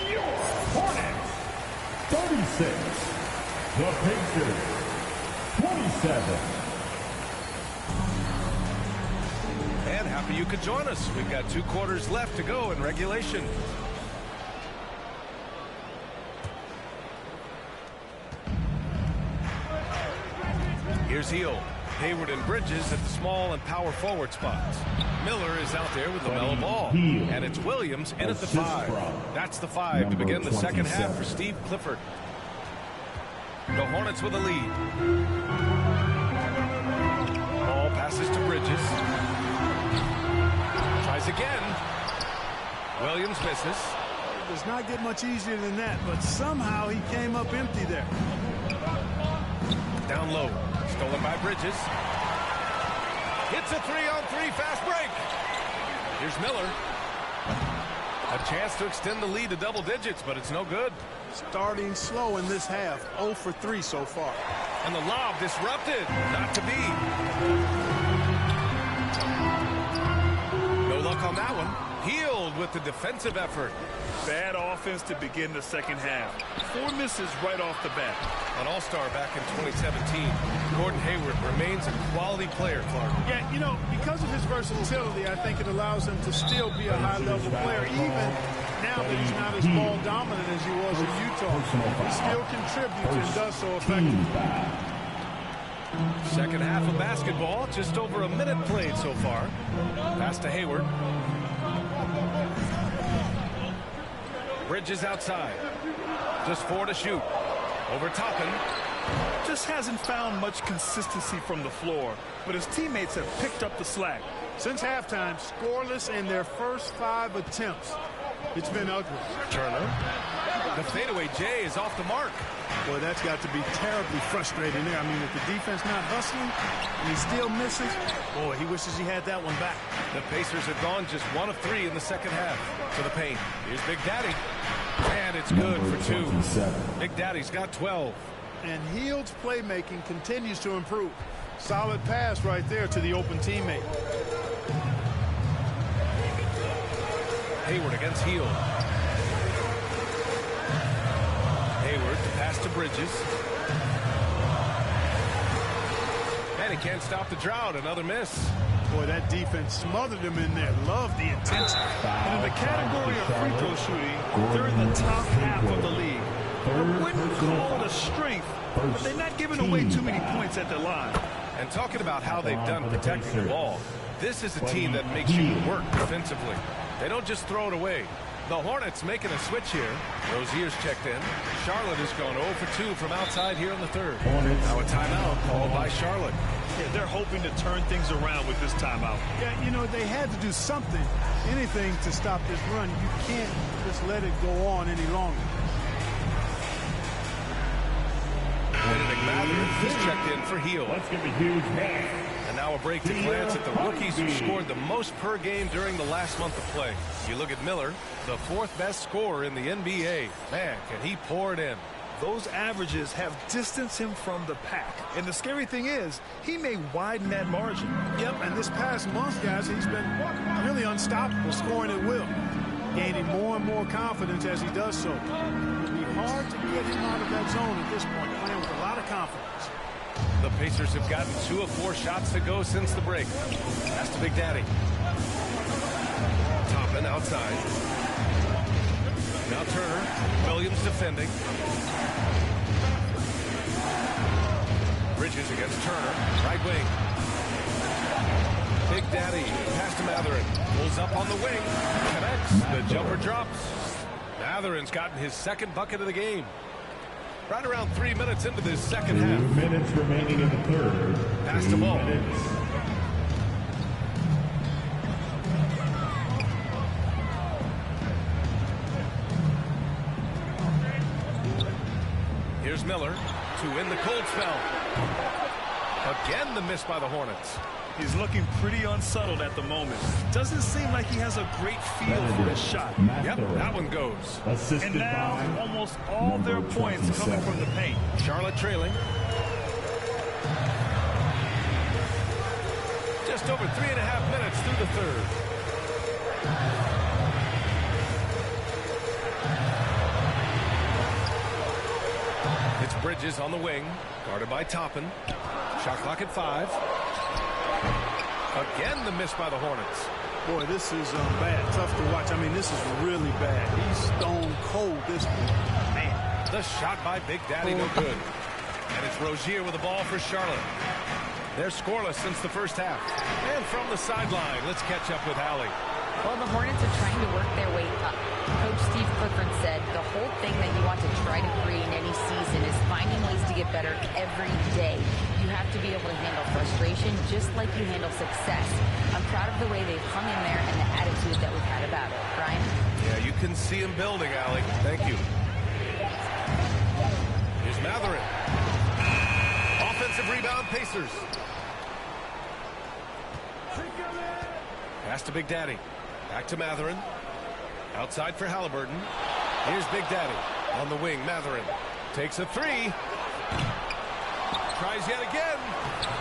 your Hornets 36. The Pacers 27. And happy you could join us. We've got 2 quarters left to go in regulation. Here's Hield. Hayward and Bridges at the small and power forward spots. Miller is out there with LaMelo Ball. And it's Williams in at the 5. That's the 5 to begin the second half for Steve Clifford. The Hornets with a lead. Ball passes to Bridges. Tries again. Williams misses. It does not get much easier than that, but somehow he came up empty there. Down low. Stolen by Bridges. Hits a 3-on-3 fast break. Here's Miller. A chance to extend the lead to double digits, but it's no good. Starting slow in this half. 0 for 3 so far. And the lob disrupted. Not to be. No luck on that one. Hield with the defensive effort. Bad offense to begin the second half. 4 misses right off the bat. An all-star back in 2017. Gordon Hayward remains a quality player, Clark. Yeah, you know, because of his versatility, I think it allows him to still be a high-level player, even now that he's not as ball dominant as he was in Utah. He still contributes and does so effectively. Second half of basketball, just over a minute played so far. Pass to Hayward. Bridges outside. Just 4 to shoot. Over Toppin. Just hasn't found much consistency from the floor, but his teammates have picked up the slack. Since halftime, scoreless in their first 5 attempts. It's been ugly. Turner. The fadeaway J is off the mark. Boy, that's got to be terribly frustrating there. I mean, with the defense not hustling and he still misses, boy, he wishes he had that one back. The Pacers have gone just 1 of 3 in the second half. To the paint. Here's Big Daddy. And it's good for 2. Big Daddy's got 12. And Hield's playmaking continues to improve. Solid pass right there to the open teammate. Hayward against Hield. Hayward to pass to Bridges. And he can't stop the drought. Another miss. Boy, that defense smothered him in there. Love the intensity. And in the category of free throw shooting, they're in the top half of the league. I wouldn't call it a strength, but they're not giving away too many points at the line. And talking about how they've done protecting the ball, this is a team that makes you work defensively. They don't just throw it away. The Hornets making a switch here. Rozier's checked in. Charlotte has gone 0 for 2 from outside here in the third. Now a timeout called by Charlotte. Yeah, they're hoping to turn things around with this timeout. Yeah, you know, they had to do something, anything to stop this run. You can't just let it go on any longer. He's checked in for Heel. Let's give a huge hand. And now a break to glance at the rookies who scored the most per game during the last month of play. You look at Miller, the 4th best scorer in the NBA. Man, can he pour it in. Those averages have distanced him from the pack. And the scary thing is, he may widen that margin. Yep, and this past month, guys, he's been really unstoppable, scoring at will. Gaining more and more confidence as he does so. It'll be hard to get him out of that zone at this point, playing with a lot of confidence. The Pacers have gotten 2 of 4 shots to go since the break. Pass to Big Daddy. Toppin outside. Now Turner. Williams defending. Bridges against Turner. Right wing. Big Daddy. Pass to Matherin. Pulls up on the wing. Connects. The jumper drops. Matherin's gotten his 2nd bucket of the game. Right around 3 minutes into this second half. 2 minutes remaining in the third. Pass the ball. Here's Miller to win the cold spell. Again, the miss by the Hornets. He's looking pretty unsettled at the moment. Doesn't seem like he has a great feel for his shot. Yep, that one goes. And now, almost all their points coming from the paint. Charlotte trailing. Just over 3.5 minutes through the third. It's Bridges on the wing, guarded by Toppin. Shot clock at 5. Again, the miss by the Hornets. Boy, this is bad. Tough to watch. I mean, this is really bad. He's stone cold this point. Man. The shot by Big Daddy, no good. And it's Rozier with the ball for Charlotte. They're scoreless since the first half. And from the sideline, let's catch up with Allie. Well, the Hornets are trying to work their way up. Coach Steve Clifford said the whole thing that you want to try to create in any season is finding ways to get better every day. You have to be able to handle frustration just like you handle success. I'm proud of the way they've hung in there and the attitude that we've had about it. Brian? Yeah, you can see him building, Allie. Thank you. Here's Matherin. Offensive rebound, Pacers. Pass to Big Daddy. Back to Matherin. Outside for Halliburton. Here's Big Daddy. On the wing, Matherin. Takes a 3. Tries yet again.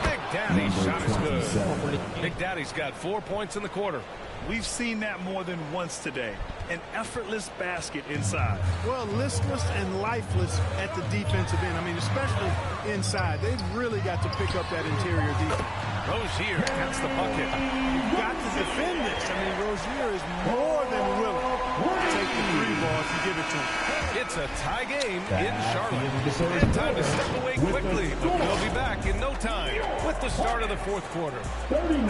Big Daddy's shot is good. Big Daddy's got 4 points in the quarter. We've seen that more than once today. An effortless basket inside. Well, listless and lifeless at the defensive end. I mean, especially inside. They've really got to pick up that interior defense. Rozier gets the bucket. You've got to defend this. I mean, Rozier is more than willing to take the 3 ball if you give it to him. It's a tie game in Charlotte. And time to step away quickly, but we'll be back in no time with the start of the 4th quarter. 39.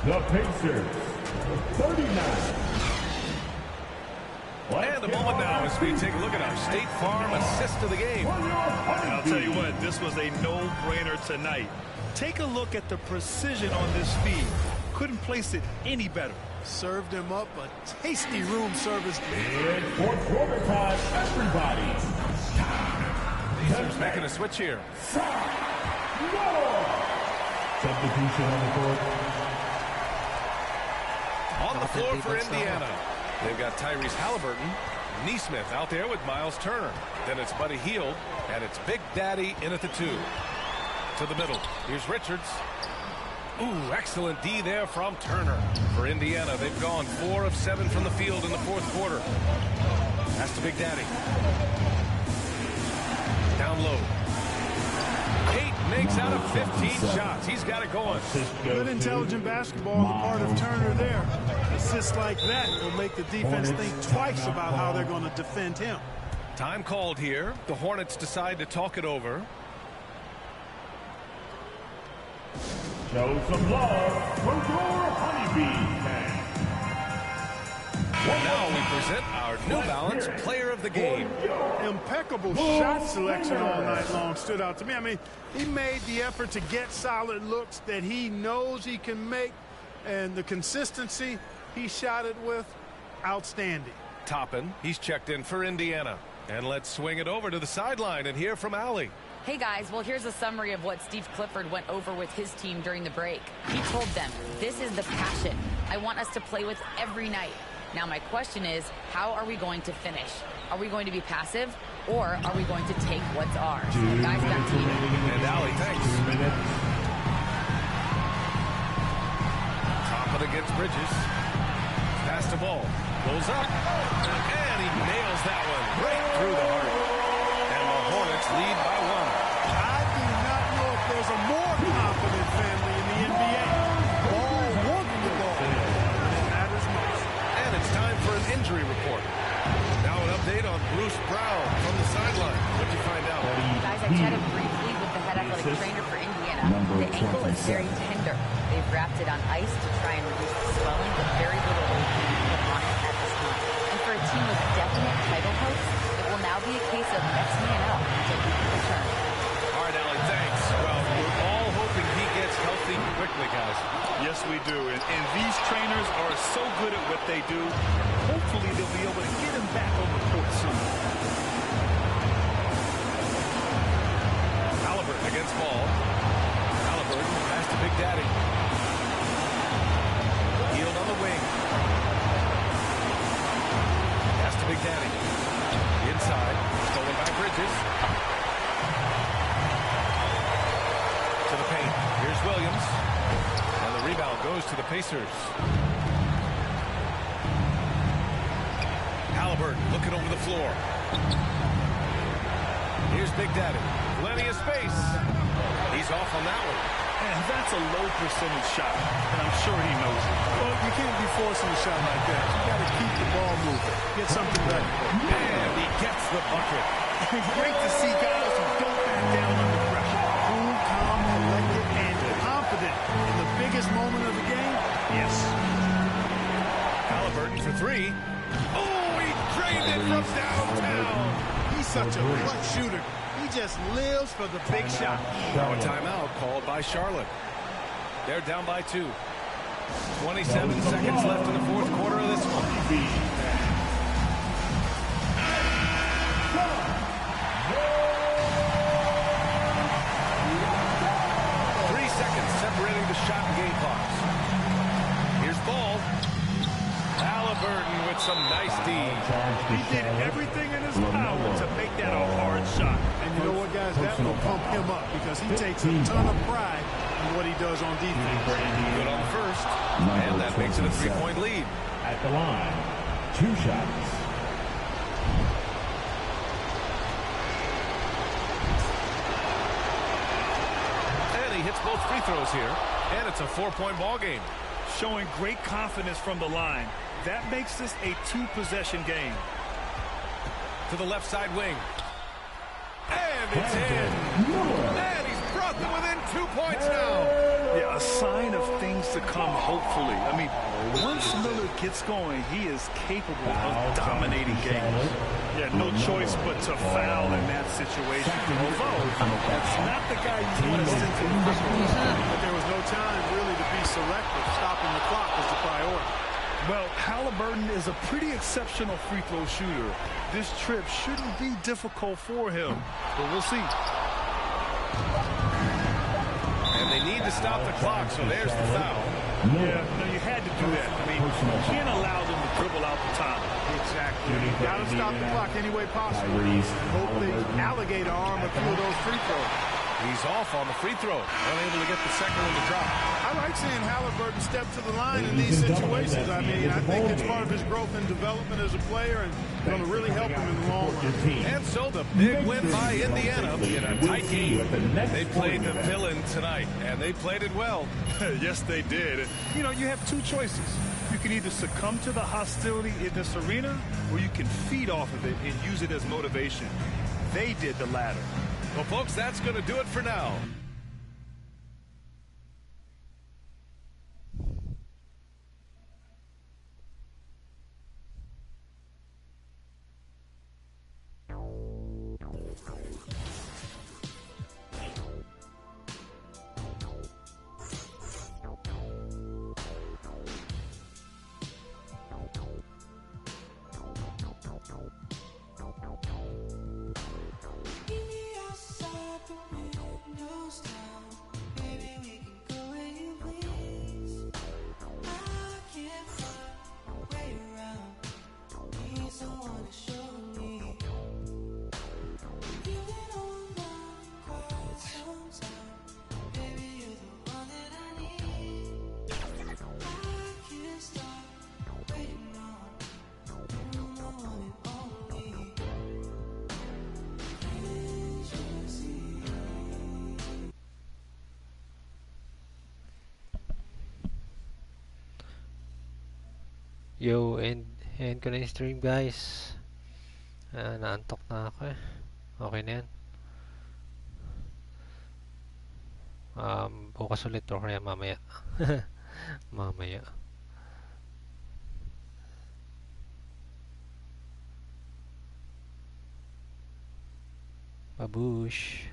The Pacers. 39. And a moment now as we take a look at our State Farm assist of the game. And I'll tell you what, this was a no-brainer tonight. Take a look at the precision on this feed. Couldn't place it any better. Served him up a tasty room service. In 4th quarter time, everybody. Pacers making a switch here. Substitution on the court. On the floor for Indiana. They've got Tyrese Halliburton, Neesmith out there with Miles Turner. Then it's Buddy Hield, and it's Big Daddy in at the 2. To the middle. Here's Richards. Ooh, excellent D there from Turner. For Indiana, they've gone 4 of 7 from the field in the 4th quarter. Pass to Big Daddy. Down low. 8 makes out of 15 shots. He's got it going. Good intelligent basketball on the part of Turner there. Assists like that will make the defense think twice about how they're going to defend him. Time called here. The Hornets decide to talk it over. Show some love for your Honeybee fan. And now we present our New Balance Player of the Game. Impeccable shot selection all night long stood out to me. I mean, he made the effort to get solid looks that he knows he can make, and the consistency he shot it with, outstanding. Toppin, he's checked in for Indiana. And let's swing it over to the sideline and hear from Allie. Hey guys, well here's a summary of what Steve Clifford went over with his team during the break. He told them, this is the passion I want us to play with every night. Now my question is, how are we going to finish? Are we going to be passive, or are we going to take what's ours? Guys, back to you. And Allie, thanks. Top it against Bridges. Pass the ball. Goes up. And he nails that one right through the heart. And the Hornets lead by 1. I do not know if there's a more confident family in the NBA. All wanting the ball. It matters most. And it's time for an injury report. Now an update on Bruce Brown from the sideline. What'd you find out? Guys, I chatted briefly with the head athletic trainer for Indiana. The ankle is very tender. They've wrapped it on ice to try and reduce the swelling, but very little weight can be put on it at this time. And for a team with definite title hopes, it will now be a case of next man up until he can return. All right, Allie, thanks. Well, we're all hoping he gets healthy quickly, guys. Yes, we do. And these trainers are so good at what they do. Hopefully, they'll be able to get him back on the court soon. Halliburton against Ball. Halliburton pass to Big Daddy. Healed on the wing. Pass to Big Daddy. Inside. Stolen by Bridges. To the paint. Here's Williams. And the rebound goes to the Pacers. Halliburton looking over the floor. Here's Big Daddy. Plenty of space. He's off on that one. And that's a low percentage shot, and I'm sure he knows it. Well, you can't be forcing a shot like that. You got to keep the ball moving. Get something better. And he gets the bucket. Great to see guys who don't back down under pressure. Cool, calm, collected, and confident in the biggest moment of the game. Yes. Halliburton for 3. Oh, he drained it from downtown. He's such a clutch shooter. He just lives for the big shot. Now a timeout called by Charlotte. They're down by 2. 27 seconds left in the fourth quarter of this one. 3 seconds separating the shot and game clocks. Here's Ball. Halliburton with some nice D. He did everything in his power to make that a hard shot. And you know what, guys? That will pump him up because he takes a ton of pride in what he does on defense. Good on the first. And that makes it a 3-point lead. At the line, 2 shots. And he hits both free throws here. And it's a 4-point ball game. Showing great confidence from the line. That makes this a 2-possession game. To the left side wing. And it's in. And he's brought them within 2 points now. Yeah, a sign of things to come, hopefully. I mean, once Miller gets going, he is capable of dominating games. Yeah, no choice but to foul in that situation. Although, that's not the guy you want to send to the free throw line. But there was no time really to be selective. Stopping the clock was the priority. Well, Halliburton is a pretty exceptional free throw shooter. This trip shouldn't be difficult for him, but we'll see. And they need to stop the clock, so there's the foul. Yeah, no, you had to do that. I mean, you can't allow them to dribble out the time. Exactly. Got to stop the clock any way possible. Hope they alligator arm a few of those free throws. He's off on the free throw. Unable to get the second one to drop. I like seeing Halliburton step to the line in these situations. I mean, I think it's part of his growth and development as a player and going to really help him in the long run. And so the big win by Indiana in a tight game. They played the villain tonight, and they played it well. Yes, they did. You know, you have 2 choices. You can either succumb to the hostility in this arena, or you can feed off of it and use it as motivation. They did the latter. Well, folks, that's going to do it for now. Outside the Yo, end ko na yung stream, guys. Naantok na ako eh. Okay na yan. Bukas ulit o kaya mamaya. Mamaya. Babush.